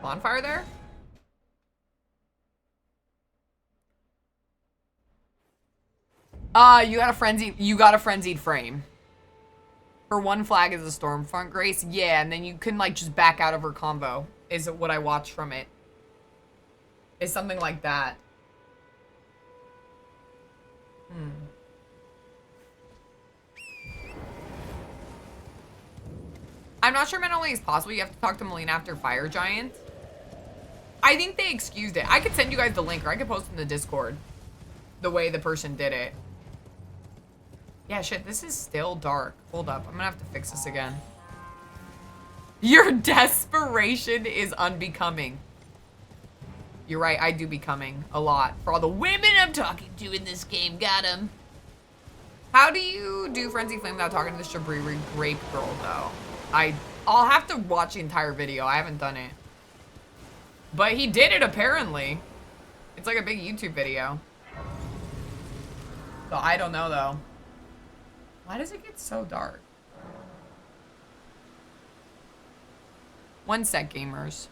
bonfire there? You got a frenzied frame. Her one flag is a Stormfront Grace. Yeah, and then you can like just back out of her combo is what I watched from it. Is something like that. I'm not sure men only is possible. You have to talk to Melina after Fire Giant. I think they excused it. I could send you guys the link, or I could post in the Discord the way the person did it. Yeah, shit, this is still dark. Hold up, I'm gonna have to fix this again. Your desperation is unbecoming. You're right, I do becoming a lot. For all the women I'm talking to in this game, got 'em. How do you do Frenzy Flame without talking to the Shabri Grape Girl, though? I'll have to watch the entire video. I haven't done it. But he did it, apparently. It's like a big YouTube video. So I don't know, though. Why does it get so dark? One sec, gamers.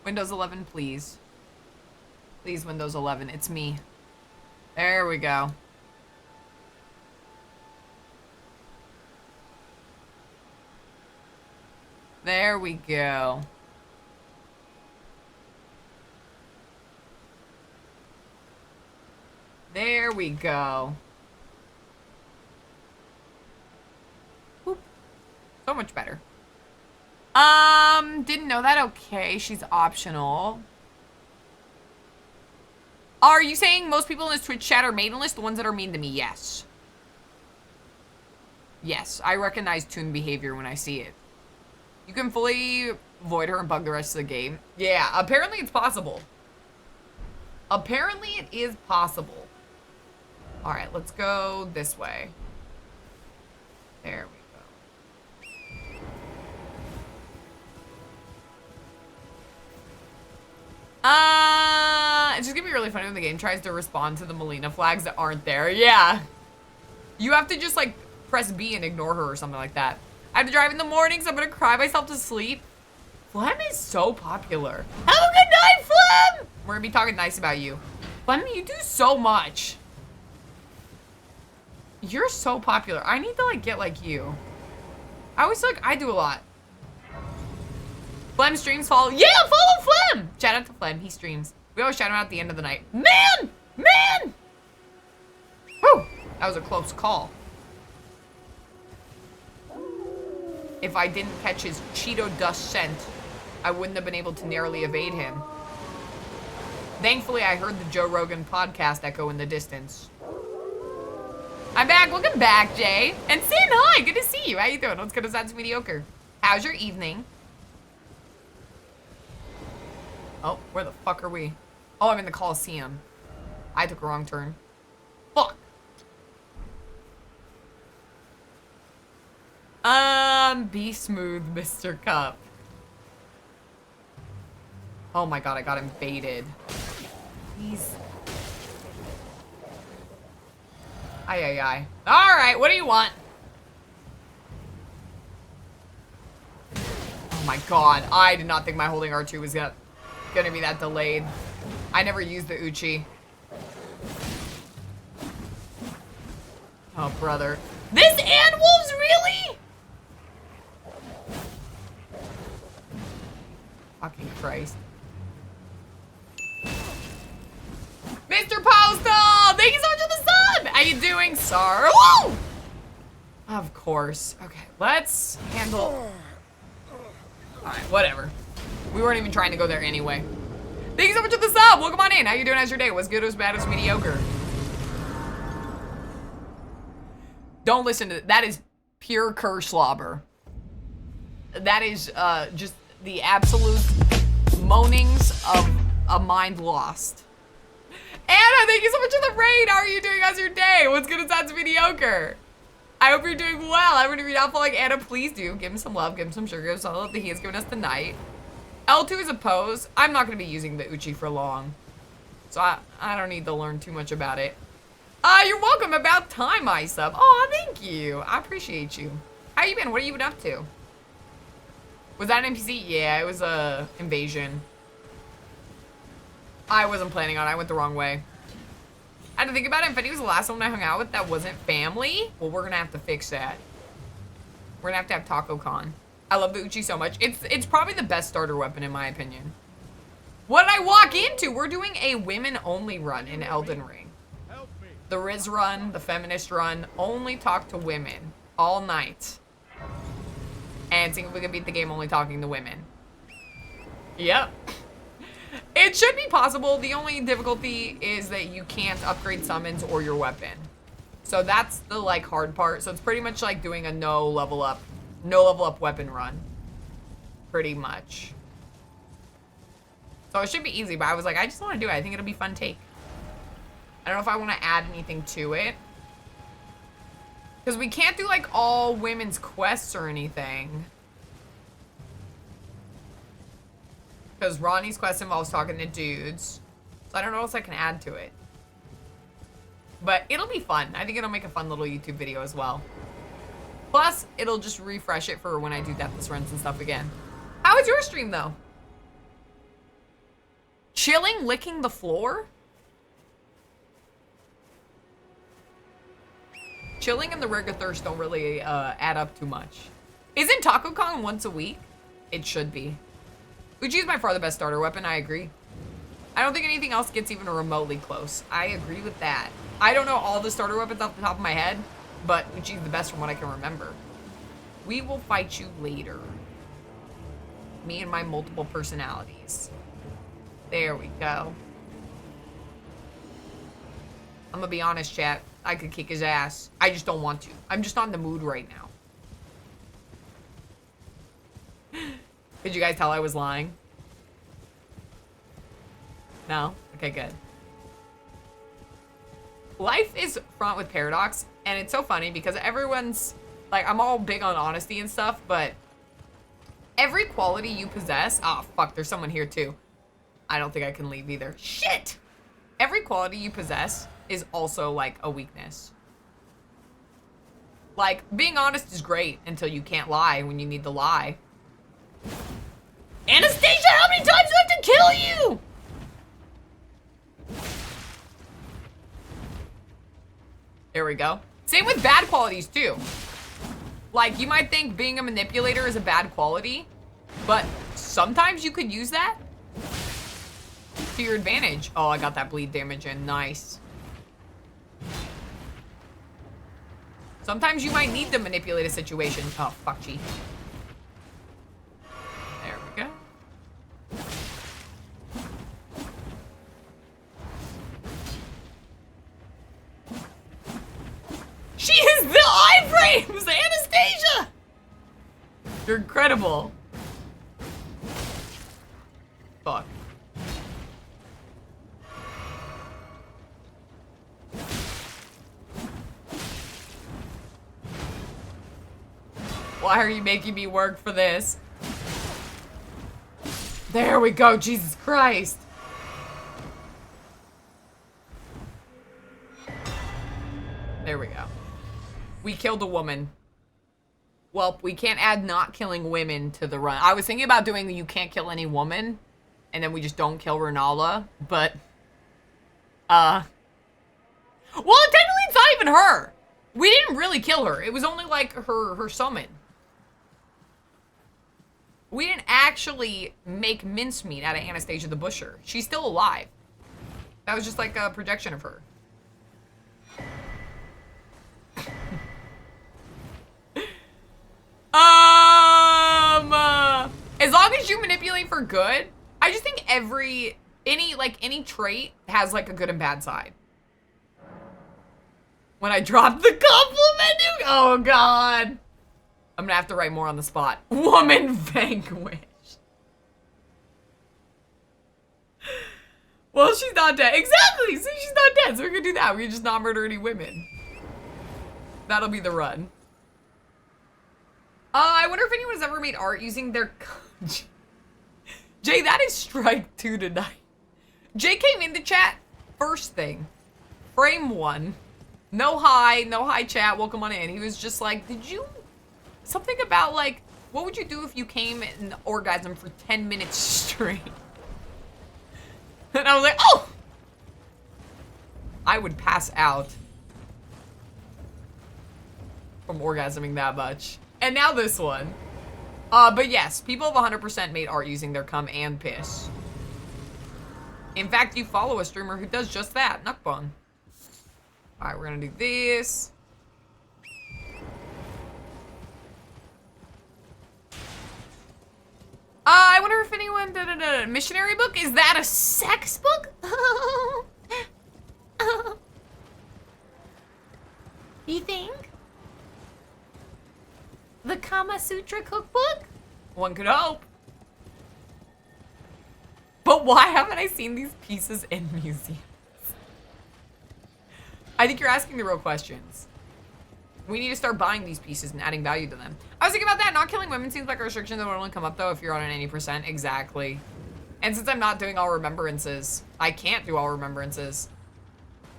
Windows 11, please. Please, Windows 11. It's me. There we go. There we go. There we go. Boop. So much better. Didn't know that. Okay, she's optional. Are you saying most people in this Twitch chat are maidenless? The ones that are mean to me, yes. Yes, I recognize Toon behavior when I see it. You can fully void her and bug the rest of the game. Yeah, apparently it's possible. Apparently it is possible. All right, let's go this way. There we go. It's just gonna be really funny when the game tries to respond to the Melina flags that aren't there. Yeah. You have to just like press B and ignore her or something like that. I have to drive in the mornings. I'm gonna cry myself to sleep. Flem is so popular. Have a good night, Flem! We're gonna be talking nice about you. Flem, you do so much. You're so popular. I need to like get like you. I always feel like I do a lot. Flem streams follow. Yeah, follow Flem! Shout out to Flem, he streams. We always shout him out at the end of the night. Man! Man! Whew, that was a close call. If I didn't catch his Cheeto dust scent, I wouldn't have been able to narrowly evade him. Thankfully, I heard the Joe Rogan podcast echo in the distance. I'm back. Welcome back, Jay. And Sin, hi. Good to see you. How you doing? What's good? That's mediocre. How's your evening? Oh, where the fuck are we? Oh, I'm in the Coliseum. I took a wrong turn. Fuck. Be smooth, Mr. Cup. Oh my god, I got him baited. He's... Ay, ay, ay. Alright, what do you want? Oh my god, I did not think my holding R2 was gonna be that delayed. I never used the Uchi. Oh, brother. This and wolves, really? Fucking Christ. Mr. Postal! Thank you so much for the sub! How you doing, sir? Woo! Of course. Okay, let's handle... Alright, whatever. We weren't even trying to go there anyway. Thank you so much for the sub! Welcome on in. How you doing? How's your day? What's good? What's bad? What's mediocre? Don't listen to that. That is pure curse slobber. That is just the absolute moanings of a mind lost. Anna, thank you so much for the raid. How are you doing? How's your day? What's good? It sounds mediocre. I hope you're doing well. I'm gonna read out for like Anna. Please do give him some love, give him some sugar. Give us all that he has given us tonight. L2 is a pose. I'm not gonna be using the Uchi for long, so I don't need to learn too much about it. You're welcome. About time, I sub. Oh, thank you. I appreciate you. How you been? What have you been up to? Was that an NPC? Yeah, it was a invasion. I wasn't planning on it. I went the wrong way. I had to think about it. If he was the last one I hung out with that wasn't family, well, we're gonna have to fix that. We're gonna have Taco Con. I love the Uchi so much. It's probably the best starter weapon in my opinion. What did I walk into? We're doing a women-only run in Elden Ring. The Riz run, the feminist run, only talk to women all night. And seeing if we can beat the game only talking to women. Yep. It should be possible. The only difficulty is that you can't upgrade summons or your weapon. So that's the like hard part. So it's pretty much like doing a no level up weapon run. Pretty much. So it should be easy, but I was like, I just want to do it. I think it'll be fun take. I don't know if I want to add anything to it. Because we can't do like all women's quests or anything. Because Ronnie's quest involves talking to dudes. So I don't know what else I can add to it. But it'll be fun. I think it'll make a fun little YouTube video as well. Plus, it'll just refresh it for when I do Deathless runs and stuff again. How was your stream though? Chilling, licking the floor? Chilling and the Rig of Thirst don't really add up too much. Isn't Taco Kong once a week? It should be. Uchi is by far the best starter weapon, I agree. I don't think anything else gets even remotely close. I agree with that. I don't know all the starter weapons off the top of my head, but Uchi's the best from what I can remember. We will fight you later. Me and my multiple personalities. There we go. I'm gonna be honest, chat. I could kick his ass. I just don't want to. I'm just not in the mood right now. Did you guys tell I was lying? No? Okay, good. Life is fraught with paradox, and it's so funny because everyone's, like, I'm all big on honesty and stuff, but every quality you possess, oh, fuck, there's someone here too. I don't think I can leave either. Shit! Every quality you possess is also, like, a weakness. Like, being honest is great until you can't lie when you need to lie. Anastasia, how many times do I have to kill you? There we go. Same with bad qualities, too. Like, you might think being a manipulator is a bad quality, but sometimes you could use that to your advantage. Oh, I got that bleed damage in. Nice. Sometimes you might need to manipulate a situation. Oh, fuck, G. There we go. She is the iframes! Anastasia! You're incredible. Fuck. Why are you making me work for this? There we go, Jesus Christ. There we go. We killed a woman. Well, we can't add not killing women to the run. I was thinking about doing the you can't kill any woman, and then we just don't kill Renala, but, well, technically it's not even her. We didn't really kill her. It was only, like, her summon. We didn't actually make mincemeat out of Anastasia the Busher. She's still alive. That was just, like, a projection of her. As long as you manipulate for good, I just think any trait has like a good and bad side. When I dropped the compliment, oh God. I'm gonna have to write more on the spot. Woman vanquished. Well, she's not dead. Exactly, see, she's not dead, so we can do that. We can just not murder any women. That'll be the run. I wonder if anyone has ever made art using their... Jay, that is strike 2 tonight. Jay came into chat first thing. Frame 1. No hi chat, welcome on in. He was just like, did you... Something about like, what would you do if you came in orgasm for 10 minutes straight? And I was like, oh! I would pass out from orgasming that much. And now this one. But yes, people have 100% made art using their cum and piss. In fact, you follow a streamer who does just that, Nukbong. Alright, we're gonna do this. I wonder if anyone missionary book? Is that a sex book? You think? The Kama Sutra cookbook? One could hope. But why haven't I seen these pieces in museums? I think you're asking the real questions. We need to start buying these pieces and adding value to them. I was thinking about that. Not killing women seems like a restriction that would only come up, though, if you're on an 80%. Exactly. And since I'm not doing all remembrances, I can't do all remembrances.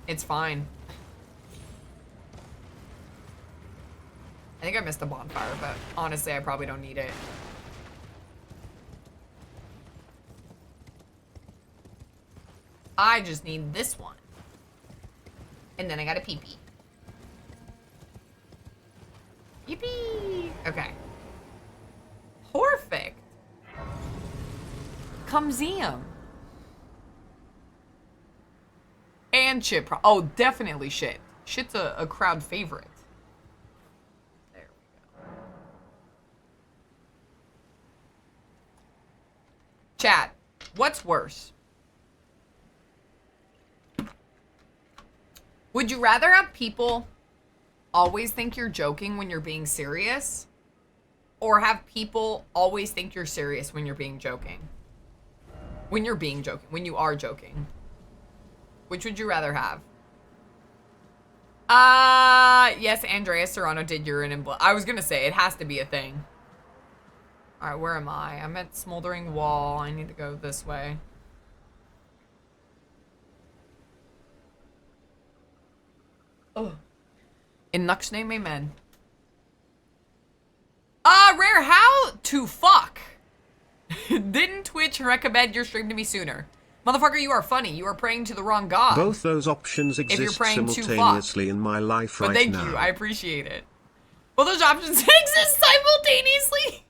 It's fine. I think I missed the bonfire, but honestly, I probably don't need it. I just need this one. And then I got a pee-pee. Yippee! Okay. Perfect. Cumseum. And shit. Oh, definitely shit. Shit's a crowd favorite. There we go. Chat. What's worse? Would you rather have people always think you're joking when you're being serious? Or have people always think you're serious when you're being joking? When you're being joking. When you are joking. Which would you rather have? Yes, Andrea Serrano did urine and blood. I was gonna say, it has to be a thing. Alright, where am I? I'm at Smoldering Wall. I need to go this way. Oh. In Nuck's name, amen. Rare, how to fuck? Didn't Twitch recommend your stream to me sooner? Motherfucker, you are funny. You are praying to the wrong god. Both those options exist simultaneously in my life right now. But thank you. I appreciate it. Well, those options exist simultaneously.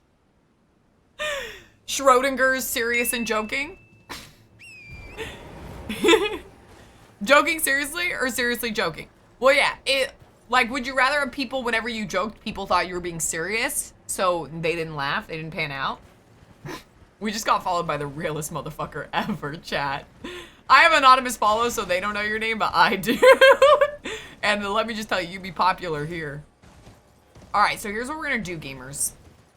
Schrodinger's serious and joking. Joking seriously or seriously joking? Well, yeah, like, would you rather have people, whenever you joked, people thought you were being serious, so they didn't laugh, they didn't pan out? We just got followed by the realest motherfucker ever, chat. I have anonymous follows, so they don't know your name, but I do. And let me just tell you, you'd be popular here. All right, so here's what we're gonna do, gamers.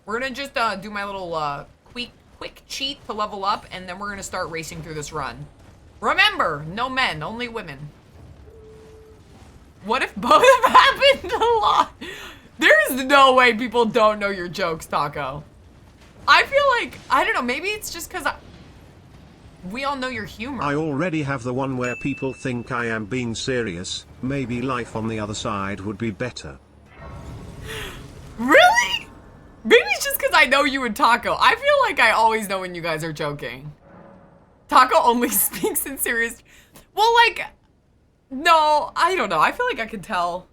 We're gonna just do my little quick cheat to level up, and then we're gonna start racing through this run. Remember, no men, only women. What if both have happened a lot? There's no way people don't know your jokes, Taco. I feel like, I don't know, maybe it's just because We all know your humor. I already have the one where people think I am being serious. Maybe life on the other side would be better. Really? Maybe it's just because I know you and Taco. I feel like I always know when you guys are joking. Taco only speaks in serious. Well, like, no, I don't know. I feel like I can tell.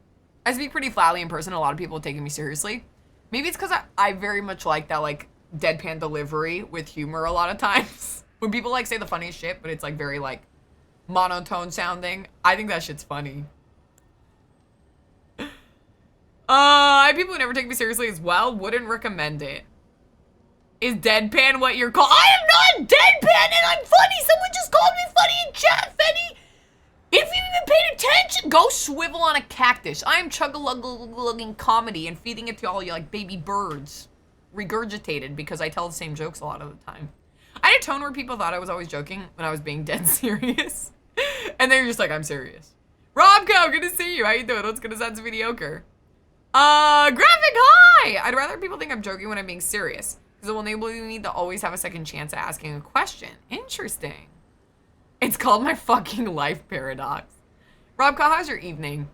I speak pretty flatly in person. A lot of people taking me seriously. Maybe it's because I very much like that, like, deadpan delivery with humor a lot of times. When people, like, say the funniest shit, but it's, like, very, like, monotone sounding. I think that shit's funny. I have people who never take me seriously as well. Wouldn't recommend it. Is deadpan what you're called? I am not deadpan and I'm funny. Someone just called me funny in chat, Fenny. If you even paid attention, go swivel on a cactus. I am chug-a-lug-lugging comedy and feeding it to all you like baby birds. Regurgitated because I tell the same jokes a lot of the time. I had a tone where people thought I was always joking when I was being dead serious. And they're just like, I'm serious. Robco, good to see you. How you doing? What's gonna sound mediocre? Graphic hi! I'd rather people think I'm joking when I'm being serious. Because it will enable me to always have a second chance at asking a question. Interesting. It's called my fucking life paradox. Robco, how's your evening?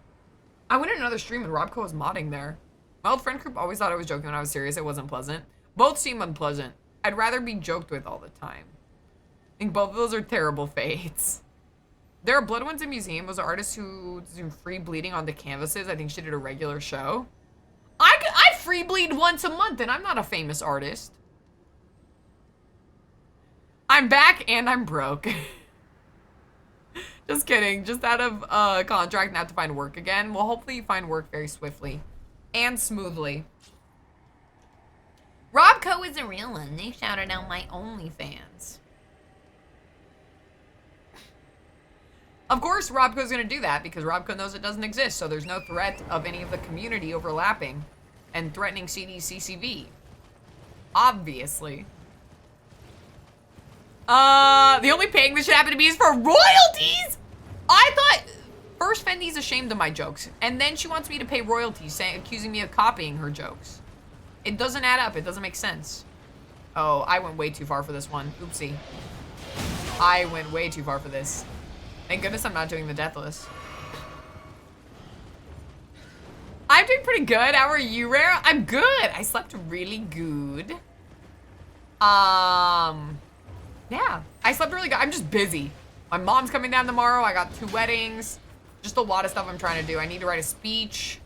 I went in another stream and Robco was modding there. My old friend group always thought I was joking when I was serious. It wasn't pleasant. Both seem unpleasant. I'd rather be joked with all the time. I think both of those are terrible fates. There are blood ones in museum. Those are artists who do free bleeding on the canvases. I think she did a regular show. I free bleed once a month and I'm not a famous artist. I'm back and I'm broke. Just kidding. Just out of contract and have to find work again. Well, hopefully you find work very swiftly and smoothly. Robco is a real one. They shouted out my OnlyFans. Of course, Robco's gonna do that because Robco knows it doesn't exist, so there's no threat of any of the community overlapping and threatening CDCCV. Obviously. The only paying this should happen to me is for royalties! I thought first Fendi's ashamed of my jokes, and then she wants me to pay royalties, accusing me of copying her jokes. It doesn't add up. It doesn't make sense. Oh, I went way too far for this one. Oopsie. I went way too far for this. Thank goodness I'm not doing the deathless. I'm doing pretty good. How are you, Rare? I'm good. I slept really good. Yeah, I slept really good. I'm just busy. My mom's coming down tomorrow. I got 2 weddings. Just a lot of stuff I'm trying to do. I need to write a speech.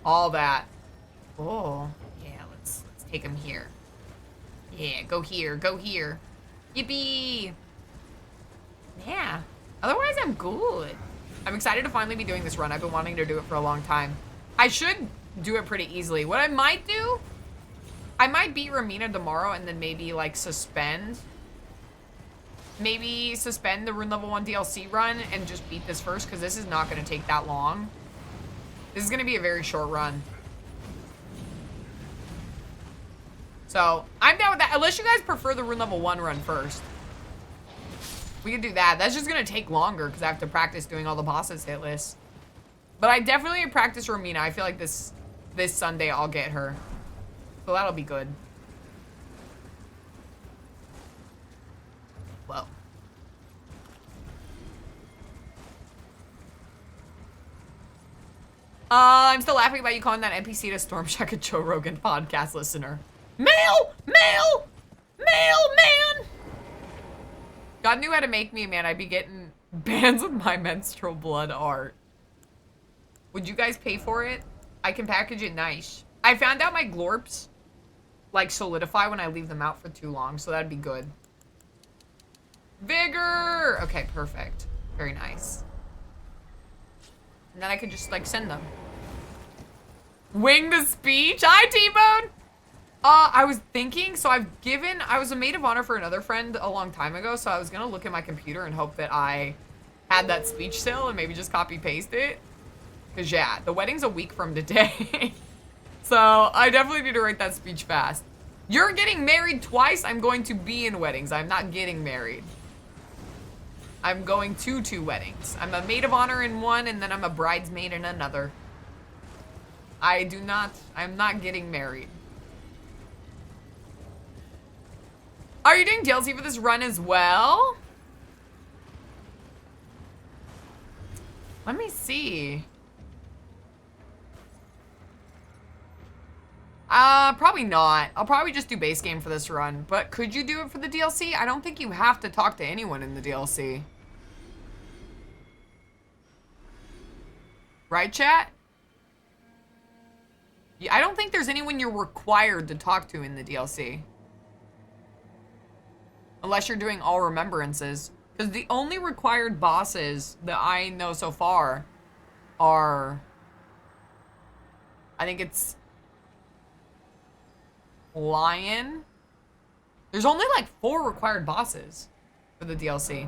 All that. Oh, yeah, let's take him here. Yeah, go here, go here. Yippee! Yeah, otherwise I'm good. I'm excited to finally be doing this run. I've been wanting to do it for a long time. I should do it pretty easily. What I might do, I might beat Ramina tomorrow and then maybe like suspend. Maybe suspend the Rune Level 1 DLC run and just beat this first because this is not going to take that long. This is going to be a very short run. So, I'm down with that. Unless you guys prefer the Rune Level 1 run first. We can do that. That's just going to take longer because I have to practice doing all the bosses hit lists. But I definitely practice Ramina. I feel like this Sunday I'll get her. So that'll be good. Whoa. I'm still laughing about you calling that NPC to Storm Shack a Joe Rogan podcast listener. Mail! Mail! Mail, man! God knew how to make me, man. I'd be getting bans with my menstrual blood art. Would you guys pay for it? I can package it nice. I found out my glorps like solidify when I leave them out for too long, so that'd be good. Vigor! Okay, perfect. Very nice. And then I could just like send them. Wing the speech? Hi, T-Bone! I was thinking, so I was a maid of honor for another friend a long time ago, so I was gonna look at my computer and hope that I had that speech still and maybe just copy paste it. Cause yeah, the wedding's a week from today. So I definitely need to write that speech fast. You're getting married twice. I'm going to be in weddings. I'm not getting married. I'm going to 2 weddings. I'm a maid of honor in one and then I'm a bridesmaid in another. I'm not getting married. Are you doing DLC for this run as well? Let me see. Probably not. I'll probably just do base game for this run. But could you do it for the DLC? I don't think you have to talk to anyone in the DLC. Right, chat? Yeah, I don't think there's anyone you're required to talk to in the DLC. Unless you're doing all remembrances. Because the only required bosses that I know so far are... I think it's... Lion. There's only like 4 required bosses for the DLC.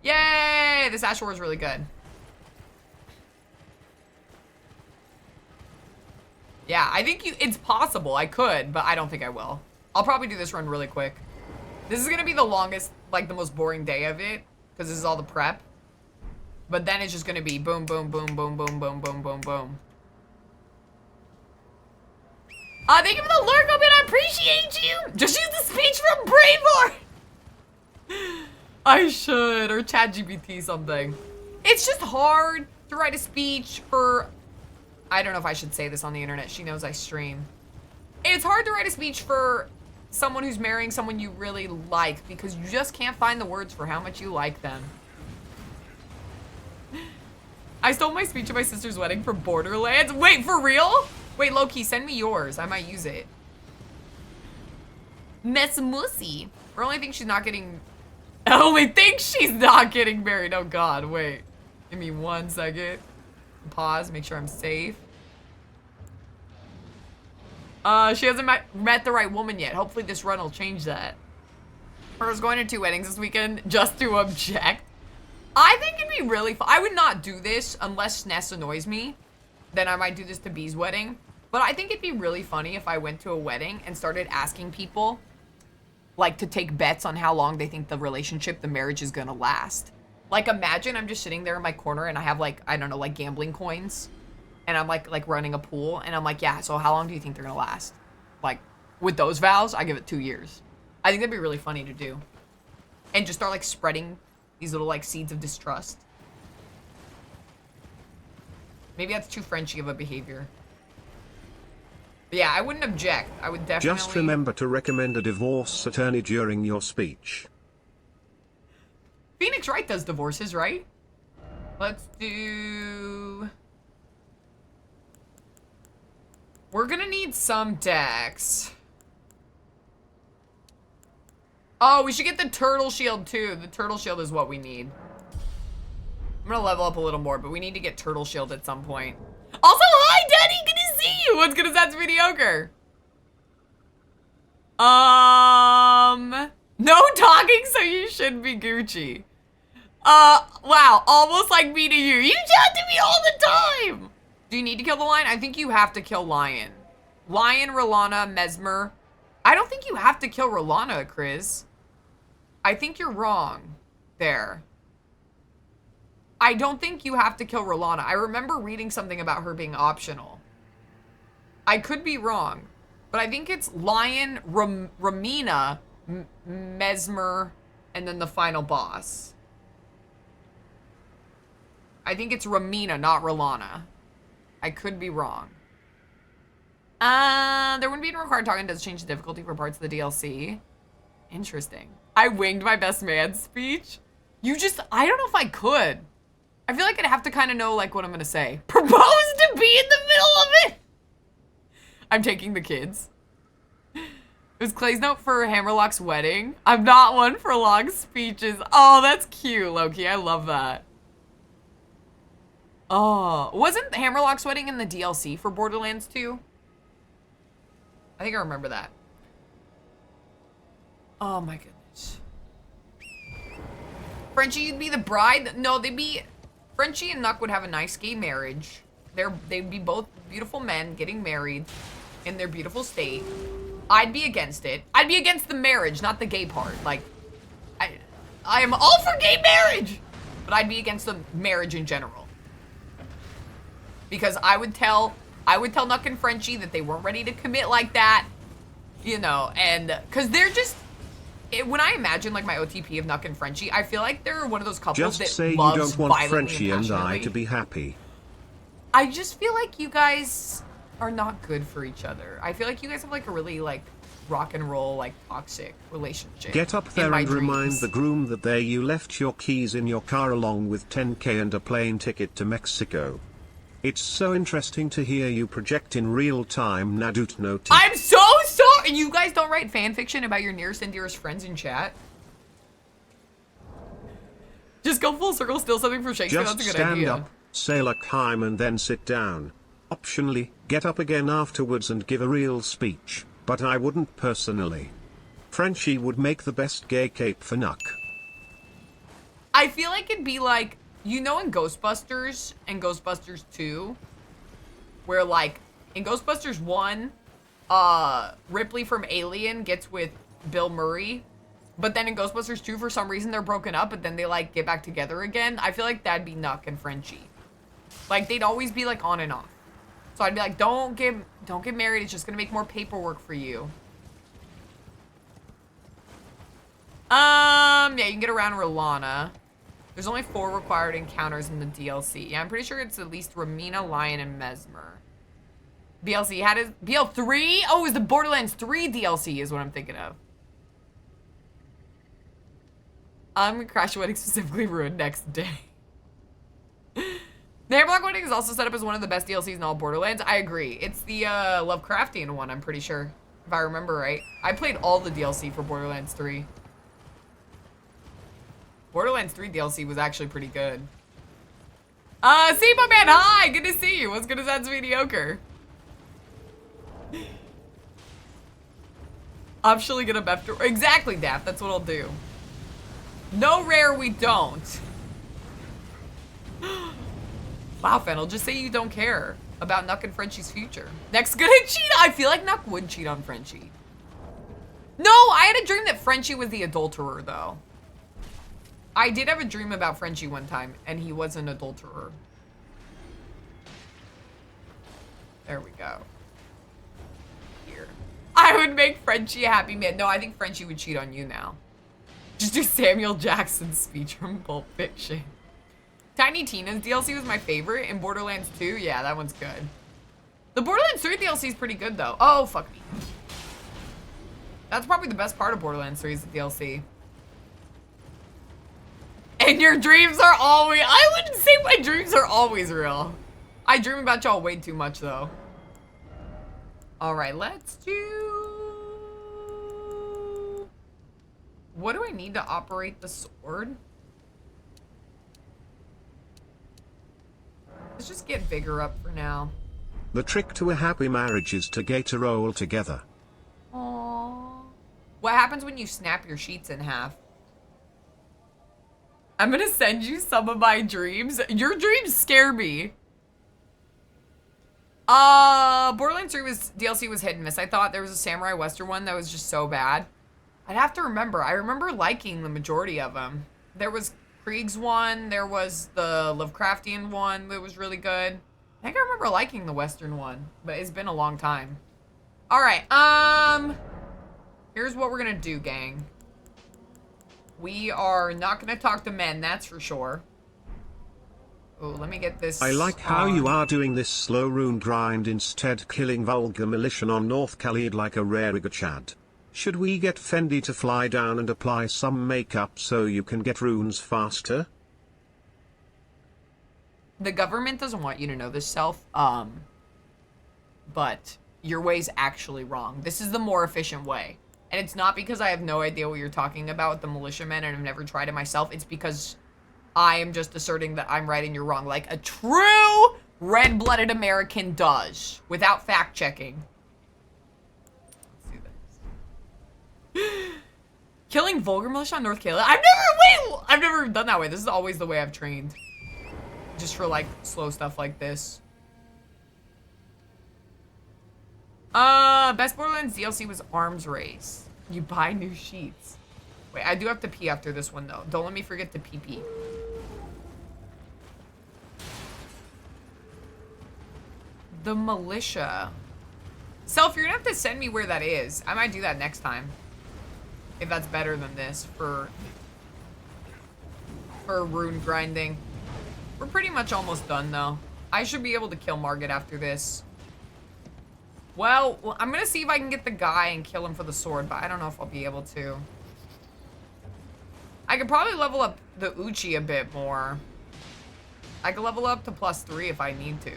Yay! This Ash War is really good. Yeah, I think it's possible. I could, but I don't think I will. I'll probably do this run really quick. This is gonna be the longest, like the most boring day of it, because this is all the prep. But then it's just gonna be boom, boom, boom, boom, boom, boom, boom, boom, boom. Thank you for the lurk, Open. I appreciate you. Just use the speech from Braveheart. I should, or ChatGPT something. It's just hard to write a speech for, I don't know if I should say this on the internet. She knows I stream. It's hard to write a speech for someone who's marrying someone you really like because you just can't find the words for how much you like them. I stole my speech at my sister's wedding from Borderlands. Wait, for real? Wait, Loki, send me yours. I might use it. Miss Mussy. I only think she's not getting... I only think she's not getting married. Oh, God. Wait. Give me 1 second. Pause. Make sure I'm safe. She hasn't met the right woman yet. Hopefully this run will change that. I was going to 2 weddings this weekend just to object. I think it'd be really fun. I would not do this unless Ness annoys me. Then I might do this to B's wedding. But I think it'd be really funny if I went to a wedding and started asking people, like, to take bets on how long they think the relationship, the marriage is gonna last. Like, imagine I'm just sitting there in my corner and I have, like, I don't know, like, gambling coins. And I'm, like running a pool. And I'm like, yeah, so how long do you think they're gonna last? Like, with those vows, I give it 2 years. I think that'd be really funny to do. And just start, like, spreading these little, like, seeds of distrust. Maybe that's too Frenchy of a behavior. But yeah, I wouldn't object. I would definitely... Just remember to recommend a divorce attorney during your speech. Phoenix Wright does divorces, right? Let's do... We're gonna need some decks. Oh, we should get the turtle shield too. The turtle shield is what we need. I'm gonna level up a little more, but we need to get turtle shield at some point. Also, hi, Daddy. Good to see you. What's good as that's mediocre? No talking, so you should be Gucci. Wow, almost like me to you. You chat to me all the time. Do you need to kill the lion? I think you have to kill Lion. Lion, Rolana, Mesmer. I don't think you have to kill Rolana, Chris. I think you're wrong there. I don't think you have to kill Rolana. I remember reading something about her being optional. I could be wrong, but I think it's Lion, Ramina, Mesmer, and then the final boss. I think it's Ramina, not Rolana. I could be wrong. There wouldn't be any required talking. Does change the difficulty for parts of the DLC. Interesting. I winged my best man speech. I don't know if I could. I feel like I'd have to kind of know like what I'm gonna say. Propose to be in the middle of it. I'm taking the kids. It was Clay's note for Hammerlock's wedding. I'm not one for long speeches. Oh, that's cute, Loki. I love that. Oh, wasn't Hammerlock's wedding in the DLC for Borderlands 2? I think I remember that. Oh my goodness. Frenchie, you'd be the bride? No, they'd be... Frenchie and Nuck would have a nice gay marriage. They'd be both beautiful men getting married in their beautiful state. I'd be against it. I'd be against the marriage, not the gay part. Like, I am all for gay marriage, but I'd be against the marriage in general. Because I would tell Nuck and Frenchie that they weren't ready to commit like that, you know, and because they're just, when I imagine like my OTP of Nuck and Frenchie, I feel like they're one of those couples Just that say you loves don't want violently Frenchie and I passionately. to be happy. I just feel like you guys are not good for each other. I feel like you guys have like a really like rock and roll, like toxic relationship. Get up there and remind the groom that there you left your keys in your car along with 10K and a plane ticket to Mexico. It's so interesting to hear you project in real time, Nadut Noti. I'm so sorry! You guys don't write fan fiction about your nearest and dearest friends in chat? Just go full circle, steal something from Shakespeare, Just that's a good stand idea. up, say L'chaim and then sit down. Optionally, get up again afterwards and give a real speech, but I wouldn't personally. Frenchie would make the best gay cape for Nuck. I feel like it'd be like, you know in Ghostbusters and Ghostbusters 2, where like, in Ghostbusters 1, Ripley from Alien gets with Bill Murray, but then in Ghostbusters 2, for some reason, they're broken up, but then they like get back together again. I feel like that'd be Nuck and Frenchie. Like, they'd always be like on and off. So I'd be like, don't get married, it's just gonna make more paperwork for you. Yeah, you can get around Rolana. There's only 4 required encounters in the DLC. Yeah, I'm pretty sure it's at least Ramina, Lion, and Mesmer. BLC had his BL3? Oh, it was the Borderlands 3 DLC is what I'm thinking of. Crash Wedding specifically ruined next day. The Hammerlock Wedding is also set up as one of the best DLCs in all Borderlands. I agree. It's the Lovecraftian one, I'm pretty sure. If I remember right. I played all the DLC for Borderlands 3. Borderlands 3 DLC was actually pretty good. See my man, hi! Good to see you. What's good as that's mediocre? Optionally get a Befter. Exactly, Daft. That's what I'll do. No rare, we don't. Wow, Fennel, just say you don't care about Nuck and Frenchie's future. Next gonna cheat. I feel like Nuck would cheat on Frenchie. No, I had a dream that Frenchie was the adulterer, though. I did have a dream about Frenchie one time, and he was an adulterer. There we go. Here. I would make Frenchie a happy man. No, I think Frenchie would cheat on you now. Just do Samuel Jackson's speech from Pulp Fiction. Tiny Tina's DLC was my favorite. In Borderlands 2, yeah, that one's good. The Borderlands 3 DLC is pretty good, though. Oh, fuck me. That's probably the best part of Borderlands 3 is the DLC. And your dreams are always... I wouldn't say my dreams are always real. I dream about y'all way too much, though. Alright, let's do... What do I need to operate the sword? Let's just get Vigor up for now. The trick to a happy marriage is to get a roll together. Aww. What happens when you snap your sheets in half? I'm gonna send you some of my dreams. Your dreams scare me. Borderlands 3 DLC was hit and miss. I thought there was a Samurai Western one that was just so bad. I'd have to remember. I remember liking the majority of them. There was Krieg's one. There was the Lovecraftian one that was really good. I think I remember liking the Western one, but it's been a long time. All right, here's what we're gonna do, gang. We are not gonna talk to men, that's for sure. Oh, let me get this. I like how you are doing this slow rune grind instead killing vulgar militia on North Khalid like a rare Chad. Should we get Fendi to fly down and apply some makeup so you can get runes faster? The government doesn't want you to know this, Self, but your way's actually wrong. This is the more efficient way. And it's not because I have no idea what you're talking about with the militiamen and I've never tried it myself. It's because I am just asserting that I'm right and you're wrong, like a true red-blooded American does, without fact-checking. Let's do this. Killing vulgar militia on North Kayla? I've never done that way. This is always the way I've trained. Just for, like, slow stuff like this. Best Borderlands DLC was Arms Race. You buy new sheets. Wait, I do have to pee after this one, though. Don't let me forget to pee. The militia. Self, you're gonna have to send me where that is. I might do that next time. If that's better than this for rune grinding. We're pretty much almost done though. I should be able to kill Margit after this. Well, I'm gonna see if I can get the guy and kill him for the sword, but I don't know if I'll be able to. I could probably level up the Uchi a bit more. I could level up to +3 if I need to.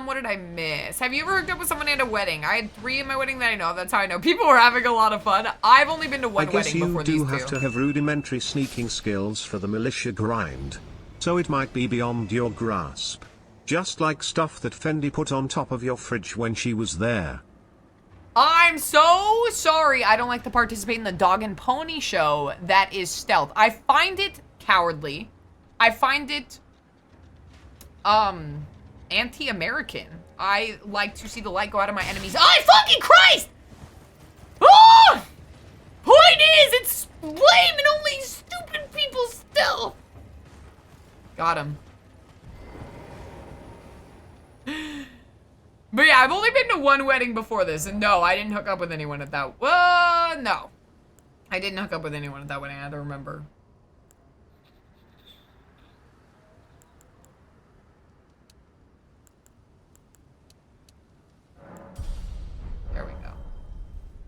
What did I miss? Have you ever hooked up with someone at a wedding? I had 3 at my wedding that I know. That's how I know. People were having a lot of fun. I've only been to one wedding before these two. I guess you do have to have rudimentary sneaking skills for the militia grind. So it might be beyond your grasp. Just like stuff that Fendi put on top of your fridge when she was there. I'm so sorry I don't like to participate in the dog and pony show that is stealth. I find it cowardly. I find it, anti-American. I like to see the light go out of my enemies. Oh, fucking Christ! Oh! Point is, it's lame and only stupid people still. Got him. But yeah, I've only been to one wedding before this, and no, I didn't hook up with anyone at that. No. I didn't hook up with anyone at that wedding, I had to remember. There we go.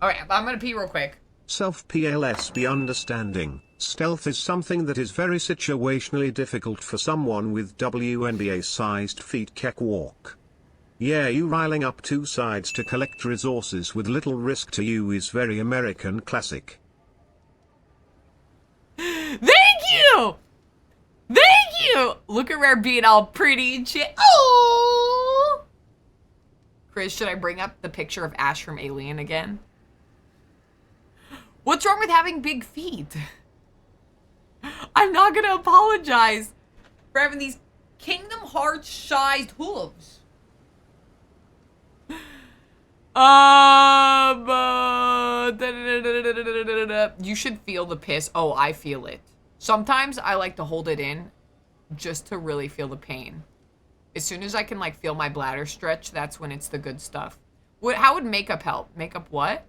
Alright, I'm gonna pee real quick. Self-PLSB understanding. Stealth is something that is very situationally difficult for someone with WNBA-sized feet cakewalk. Yeah, you riling up 2 sides to collect resources with little risk to you is very American classic. Thank you! Thank you! Look at Rare being all pretty and shit. Oh! Chris, should I bring up the picture of Ash from Alien again? What's wrong with having big feet? I'm not gonna apologize for having these Kingdom Hearts-sized hooves. You should feel the piss. Oh, I feel it. Sometimes I like to hold it in just to really feel the pain. As soon as I can like feel my bladder stretch, that's when it's the good stuff. How would makeup help? Makeup what?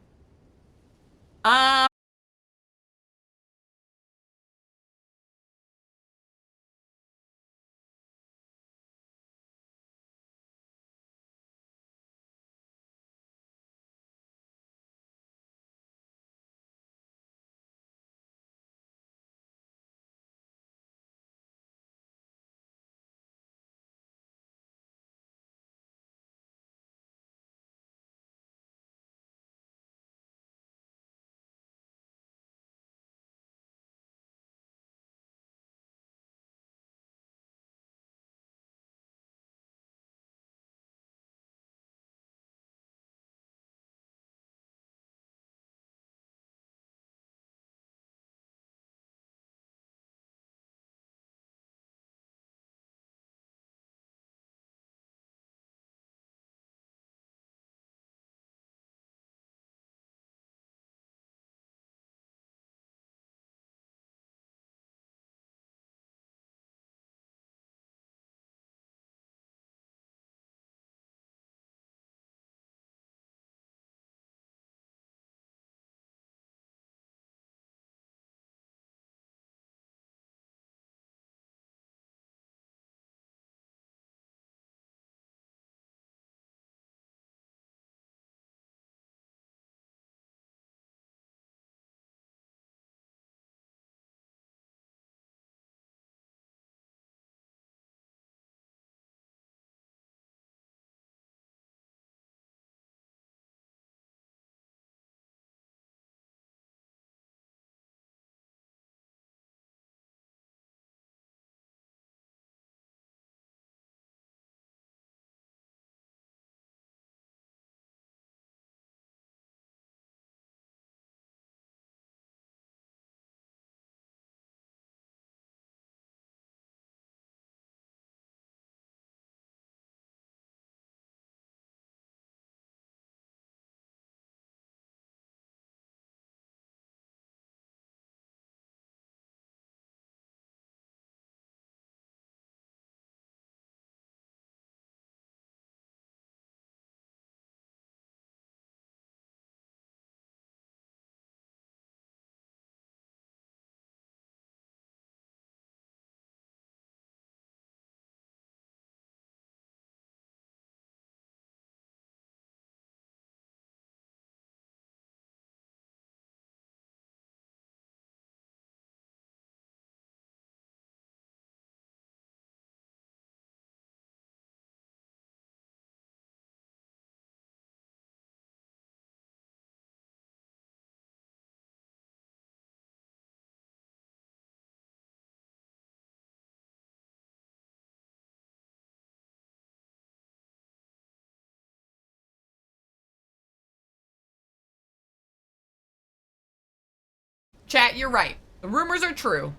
Chat, you're right. The rumors are true.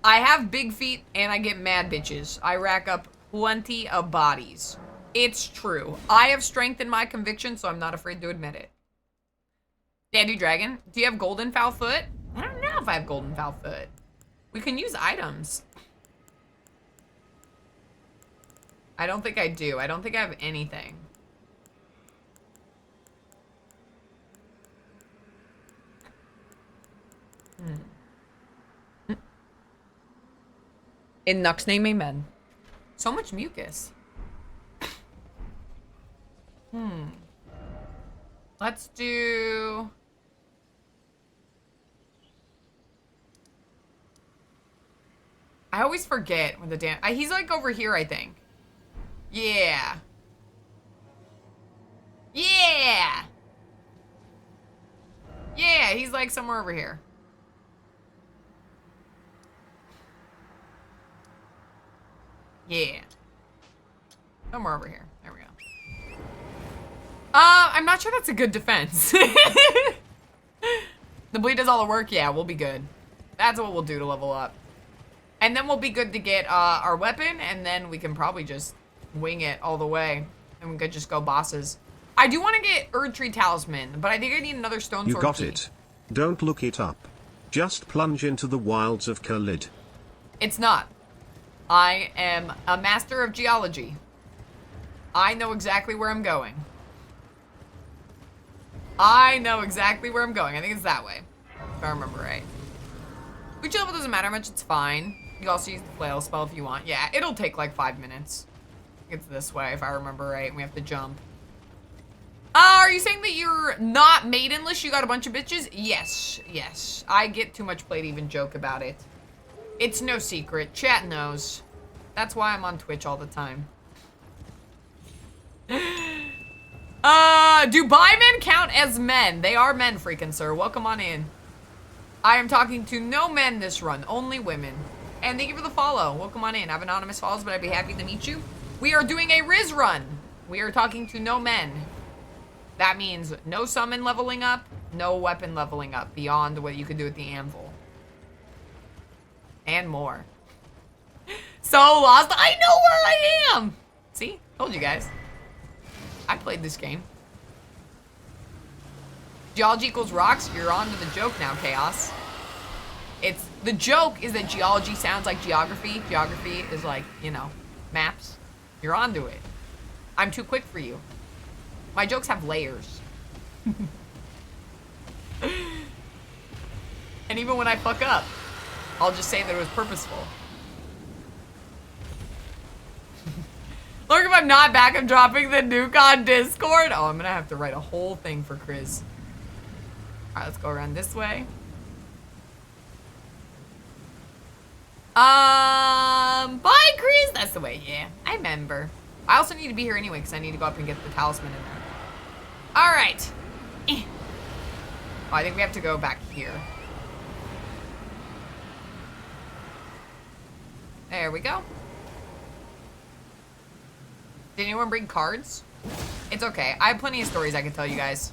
I have big feet and I get mad bitches. I rack up plenty of bodies. It's true. I have strength in my conviction, so I'm not afraid to admit it. Dandy Dragon, do you have golden foul foot? I don't know if I have golden foul foot. We can use items. I don't think I do. I don't think I have anything. In Nuck's name, amen. So much mucus. Let's do... I always forget when the damn... he's like over here, I think. Yeah. Yeah! Yeah, he's like somewhere over here. Yeah. Somewhere over here. There we go. I'm not sure that's a good defense. The bleed does all the work? Yeah, we'll be good. That's what we'll do to level up. And then we'll be good to get our weapon, and then we can probably just wing it all the way. And we could just go bosses. I do want to get Erdtree Talisman, but I think I need another stone sword. You got key. it. Don't look it up. Just plunge into the wilds of Khalid. It's not. I am a master of geology. I know exactly where I'm going. I know exactly where I'm going. I think it's that way, if I remember right. Which level doesn't matter much, it's fine. You can also use the flail spell if you want. Yeah, it'll take like 5 minutes. It's this way, if I remember right, and we have to jump. Are you saying that you're not maidenless? You got a bunch of bitches? Yes, yes. I get too much play to even joke about it. It's no secret. Chat knows. That's why I'm on Twitch all the time. Do bi-men count as men? They are men, freaking sir. Welcome on in. I am talking to no men this run, only women. And thank you for the follow. Welcome on in. I have anonymous follows, but I'd be happy to meet you. We are doing a Riz run. We are talking to no men. That means no summon leveling up, no weapon leveling up beyond what you could do with the anvil. And more. So lost. I know where I am. See? Told you guys. I played this game. Geology equals rocks. You're on to the joke now, Chaos. It's the joke is that geology sounds like geography. Geography is like, you know, maps. You're onto it. I'm too quick for you. My jokes have layers. And even when I fuck up, I'll just say that it was purposeful. Look, if I'm not back, I'm dropping the nuke on Discord. Oh, I'm gonna have to write a whole thing for Chris. All right, let's go around this way. Bye, Chris. That's the way. Yeah, I remember. I also need to be here anyway because I need to go up and get the talisman in there. All right. Oh, I think we have to go back here. There we go. Did anyone bring cards? It's okay. I have plenty of stories I can tell you guys.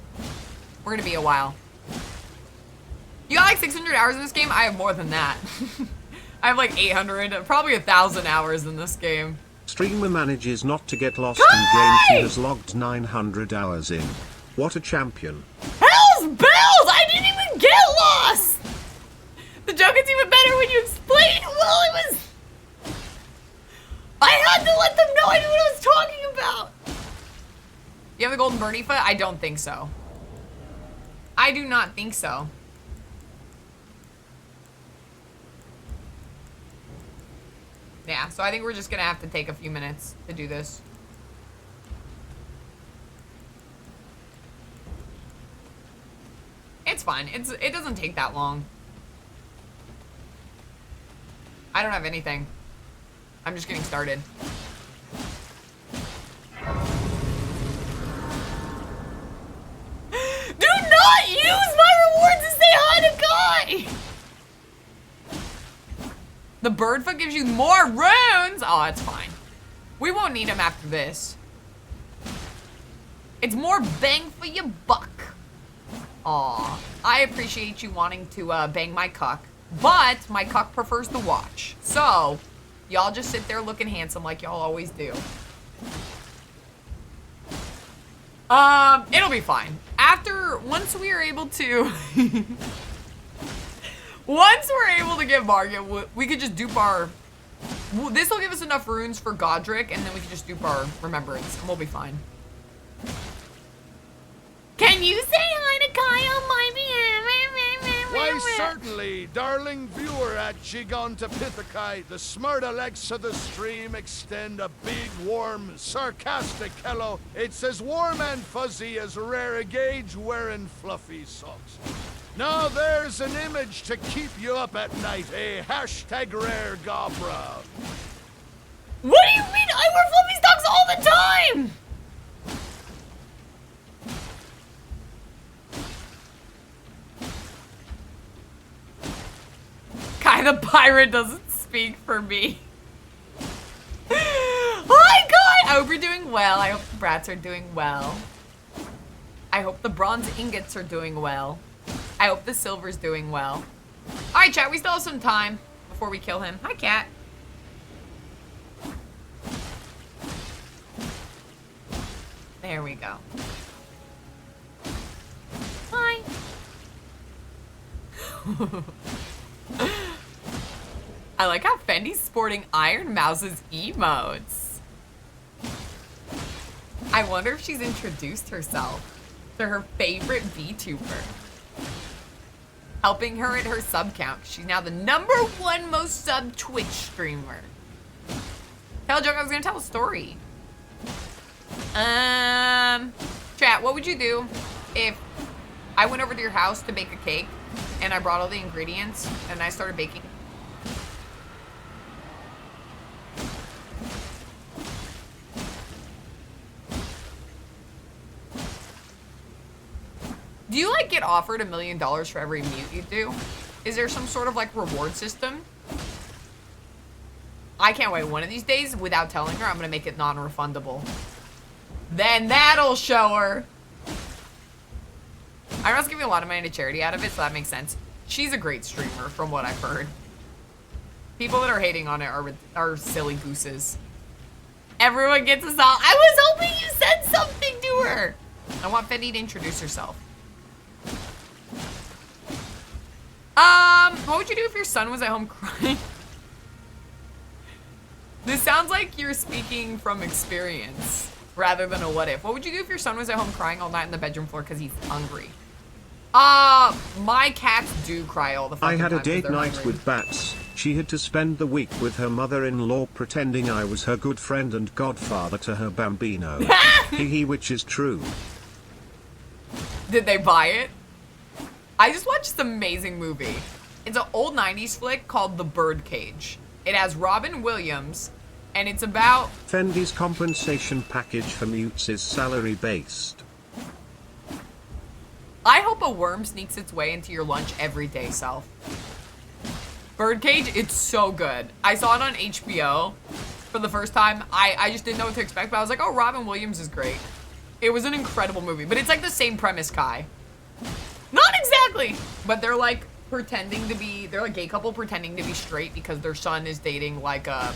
We're gonna be a while. You got like 600 hours in this game? I have more than that. I have like 800, probably 1,000 hours in this game. Streamer manages not to get lost in game. She has logged 900 hours in. What a champion. Hell's bells! I didn't even get lost! The joke is even better when you explain. Well, it was... I had to let them know I knew what I was talking about. You have the golden birdie foot? I don't think so. I do not think so. Yeah, so I think we're just gonna have to take a few minutes to do this. It's fine. It doesn't take that long. I don't have anything. I'm just getting started. Do not use my rewards to say hi to Guy! The bird foot gives you more runes! Oh, it's fine. We won't need them after this. It's more bang for your buck. Aw, I appreciate you wanting to bang my cuck, but my cuck prefers to watch. So, y'all just sit there looking handsome like y'all always do. It'll be fine. Once we are able to, once we're able to get Margit, we could just dupe our, this will give us enough runes for Godric, and then we can just dupe our remembrance, and we'll be fine. Can you say hi to Kai on my behalf? Why, certainly, darling viewer at Gigon to Pithakai, the smart Alexa of the stream extend a big, warm, sarcastic hello. It's as warm and fuzzy as rare gauge wearing fluffy socks. Now there's an image to keep you up at night, a hashtag rare gobra. What do you mean? I wear fluffy socks all the time! Kai the pirate doesn't speak for me. Hi, Kai! I hope you're doing well. I hope the brats are doing well. I hope the bronze ingots are doing well. I hope the silver's doing well. Alright, chat, we still have some time before we kill him. Hi, cat. There we go. Hi. I like how Fendi's sporting Iron Mouse's emotes. I wonder if she's introduced herself to her favorite VTuber. Helping her at her sub count. She's now the #1 most sub Twitch streamer. Tell a joke, I was gonna tell a story. Chat, what would you do if I went over to your house to bake a cake and I brought all the ingredients and I started baking? Do you like get offered $1 million for every mute you do? Is there some sort of like reward system? I can't wait. One of these days, without telling her, I'm gonna make it non-refundable. Then that'll show her. I was giving a lot of money to charity out of it, so that makes sense. She's a great streamer, from what I've heard. People that are hating on it are silly gooses. Everyone gets us all. I was hoping you said something to her. I want Fendi to introduce herself. What would you do if your son was at home crying? This sounds like you're speaking from experience rather than a what if. What would you do if your son was at home crying all night on the bedroom floor because he's hungry? My cats do cry all the fucking time. I had a date night hungry. with Bats. She had to spend the week with her mother-in-law pretending I was her good friend and godfather to her bambino. Hee which is true. Did they buy it? I just watched this amazing movie. It's an old 90s flick called The Birdcage. It has Robin Williams, and it's about... Fendi's compensation package for mutes is salary-based. I hope a worm sneaks its way into your lunch every day, Self. Birdcage, it's so good. I saw it on HBO for the first time. I just didn't know what to expect, but I was like, oh, Robin Williams is great. It was an incredible movie, but it's like the same premise, Kai. Not exactly, but they're like pretending to be, they're a gay couple pretending to be straight because their son is dating like a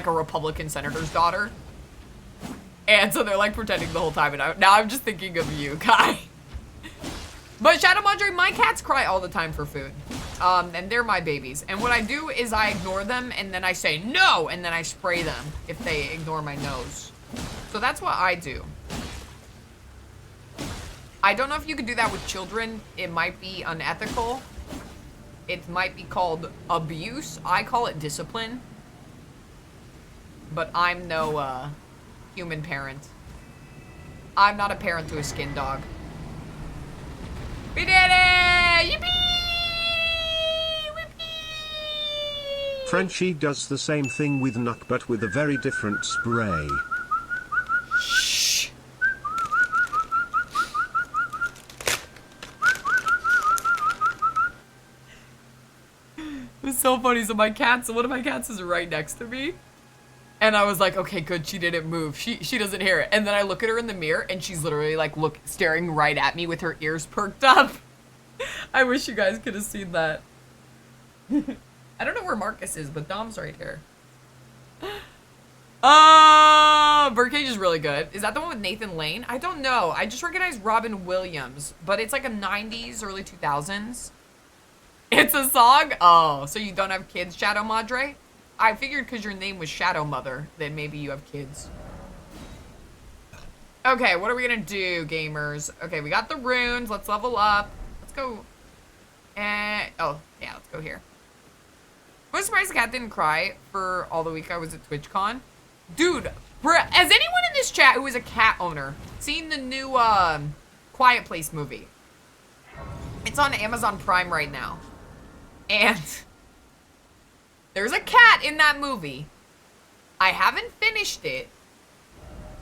Republican senator's daughter. And so they're like pretending the whole time, and now I'm just thinking of you, Kai. But Shadow Madre, my cats cry all the time for food. And they're my babies. And what I do is I ignore them, and then I say no, and then I spray them if they ignore my nose. So that's what I do. I don't know if you could do that with children. It might be unethical. It might be called abuse. I call it discipline. But I'm no human parent. I'm not a parent to a skin dog. We did it! Yippee! Whippee! Frenchie does the same thing with Nuck but with a very different spray. Shh. It's so funny. So my cats, one of my cats is right next to me. And I was like, okay, good, she didn't move. She doesn't hear it. And then I look at her in the mirror and she's literally like staring right at me with her ears perked up. I wish you guys could have seen that. I don't know where Marcus is, but Dom's right here. Birdcage is really good. Is that the one with Nathan Lane? I don't know. I just recognize Robin Williams, but it's like a 90s, early 2000s. It's a song? Oh, so you don't have kids, Shadow Madre? I figured because your name was Shadow Mother, that maybe you have kids. Okay, what are we gonna do, gamers? Okay, we got the runes. Let's level up. Let's go. Oh, yeah, let's go here. I'm surprised the cat didn't cry for all the week I was at TwitchCon. Dude, has anyone in this chat who is a cat owner seen the new Quiet Place movie? It's on Amazon Prime right now. And there's a cat in that movie. I haven't finished it,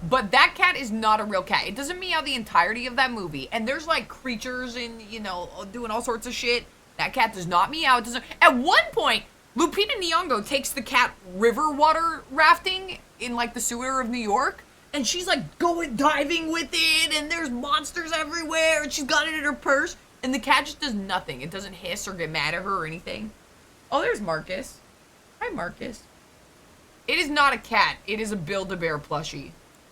but that cat is not a real cat. It doesn't meow the entirety of that movie. And there's like creatures and, you know, doing all sorts of shit. That cat does not meow. It doesn't. At one point, Lupita Nyong'o takes the cat river water rafting in like the sewer of New York. And she's like going diving with it. And there's monsters everywhere. And she's got it in her purse. And the cat just does nothing. It doesn't hiss or get mad at her or anything. Oh, there's Marcus. Hi, Marcus. It is not a cat. It is a Build-A-Bear plushie.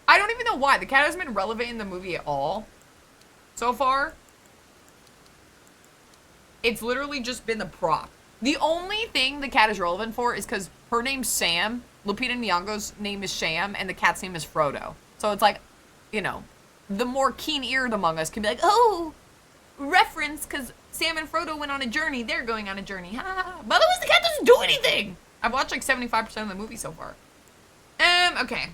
I don't even know why. The cat hasn't been relevant in the movie at all so far. It's literally just been the prop. The only thing the cat is relevant for is because her name's Sam. Lupita Nyong'o's name is Sham, and the cat's name is Frodo. So it's like, you know, the more keen-eared among us can be like, oh, reference, because Sam and Frodo went on a journey. They're going on a journey. Ha ha ha. But otherwise, the cat doesn't do anything. I've watched like 75% of the movie so far. Okay.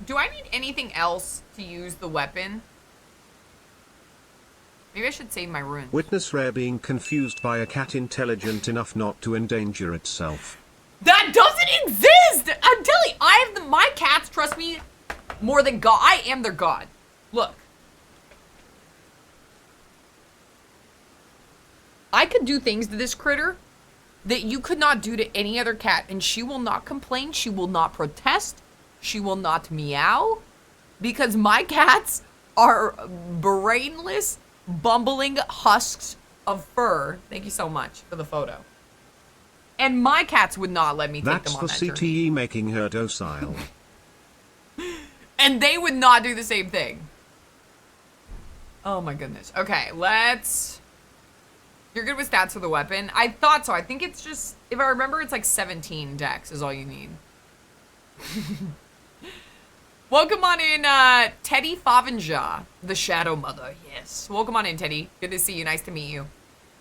Do I need anything else to use the weapon? Maybe I should save my runes. Witness Rare being confused by a cat intelligent enough not to endanger itself. That doesn't exist! I'm telling you, my cats trust me more than God. I am their God. Look. I could do things to this critter that you could not do to any other cat, and she will not complain, she will not protest, she will not meow, because my cats are brainless, bumbling husks of fur. Thank you so much for the photo. And my cats would not let me take them on that journey. That's the CTE making her docile. And they would not do the same thing. Oh my goodness. Okay, let's... You're good with stats for the weapon? I thought so. I think it's just... If I remember, it's like 17 dex is all you need. Welcome on in, Teddy Favenja, the Shadow Mother. Yes. Welcome on in, Teddy. Good to see you. Nice to meet you.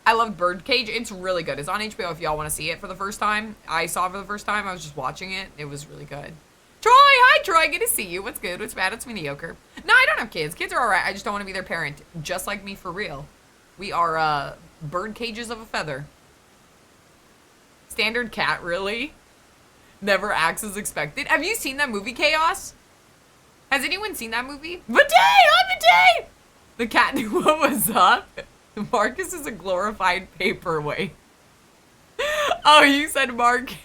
I love Birdcage. It's really good. It's on HBO if y'all want to see it for the first time. I saw it for the first time. I was just watching it. It was really good. Troy! Hi, Troy. Good to see you. What's good? What's bad? It's mediocre. No, I don't have kids. Kids are alright. I just don't want to be their parent. Just like me, for real. We are, bird cages of a feather. Standard cat, really? Never acts as expected. Have you seen that movie, Chaos? Has anyone seen that movie? Vade! Hi, Vade! The cat knew what was up. Marcus is a glorified paperweight. Oh, you said Marcus.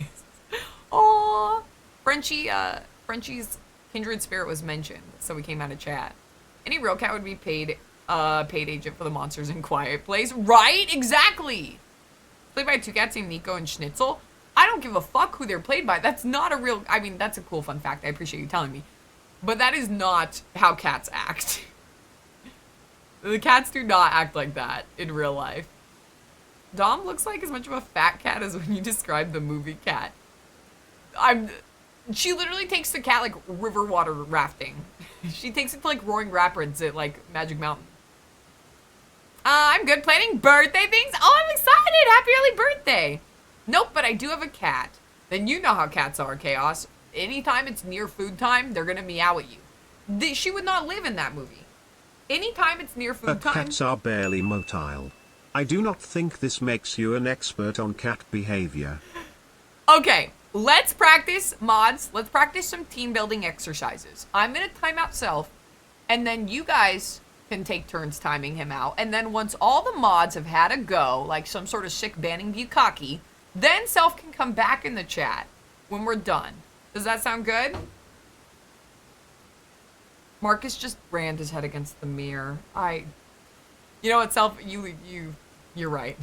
Aww. Frenchie's kindred spirit was mentioned, so we came out of chat. Any real cat would be paid agent for the monsters in Quiet Place. Right? Exactly. Played by two cats named Nico and Schnitzel. I don't give a fuck who they're played by. That's not a real... I mean, that's a cool fun fact. I appreciate you telling me. But that is not how cats act. The cats do not act like that in real life. Dom looks like as much of a fat cat as when you describe the movie Cat. She literally takes the cat like river water rafting. She takes it to like Roaring Rapids at like Magic Mountain. I'm good planning birthday things. Oh, I'm excited. Happy early birthday. Nope, but I do have a cat. Then you know how cats are, Chaos. Anytime it's near food time, they're gonna meow at you. She would not live in that movie. Anytime it's near food time... Cats are barely motile. I do not think this makes you an expert on cat behavior. Okay, let's practice, mods. Let's practice some team building exercises. I'm gonna time out Self, And then you guys can take turns timing him out. And then once all the mods have had a go, like some sort of sick banning bukkake, then Self can come back in the chat when we're done. Does that sound good? Marcus just rammed his head against the mirror. You know what, Self, you're right.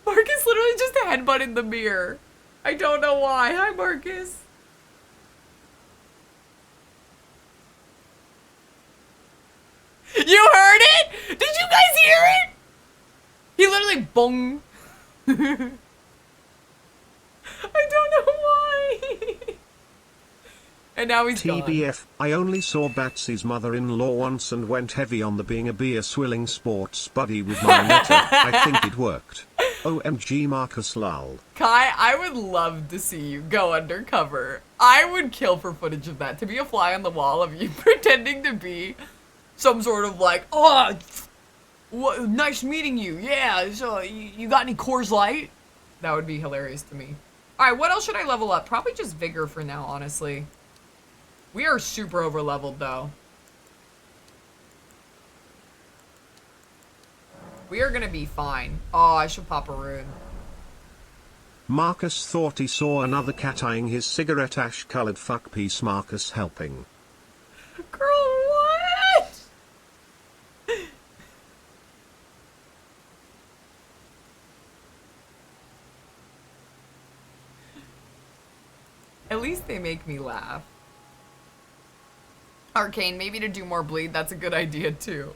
Marcus literally just headbutted the mirror. I don't know why. Hi, Marcus. You heard it? Did you guys hear it? He literally bong. I don't know why. And now he's gone. TBF, I only saw Batsy's mother-in-law once and went heavy on the being a beer-swilling sports buddy with my letter. I think it worked. OMG Marcus lol. Kai, I would love to see you go undercover. I would kill for footage of that. To be a fly on the wall of you pretending to be some sort of like, oh, nice meeting you. Yeah, so you got any Coors Light? That would be hilarious to me. All right, what else should I level up? Probably just Vigor for now, honestly. We are super over leveled though. We are gonna be fine. Oh, I should pop a rune. Marcus thought he saw another cat eyeing his cigarette ash-colored fuck piece. Marcus helping. Girl, what? At least they make me laugh. Arcane, maybe to do more bleed, that's a good idea too.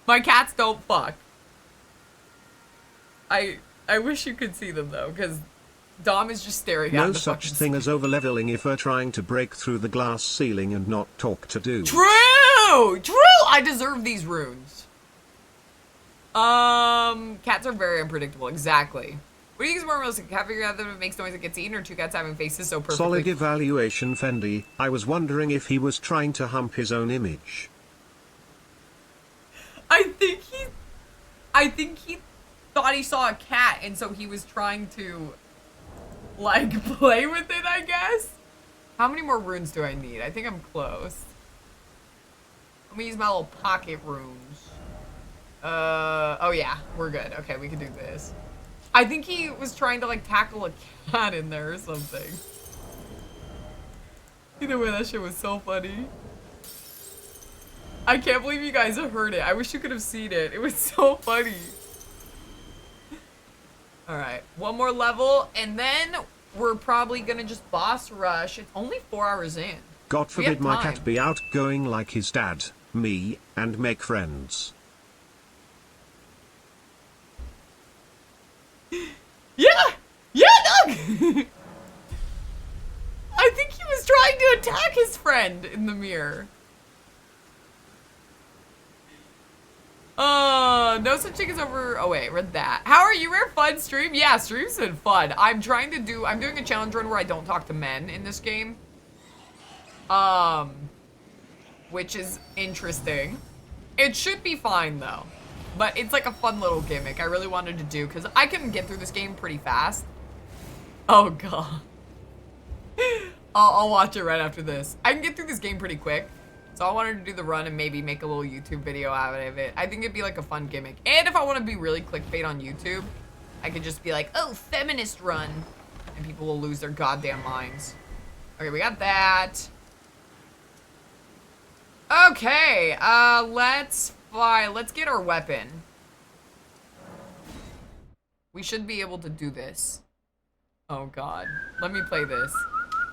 My cats don't fuck. I wish you could see them though, because Dom is just staring at the No such thing as overleveling if we're trying to break through the glass ceiling and not talk to dudes. True! True! I deserve these runes. Cats are very unpredictable, exactly. What do you think is more realistic? Cat figure out that it makes noise that gets eaten, or two cats having faces so perfectly? Solid evaluation, Fendi. I was wondering if he was trying to hump his own image. I think he thought he saw a cat, and so he was trying to, like, play with it, I guess? How many more runes do I need? I think I'm close. Let me use my little pocket runes. Oh yeah, we're good. Okay, we can do this. I think he was trying to, like, tackle a cat in there or something. Either way, that shit was so funny. I can't believe you guys have heard it. I wish you could have seen it. It was so funny. Alright, one more level, and then we're probably gonna just boss rush. It's only 4 hours in. God forbid my cat be outgoing like his dad, me, and make friends. Yeah! Yeah, Doug! I think he was trying to attack his friend in the mirror. No such thing as over. Oh wait, read that. How are you? Rare fun stream? Yeah, stream's been fun. I'm doing a challenge run where I don't talk to men in this game. Which is interesting. It should be fine though. But it's like a fun little gimmick I really wanted to do because I can get through this game pretty fast. Oh god. I'll watch it right after this. I can get through this game pretty quick. So I wanted to do the run and maybe make a little YouTube video out of it. I think it'd be like a fun gimmick. And if I want to be really clickbait on YouTube, I could just be like, oh, feminist run. And people will lose their goddamn minds. Okay, we got that. Okay, let's get our weapon. We should be able to do this. Oh god. Let me play this.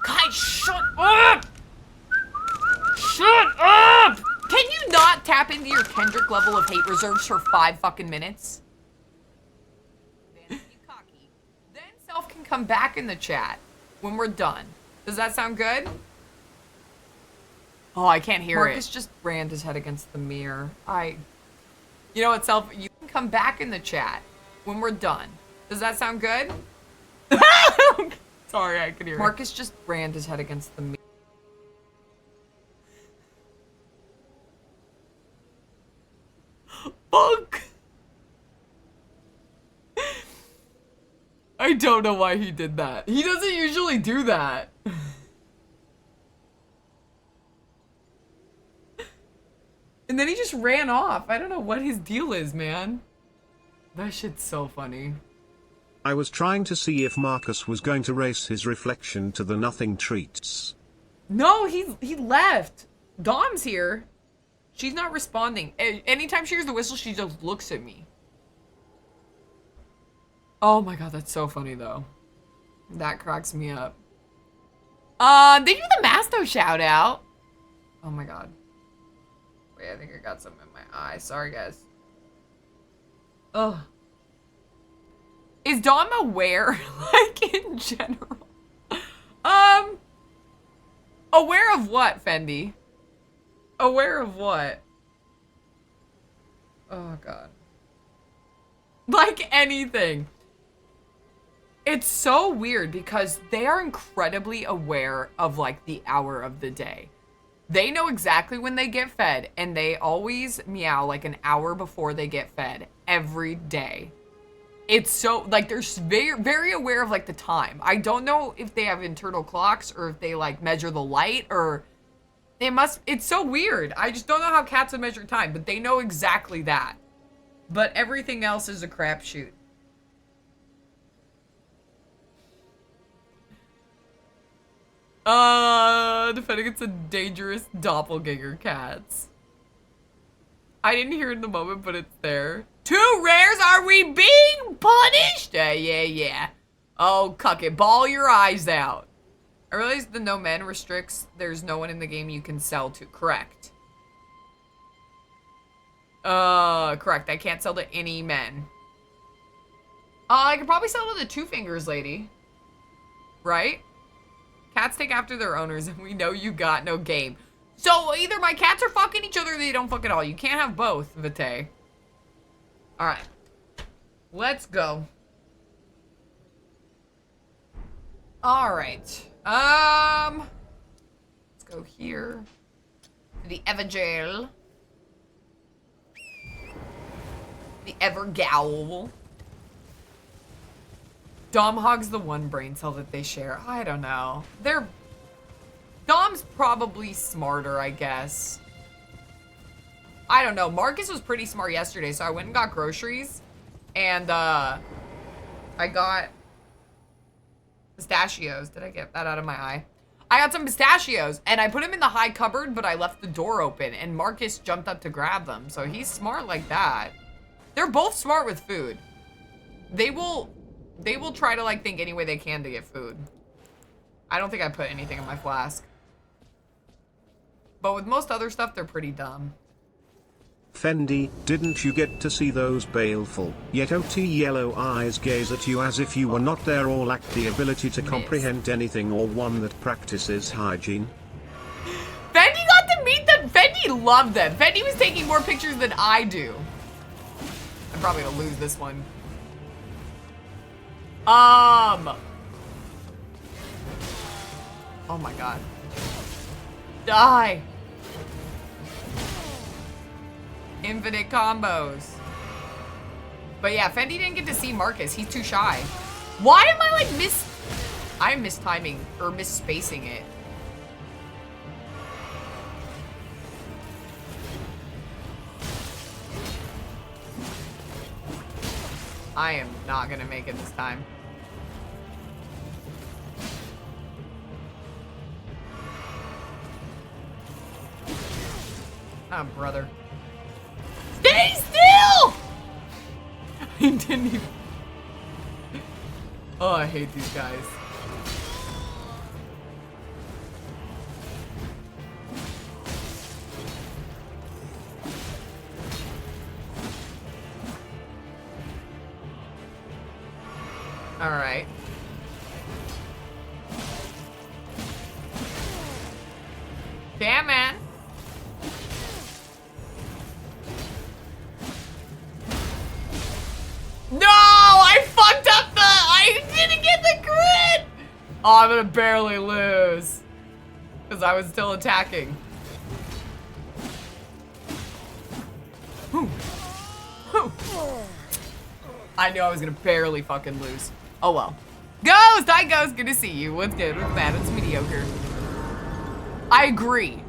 Kai, shut up! Shut up! Can you not tap into your Kendrick level of hate reserves for 5 fucking minutes? Then Self can come back in the chat when we're done. Does that sound good? Oh, I can't hear it. Marcus just rammed his head against the mirror. You know what, Self? You can come back in the chat when we're done. Does that sound good? Sorry, I could hear it. Marcus just rammed his head against the mirror. Fuck! I don't know why he did that. He doesn't usually do that. And then he just ran off. I don't know what his deal is, man. That shit's so funny. I was trying to see if Marcus was going to race his reflection to the nothing treats. No, he left. Dom's here. She's not responding. Anytime she hears the whistle, she just looks at me. Oh my god, that's so funny though. That cracks me up. Thank you for the Masto shout out. Oh my god. Wait, I think I got something in my eye. Sorry, guys. Ugh. Is Dom aware, like, in general? Aware of what, Fendi? Aware of what? Oh, God. Like anything. It's so weird because they are incredibly aware of, like, the hour of the day. They know exactly when they get fed, and they always meow, like, an hour before they get fed. Every day. It's so, like, they're very, very aware of, like, the time. I don't know if they have internal clocks or if they, like, measure the light or they must, it's so weird. I just don't know how cats measure time, but they know exactly that. But everything else is a crapshoot. Defending against the dangerous doppelganger cats. I didn't hear it in the moment, but it's there. 2 rares, are we being punished? Yeah. Oh, cuck it. Ball your eyes out. I realize the no men restricts there's no one in the game you can sell to. Correct. Correct. I can't sell to any men. I could probably sell to the 2 fingers lady. Right? Cats take after their owners, and we know you got no game. So either my cats are fucking each other or they don't fuck at all. You can't have both, Vite. Alright. Let's go. Alright. Let's go here. To the Evergaol. The Evergaol. Dom hogs the one brain cell that they share. I don't know. Dom's probably smarter, I guess. I don't know. Marcus was pretty smart yesterday, so I went and got groceries. And, I got pistachios. Did I get that out of my eye? I got some pistachios, and I put them in the high cupboard, but I left the door open, and Marcus jumped up to grab them. So he's smart like that. They're both smart with food. They will try to, like, think any way they can to get food. I don't think I put anything in my flask. But with most other stuff, they're pretty dumb. Fendi, didn't you get to see those baleful, yet OT yellow eyes gaze at you as if you were not there or lacked the ability to comprehend anything, or one that practices hygiene? Fendi got to meet them. Fendi loved them. Fendi was taking more pictures than I do. I'm probably gonna lose this one. Oh my god. Die. Infinite combos. But yeah, Fendi didn't get to see Marcus. He's too shy. Why am I like I'm mistiming or misspacing it. I am not gonna make it this time. Oh, brother. Stay still! He didn't even... Oh, I hate these guys. All right. Damn, man. No, I fucked up I didn't get the crit. Oh, I'm gonna barely lose because I was still attacking. I knew I was gonna barely fucking lose. Oh well. Ghost! Hi Ghost, good to see you. What's good? What's bad? It's mediocre. I agree.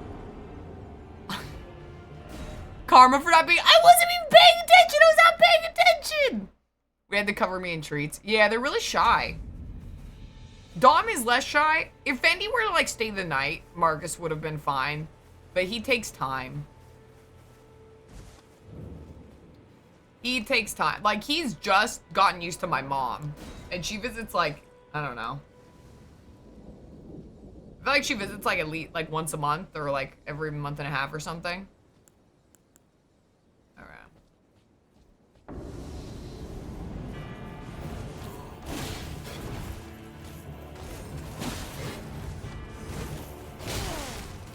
karma for not being- I wasn't even paying attention! I was not paying attention! We had to cover me in treats. Yeah, they're really shy. Dom is less shy. If Fendi were to like stay the night, Marcus would have been fine. But he takes time. He takes time. Like, he's just gotten used to my mom. And she visits like, I don't know. I feel like she visits like at least like once a month or like every month and a half or something. Alright.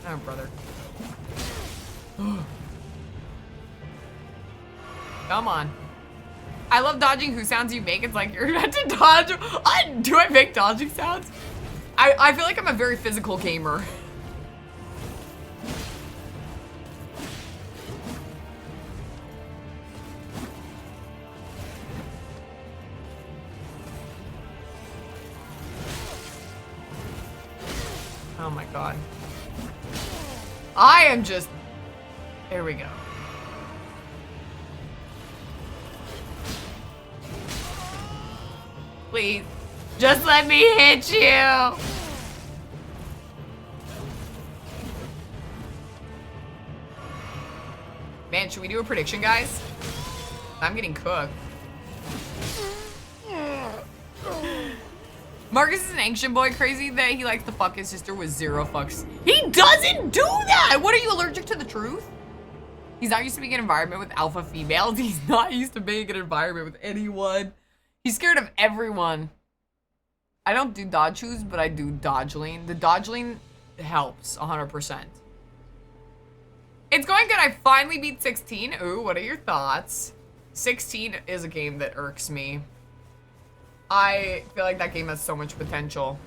Oh, brother. Come on. I love dodging who sounds you make. It's like you're about to dodge. Do I make dodging sounds? I feel like I'm a very physical gamer. Oh my god. I am just... There we go. Please, just let me hit you. Man, should we do a prediction, guys? I'm getting cooked. Marcus is an ancient boy, crazy that he likes to fuck his sister with 0 fucks. He doesn't do that! What, are you allergic to the truth? He's not used to being in an environment with alpha females. He's not used to being in an environment with anyone. He's scared of everyone. I don't do dodge shoes, but I do dodge lean. The dodge lean helps 100%. It's going good. I finally beat 16. Ooh, what are your thoughts? 16 is a game that irks me. I feel like that game has so much potential.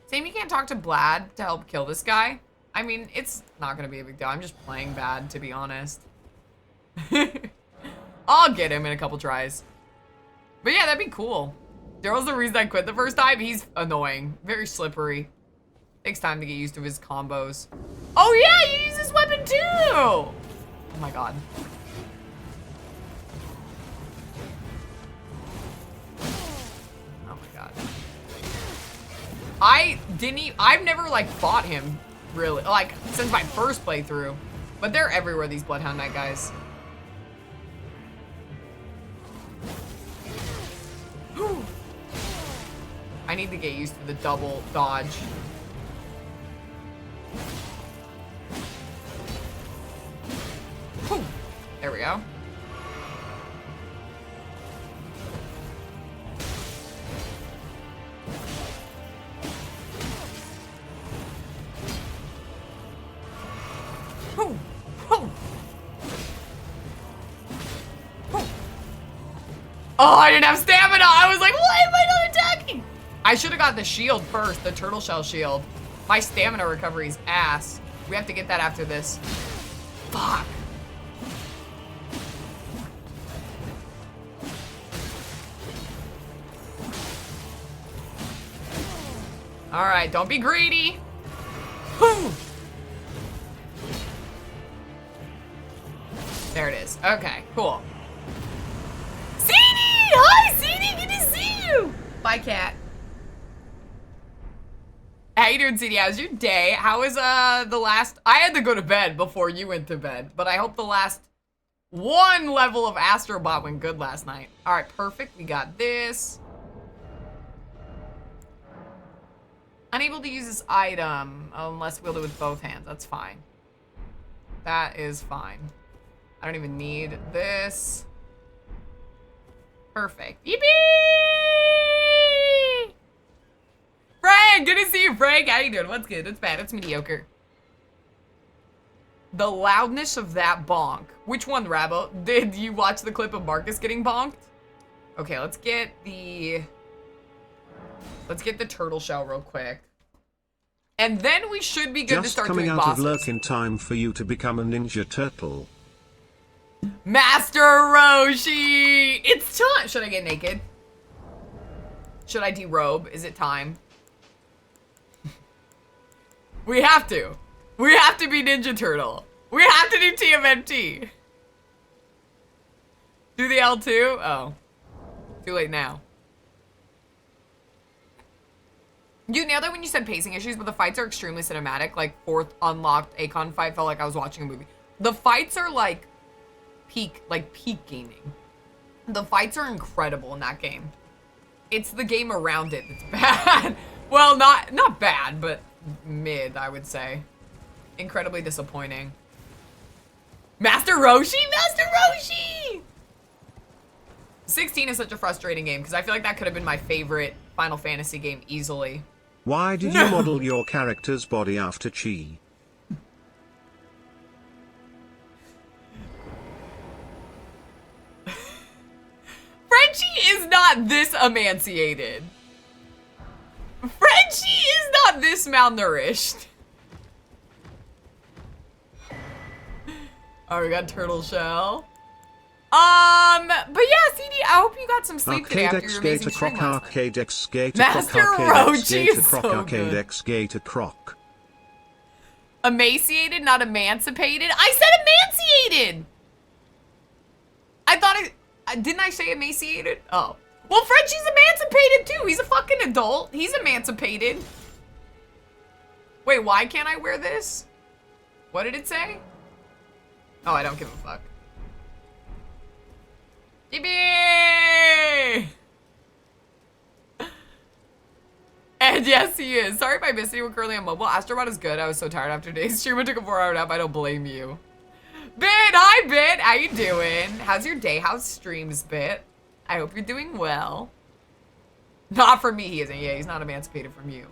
Same, you can't talk to Vlad to help kill this guy. I mean, it's not gonna be a big deal. I'm just playing bad, to be honest. I'll get him in a couple tries. But yeah, that'd be cool. Daryl's the reason I quit the first time. He's annoying. Very slippery. Takes time to get used to his combos. Oh yeah, you use this weapon too! Oh my god. Oh my god. I've never like fought him, really. Like, since my first playthrough. But they're everywhere, these Bloodhound Knight guys. I need to get used to the double dodge. Whew. There we go. Whew. Whew. Whew. Oh, I didn't have stamina. I was like, why am I not attacking? I should have got the shield first, the turtle shell shield. My stamina recovery is ass. We have to get that after this. Fuck. All right, don't be greedy. Whew. There it is. Okay, cool. CD! Hi, CD! Good to see you! Bye, cat. How you doing, CD? How's your day? How was the last... I had to go to bed before you went to bed, but I hope the last one level of Astrobot went good last night. All right, perfect. We got this. Unable to use this item unless wield it with both hands. That's fine. That is fine. I don't even need this. Perfect. Yippee! Frank, good to see you, Frank. How you doing? What's good? It's bad. It's mediocre. The loudness of that bonk. Which one, Rabbo? Did you watch the clip of Marcus getting bonked? Okay, let's get the turtle shell real quick. And then we should be good to start doing bosses. Just coming out of lurk in time for you to become a ninja turtle. Master Roshi! It's time! Should I get naked? Should I derobe? Is it time? We have to. We have to be Ninja Turtle. We have to do TMNT. Do the L2? Oh. Too late now. You nailed it when you said pacing issues, but the fights are extremely cinematic. Like, 4th unlocked Akon fight felt like I was watching a movie. The fights are like peak gaming. The fights are incredible in that game. It's the game around it that's bad. Well, not bad, but mid, I would say. Incredibly disappointing. Master Roshi? Master Roshi! 16 is such a frustrating game because I feel like that could have been my favorite Final Fantasy game easily. Why did you model your character's body after Chi? Frenchie is not this emaciated. Frenchie is not this malnourished. Oh, we got turtle shell. But yeah, CD, I hope you got some sleep today after your amazing stream last night. Arcade X Gator Master Roshi is so Arcade good. X Gator Croc. Emaciated, not emancipated. I said emaciated. I thought didn't I say emaciated? Oh. Well, Frenchie's emancipated too. He's a fucking adult. He's emancipated. Wait, why can't I wear this? What did it say? Oh, I don't give a fuck. GB! And yes, he is. Sorry if I missed you. We're currently on mobile. Astrobot is good. I was so tired after today's stream. I took a 4-hour nap. I don't blame you. Bit, hi Bit. How you doing? How's your day? How's streams, Bit? I hope you're doing well. Not for me, he isn't. Yeah, he's not emancipated from you.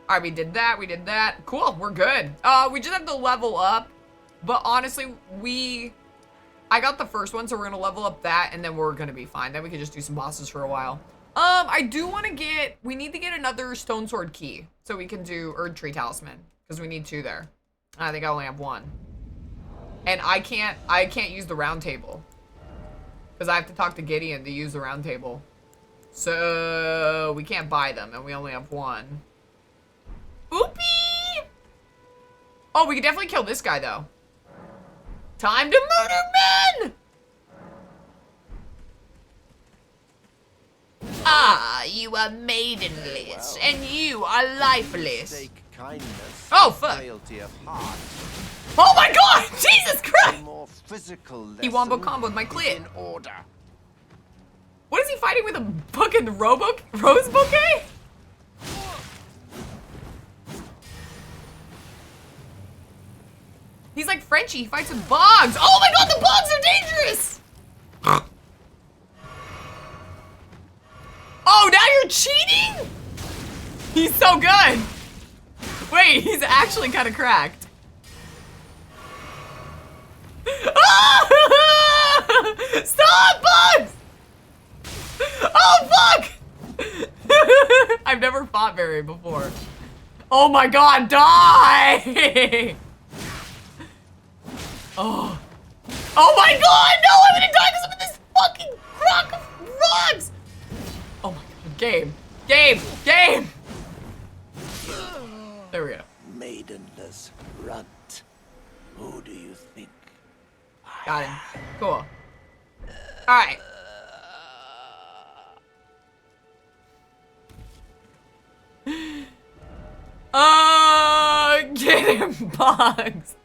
All right, we did that. We did that. Cool, we're good. We just have to level up. But honestly, I got the first one, so we're gonna level up that, and then we're gonna be fine. Then we can just do some bosses for a while. I do want to we need to get another stone sword key, so we can do Erd Tree Talisman, because we need 2 there. I think I only have 1. And I can't use the round table. Because I have to talk to Gideon to use the round table. So, we can't buy them, and we only have 1. Oopie! Oh, we could definitely kill this guy, though. Time to murder men! Ah, you are maidenless, and you are lifeless. Oh, fuck. Oh my god! Jesus Christ! He wombo comboed my clit. What is he fighting with, a fucking rose bouquet? He's like Frenchie, he fights with bogs. Oh my god, the bogs are dangerous! Oh, now you're cheating? He's so good. Wait, he's actually kind of cracked. Stop, bugs! Oh, fuck! I've never fought Barry before. Oh my god, die! Oh. Oh my god, no, I'm gonna die because of this fucking crock of rocks! Oh my god, game. There we go. Maidenless runt. Who do you think? Got him. Cool. Alright. Get him, Bugs.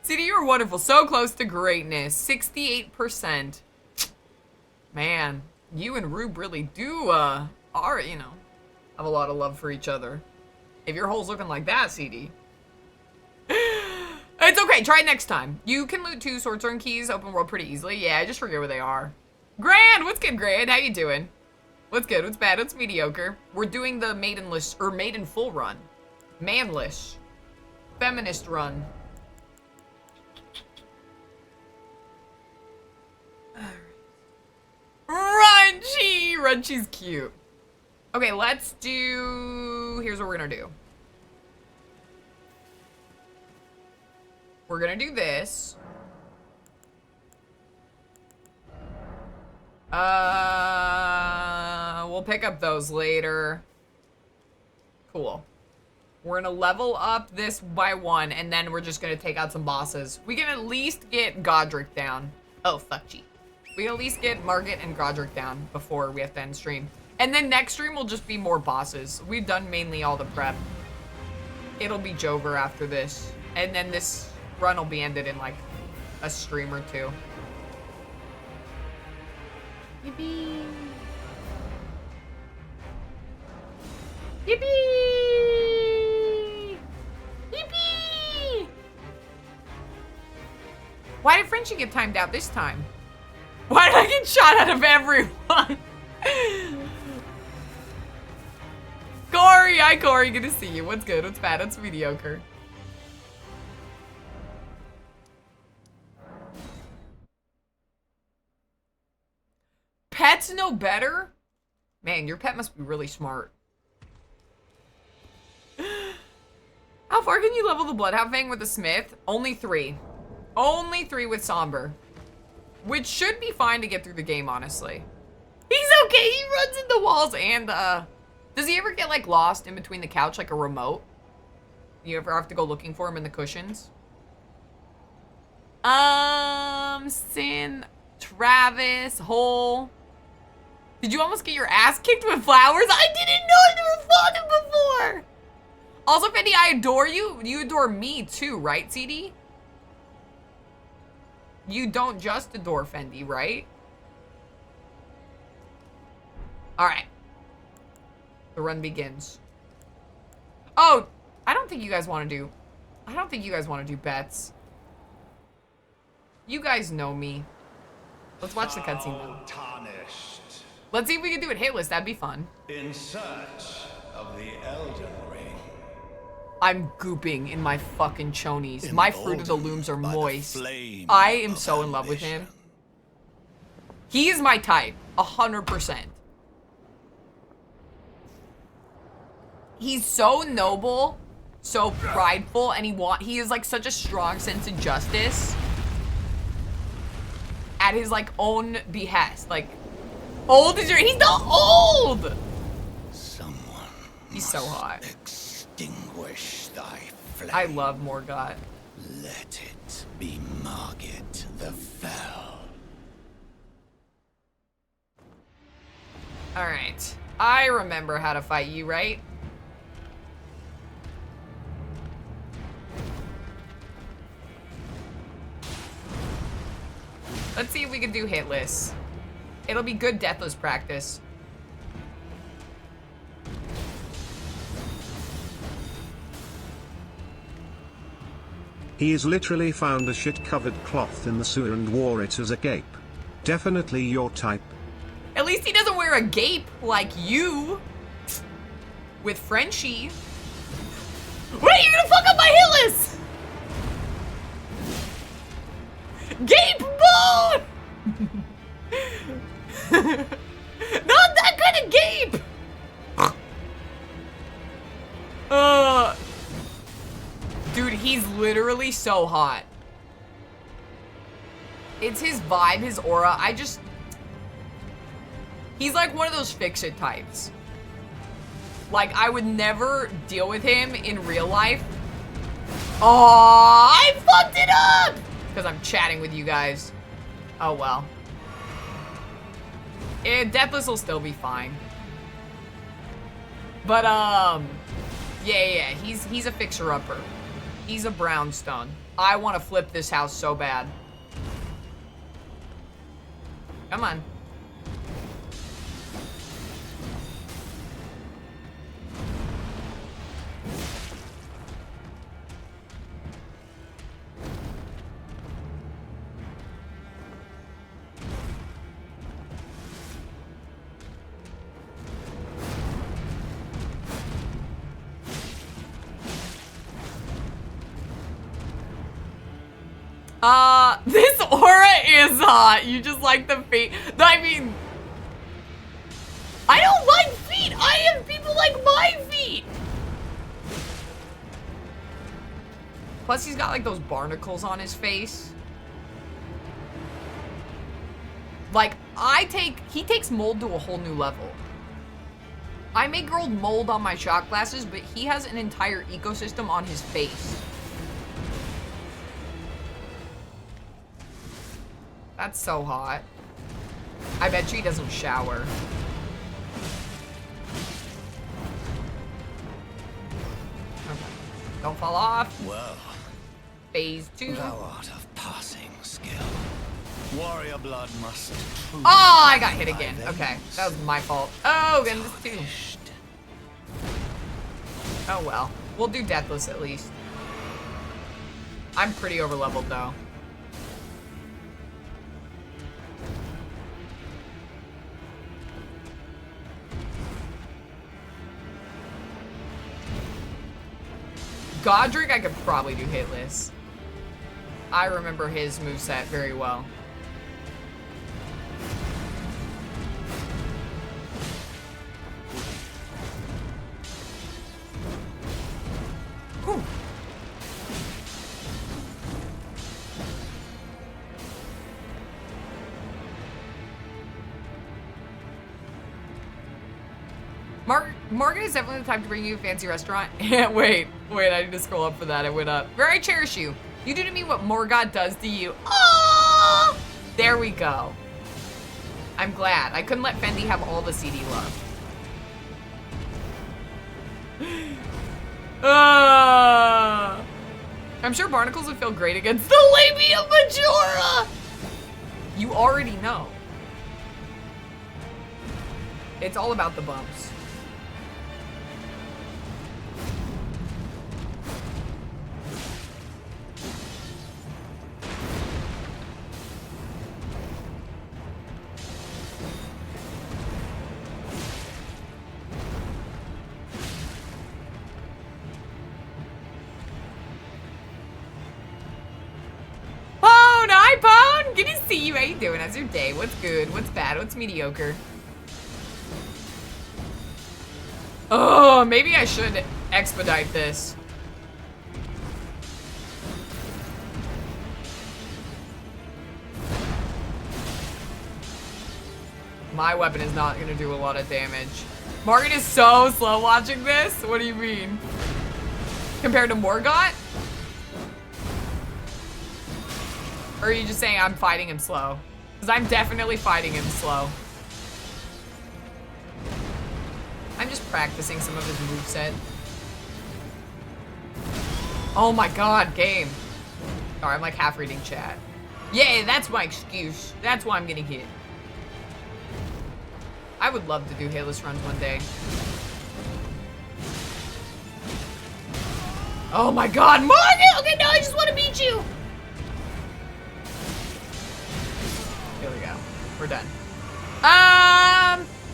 CD, you were wonderful. So close to greatness. 68%. Man, you and Rube really do, have a lot of love for each other. If your hole's looking like that, CD. It's okay, try it next time. You can loot 2 sword turn keys, open world pretty easily. Yeah, I just forget where they are. Grand, what's good, Grand? How you doing? What's good, what's bad, what's mediocre? We're doing the maidenless, or maiden full run. Manlish. Feminist run. Runchy! Runchy's cute. Okay, let's do... Here's what we're gonna do. We're gonna do this. We'll pick up those later. Cool. We're gonna level up this by 1, and then we're just gonna take out some bosses. We can at least get Godric down. Oh, fuck, gee. We can at least get Margit and Godric down before we have to end stream. And then next stream will just be more bosses. We've done mainly all the prep. It'll be Jover after this. And then this run will be ended in like a stream or 2. Yippee! Yippee! Yippee! Why did Frenchie get timed out this time? Why did I get shot out of everyone? Corey, hi Corey, good to see you. What's good? What's bad? What's mediocre? Pets know better? Man, your pet must be really smart. How far can you level the Bloodhound Fang with the Smith? Only 3. Only 3 with Somber. Which should be fine to get through the game, honestly. He's okay, he runs into walls and, does he ever get, like, lost in between the couch like a remote? You ever have to go looking for him in the cushions? Sin, Travis, Hole. Did you almost get your ass kicked with flowers? I didn't know I never fought him before! Also, Fendi, I adore you. You adore me too, right, CD? You don't just adore Fendi, right? Alright. The run begins. Oh, I don't think you guys want to do... I don't think you guys want to do bets. You guys know me. Let's watch the cutscene though. Tarnished. Let's see if we can do it hitless. That'd be fun. In search of the Elden Ring. I'm gooping in my fucking chonies. My Fruit of the Looms are moist. I am so in love with him. He is my type. 100%. He's so noble, so prideful, and he is like such a strong sense of justice at his like own behest. Like, old is your, he's not old! He's so hot. Extinguish thy flame. I love Morgott. Let it be Margit the Fell. Alright. I remember how to fight you, right? Let's see if we can do hitless. It'll be good deathless practice. He is literally found a shit-covered cloth in the sewer and wore it as a cape. Definitely your type. At least he doesn't wear a gape like you. With Frenchie. Wait, you're gonna fuck up my hitless! Gape bone! Not that kind of gape! Dude, he's literally so hot. It's his vibe, his aura. He's like one of those fix-it types. Like, I would never deal with him in real life. Oh, I fucked it up! Because I'm chatting with you guys. Oh, well. Deathless will still be fine. But, yeah, he's a fixer-upper. He's a brownstone. I want to flip this house so bad. Come on. This aura is hot. You just like the feet. I mean, I don't like feet. I have people like my feet. Plus, he's got like those barnacles on his face. Like, he takes mold to a whole new level. I make gold mold on my shot glasses, but he has an entire ecosystem on his face. That's so hot. I bet she doesn't shower. Okay. Don't fall off. Well, Phase 2. thou art of passing skill. Warrior blood must. Oh, I got hit again. Okay, that was my fault. Oh, and this too. Oh well, we'll do deathless at least. I'm pretty over leveled though. Godric, I could probably do hitless. I remember his moveset very well. Whew. Margaret is definitely the type to bring you a fancy restaurant. wait, I need to scroll up for that. I went up. Where I cherish you. You do to me what Morgoth does to you. Oh! There we go. I'm glad. I couldn't let Fendi have all the CD love. I'm sure barnacles would feel great against the labia majora. You already know. It's all about the bumps. Good to see you. How you doing? How's your day? What's good? What's bad? What's mediocre? Oh, maybe I should expedite this. My weapon is not going to do a lot of damage. Margaret is so slow watching this. What do you mean? Compared to Morgoth? Or are you just saying I'm fighting him slow? Because I'm definitely fighting him slow. I'm just practicing some of his moveset. Oh my god, game. Sorry, I'm like half reading chat. Yeah, that's my excuse. That's why I'm getting hit. I would love to do hitless runs one day. Oh my god, Margaret! Okay, no, I just want to beat you! Here we go. We're done.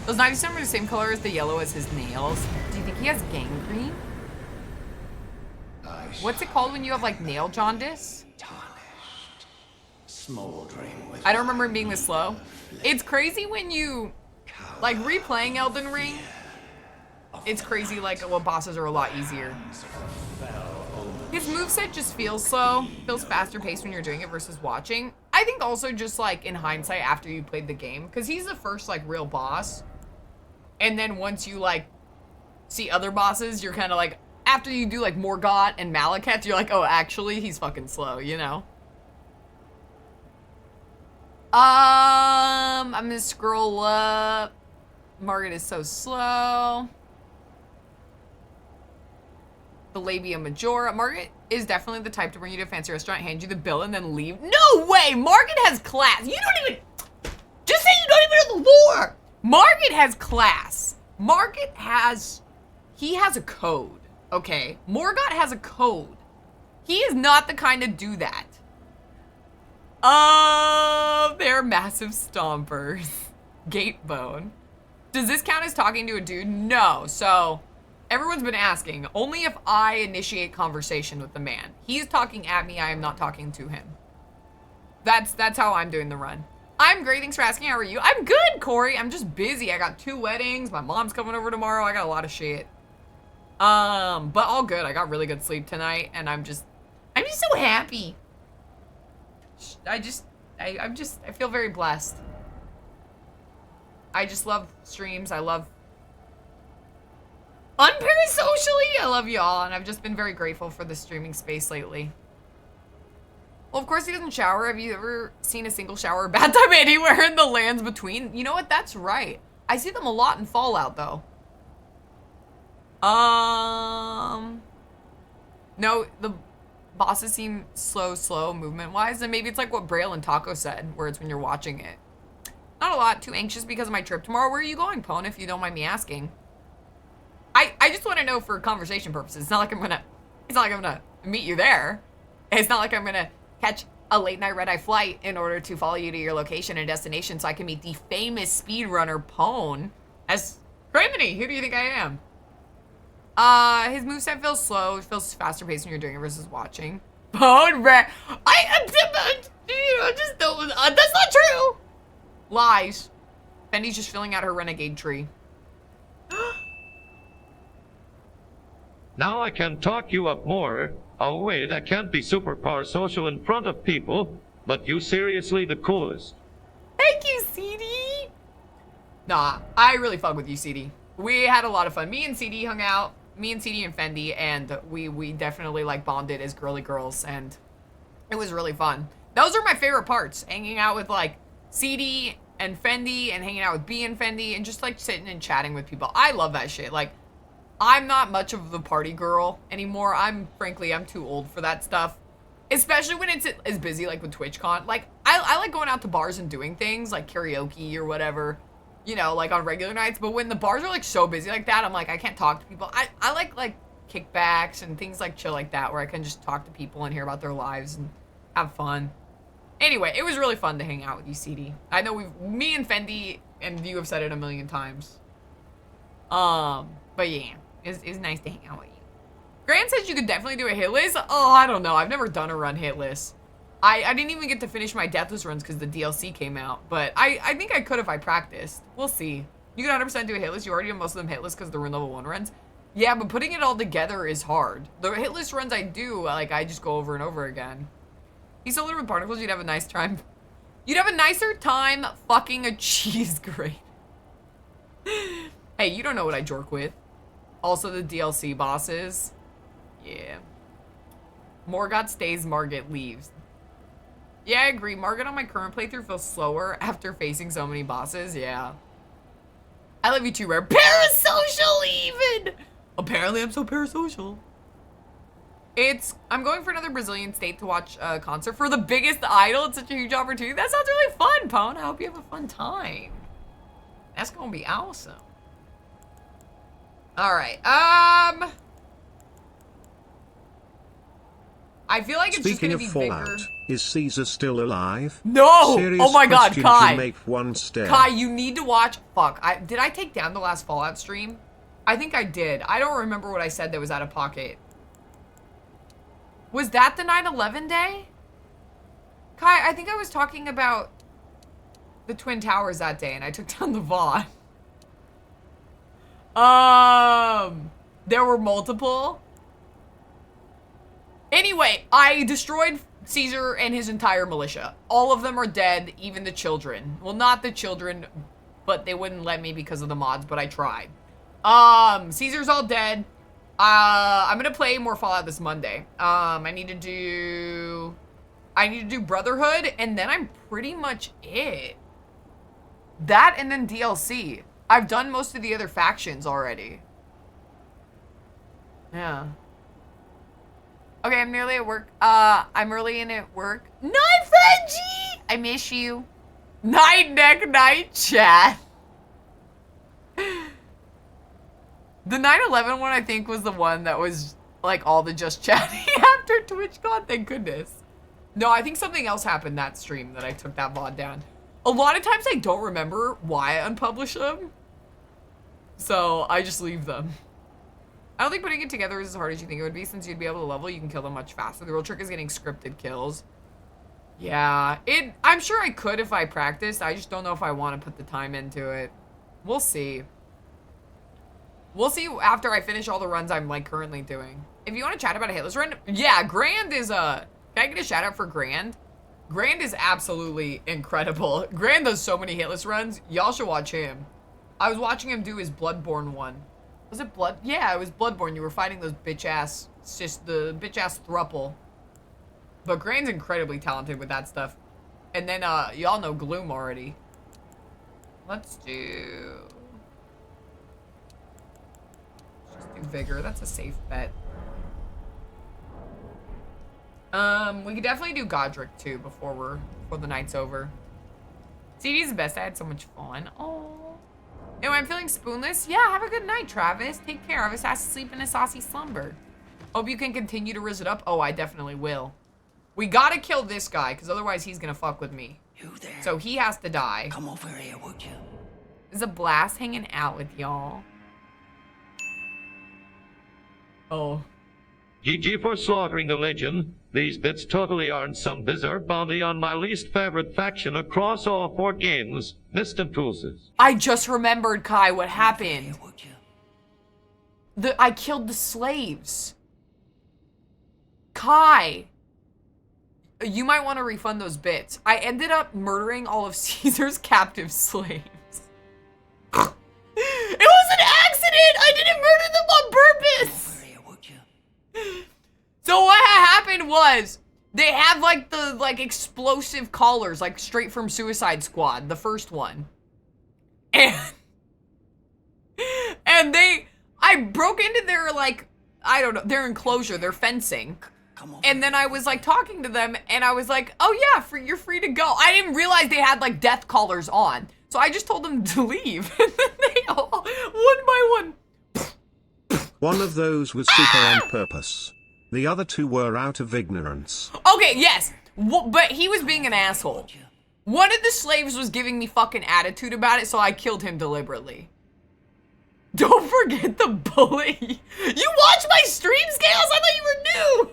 Those 97 are the same color as the yellow as his nails. Do you think he has gangrene? What's it called when you have like nail jaundice? I don't remember him being this slow. It's crazy when you like replaying Elden Ring. It's crazy like what bosses are a lot easier. His moveset just feels slow, feels faster paced when you're doing it versus watching. I think also just like in hindsight after you played the game, because he's the first like real boss. And then once you like see other bosses, you're kind of like, after you do like Morgoth and Malekith, you're like, oh, actually he's fucking slow, you know? I'm gonna scroll up. Margaret is so slow. The labia majora. Margaret is definitely the type to bring you to a fancy restaurant, hand you the bill, and then leave. No way! Margaret has class. You don't even... Just say you don't even know the lore! Margaret has class. Margaret has... He has a code, okay? Morgoth has a code. He is not the kind to do that. Oh, they're massive stompers. Gate bone. Does this count as talking to a dude? No, so... Everyone's been asking, only if I initiate conversation with the man. He's talking at me, I am not talking to him. That's how I'm doing the run. I'm great, thanks for asking, how are you? I'm good, Corey, I'm just busy. I got 2 weddings, my mom's coming over tomorrow, I got a lot of shit. But all good, I got really good sleep tonight, and I'm just so happy. I feel very blessed. I just love streams, I love Unparasocially, I love you all, and I've just been very grateful for the streaming space lately. Well, of course he doesn't shower. Have you ever seen a single shower or bathtub anywhere in the lands between? You know what? That's right. I see them a lot in Fallout, though. No, the bosses seem slow movement-wise, and maybe it's like what Braille and Taco said, where it's when you're watching it. Not a lot. Too anxious because of my trip tomorrow. Where are you going, Pone, if you don't mind me asking? I just want to know for conversation purposes. It's not like I'm gonna meet you there. It's not like I'm gonna catch a late-night red-eye flight in order to follow you to your location and destination so I can meet the famous speedrunner Pone. As Criminy, who do you think I am? His moveset feels slow. It feels faster paced when you're doing it versus watching. Pone, just don't. That's not true. Lies. Bendy's just filling out her renegade tree. Now I can talk you up more. Oh wait, I can't be super parasocial in front of people, but you seriously the coolest. Thank you, CD. Nah, I really fuck with you, CD. We had a lot of fun. Me and CD hung out. Me and CD and Fendi, and we definitely like bonded as girly girls, and it was really fun. Those are my favorite parts, hanging out with like CD and Fendi, and hanging out with B and Fendi, and just like sitting and chatting with people. I love that shit. Like, I'm not much of the party girl anymore. Frankly, I'm too old for that stuff. Especially when it's as busy like with TwitchCon. Like, I like going out to bars and doing things like karaoke or whatever, you know, like on regular nights. But when the bars are like so busy like that, I'm like, I can't talk to people. I like kickbacks and things like chill like that where I can just talk to people and hear about their lives and have fun. Anyway, it was really fun to hang out with you, CD. I know me and Fendi and you have said it a million times. But yeah. It's nice to hang out with you. Grant says you could definitely do a hit list. Oh, I don't know. I've never done a run hit list. I didn't even get to finish my deathless runs because the DLC came out. But I think I could if I practiced. We'll see. You can 100% do a hit list. You already have most of them hit lists because they're in level 1 runs. Yeah, but putting it all together is hard. The hit list runs I do, like, I just go over and over again. He's a little with particles. You'd have a nice time. You'd have a nicer time fucking a cheese grate. Hey, you don't know what I jork with. Also, the DLC bosses. Yeah. Morgoth stays, Margit leaves. Yeah, I agree. Margit on my current playthrough feels slower after facing so many bosses. Yeah. I love you too, Rare. Parasocial even! Apparently, I'm so parasocial. I'm going for another Brazilian state to watch a concert for the biggest idol. It's such a huge opportunity. That sounds really fun, Pone. I hope you have a fun time. That's gonna be awesome. All right. I feel like it's Speaking just gonna of be Fallout, bigger. is Caesar still alive? No! Serious Oh my God, question Kai. to make one stare. Kai, you need to watch. Fuck. Did I take down the last Fallout stream? I think I did. I don't remember what I said that was out of pocket. Was that the 9/11 day? Kai, I think I was talking about the Twin Towers that day, and I took down the VOD. There were multiple. Anyway, I destroyed Caesar and his entire militia. All of them are dead, even the children. Well, not the children, but they wouldn't let me because of the mods, but I tried. Caesar's all dead. I'm gonna play more Fallout this Monday. I need to do Brotherhood, and then I'm pretty much it. That and then DLC. I've done most of the other factions already. Yeah. Okay, I'm nearly at work. I'm early in at work. Night, Frenchie! I miss you. Night, neck, night, chat. The 9/11 one, I think, was the one that was, like, all the just chatting after TwitchCon. Thank goodness. No, I think something else happened that stream that I took that VOD down. A lot of times I don't remember why I unpublish them. So, I just leave them. I don't think putting it together is as hard as you think it would be. Since you'd be able to level, you can kill them much faster. The real trick is getting scripted kills. Yeah, I'm sure I could if I practiced. I just don't know if I want to put the time into it. We'll see. We'll see after I finish all the runs I'm, like, currently doing. If you want to chat about a hitless run, yeah, Grand is, can I get a shout out for Grand? Grand is absolutely incredible. Grand does so many hitless runs. Y'all should watch him. I was watching him do his Bloodborne one. Was it Blood? Yeah, it was Bloodborne. You were fighting those bitch ass. It's just the bitch ass thruple. But Grain's incredibly talented with that stuff. And then, y'all know Gloom already. Let's do... Let's just do Vigor. That's a safe bet. We could definitely do Godric too before the night's over. CD's the best. I had so much fun. Oh. Anyway, I'm feeling spoonless. Yeah, have a good night, Travis. Take care. Have a sassy sleep and a saucy slumber. Hope you can continue to riz it up. Oh, I definitely will. We gotta kill this guy, because otherwise he's gonna fuck with me. You there? So he has to die. Come over here, would you? It's a blast hanging out with y'all. Oh. GG for slaughtering the Legion. These bits totally aren't some bizarre bounty on my least favorite faction across all 4 games, Mr. Pulses. I just remembered, Kai, what happened. I killed the slaves. Kai. You might want to refund those bits. I ended up murdering all of Caesar's captive slaves. It was an accident! I didn't murder them on purpose! So what happened was, they have like the explosive collars, like straight from Suicide Squad, the first one. And I broke into their like, I don't know, their enclosure, their fencing. And then I was like talking to them and I was like, oh yeah, you're free to go. I didn't realize they had like death collars on. So I just told them to leave. And then they all, one by one. One of those was super on purpose. The other 2 were out of ignorance. Okay, yes. But he was being an asshole. One of the slaves was giving me fucking attitude about it, so I killed him deliberately. Don't forget the bully. You watch my streams, Chaos? I thought you were new.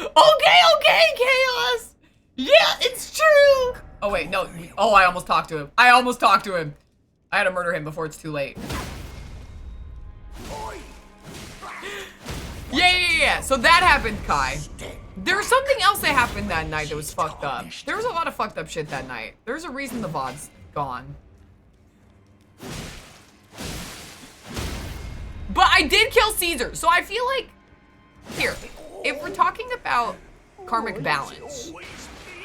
Okay, Chaos. Yeah, it's true. Oh, wait, no. Oh, I almost talked to him. I had to murder him before it's too late. Yeah. So that happened, Kai. There was something else that happened that night that was fucked up. There was a lot of fucked up shit that night. There's a reason the VOD's gone. But I did kill Caesar, so I feel like... Here, if we're talking about karmic balance,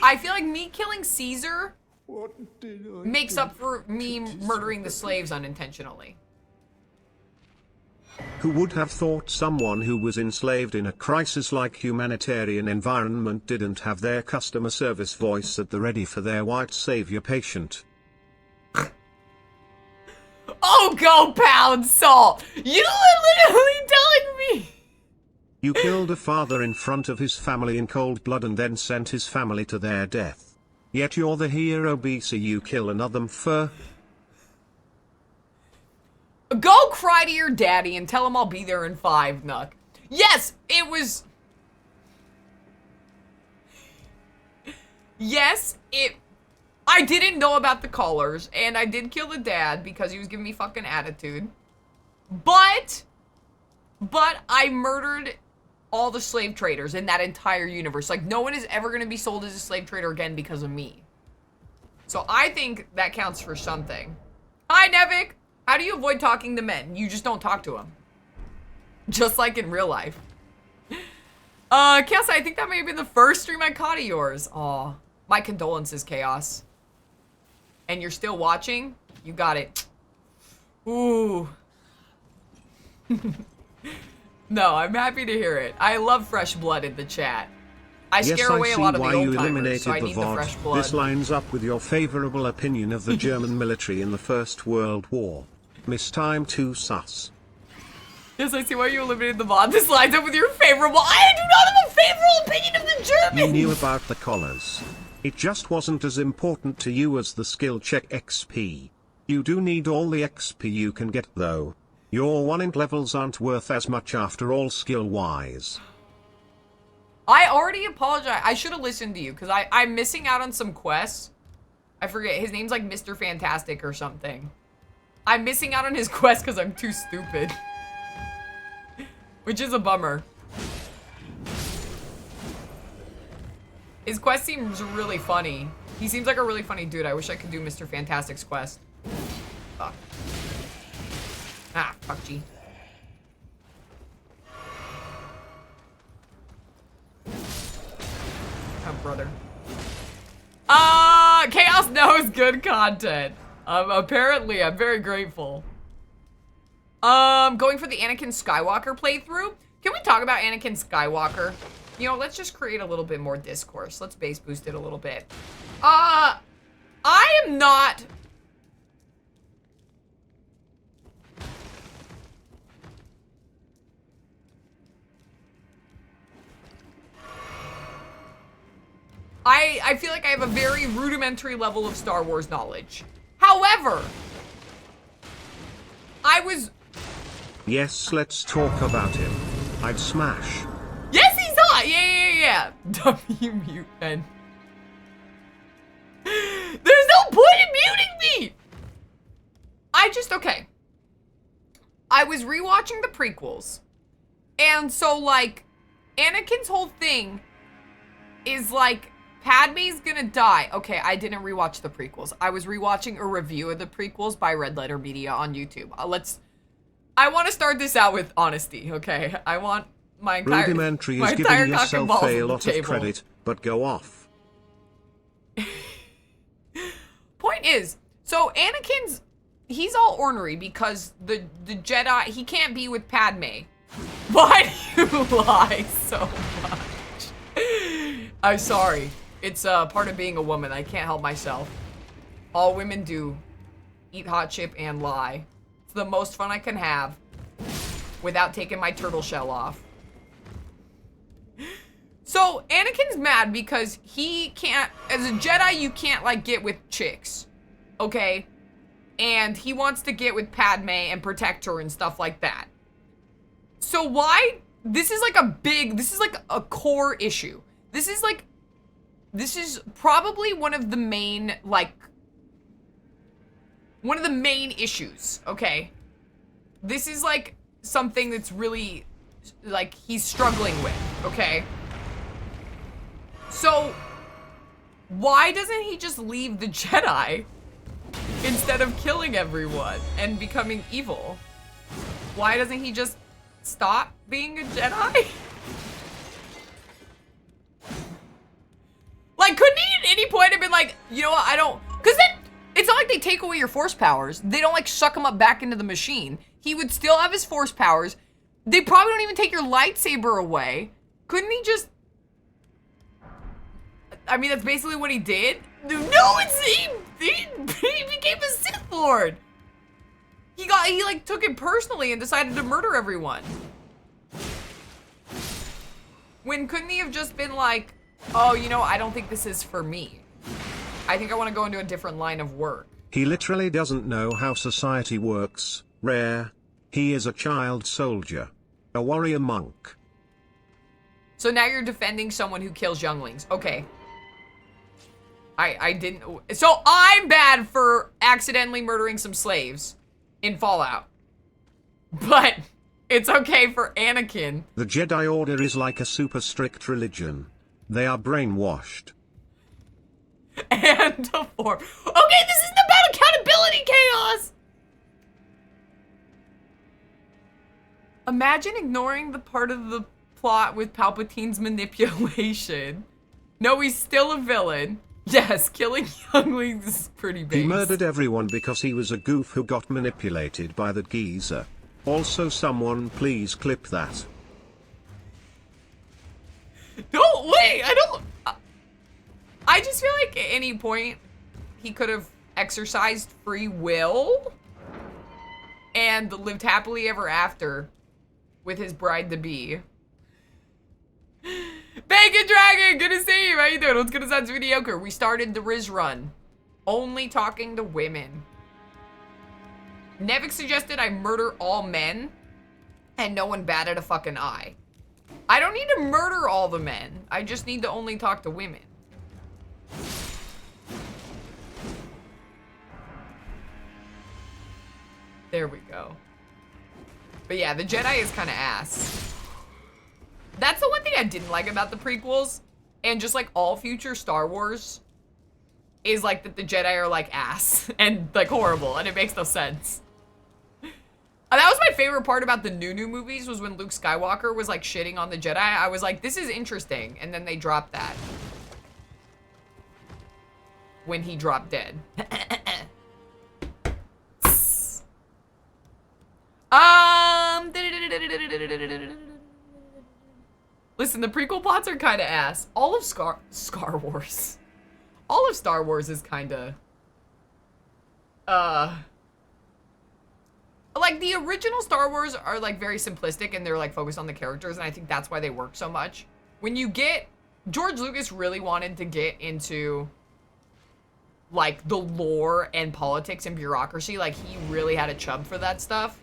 I feel like me killing Caesar makes up for me murdering the slaves unintentionally. Who would have thought someone who was enslaved in a crisis-like humanitarian environment didn't have their customer service voice at the ready for their white savior patient? Oh, go pound salt! You are literally telling me! You killed a father in front of his family in cold blood and then sent his family to their death. Yet you're the hero, BC. You kill another for... Go cry to your daddy and tell him I'll be there in 5, Nuck. Yes, it was... Yes, I didn't know about the collars, and I did kill the dad because he was giving me fucking attitude. But I murdered all the slave traders in that entire universe. Like, no one is ever going to be sold as a slave trader again because of me. So I think that counts for something. Hi, Nevik! How do you avoid talking to men? You just don't talk to them. Just like in real life. Chaos, I think that may have been the first stream I caught of yours. Aw. My condolences, Chaos. And you're still watching? You got it. Ooh. No, I'm happy to hear it. I love fresh blood in the chat. I scare away a lot of the old timers, so I need the fresh blood. This lines up with your favorable opinion of the German military in the First World War. Miss time too sus. Yes, I see why you eliminated the VOD. This lines up with your favorable. I do not have a favorable opinion of the Germans! You knew about the collars. It just wasn't as important to you as the skill check XP. You do need all the XP you can get though. Your 1 int levels aren't worth as much after all skill-wise. I already apologize. I should have listened to you because I'm missing out on some quests. I forget. His name's like Mr. Fantastic or something. I'm missing out on his quest because I'm too stupid. Which is a bummer. His quest seems really funny. He seems like a really funny dude. I wish I could do Mr. Fantastic's quest. Fuck. Ah, fuck G. Oh, brother. Chaos knows good content. Apparently, I'm very grateful. Going for the Anakin Skywalker playthrough. Can we talk about Anakin Skywalker? You know, let's just create a little bit more discourse. Let's base boost it a little bit. I am not... I feel like I have a very rudimentary level of Star Wars knowledge. However, I was... Yes, let's talk about him. I'd smash. Yes, he's hot! Yeah. W mute N. There's no point in muting me! Okay. I was rewatching the prequels. And so, like, Anakin's whole thing is, like, Padme's gonna die. Okay, I didn't rewatch the prequels. I was rewatching a review of the prequels by Red Letter Media on YouTube. I want to start this out with honesty, okay? I want my entire... Rudimentary is giving yourself a lot of credit, but go off. Point is, so Anakin's... He's all ornery because the Jedi... He can't be with Padme. Why do you lie so much? I'm sorry. It's part of being a woman. I can't help myself. All women do. Eat hot chip and lie. It's the most fun I can have without taking my turtle shell off. So Anakin's mad because he can't, as a Jedi, you can't like get with chicks, okay? And he wants to get with Padme and protect her and stuff like that. So why, this is like a core issue. This is probably one of the main, issues, okay? This is like something that's really, like, he's struggling with, okay? So, why doesn't he just leave the Jedi instead of killing everyone and becoming evil? Why doesn't he just stop being a Jedi? Like, couldn't he at any point have been like, you know what, I don't... Because then, it's not like they take away your force powers. They don't, like, suck him up back into the machine. He would still have his force powers. They probably don't even take your lightsaber away. Couldn't he just... I mean, that's basically what he did. No, he became a Sith Lord. He like, took it personally and decided to murder everyone. When couldn't he have just been like... Oh, you know, I don't think this is for me. I think I want to go into a different line of work. He literally doesn't know how society works, Rare. He is a child soldier. A warrior monk. So now you're defending someone who kills younglings. Okay. I didn't... So I'm bad for accidentally murdering some slaves in Fallout. But it's okay for Anakin. The Jedi Order is like a super strict religion. They are brainwashed. And a form. Okay, this isn't about accountability, Chaos! Imagine ignoring the part of the plot with Palpatine's manipulation. No, he's still a villain. Yes, killing younglings is pretty base. He murdered everyone because he was a goof who got manipulated by the geezer. Also, someone please clip that. No, wait, I just feel like at any point he could have exercised free will and lived happily ever after with his bride-to-be. Bacon Dragon, good to see you. How you doing? What's good? Sounds mediocre. We started the Riz run. Only talking to women. Nevik suggested I murder all men and no one batted a fucking eye. I don't need to murder all the men. I just need to only talk to women. There we go. But yeah, the Jedi is kind of ass. That's the one thing I didn't like about the prequels, and just like all future Star Wars, is like that the Jedi are like ass and like horrible, and it makes no sense. That was my favorite part about the new movies was when Luke Skywalker was like shitting on the Jedi. I was like, this is interesting. And then they dropped that. When he dropped dead. Listen, the prequel plots are kind of ass. All of Star Wars. All of Star Wars is kind of... like, the original Star Wars are, like, very simplistic, and they're, like, focused on the characters, and I think that's why they work so much. When you get... George Lucas really wanted to get into, like, the lore and politics and bureaucracy. Like, he really had a chub for that stuff.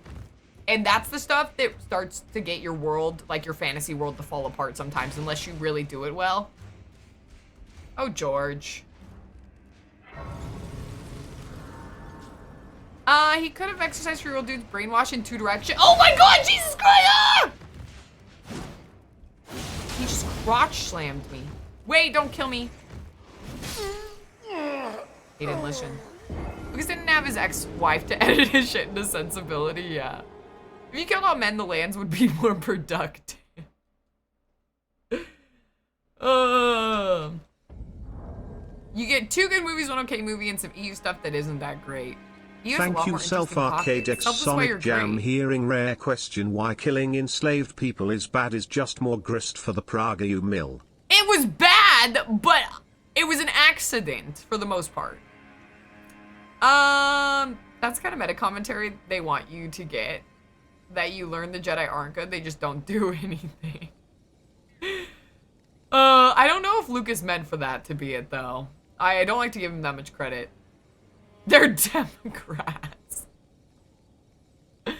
And that's the stuff that starts to get your world, like, your fantasy world to fall apart sometimes, unless you really do it well. Oh, George. He could have exercised for real dude's brainwash in 2 directions. Oh my god, Jesus Christ! Ah! He just crotch slammed me. Wait, don't kill me. He didn't listen. Lucas didn't have his ex-wife to edit his shit into sensibility, yeah. If you killed all men, the lands would be more productive. You get 2 good movies, 1 okay movie, and some EU stuff that isn't that great. Thank you, Self Arcade X Sonic Jam. Hearing rare question why killing enslaved people is bad is just more grist for the Prague mill. It was bad, but it was an accident for the most part. That's kind of meta commentary they want you to get. That you learn the Jedi aren't good, they just don't do anything. I don't know if Lucas meant for that to be it, though. I don't like to give him that much credit. They're Democrats. I'm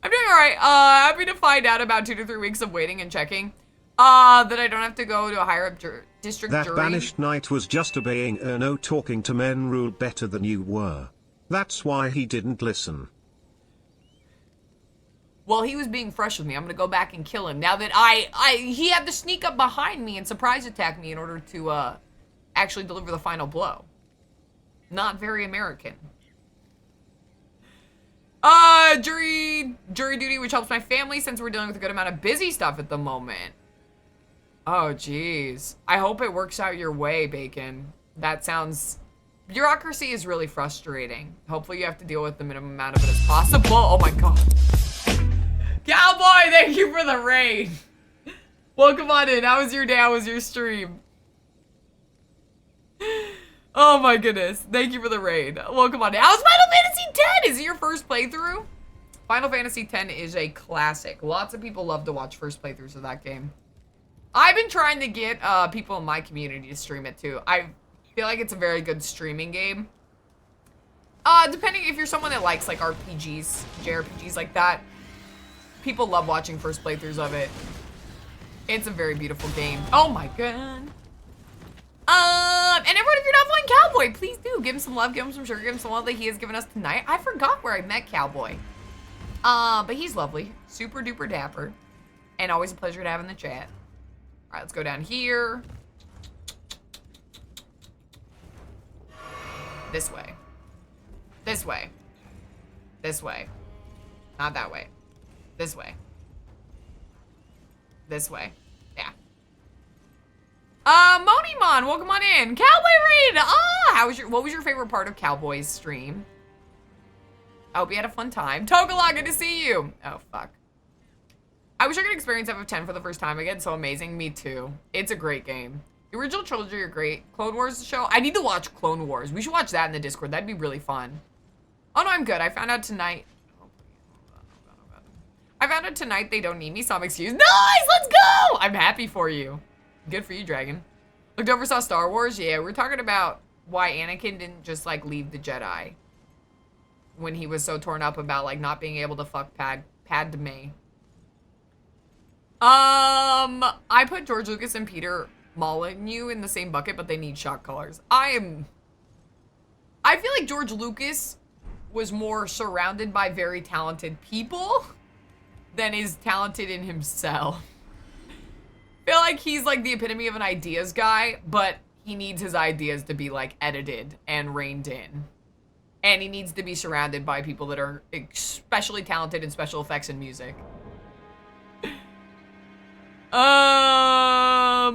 doing alright. Happy to find out about 2 to 3 weeks of waiting and checking. That I don't have to go to a higher up district That jury. banished knight was just obeying Erno. Talking to men ruled better than you were. That's why he didn't listen. Well, he was being fresh with me. I'm gonna go back and kill him. Now that he had to sneak up behind me and surprise attack me in order to, actually deliver the final blow. Not very American. Jury duty, which helps my family since we're dealing with a good amount of busy stuff at the moment. Oh, jeez. I hope it works out your way, Bacon. That sounds... Bureaucracy is really frustrating. Hopefully you have to deal with the minimum amount of it as possible. Oh my god. Cowboy, thank you for the raid. Welcome on in. How was your day? How was your stream? Oh my goodness. Thank you for the raid. Welcome on in. How's Final Fantasy X? Is it your first playthrough? Final Fantasy X is a classic. Lots of people love to watch first playthroughs of that game. I've been trying to get people in my community to stream it too. I feel like it's a very good streaming game. Depending if you're someone that likes like RPGs, JRPGs like that. People love watching first playthroughs of it. It's a very beautiful game. Oh my god. And everyone, if you're not playing Cowboy, please do give him some love, give him some sugar, give him some love that he has given us tonight. I forgot where I met Cowboy. But he's lovely, super duper dapper, and always a pleasure to have in the chat. All right, let's go down here. This way. This way. This way. Not that way. This way. This way. Yeah. Monimon, welcome on in. Cowboy Raid! What was your favorite part of Cowboy's stream? I hope you had a fun time. Togala, good to see you. Oh, fuck. I wish I could experience FF10 for the first time again. So amazing. Me too. It's a great game. The original trilogy are great. Clone Wars show. I need to watch Clone Wars. We should watch that in the Discord. That'd be really fun. Oh, no, I'm good. I found out tonight. They don't need me. Some excuse. Nice! Let's go! I'm happy for you. Good for you, Dragon. Looked over, saw Star Wars. Yeah, we're talking about why Anakin didn't just, like, leave the Jedi. When he was so torn up about, like, not being able to fuck Padme. I put George Lucas and Peter Molyneux in the same bucket, but they need shot callers. I feel like George Lucas was more surrounded by very talented people than is talented in himself. I feel like he's like the epitome of an ideas guy, but he needs his ideas to be like edited and reined in. And he needs to be surrounded by people that are especially talented in special effects and music. I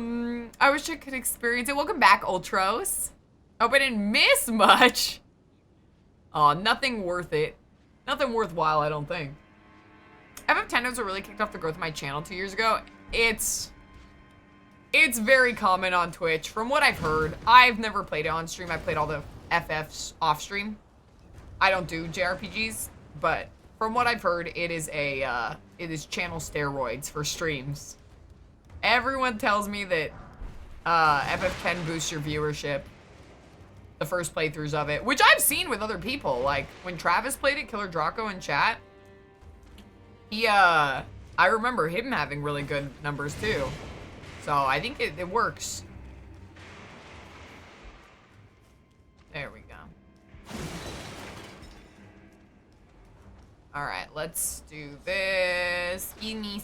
wish I could experience it. Welcome back, Ultros. Hope I didn't miss much. Oh, nothing worth it. Nothing worthwhile, I don't think. FF10 really kicked off the growth of my channel 2 years ago. It's very common on Twitch. From what I've heard, I've never played it on stream. I played all the FFs off stream. I don't do JRPGs, but from what I've heard, it is channel steroids for streams. Everyone tells me that FF10 boosts your viewership. The first playthroughs of it, which I've seen with other people. Like when Travis played it, Killer Draco in chat. I remember him having really good numbers too. So I think it works. There we go. All right, let's do this. Skinny.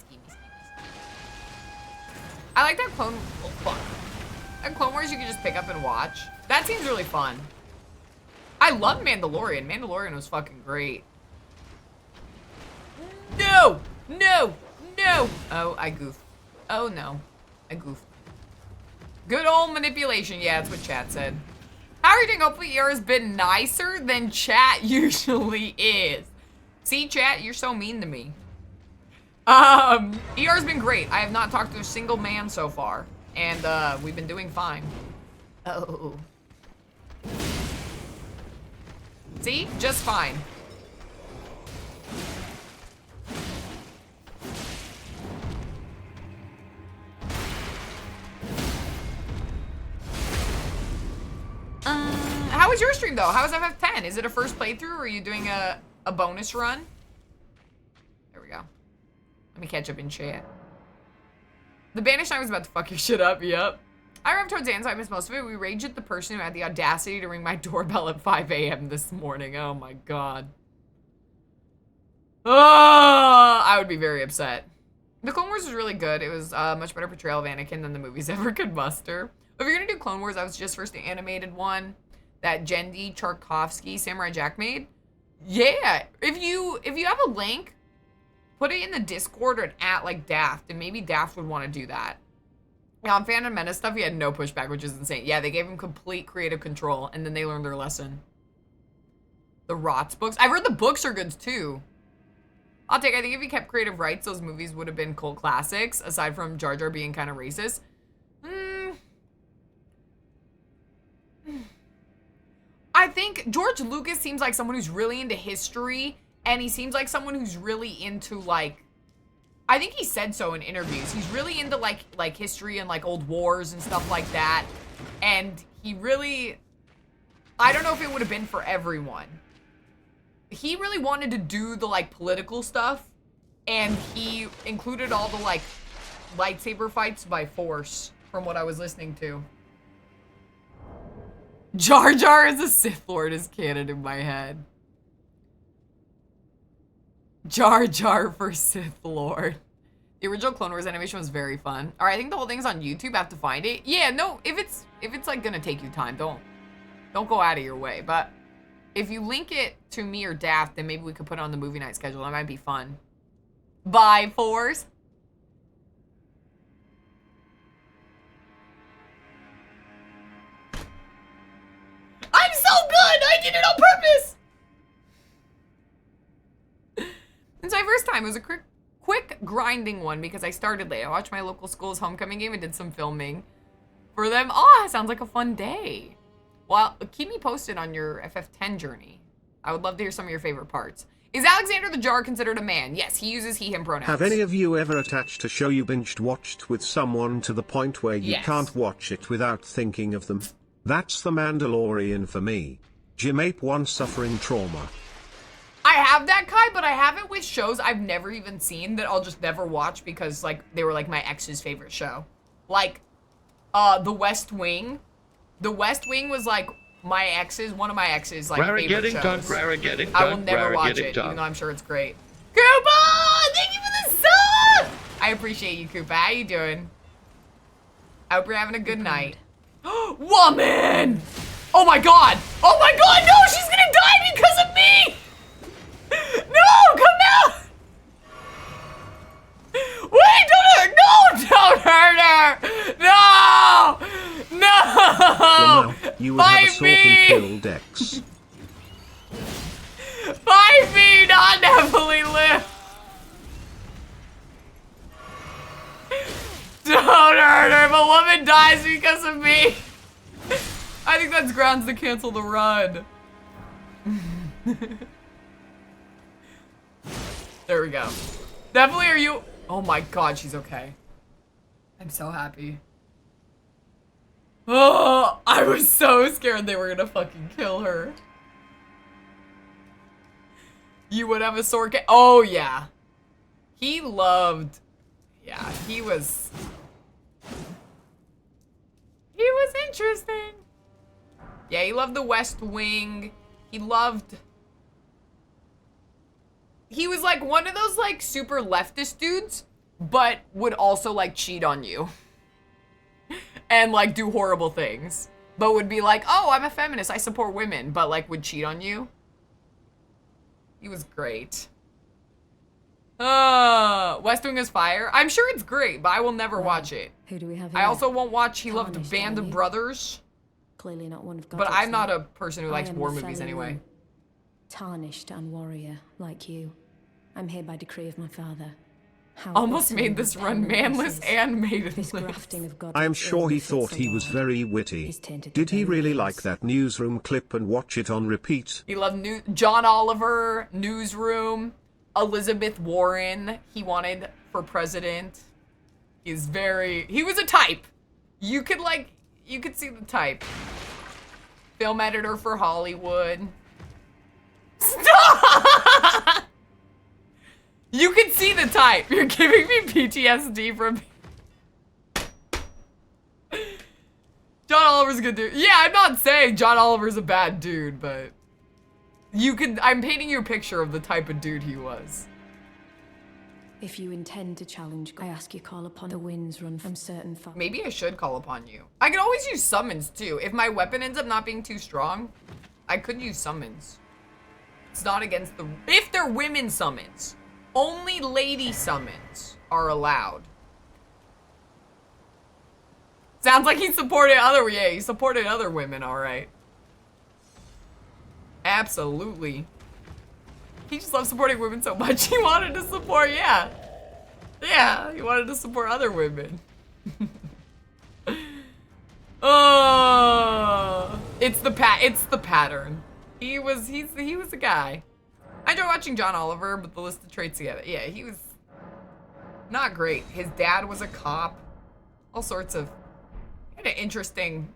I like that Clone Wars you can just pick up and watch. That seems really fun. I love Mandalorian. Mandalorian was fucking great. No! No! No! Oh, I goofed. Oh, no. I goofed. Good old manipulation. Yeah, that's what chat said. How are you doing? Hopefully ER has been nicer than chat usually is. See, chat, you're so mean to me. ER's been great. I have not talked to a single man so far. And, we've been doing fine. Oh. See? Just fine. How was your stream, though? How was FF10? Is it a first playthrough, or are you doing a bonus run? There we go. Let me catch up in chat. The banished I was about to fuck your shit up, yep. I remember towards the end, so I missed most of it. We raged at the person who had the audacity to ring my doorbell at 5 a.m. this morning. Oh my god. Oh, I would be very upset. The Clone Wars was really good. It was a much better portrayal of Anakin than the movies ever could muster. If you're gonna do Clone Wars, I was just first the animated one that Jendi Charkovsky, Samurai Jack made. Yeah, if you have a link, put it in the Discord or at like Daft, and maybe Daft would want to do that. Yeah, on Phantom Menace stuff, he had no pushback, which is insane. Yeah, they gave him complete creative control, and then they learned their lesson. The Rots books. I've heard the books are good, too. I think if he kept creative rights, those movies would have been cult classics, aside from Jar Jar being kind of racist. I think George Lucas seems like someone who's really into history, and he seems like someone who's really into, like, I think he said so in interviews. He's really into like history and like old wars and stuff like that. And he really, I don't know if it would have been for everyone. He really wanted to do the like political stuff, and he included all the like lightsaber fights by force from what I was listening to. Jar Jar as a Sith Lord is canon in my head. Jar Jar for Sith Lord. The original Clone Wars animation was very fun. All right, I think the whole thing's on YouTube. I have to find it. Yeah, no, if it's like gonna take you time, don't go out of your way. But if you link it to me or Daft, then maybe we could put it on the movie night schedule. That might be fun. Bye, Force. I'm so good. I did it on purpose. It's my first time. It was a quick grinding one because I started late. I watched my local school's homecoming game and did some filming for them. Oh, sounds like a fun day. Well, keep me posted on your FF10 journey. I would love to hear some of your favorite parts. Is Alexander the Jar considered a man? Yes, he uses he, him pronouns. Have any of you ever attached a show you binged watched with someone to the point where you can't watch it without thinking of them? That's The Mandalorian for me. Jim Ape 1 suffering trauma. I have that, Kai, but I have it with shows I've never even seen that I'll just never watch because, like, they were, like, my ex's favorite show. Like, The West Wing. The West Wing was, like, one of my ex's, like, favorite shows. I will never watch it, even though I'm sure it's great. Koopa! Thank you for the sub! I appreciate you, Koopa. How you doing? I hope you're having a good night. Woman! Oh my god! Oh my god, no! She's gonna die me! No, come out! Wait, don't hurt her! No! No! Well, now, you would have a Fight sword and kill Dex. Fight me, not Nephilim live! Don't hurt her, if a woman dies because of me! I think that's grounds to cancel the run. There we go. Definitely, are you? Oh my god, she's okay. I'm so happy. Oh, I was so scared they were gonna fucking kill her. You would have a sword. Oh yeah. He loved. Yeah, he was interesting. Yeah, he loved the West Wing. He was like one of those like super leftist dudes, but would also like cheat on you. And like do horrible things. But would be like, oh, I'm a feminist, I support women, but like would cheat on you. He was great. West Wing is fire. I'm sure it's great, but I will never watch it. Who do we have here? I also won't watch. He loved Band of Brothers. Clearly not one of Godric's. But I'm not a person who likes I am war the movies fellow anyway. one, tarnished and warrior, like you. I'm here by decree of my father. How Almost bitter made this and run manless is. and This maidenless. grafting of I am Godric's sure ill he befits thought a he was lord. very witty. He's tainted Did the he very really least. like that newsroom clip and watch it on repeat? He loved John Oliver, Newsroom, Elizabeth Warren. He wanted for president. He was a type. You could see the type. Film editor for Hollywood. Stop! You can see the type. You're giving me PTSD from John Oliver's a good dude. Yeah, I'm not saying John Oliver's a bad dude, but I'm painting you a picture of the type of dude he was. If you intend to challenge, I ask you call upon the winds run from certain fire. Maybe I should call upon you. I could always use summons too. If my weapon ends up not being too strong, I could use summons. It's not against if they're women summons. Only lady summons are allowed. Sounds like he supported he supported other women, all right. Absolutely. He just loves supporting women so much. He wanted to support, yeah. Yeah, he wanted to support other women. Oh, it's the pattern. He was a guy. I enjoy watching John Oliver, but the list of traits together. Yeah, he was not great. His dad was a cop. All sorts of, he had an interesting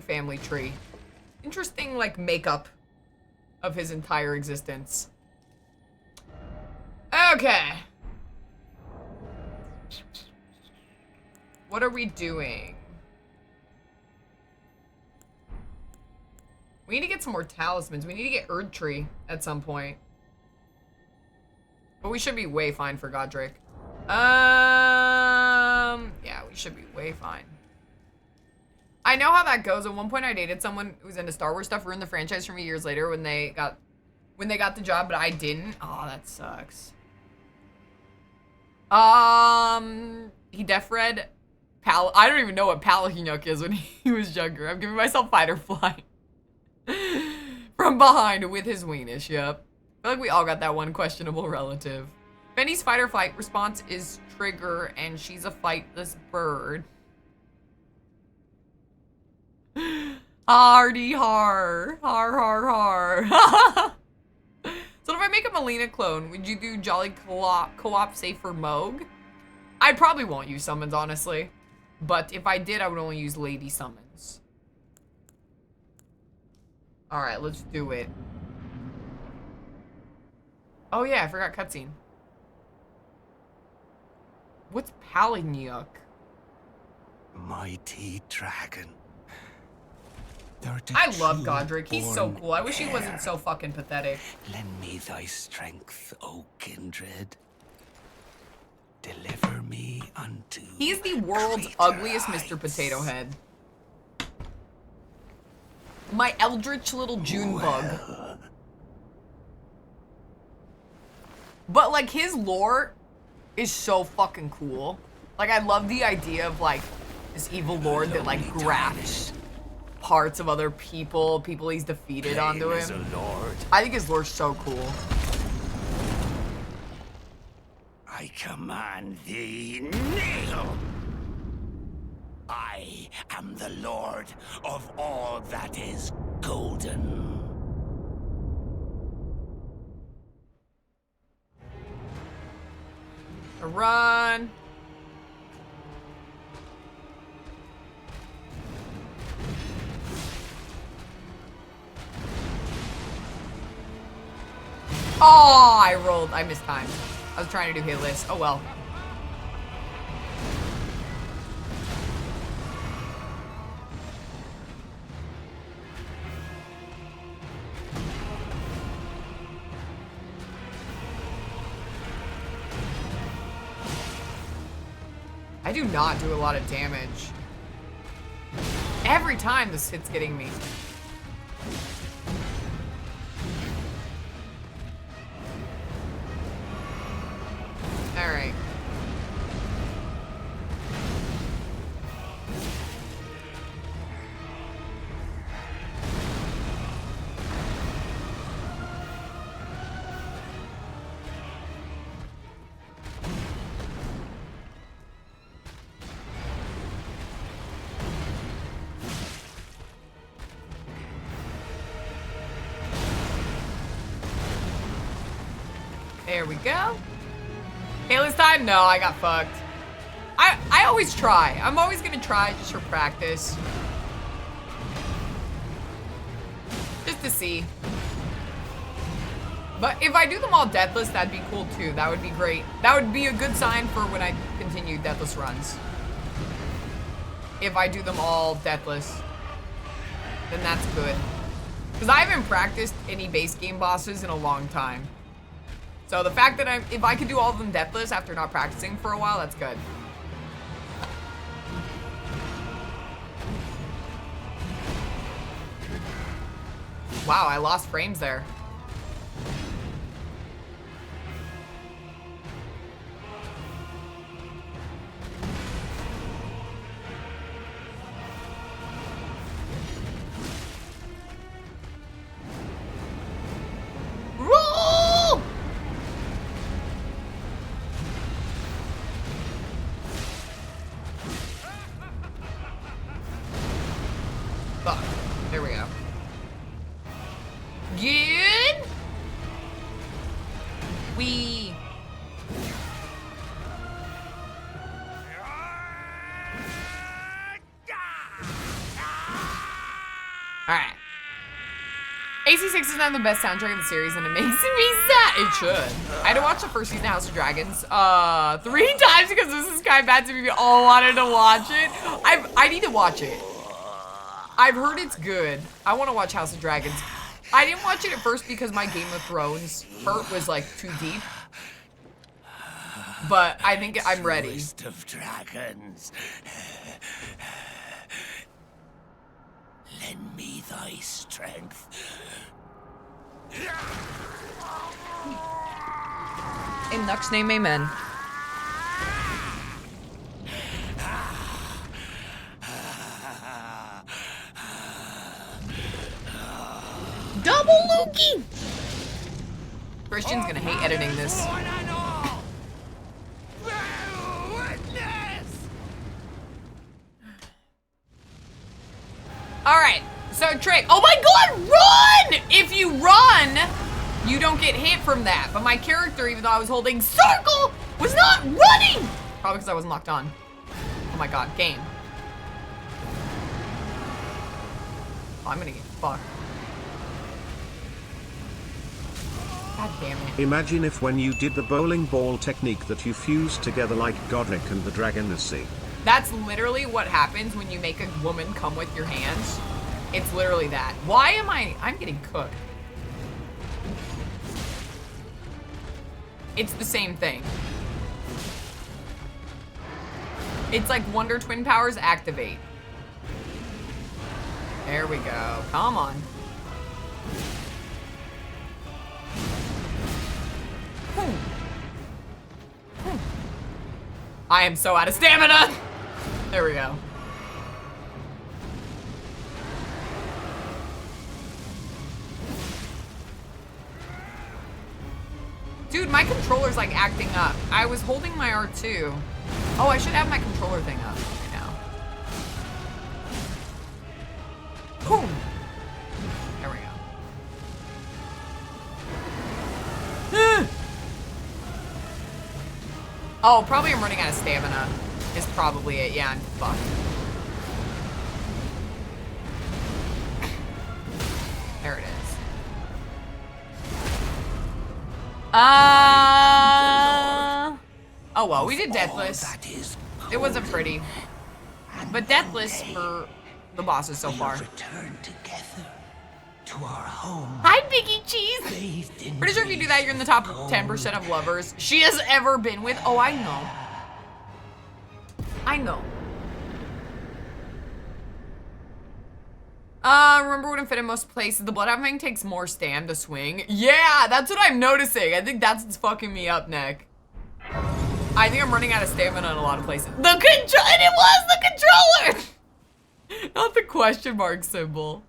family tree. Interesting like makeup of his entire existence. Okay. What are we doing? We need to get some more talismans. We need to get Erd Tree at some point. But we should be way fine for Godric. Yeah, we should be way fine. I know how that goes. At one point I dated someone who was into Star Wars stuff, ruined the franchise for me years later when they got the job, but I didn't. Oh, that sucks. He def read I don't even know what Palahniuk is when he was younger. I'm giving myself fight or flight. From behind with his weenish, yep. I feel like we all got that one questionable relative. Benny's fight or flight response is trigger, and she's a flightless bird. Hardy har. Har. So if I make a Melina clone, would you do Jolly Co-op safe for Moog? I probably won't use summons, honestly. But if I did, I would only use lady summons. Alright, let's do it. Oh yeah, I forgot cutscene. What's Palahniuk? Mighty dragon. I love Godric. He's so cool. I wish he wasn't so fucking pathetic. Lend me thy strength, O kindred. Deliver me unto. He's the world's ugliest Mr. Potato Head. My eldritch little June bug. But like his lore is so fucking cool. Like I love the idea of like this evil lord that like grafts parts of other people he's defeated onto him. I think his lore's so cool. I command thee, kneel! I am the lord of all that is golden. Run. Oh, I rolled. I missed time. I was trying to do hit list. Oh well. I do not do a lot of damage. Every time this hit's getting me. Alright. There we go. Kayla's time? No, I got fucked. I always try. I'm always gonna try just for practice. Just to see. But if I do them all deathless, that'd be cool too. That would be great. That would be a good sign for when I continue deathless runs. If I do them all deathless, then that's good. Because I haven't practiced any base game bosses in a long time. So the fact that if I could do all of them deathless after not practicing for a while, that's good. Wow, I lost frames there. Roll! Fuck. There we go. Good. We. Alright. AC6 is not the best soundtrack of the series and it makes me sad. It should. I had to watch the first season of House of Dragons 3 times because this is kind of bad to me. We all wanted to watch it. I need to watch it. I've heard it's good. I want to watch House of Dragons. I didn't watch it at first because my Game of Thrones hurt was like too deep. But I think I'm ready. Truest of dragons. Lend me thy strength. In Nuck's name, amen. Double Lukey! Christian's gonna hate editing this. Alright, so trick. Oh my god, run! If you run, you don't get hit from that. But my character, even though I was holding circle, was not running! Probably because I wasn't locked on. Oh my god, game. Oh, I'm gonna get fucked. God damn it. Imagine if when you did the bowling ball technique that you fused together like Godric and the Dragonacy. That's literally what happens when you make a woman come with your hands. It's literally that. Why am I'm getting cooked. It's the same thing. It's like Wonder Twin powers activate. There we go. Come on. Boom. I am so out of stamina. There we go. Dude, my controller's like acting up. I was holding my R2. Oh, I should have my controller thing up right now. Boom. There we go. Oh, probably I'm running out of stamina. Is probably it. Yeah, I'm fucked. There it is. Oh well, we did Deathless. It wasn't pretty. But Deathless for the bosses so far. To our home. Hi, Biggie Cheese! Pretty sure if you do that, you're in the top 10% of lovers she has ever been with. Oh, I know. I know. Remember wouldn't fit in most places. The bloodhound takes more stam to swing. Yeah, that's what I'm noticing. I think that's what's fucking me up, Nick. I think I'm running out of stamina in a lot of places. And it was the controller! Not the question mark symbol.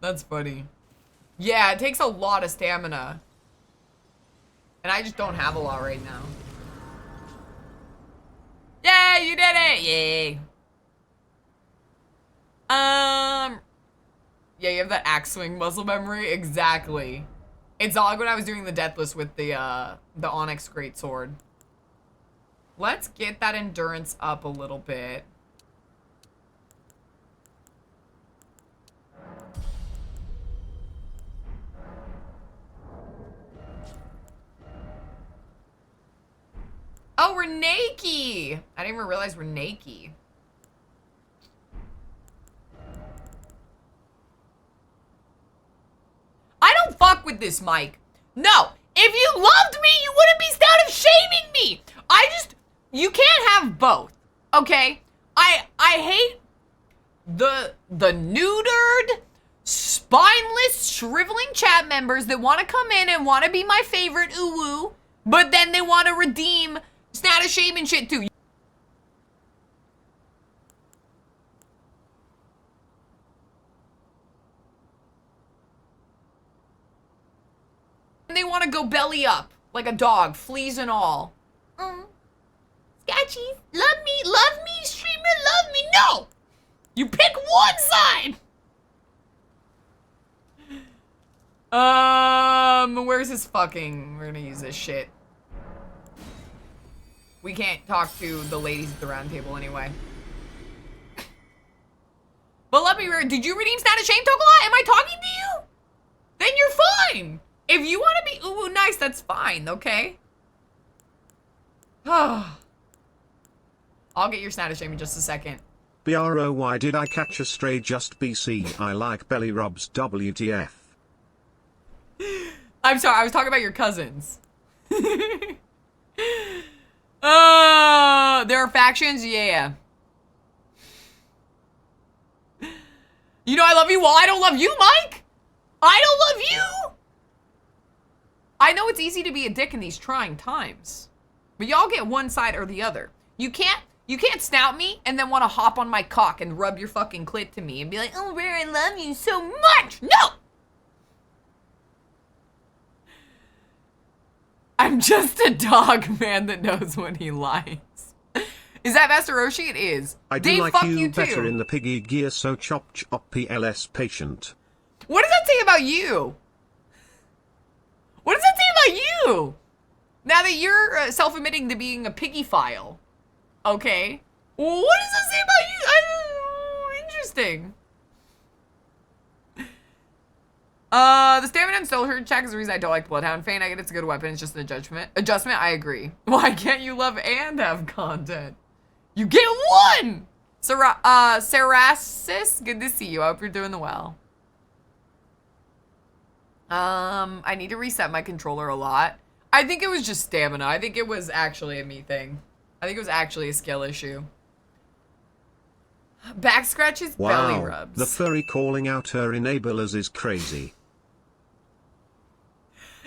That's funny. Yeah, it takes a lot of stamina. And I just don't have a lot right now. Yeah, you did it! Yay. Yeah, you have that axe swing muscle memory. Exactly. It's all like when I was doing the Deathless with the Onyx Greatsword. Let's get that endurance up a little bit. Oh, we're naked! I didn't even realize we're naked. I don't fuck with this, Mike. No. If you loved me, you wouldn't be out of shaming me. You can't have both. Okay? I hate the neutered, spineless, shriveling chat members that want to come in and want to be my favorite ooh-woo, but then they want to redeem Snata shame and shit too. And they want to go belly up like a dog, fleas and all. Sketchy, love me, streamer, love me. No! You pick one side! Where's his fucking... We're gonna use this shit. We can't talk to the ladies at the round table anyway. But let me... Did you redeem Snata Shame, Tokola? Am I talking to you? Then you're fine. If you want to be ooh nice, that's fine, okay? I'll get your Snata Shame in just a second. Bro, why did I catch a stray just BC? I like belly rubs, WTF. I'm sorry, I was talking about your cousins. There are factions? Yeah. You know I love you? Well, I don't love you, Mike. I don't love you. I know it's easy to be a dick in these trying times, but y'all get one side or the other. You can't snout me and then want to hop on my cock and rub your fucking clit to me and be like, oh, Rare, I love you so much. No! I'm just a dog man that knows when he lies. Is that Master Roshi? It is. I do Dave, like fuck you too. better in the piggy gear, so chop chop PLS patient. What does that say about you? What does that say about you? Now that you're self-admitting to being a piggy file. Okay. What does that say about you? I don't know. Interesting. The stamina and soul hurt check is the reason I don't like Bloodhound Feint. I get it's a good weapon. It's just an adjustment. I agree. Why can't you love and have content? You get one! Sarasis, good to see you. I hope you're doing well. I need to reset my controller a lot. I think it was just stamina. I think it was actually a me thing. I think it was actually a skill issue. Back scratches, belly rubs. The furry calling out her enablers is crazy.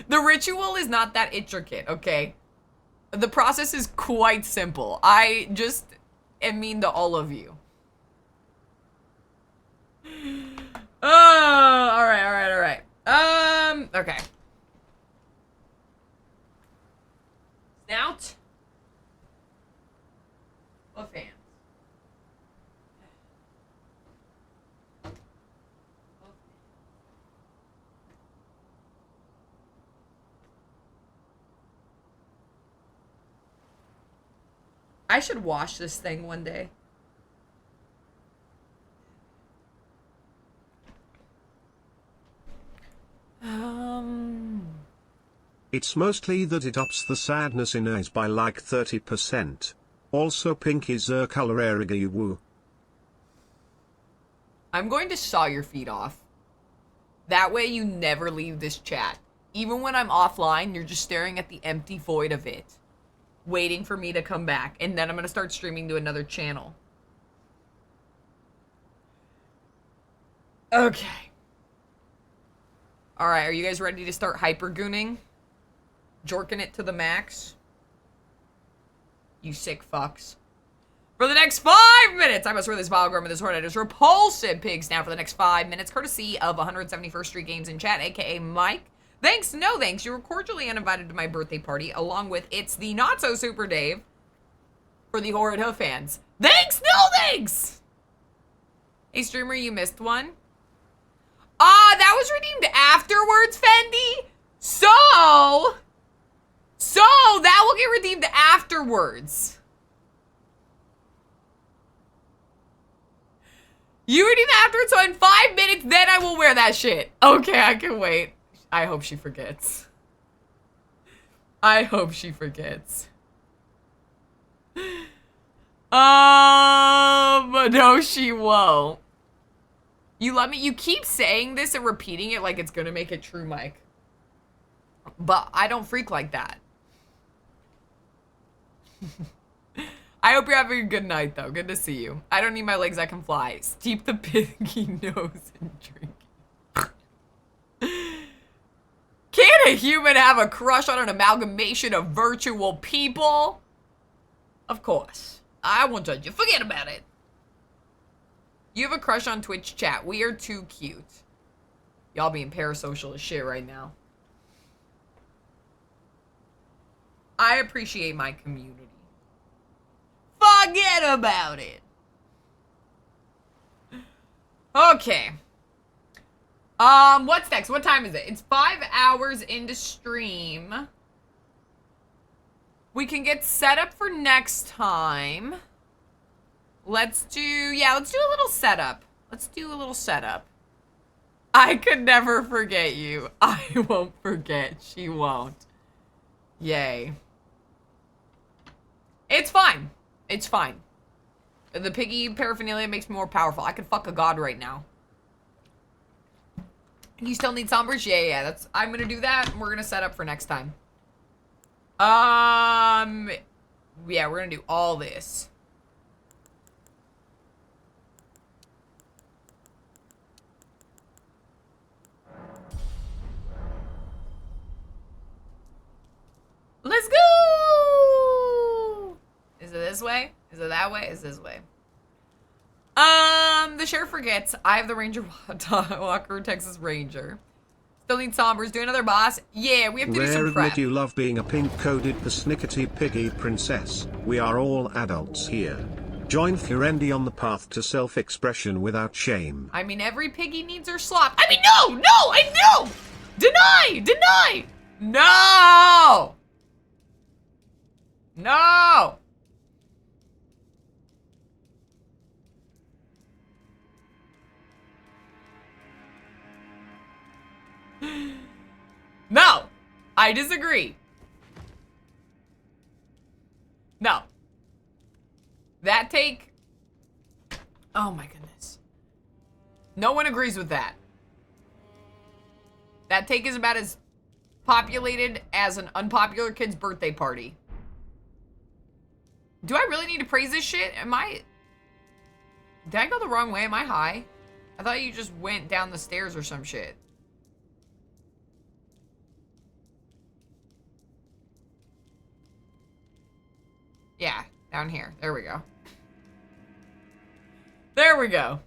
The ritual is not that intricate, okay? The process is quite simple. I just am mean to all of you. Oh, all right. Okay. Snout. Of fans. I should wash this thing one day. It's mostly that it ups the sadness in eyes by like 30%. Also pink is color woo. I'm going to saw your feet off. That way you never leave this chat. Even when I'm offline, you're just staring at the empty void of it. Waiting for me to come back. And then I'm going to start streaming to another channel. Okay. Alright, are you guys ready to start hyper-gooning? Jorking it to the max? You sick fucks. For the next 5 minutes, I must wear this vile garment with this hornet repulsive pigs now for the next 5 minutes, courtesy of 171st Street Games in chat, aka Mike. Thanks, no thanks. You were cordially uninvited to my birthday party, along with It's the Not So Super Dave for the Horrid Ho fans. Thanks, no thanks! Hey, streamer, you missed one. That was redeemed afterwards, Fendi. So that will get redeemed afterwards. You redeem afterwards, so in 5 minutes, then I will wear that shit. Okay, I can wait. I hope she forgets. I hope she forgets. No, she won't. You let me, you keep saying this and repeating it like it's gonna make it true, Mike. But I don't freak like that. I hope you're having a good night, though. Good to see you. I don't need my legs, I can fly. Steep the piggy nose and drink. Can a human have a crush on an amalgamation of virtual people? Of course. I won't judge you. Forget about it. You have a crush on Twitch chat. We are too cute. Y'all being parasocial as shit right now. I appreciate my community. Forget about it. Okay. What's next? What time is it? It's 5 hours into stream. We can get set up for next time. Let's do a little setup. I could never forget you. I won't forget. She won't. Yay. It's fine. It's fine. The piggy paraphernalia makes me more powerful. I could fuck a god right now. You still need sombers? Yeah. I'm gonna do that, and we're gonna set up for next time. Yeah, we're gonna do all this. Let's go! Is it this way? Is it that way? Is this way? The sheriff forgets. I have the Ranger Walker, Texas Ranger. Still need sombers. Do another boss. Yeah, we have to do some prep. Admit you love being a pink-coded persnickety piggy princess. We are all adults here. Join Furendi on the path to self-expression without shame. I mean, every piggy needs her slop. I mean, no! I know! Deny! No! No! No! I disagree. No. That take... Oh my goodness. No one agrees with that. That take is about as populated as an unpopular kid's birthday party. Do I really need to praise this shit? Did I go the wrong way? Am I high? I thought you just went down the stairs or some shit. Down here. There we go. There we go.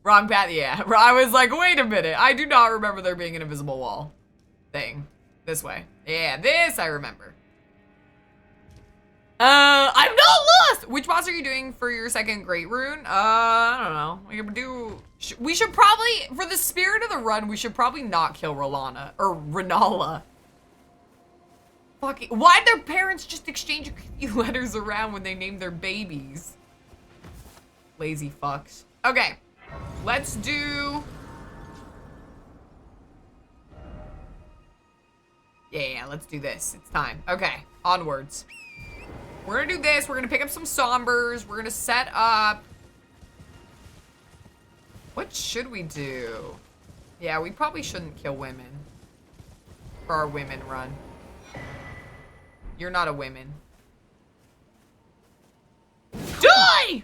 Wrong path, yeah. I was like, wait a minute. I do not remember there being an invisible wall thing. This way. Yeah, this I remember. I'm not lost! Which boss are you doing for your second great rune? I don't know. We should probably, for the spirit of the run, we should probably not kill Rolana. Or Renala. Fucking, why'd their parents just exchange a few letters around when they named their babies? Lazy fucks. Okay. Let's do... Yeah, let's do this. It's time. Okay, onwards. We're gonna do this. We're gonna pick up some sombers. We're gonna set up... What should we do? Yeah, we probably shouldn't kill women. For our women run. You're not a woman. Die!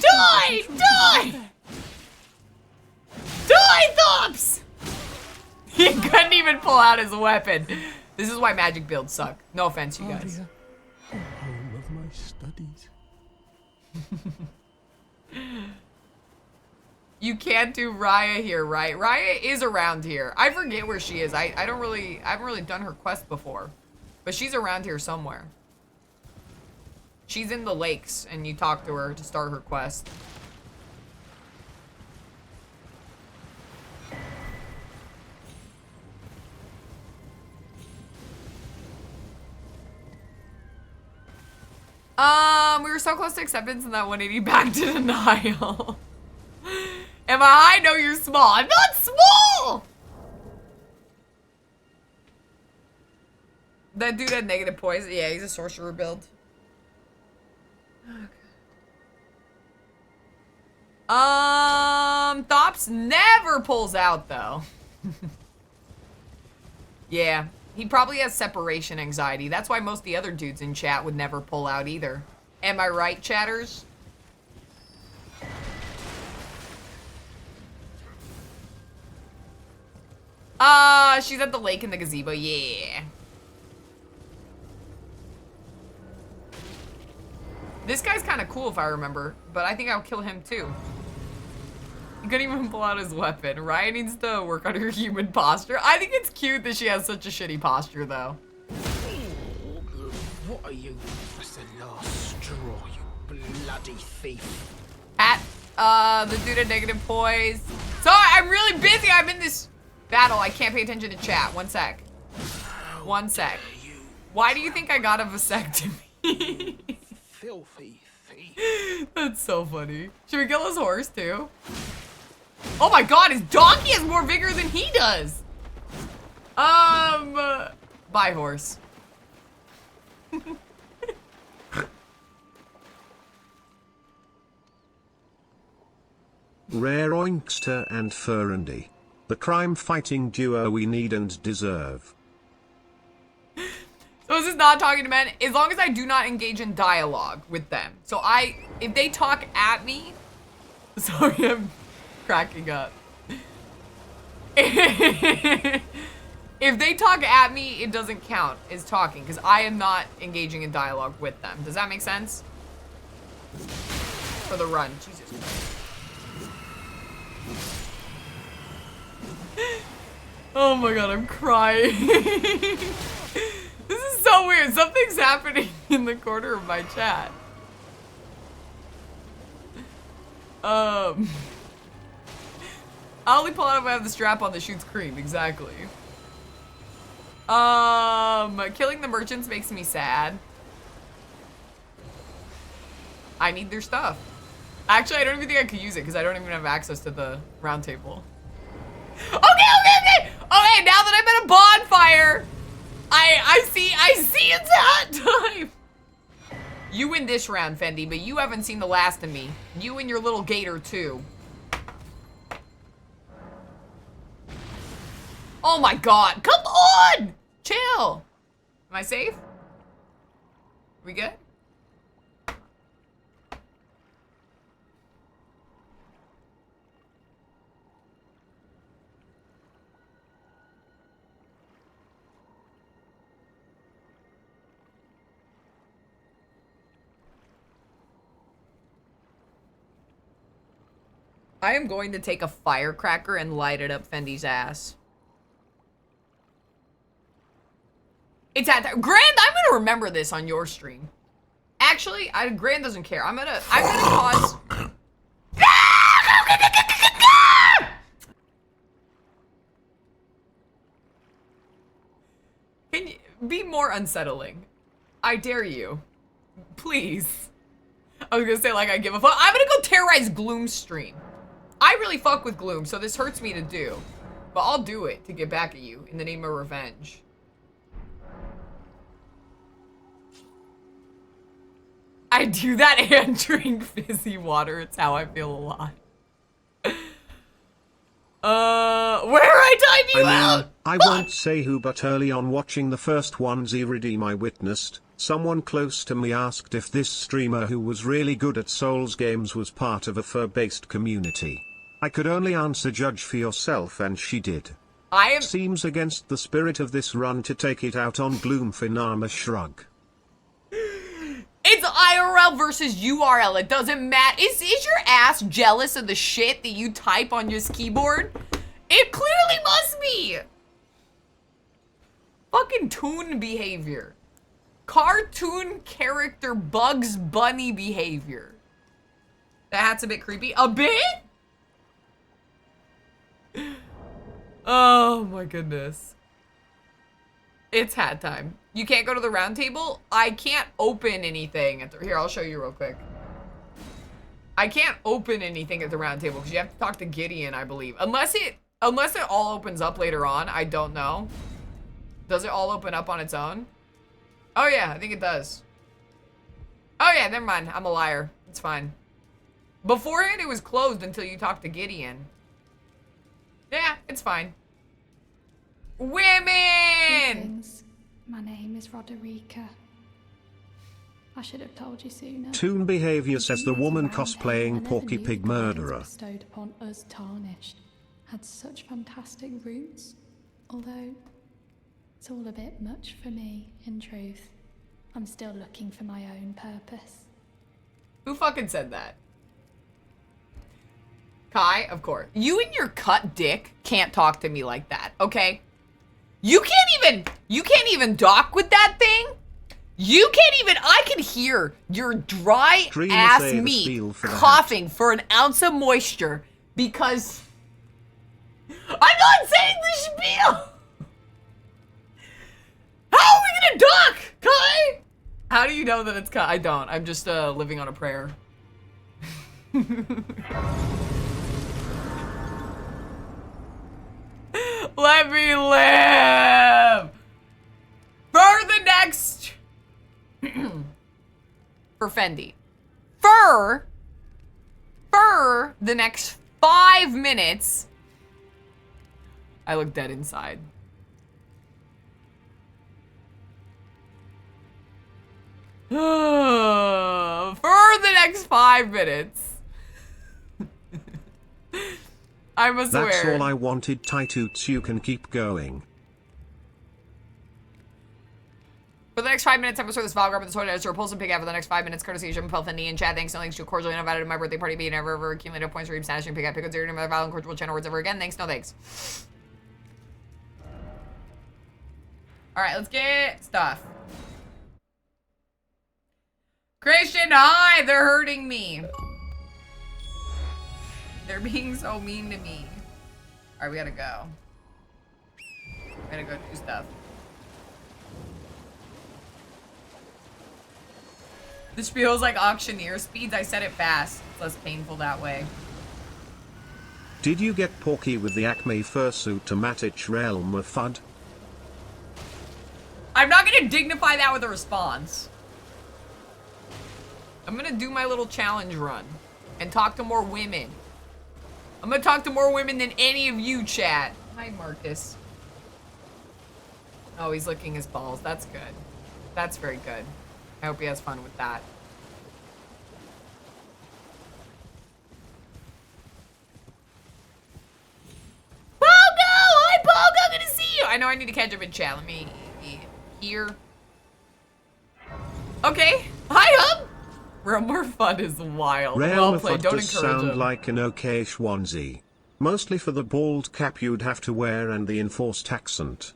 Die! Die! Die, Thops! He couldn't even pull out his weapon. This is why magic builds suck. No offense, you guys. The home of my studies. You can't do Raya here, right? Raya is around here. I forget where she is. I haven't really done her quest before. But she's around here somewhere. She's in the lakes, and you talk to her to start her quest. We were so close to acceptance and that 180 back to denial. Am I high? No, you're small. I'm not small! That dude had negative poison. Yeah, he's a sorcerer build. Okay. Thops never pulls out though. Yeah, he probably has separation anxiety. That's why most of the other dudes in chat would never pull out either. Am I right, chatters? She's at the lake in the gazebo. Yeah. This guy's kind of cool if I remember, but I think I'll kill him too. He couldn't even pull out his weapon. Ryan needs to work on her human posture. I think it's cute that she has such a shitty posture though. What are you? That's the last straw, you bloody thief. At, the dude at negative poise. Sorry, I'm really busy. I'm in this battle. I can't pay attention to chat. One sec. One sec. Why do you think I got a vasectomy? Filthy thief. That's so funny. Should we kill his horse too? Oh my god, his donkey has more vigor than he does. Bye horse. Rare Oinkster and Furandy. The crime-fighting duo we need and deserve. So this is not talking to men, as long as I do not engage in dialogue with them. So if they talk at me, sorry, I'm cracking up. If they talk at me, it doesn't count as talking, because I am not engaging in dialogue with them. Does that make sense? For the run, Jesus Christ. Oh my god, I'm crying. This is so weird. Something's happening in the corner of my chat. I'll only pull out if I have the strap on that shoots cream. Exactly. Killing the merchants makes me sad. I need their stuff. Actually, I don't even think I could use it because I don't even have access to the round table. Okay, now that I'm at a bonfire, I see it's hot time. You win this round, Fendi, but you haven't seen the last of me. You and your little gator too. Oh my god, come on! Chill. Am I safe? We good? I am going to take a firecracker and light it up Fendi's ass. It's at that. Grand, I'm gonna remember this on your stream. Actually, Grand doesn't care. I'm gonna pause. Can you be more unsettling? I dare you. Please. I was gonna say like I give a fuck. I'm gonna go terrorize Gloom's stream. I really fuck with Gloom, so this hurts me to do. But I'll do it to get back at you in the name of revenge. I do that and drink fizzy water. It's how I feel alive. Where I time you out? I won't say who, but early on watching the first 1Z redeem I witnessed, someone close to me asked if this streamer who was really good at Souls games was part of a fur-based community. I could only answer judge for yourself, and she did. Seems against the spirit of this run to take it out on Gloom. Finama shrug. It's IRL versus URL. It doesn't matter. Is your ass jealous of the shit that you type on your keyboard? It clearly must be. Fucking toon behavior. Cartoon character Bugs Bunny behavior. That hat's a bit creepy. A bit? Oh my goodness. It's hat time. You can't go to the round table? I can't open anything at the, here, I'll show you real quick. I can't open anything at the round table because you have to talk to Gideon, I believe. Unless it all opens up later on, I don't know. Does it all open up on its own? Oh yeah, I think it does. Oh yeah, never mind. I'm a liar. It's fine. Beforehand, it was closed until you talked to Gideon. Yeah, it's fine. Women! Greetings. My name is Roderica. I should have told you sooner. Toon behavior, says the woman cosplaying Porky Pig Murderer. Bestowed upon us tarnished had such fantastic roots, although it's all a bit much for me, in truth. I'm still looking for my own purpose. Who fucking said that? Kai, of course. You and your cut dick can't talk to me like that, okay? You can't even dock with that thing. You can't even, I can hear your dry ass meat coughing for an ounce of moisture because I'm not saying the spiel. How are we gonna dock, Kai? How do you know that it's Kai? I don't. I'm just living on a prayer. Let me live! For the next... for Fendi. For the next 5 minutes... I look dead inside. For the next 5 minutes... I must swear. That's all I wanted, Titoots. You can keep going. For the next 5 minutes, I'm gonna start this vlog with the sword to repulsive pig out for the next 5 minutes, courtesy of Jim Pelfendi and Chad. Thanks, no thanks to cordially invited to my birthday party, be never ever accumulated points for snatching pig out, pick up zero, another valid cordial channel words ever again. Thanks, no thanks. Alright, let's get stuff. Christian, hi! They're hurting me. They're being so mean to me. Alright, we gotta go. We gotta go do stuff. The spiel is like auctioneer speeds. I said it fast. It's less painful that way. Did you get Porky with the Acme fursuit to Matic Realm of FUD? I'm not gonna dignify that with a response. I'm gonna do my little challenge run and talk to more women. I'm gonna talk to more women than any of you, chat. Hi, Marcus. Oh, he's licking his balls. That's good. That's very good. I hope he has fun with that. Pogo! Hi, Pogo! Good to see you! I know I need to catch up in chat. Let me... here. Okay. Hi, Hub! Real more fun is wild. Rare Well Method played. Don't does encourage sound him. like an okayish onesie. Mostly for the bald cap you'd have to wear and the enforced accent.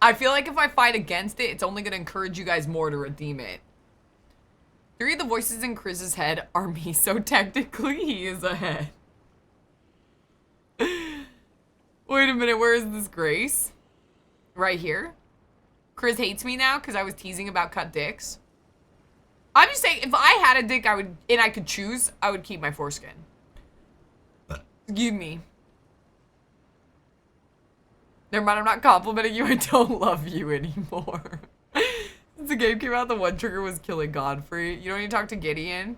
I feel like if I fight against it, it's only going to encourage you guys more to redeem it. 3 of the voices in Chris's head are me, so technically he is ahead. Wait a minute, where is this Grace? Right here? Chris hates me now because I was teasing about cut dicks. I'm just saying, if I had a dick, and I could choose, I would keep my foreskin. Excuse me. Never mind, I'm not complimenting you. I don't love you anymore. Since the game came out, the one trigger was killing Godfrey. You don't need to talk to Gideon?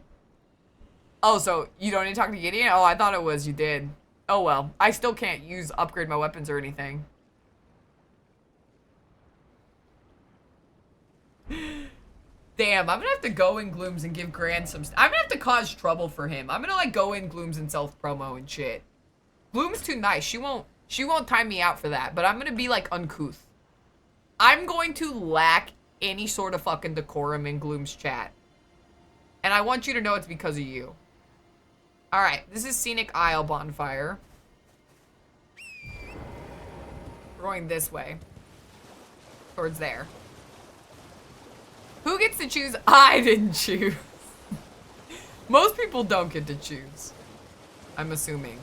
Oh, so you don't need to talk to Gideon? Oh, I thought it was you did. Oh, well. I still can't upgrade my weapons or anything. Damn, I'm gonna have to go in Glooms and give Gran some... I'm gonna have to cause trouble for him. I'm gonna, like, go in Glooms and self-promo and shit. Gloom's too nice. She won't time me out for that, but I'm gonna be, like, uncouth. I'm going to lack any sort of fucking decorum in Gloom's chat. And I want you to know it's because of you. Alright, this is Scenic Isle Bonfire. We're going this way. Towards there. Who gets to choose? I didn't choose. Most people don't get to choose. I'm assuming.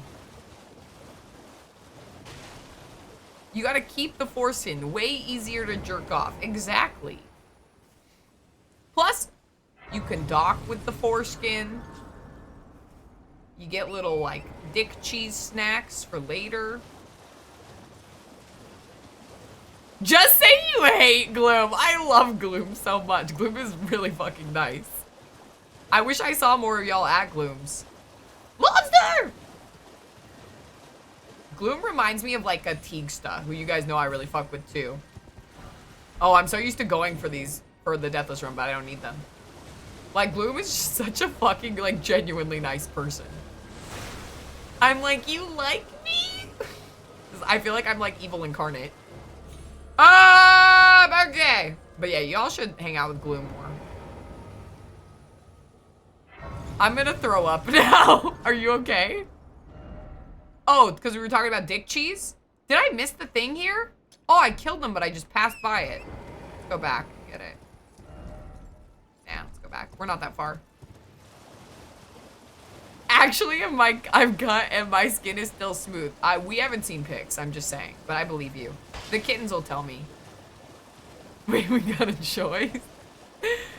You gotta keep the foreskin. Way easier to jerk off. Exactly. Plus, you can dock with the foreskin. You get little, like, dick cheese snacks for later. Just say you hate Gloom. I love Gloom so much. Gloom is really fucking nice. I wish I saw more of y'all at Gloom's. Monster! Gloom reminds me of like a Teagsta, who you guys know I really fuck with too. Oh, I'm so used to going for the Deathless Run, but I don't need them. Like, Gloom is just such a fucking, like, genuinely nice person. I'm like, you like me? I feel like I'm like evil incarnate. Okay. But yeah, y'all should hang out with Gloom more. I'm gonna throw up now. Are you okay? Oh, because we were talking about dick cheese? Did I miss the thing here? Oh, I killed them, but I just passed by it. Let's go back and get it. Yeah, let's go back. We're not that far. Actually, I'm gut and my skin is still smooth. We haven't seen pics, I'm just saying. But I believe you. The kittens will tell me. Wait, we got a choice?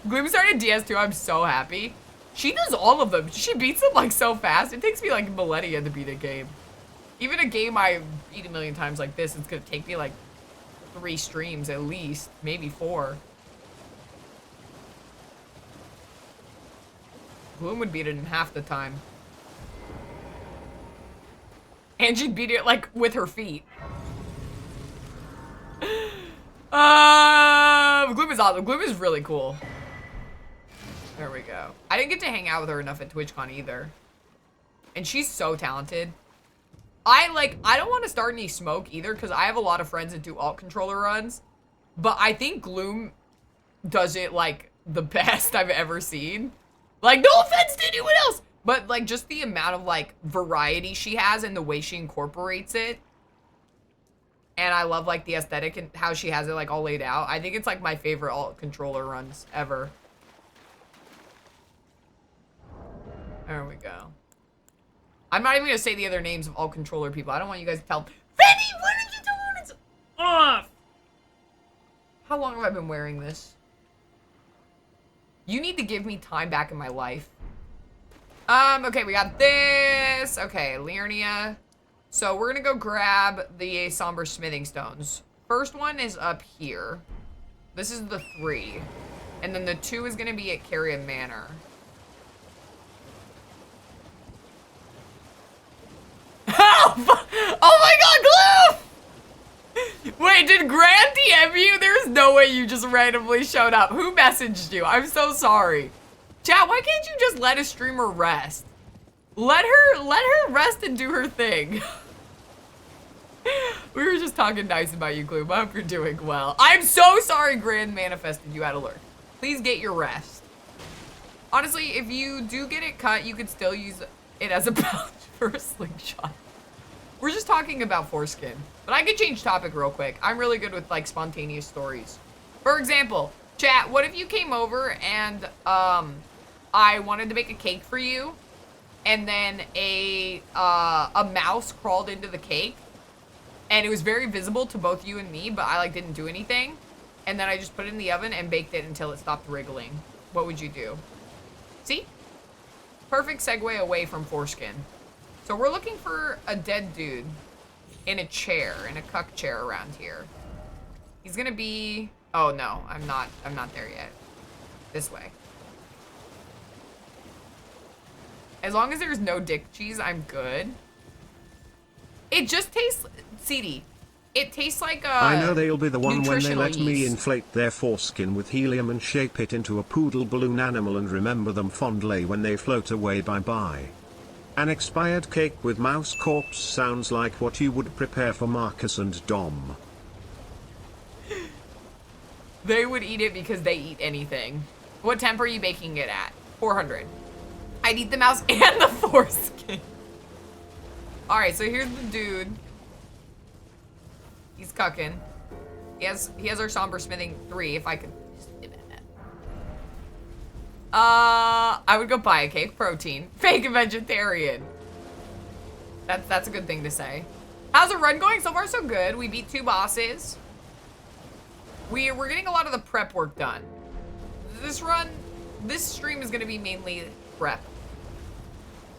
Gloom started DS2, I'm so happy. She does all of them. She beats them like so fast. It takes me like millennia to beat a game. Even a game I've beat a million times like this, it's gonna take me like 3 streams at least, maybe 4. Gloom would beat it in half the time. And she'd beat it like with her feet. Gloom is awesome. Gloom is really cool. There we go. I didn't get to hang out with her enough at TwitchCon either. And she's so talented. I don't want to start any smoke either because I have a lot of friends that do alt controller runs. But I think Gloom does it like the best I've ever seen. Like, no offense to anyone else, but like just the amount of like variety she has and the way she incorporates it. And I love like the aesthetic and how she has it like all laid out. I think it's like my favorite alt controller runs ever. There we go. I'm not even gonna say the other names of all controller people. I don't want you guys to tell. Fenny, what did you do when it's off? How long have I been wearing this? You need to give me time back in my life. Okay, we got this. Okay, Liurnia. So we're gonna go grab the Somber Smithing Stones. First one is up here. This is the 3. And then the 2 is gonna be at Carrion Manor. Oh my god, Gloom! Wait, did Grant DM you? There's no way you just randomly showed up. Who messaged you? I'm so sorry. Chat, why can't you just let a streamer rest? Let her rest and do her thing. We were just talking nice about you, Gloom. I hope you're doing well. I'm so sorry Grand manifested you out of lurk. Please get your rest. Honestly, if you do get it cut, you could still use it as a pouch for a slingshot. We're just talking about foreskin. But I could change topic real quick. I'm really good with like spontaneous stories. For example, chat, what if you came over and I wanted to make a cake for you and then a mouse crawled into the cake and it was very visible to both you and me, but I like didn't do anything. And then I just put it in the oven and baked it until it stopped wriggling. What would you do? See? Perfect segue away from foreskin. So we're looking for a dead dude in a chair, in a cuck chair around here. He's gonna be, oh no, I'm not there yet. This way. As long as there's no dick cheese, I'm good. It just tastes, CD, it tastes like I know they'll be the one when they let yeast. me inflate their foreskin with helium and shape it into a poodle balloon animal and remember them fondly when they float away bye-bye. An expired cake with mouse corpse sounds like what you would prepare for Marcus and Dom. They would eat it because they eat anything. What temp are you baking it at? 400. I'd eat the mouse and the foreskin. Alright, so here's the dude. He's cucking. He has our somber smithing 3 if I could. I would go buy a cake. Protein. Fake vegetarian. That's a good thing to say. How's the run going? So far so good. We beat 2 bosses. We're getting a lot of the prep work done. This stream is gonna be mainly prep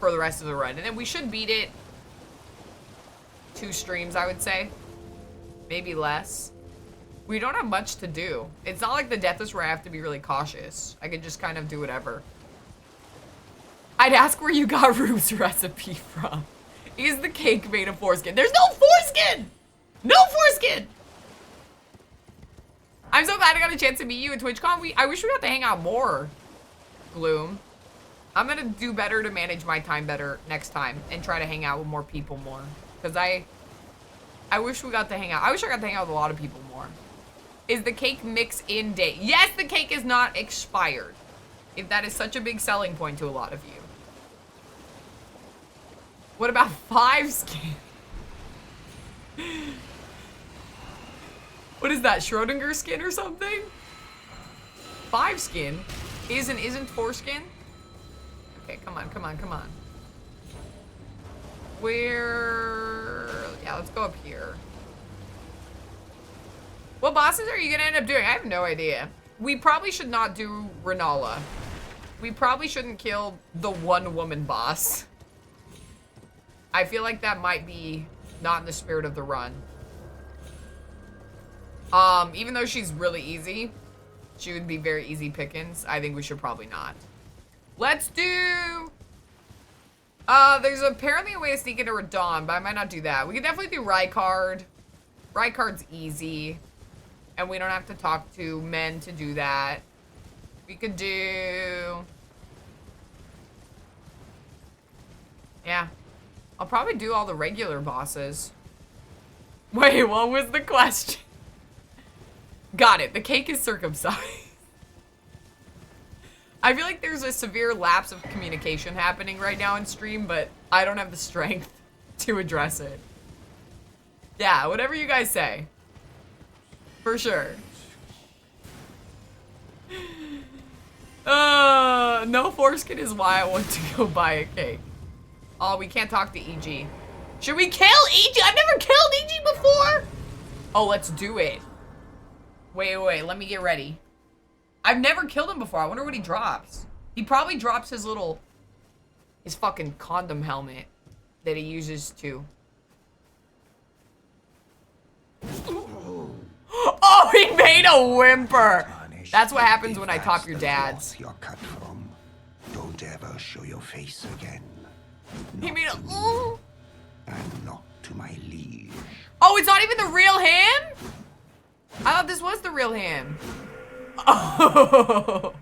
for the rest of the run. And then we should beat it 2 streams, I would say. Maybe less. We don't have much to do. It's not like the Deathless where I have to be really cautious. I could just kind of do whatever. I'd ask where you got Rube's recipe from. Is the cake made of foreskin? There's no foreskin! No foreskin! I'm so glad I got a chance to meet you at TwitchCon. I wish we got to hang out more, Gloom. I'm gonna do better to manage my time better next time and try to hang out with more people more. Because I wish we got to hang out. I wish I got to hang out with a lot of people more. Is the cake mix in date? Yes, the cake is not expired. If that is such a big selling point to a lot of you. What about 5 skin? What is that, Schrodinger skin or something? 5 skin isn't foreskin? Okay, come on. Yeah, let's go up here. What bosses are you gonna end up doing? I have no idea. We probably should not do Renala. We probably shouldn't kill the one woman boss. I feel like that might be not in the spirit of the run. Even though she's really easy, she would be very easy pickings. I think we should probably not. Let's do... there's apparently a way to sneak into Radon, but I might not do that. We could definitely do Rykard. Rykard's easy. And we don't have to talk to men to do that. We could do... Yeah. I'll probably do all the regular bosses. Wait, what was the question? Got it. The cake is circumcised. I feel like there's a severe lapse of communication happening right now in stream, but I don't have the strength to address it. Yeah, whatever you guys say. For sure. No foreskin is why I want to go buy a cake. Oh, we can't talk to EG. Should we kill EG? I've never killed EG before. Oh, let's do it. Wait, let me get ready. I've never killed him before. I wonder what he drops. He probably drops his fucking condom helmet that he uses to. Oh, he made a whimper. That's what happens when I top your dads. You're cut from. Don't ever show your face again. He made a ooh. And not to my liege. Oh, it's not even the real him? I thought this was the real him. Oh.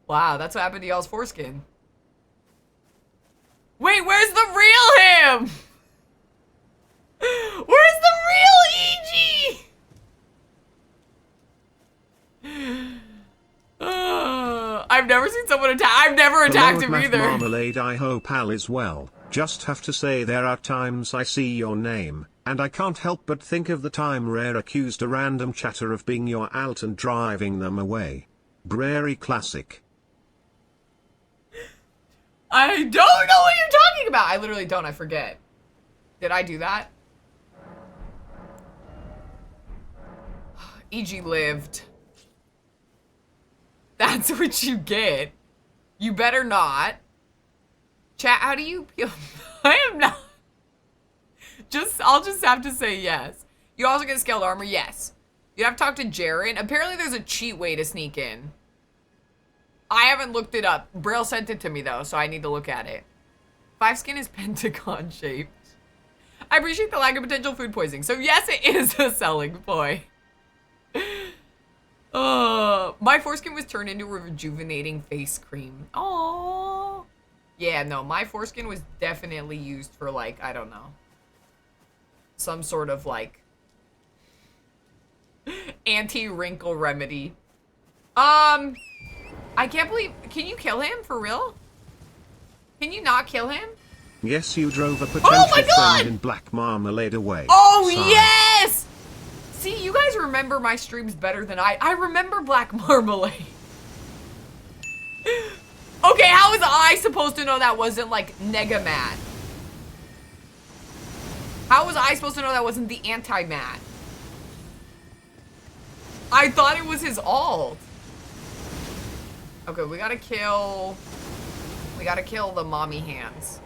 Wow, that's what happened to y'all's foreskin. Wait, where's the real him? I've never seen someone attack. I've never attacked him Hello, either. Marmalade, I hope Al is well. Just have to say there are times I see your name, and I can't help but think of the time Rare accused a random chatter of being your alt and driving them away. Brary classic. I don't know what you're talking about. I literally don't. I forget. Did I do that? E.G. lived. That's what you get. You better not. Chat, how do you peel? I am not. I'll just have to say yes. You also get scaled armor, yes. You have to talk to Jaren. Apparently there's a cheat way to sneak in. I haven't looked it up. Braille sent it to me though, so I need to look at it. 5 skin is pentagon shaped. I appreciate the lack of potential food poisoning. So yes, it is a selling point. My foreskin was turned into a rejuvenating face cream. Oh, yeah, no, my foreskin was definitely used for like, I don't know, some sort of like anti-wrinkle remedy. I can't believe, can you kill him for real? Can you not kill him? Yes, you drove a potential friend in Black Marmalade away. Oh, Sigh. yes! See, you guys remember my streams better than I remember Black Marmalade. Okay, how was I supposed to know that wasn't like Nega Mad? How was I supposed to know that wasn't the anti-Mad? I thought it was his alt. Okay, we gotta kill the mommy hands.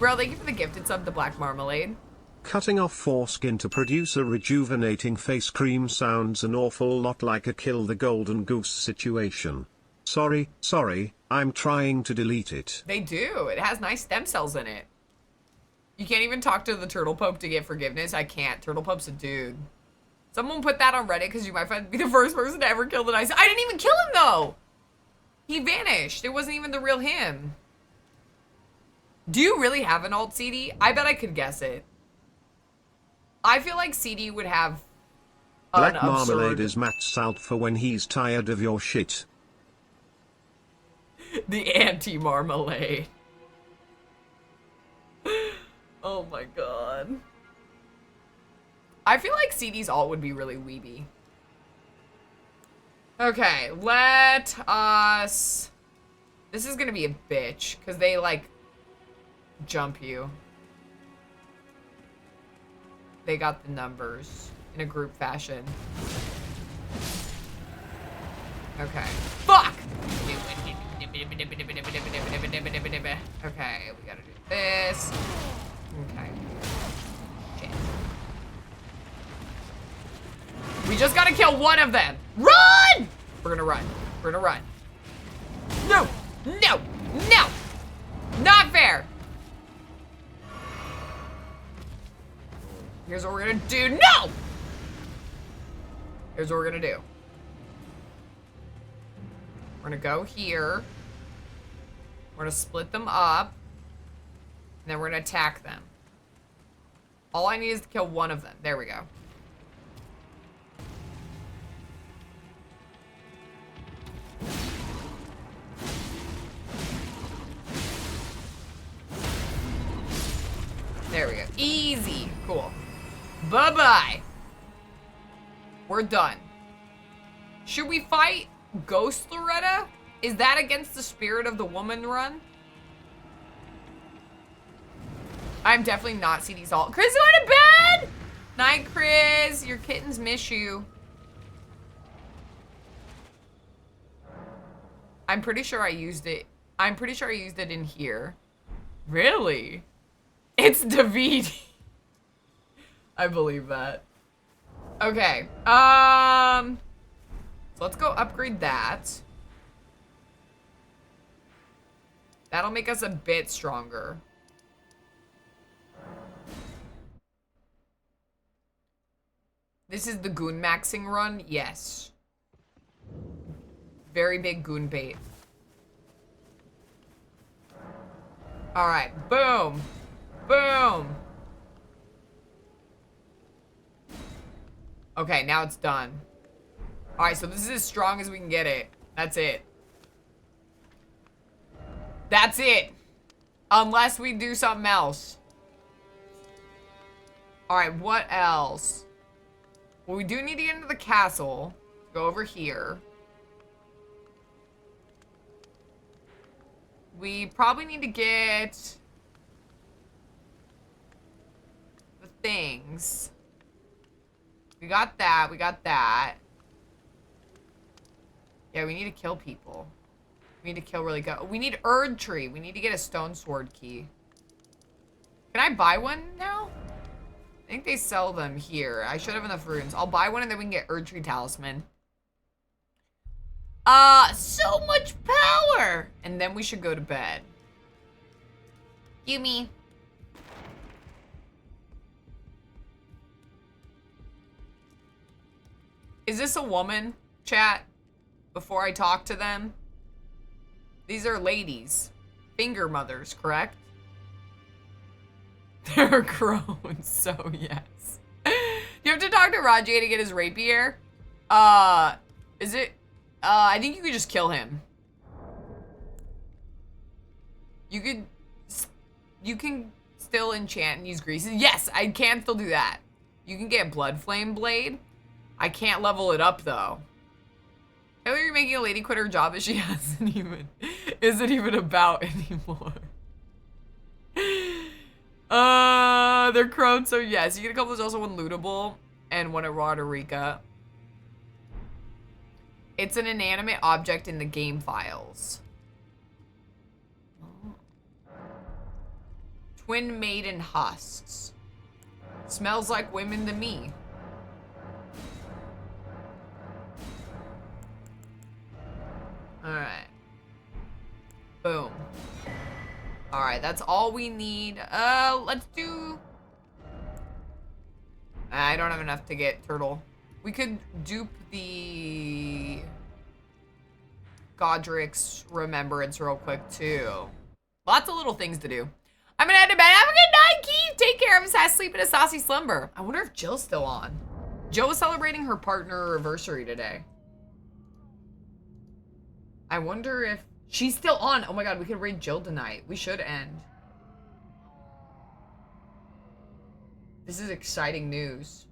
Bro, thank you for the gifted sub to Black Marmalade. Cutting off foreskin to produce a rejuvenating face cream sounds an awful lot like a kill the golden goose situation. Sorry, I'm trying to delete it. They do. It has nice stem cells in it. You can't even talk to the Turtle Pope to get forgiveness. I can't. Turtle Pope's a dude. Someone put that on Reddit because you might be the first person to ever kill the nice. I didn't even kill him though. He vanished. It wasn't even the real him. Do you really have an alt, CD? I bet I could guess it. I feel like CD would have Black Marmalade is Matt's alt for when he's tired of your shit. The anti-marmalade. Oh my god. I feel like CD's alt would be really weeby. Okay, let us... This is gonna be a bitch, because they, like, jump you. They got the numbers in a group fashion. Okay. Fuck! Okay, we gotta do this. Okay. Shit. We just gotta kill one of them. Run! We're gonna run. We're gonna run. No! No! No! Not fair! Here's what we're gonna do. No! Here's what we're gonna do. We're gonna go here. We're gonna split them up. And then we're gonna attack them. All I need is to kill one of them. There we go. There we go. Easy. Cool. Bye-bye. We're done. Should we fight Ghost Loretta? Is that against the spirit of the woman run? I'm definitely not CD's alt. Chris, go to bed! Night, Chris. Your kittens miss you. I'm pretty sure I used it. I'm pretty sure I used it in here. Really? It's David. I believe that. Okay. So let's go upgrade that. That'll make us a bit stronger. This is the goon maxing run? Yes. Very big goon bait. Alright, boom. Boom. Okay, now it's done. Alright, so this is as strong as we can get it. That's it. That's it. Unless we do something else. Alright, what else? Well, we do need to get into the castle. Go over here. We probably need to get the things. We got that. We got that. Yeah, we need to kill people. We need to kill really good. We need Erd Tree. We need to get a stone sword key. Can I buy one now? I think they sell them here. I should have enough runes. I'll buy one and then we can get Erd Tree Talisman. So much power! And then we should go to bed. Yumi. Is this a woman, chat? Before I talk to them? These are ladies. Finger mothers, correct? They're grown, so yes. You have to talk to Rajay to get his rapier? Is it... I think you could just kill him. You can still enchant and use greases. Yes, I can still do that. You can get Blood Flame Blade. I can't level it up though. How are you making a lady quit her job if she isn't even about anymore? They're crowed, so yes. You get a couple. There's also one lootable and one at Roderica. It's an inanimate object in the game files. Twin Maiden Husks. Smells like women to me. Alright. Boom. Alright, that's all we need. Let's do... I don't have enough to get turtle. We could dupe the Godric's Remembrance real quick, too. Lots of little things to do. I'm gonna head to bed. Have a good night, Keith. Take care of us. Sleep in a saucy slumber. I wonder if Jill's still on. Jill was celebrating her partner anniversary today. I wonder if she's still on. Oh my god, we could raid Jill tonight. We should end. This is exciting news.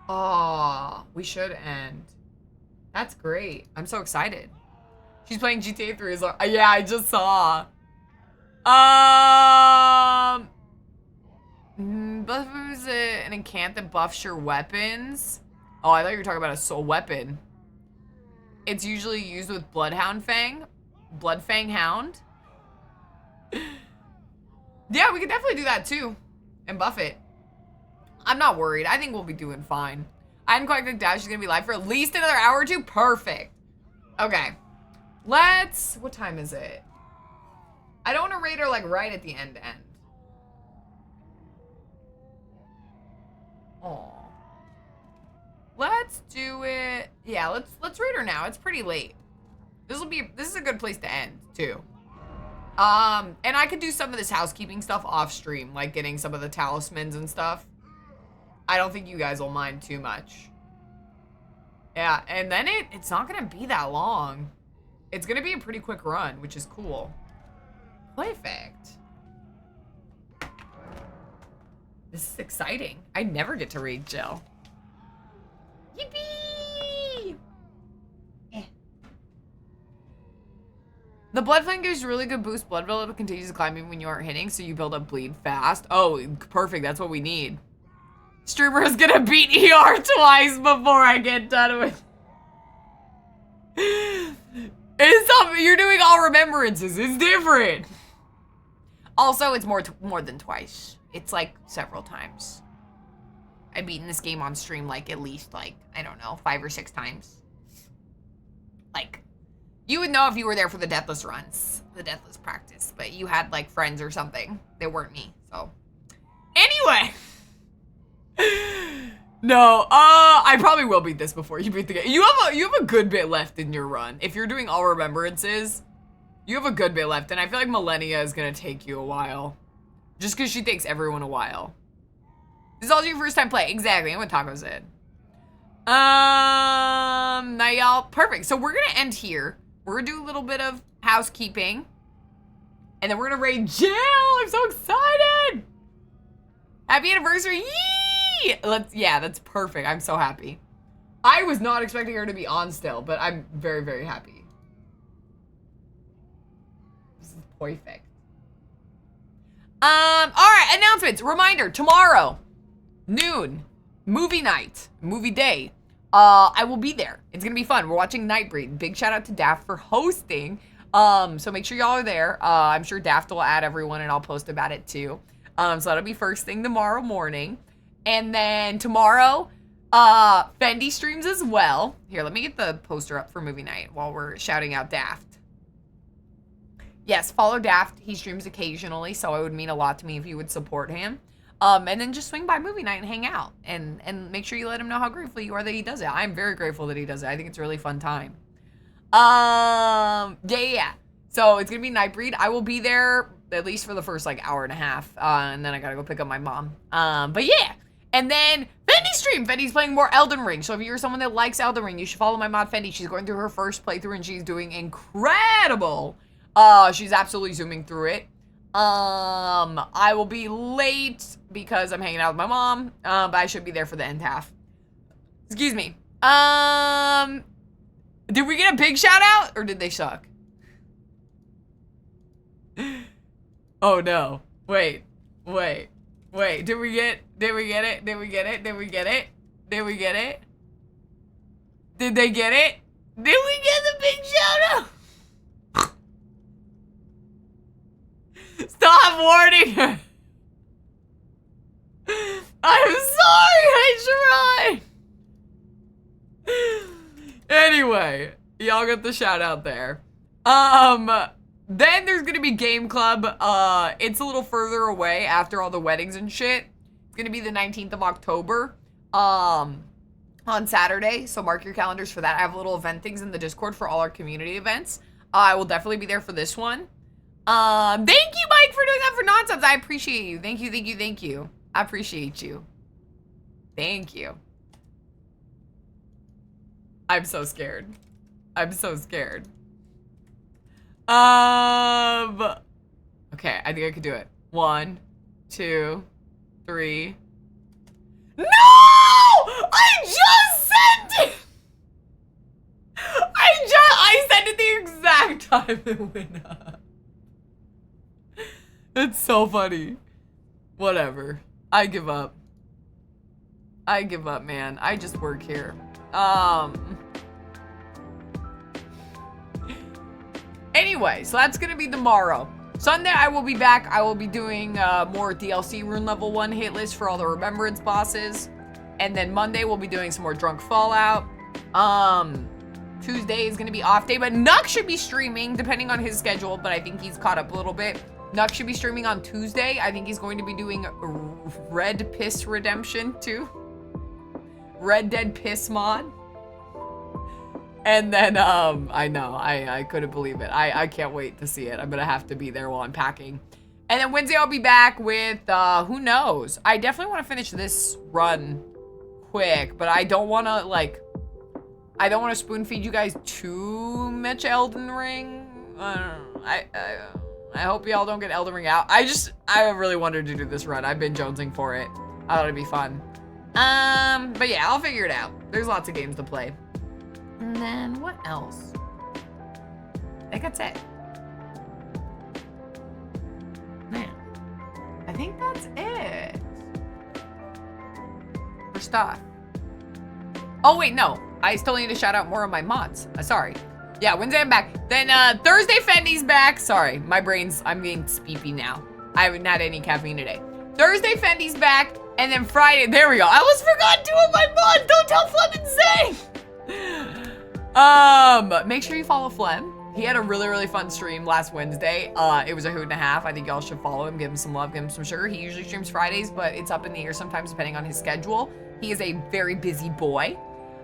Oh, we should end. That's great. I'm so excited. She's playing GTA 3 as well. Yeah, I just saw. Buff is an enchant that buffs your weapons. Oh, I thought you were talking about a soul weapon. It's usually used with Bloodhound Fang. Bloodfang Hound. Yeah, we could definitely do that too. And buff it. I'm not worried. I think we'll be doing fine. I hadn't quite cooked out. She's gonna be live for at least another hour or two. Perfect. Okay. Let's... What time is it? I don't want to raid her like right at the end. Aw. Let's do it. Yeah, let's raid her now. It's pretty late. This is a good place to end too. And I could do some of this housekeeping stuff off stream, like getting some of the talismans and stuff. I don't think you guys will mind too much. Yeah, and then it's not gonna be that long. It's gonna be a pretty quick run, which is cool. Perfect. This is exciting. I never get to read Jill. Yippee! The blood flame gives really good boost. Blood buildup continues to climb even when you aren't hitting, so you build up bleed fast. Oh, perfect. That's what we need. Streamer is gonna beat ER twice before I get done with. It's something you're doing all remembrances. It's different. Also, it's more than twice. It's like several times. I've beaten this game on stream like at least like, I don't know, 5 or 6 times. Like, you would know if you were there for the Deathless runs, the Deathless practice, but you had like friends or something. They weren't me, so. Anyway. No, I probably will beat this before you beat the game. You have a good bit left in your run. If you're doing all remembrances, you have a good bit left, and I feel like Millennia is gonna take you a while. Just because she takes everyone a while. This is also your first time play. Exactly, I'm what Taco said. Now y'all, perfect. So we're gonna end here. We're gonna do a little bit of housekeeping. And then we're gonna raid Jill. I'm so excited. Happy anniversary. Yee! Yeah, that's perfect. I'm so happy. I was not expecting her to be on still, but I'm very, very happy. This is perfect. All right, announcements. Reminder, tomorrow, noon, movie night, movie day. I will be there. It's gonna be fun. We're watching Nightbreed. Big shout out to Daft for hosting. So make sure y'all are there. I'm sure Daft will add everyone and I'll post about it too. So that'll be first thing tomorrow morning. And then tomorrow, Fendi streams as well. Here, let me get the poster up for movie night while we're shouting out Daft. Yes, follow Daft. He streams occasionally, so it would mean a lot to me if you would support him. And then just swing by movie night and hang out. And make sure you let him know how grateful you are that he does it. I'm very grateful that he does it. I think it's a really fun time. Yeah. So it's gonna be Nightbreed. I will be there at least for the first like hour and a half. And then I gotta go pick up my mom. But yeah. And then Fendi stream. Fendi's playing more Elden Ring. So if you're someone that likes Elden Ring, you should follow my mod Fendi. She's going through her first playthrough and she's doing incredible. She's absolutely zooming through it. I will be late because I'm hanging out with my mom. But I should be there for the end half. Excuse me. Did we get a big shout out or did they suck? Oh no. Wait. Did we get it? Did we get it? Did they get it? Did we get the big shout out? Stop warning her. I'm sorry, I tried. Anyway, y'all got the shout out there. Then there's gonna be Game Club. It's a little further away after all the weddings and shit. It's gonna be the 19th of October, on Saturday. So mark your calendars for that. I have little event things in the Discord for all our community events. I will definitely be there for this one. Thank you, Mike, for doing that for non-subs. I appreciate you. Thank you. I appreciate you. Thank you. I'm so scared. Okay, I think I could do it. 1, 2, 3. No! I just sent it! I sent it the exact time it went up. It's so funny. Whatever. I give up, man. I just work here. Anyway, so that's gonna be tomorrow. Sunday, I will be back. I will be doing more DLC Rune Level 1 hit list for all the Remembrance bosses. And then Monday, we'll be doing some more Drunk Fallout. Tuesday is gonna be off day, but Nuck should be streaming, depending on his schedule, but I think he's caught up a little bit. Nuck should be streaming on Tuesday. I think he's going to be doing Red Piss Redemption 2. Red Dead Piss mod. And then, I know, I couldn't believe it. I can't wait to see it. I'm gonna have to be there while I'm packing. And then Wednesday I'll be back with, who knows? I definitely want to finish this run quick, but I don't want to, like, I don't want to spoon feed you guys too much Elden Ring. I don't know. I hope y'all don't get Elden Ring out. I really wanted to do this run. I've been jonesing for it. I thought it'd be fun. But yeah, I'll figure it out. There's lots of games to play. And then what else? I think that's it. Man, I think that's it for stuff. Oh wait, no. I still need to shout out more of my mods. Sorry. Yeah, Wednesday I'm back. Then Thursday Fendi's back. Sorry, my brain's, I'm getting speepy now. I haven't had any caffeine today. Thursday Fendi's back. And then Friday, there we go. I almost forgot 2 of my mods. Don't tell Flem and Zay. Make sure you follow Flem. He had a really, really fun stream last Wednesday. It was a hoot and a half. I think y'all should follow him, give him some love, give him some sugar. He usually streams Fridays, but it's up in the air sometimes depending on his schedule. He is a very busy boy.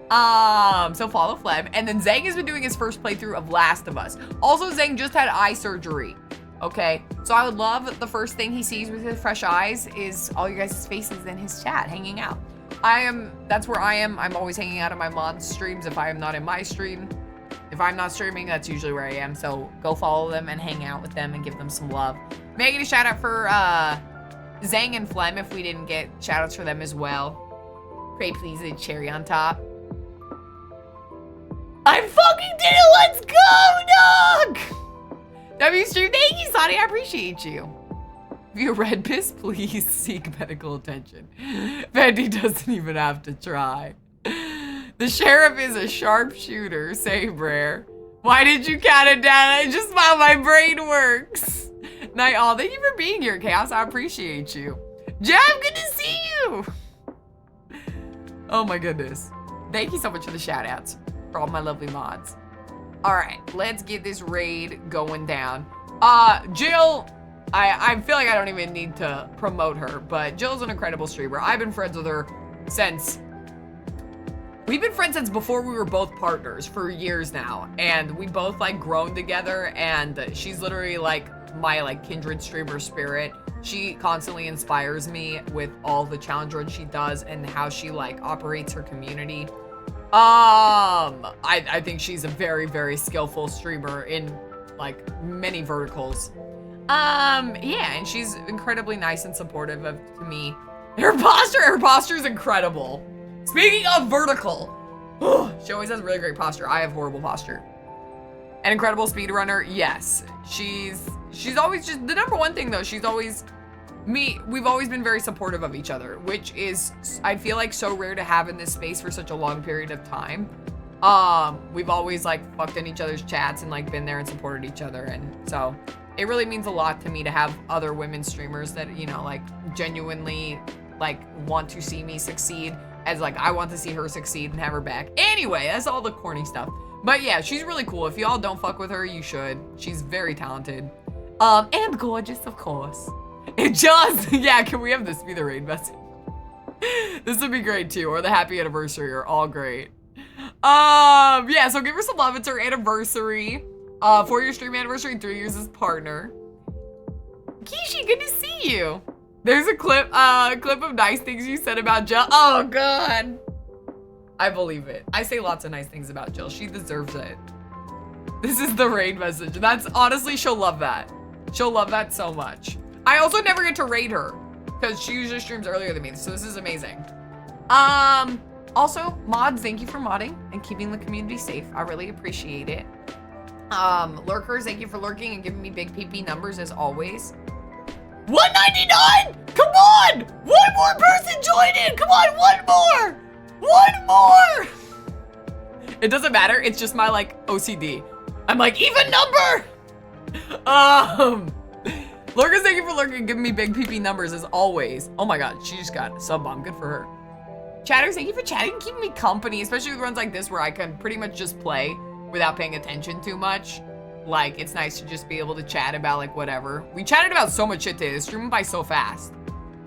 So follow Flem. And then Zang has been doing his first playthrough of Last of Us. Also, Zang just had eye surgery. Okay, so I would love the first thing he sees with his fresh eyes is all you guys' faces in his chat hanging out. That's where I am. I'm always hanging out on my mod's streams if I am not in my stream. If I'm not streaming, that's usually where I am. So go follow them and hang out with them and give them some love. Making a shout out for Zang and Flem if we didn't get shout outs for them as well. Great, please, a cherry on top. I fucking did it! Let's go, dog! W stream, thank you, Sonny. I appreciate you. If you're red piss, please seek medical attention. Fendi doesn't even have to try. The sheriff is a sharpshooter, say Brer. Why did you count it down? I just found my brain works. Night all, thank you for being here, Chaos. I appreciate you. Jam, good to see you. Oh my goodness. Thank you so much for the shout outs for all my lovely mods. All right, let's get this raid going down. Jill, I feel like I don't even need to promote her, but Jill's an incredible streamer. I've been friends with her since, we've been friends since before we were both partners for years now. And we both like grown together, and she's literally like my like kindred streamer spirit. She constantly inspires me with all the challenge runs she does and how she like operates her community. I think she's a very, very skillful streamer in like many verticals. Yeah, and she's incredibly nice and supportive to me. Her posture is incredible. Speaking of vertical, she always has really great posture. I have horrible posture. An incredible speedrunner, yes. She's always just, the number one thing though, we've always been very supportive of each other, which is, I feel like so rare to have in this space for such a long period of time. We've always like fucked in each other's chats and like been there and supported each other, and so it really means a lot to me to have other women streamers that, you know, like genuinely like want to see me succeed as like I want to see her succeed and have her back. Anyway, that's all the corny stuff. But yeah, she's really cool. If y'all don't fuck with her, you should. She's very talented. And gorgeous, of course. It just, yeah, can we have this be the raid message? This would be great too, or the happy anniversary are all great. Yeah, so give her some love. It's her anniversary. 4-year stream anniversary, 3 years as partner. Kishi, good to see you. There's a clip of nice things you said about Jill. Oh God. I believe it. I say lots of nice things about Jill. She deserves it. This is the raid message. That's honestly, she'll love that. She'll love that so much. I also never get to raid her because she usually streams earlier than me. So this is amazing. Also, mods, thank you for modding and keeping the community safe. I really appreciate it. Lurkers, thank you for lurking and giving me big PP numbers as always. 199! Come on! One more person join in! Come on, one more! One more! It doesn't matter, it's just my like OCD. I'm like, even number! Lurkers, thank you for lurking and giving me big PP numbers as always. Oh my God, she just got a sub bomb, good for her. Chatters, thank you for chatting and keeping me company, especially with runs like this where I can pretty much just play without paying attention too much. Like, it's nice to just be able to chat about like whatever. We chatted about so much shit today. The stream went by so fast.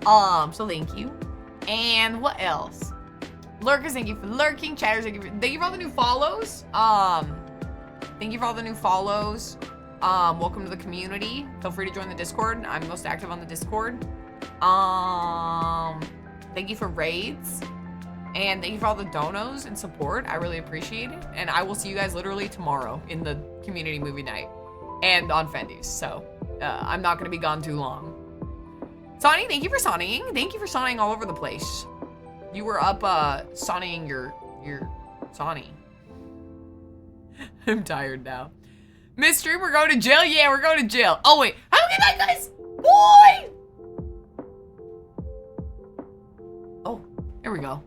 So thank you. And what else? Lurkers, thank you for lurking. Chatters, thank you for all the new follows. Thank you for all the new follows. Welcome to the community. Feel free to join the Discord. I'm most active on the Discord. Thank you for raids. And thank you for all the donos and support. I really appreciate it. And I will see you guys literally tomorrow in the community movie night and on Fendi's. So I'm not going to be gone too long. Sonny, thank you for sonnying. Thank you for sonnying all over the place. You were up sonnying your Sonny. I'm tired now. Miss Stream, we're going to jail? Yeah, we're going to jail. Oh, wait. Have a good night, guys. Boy! Oh, here we go.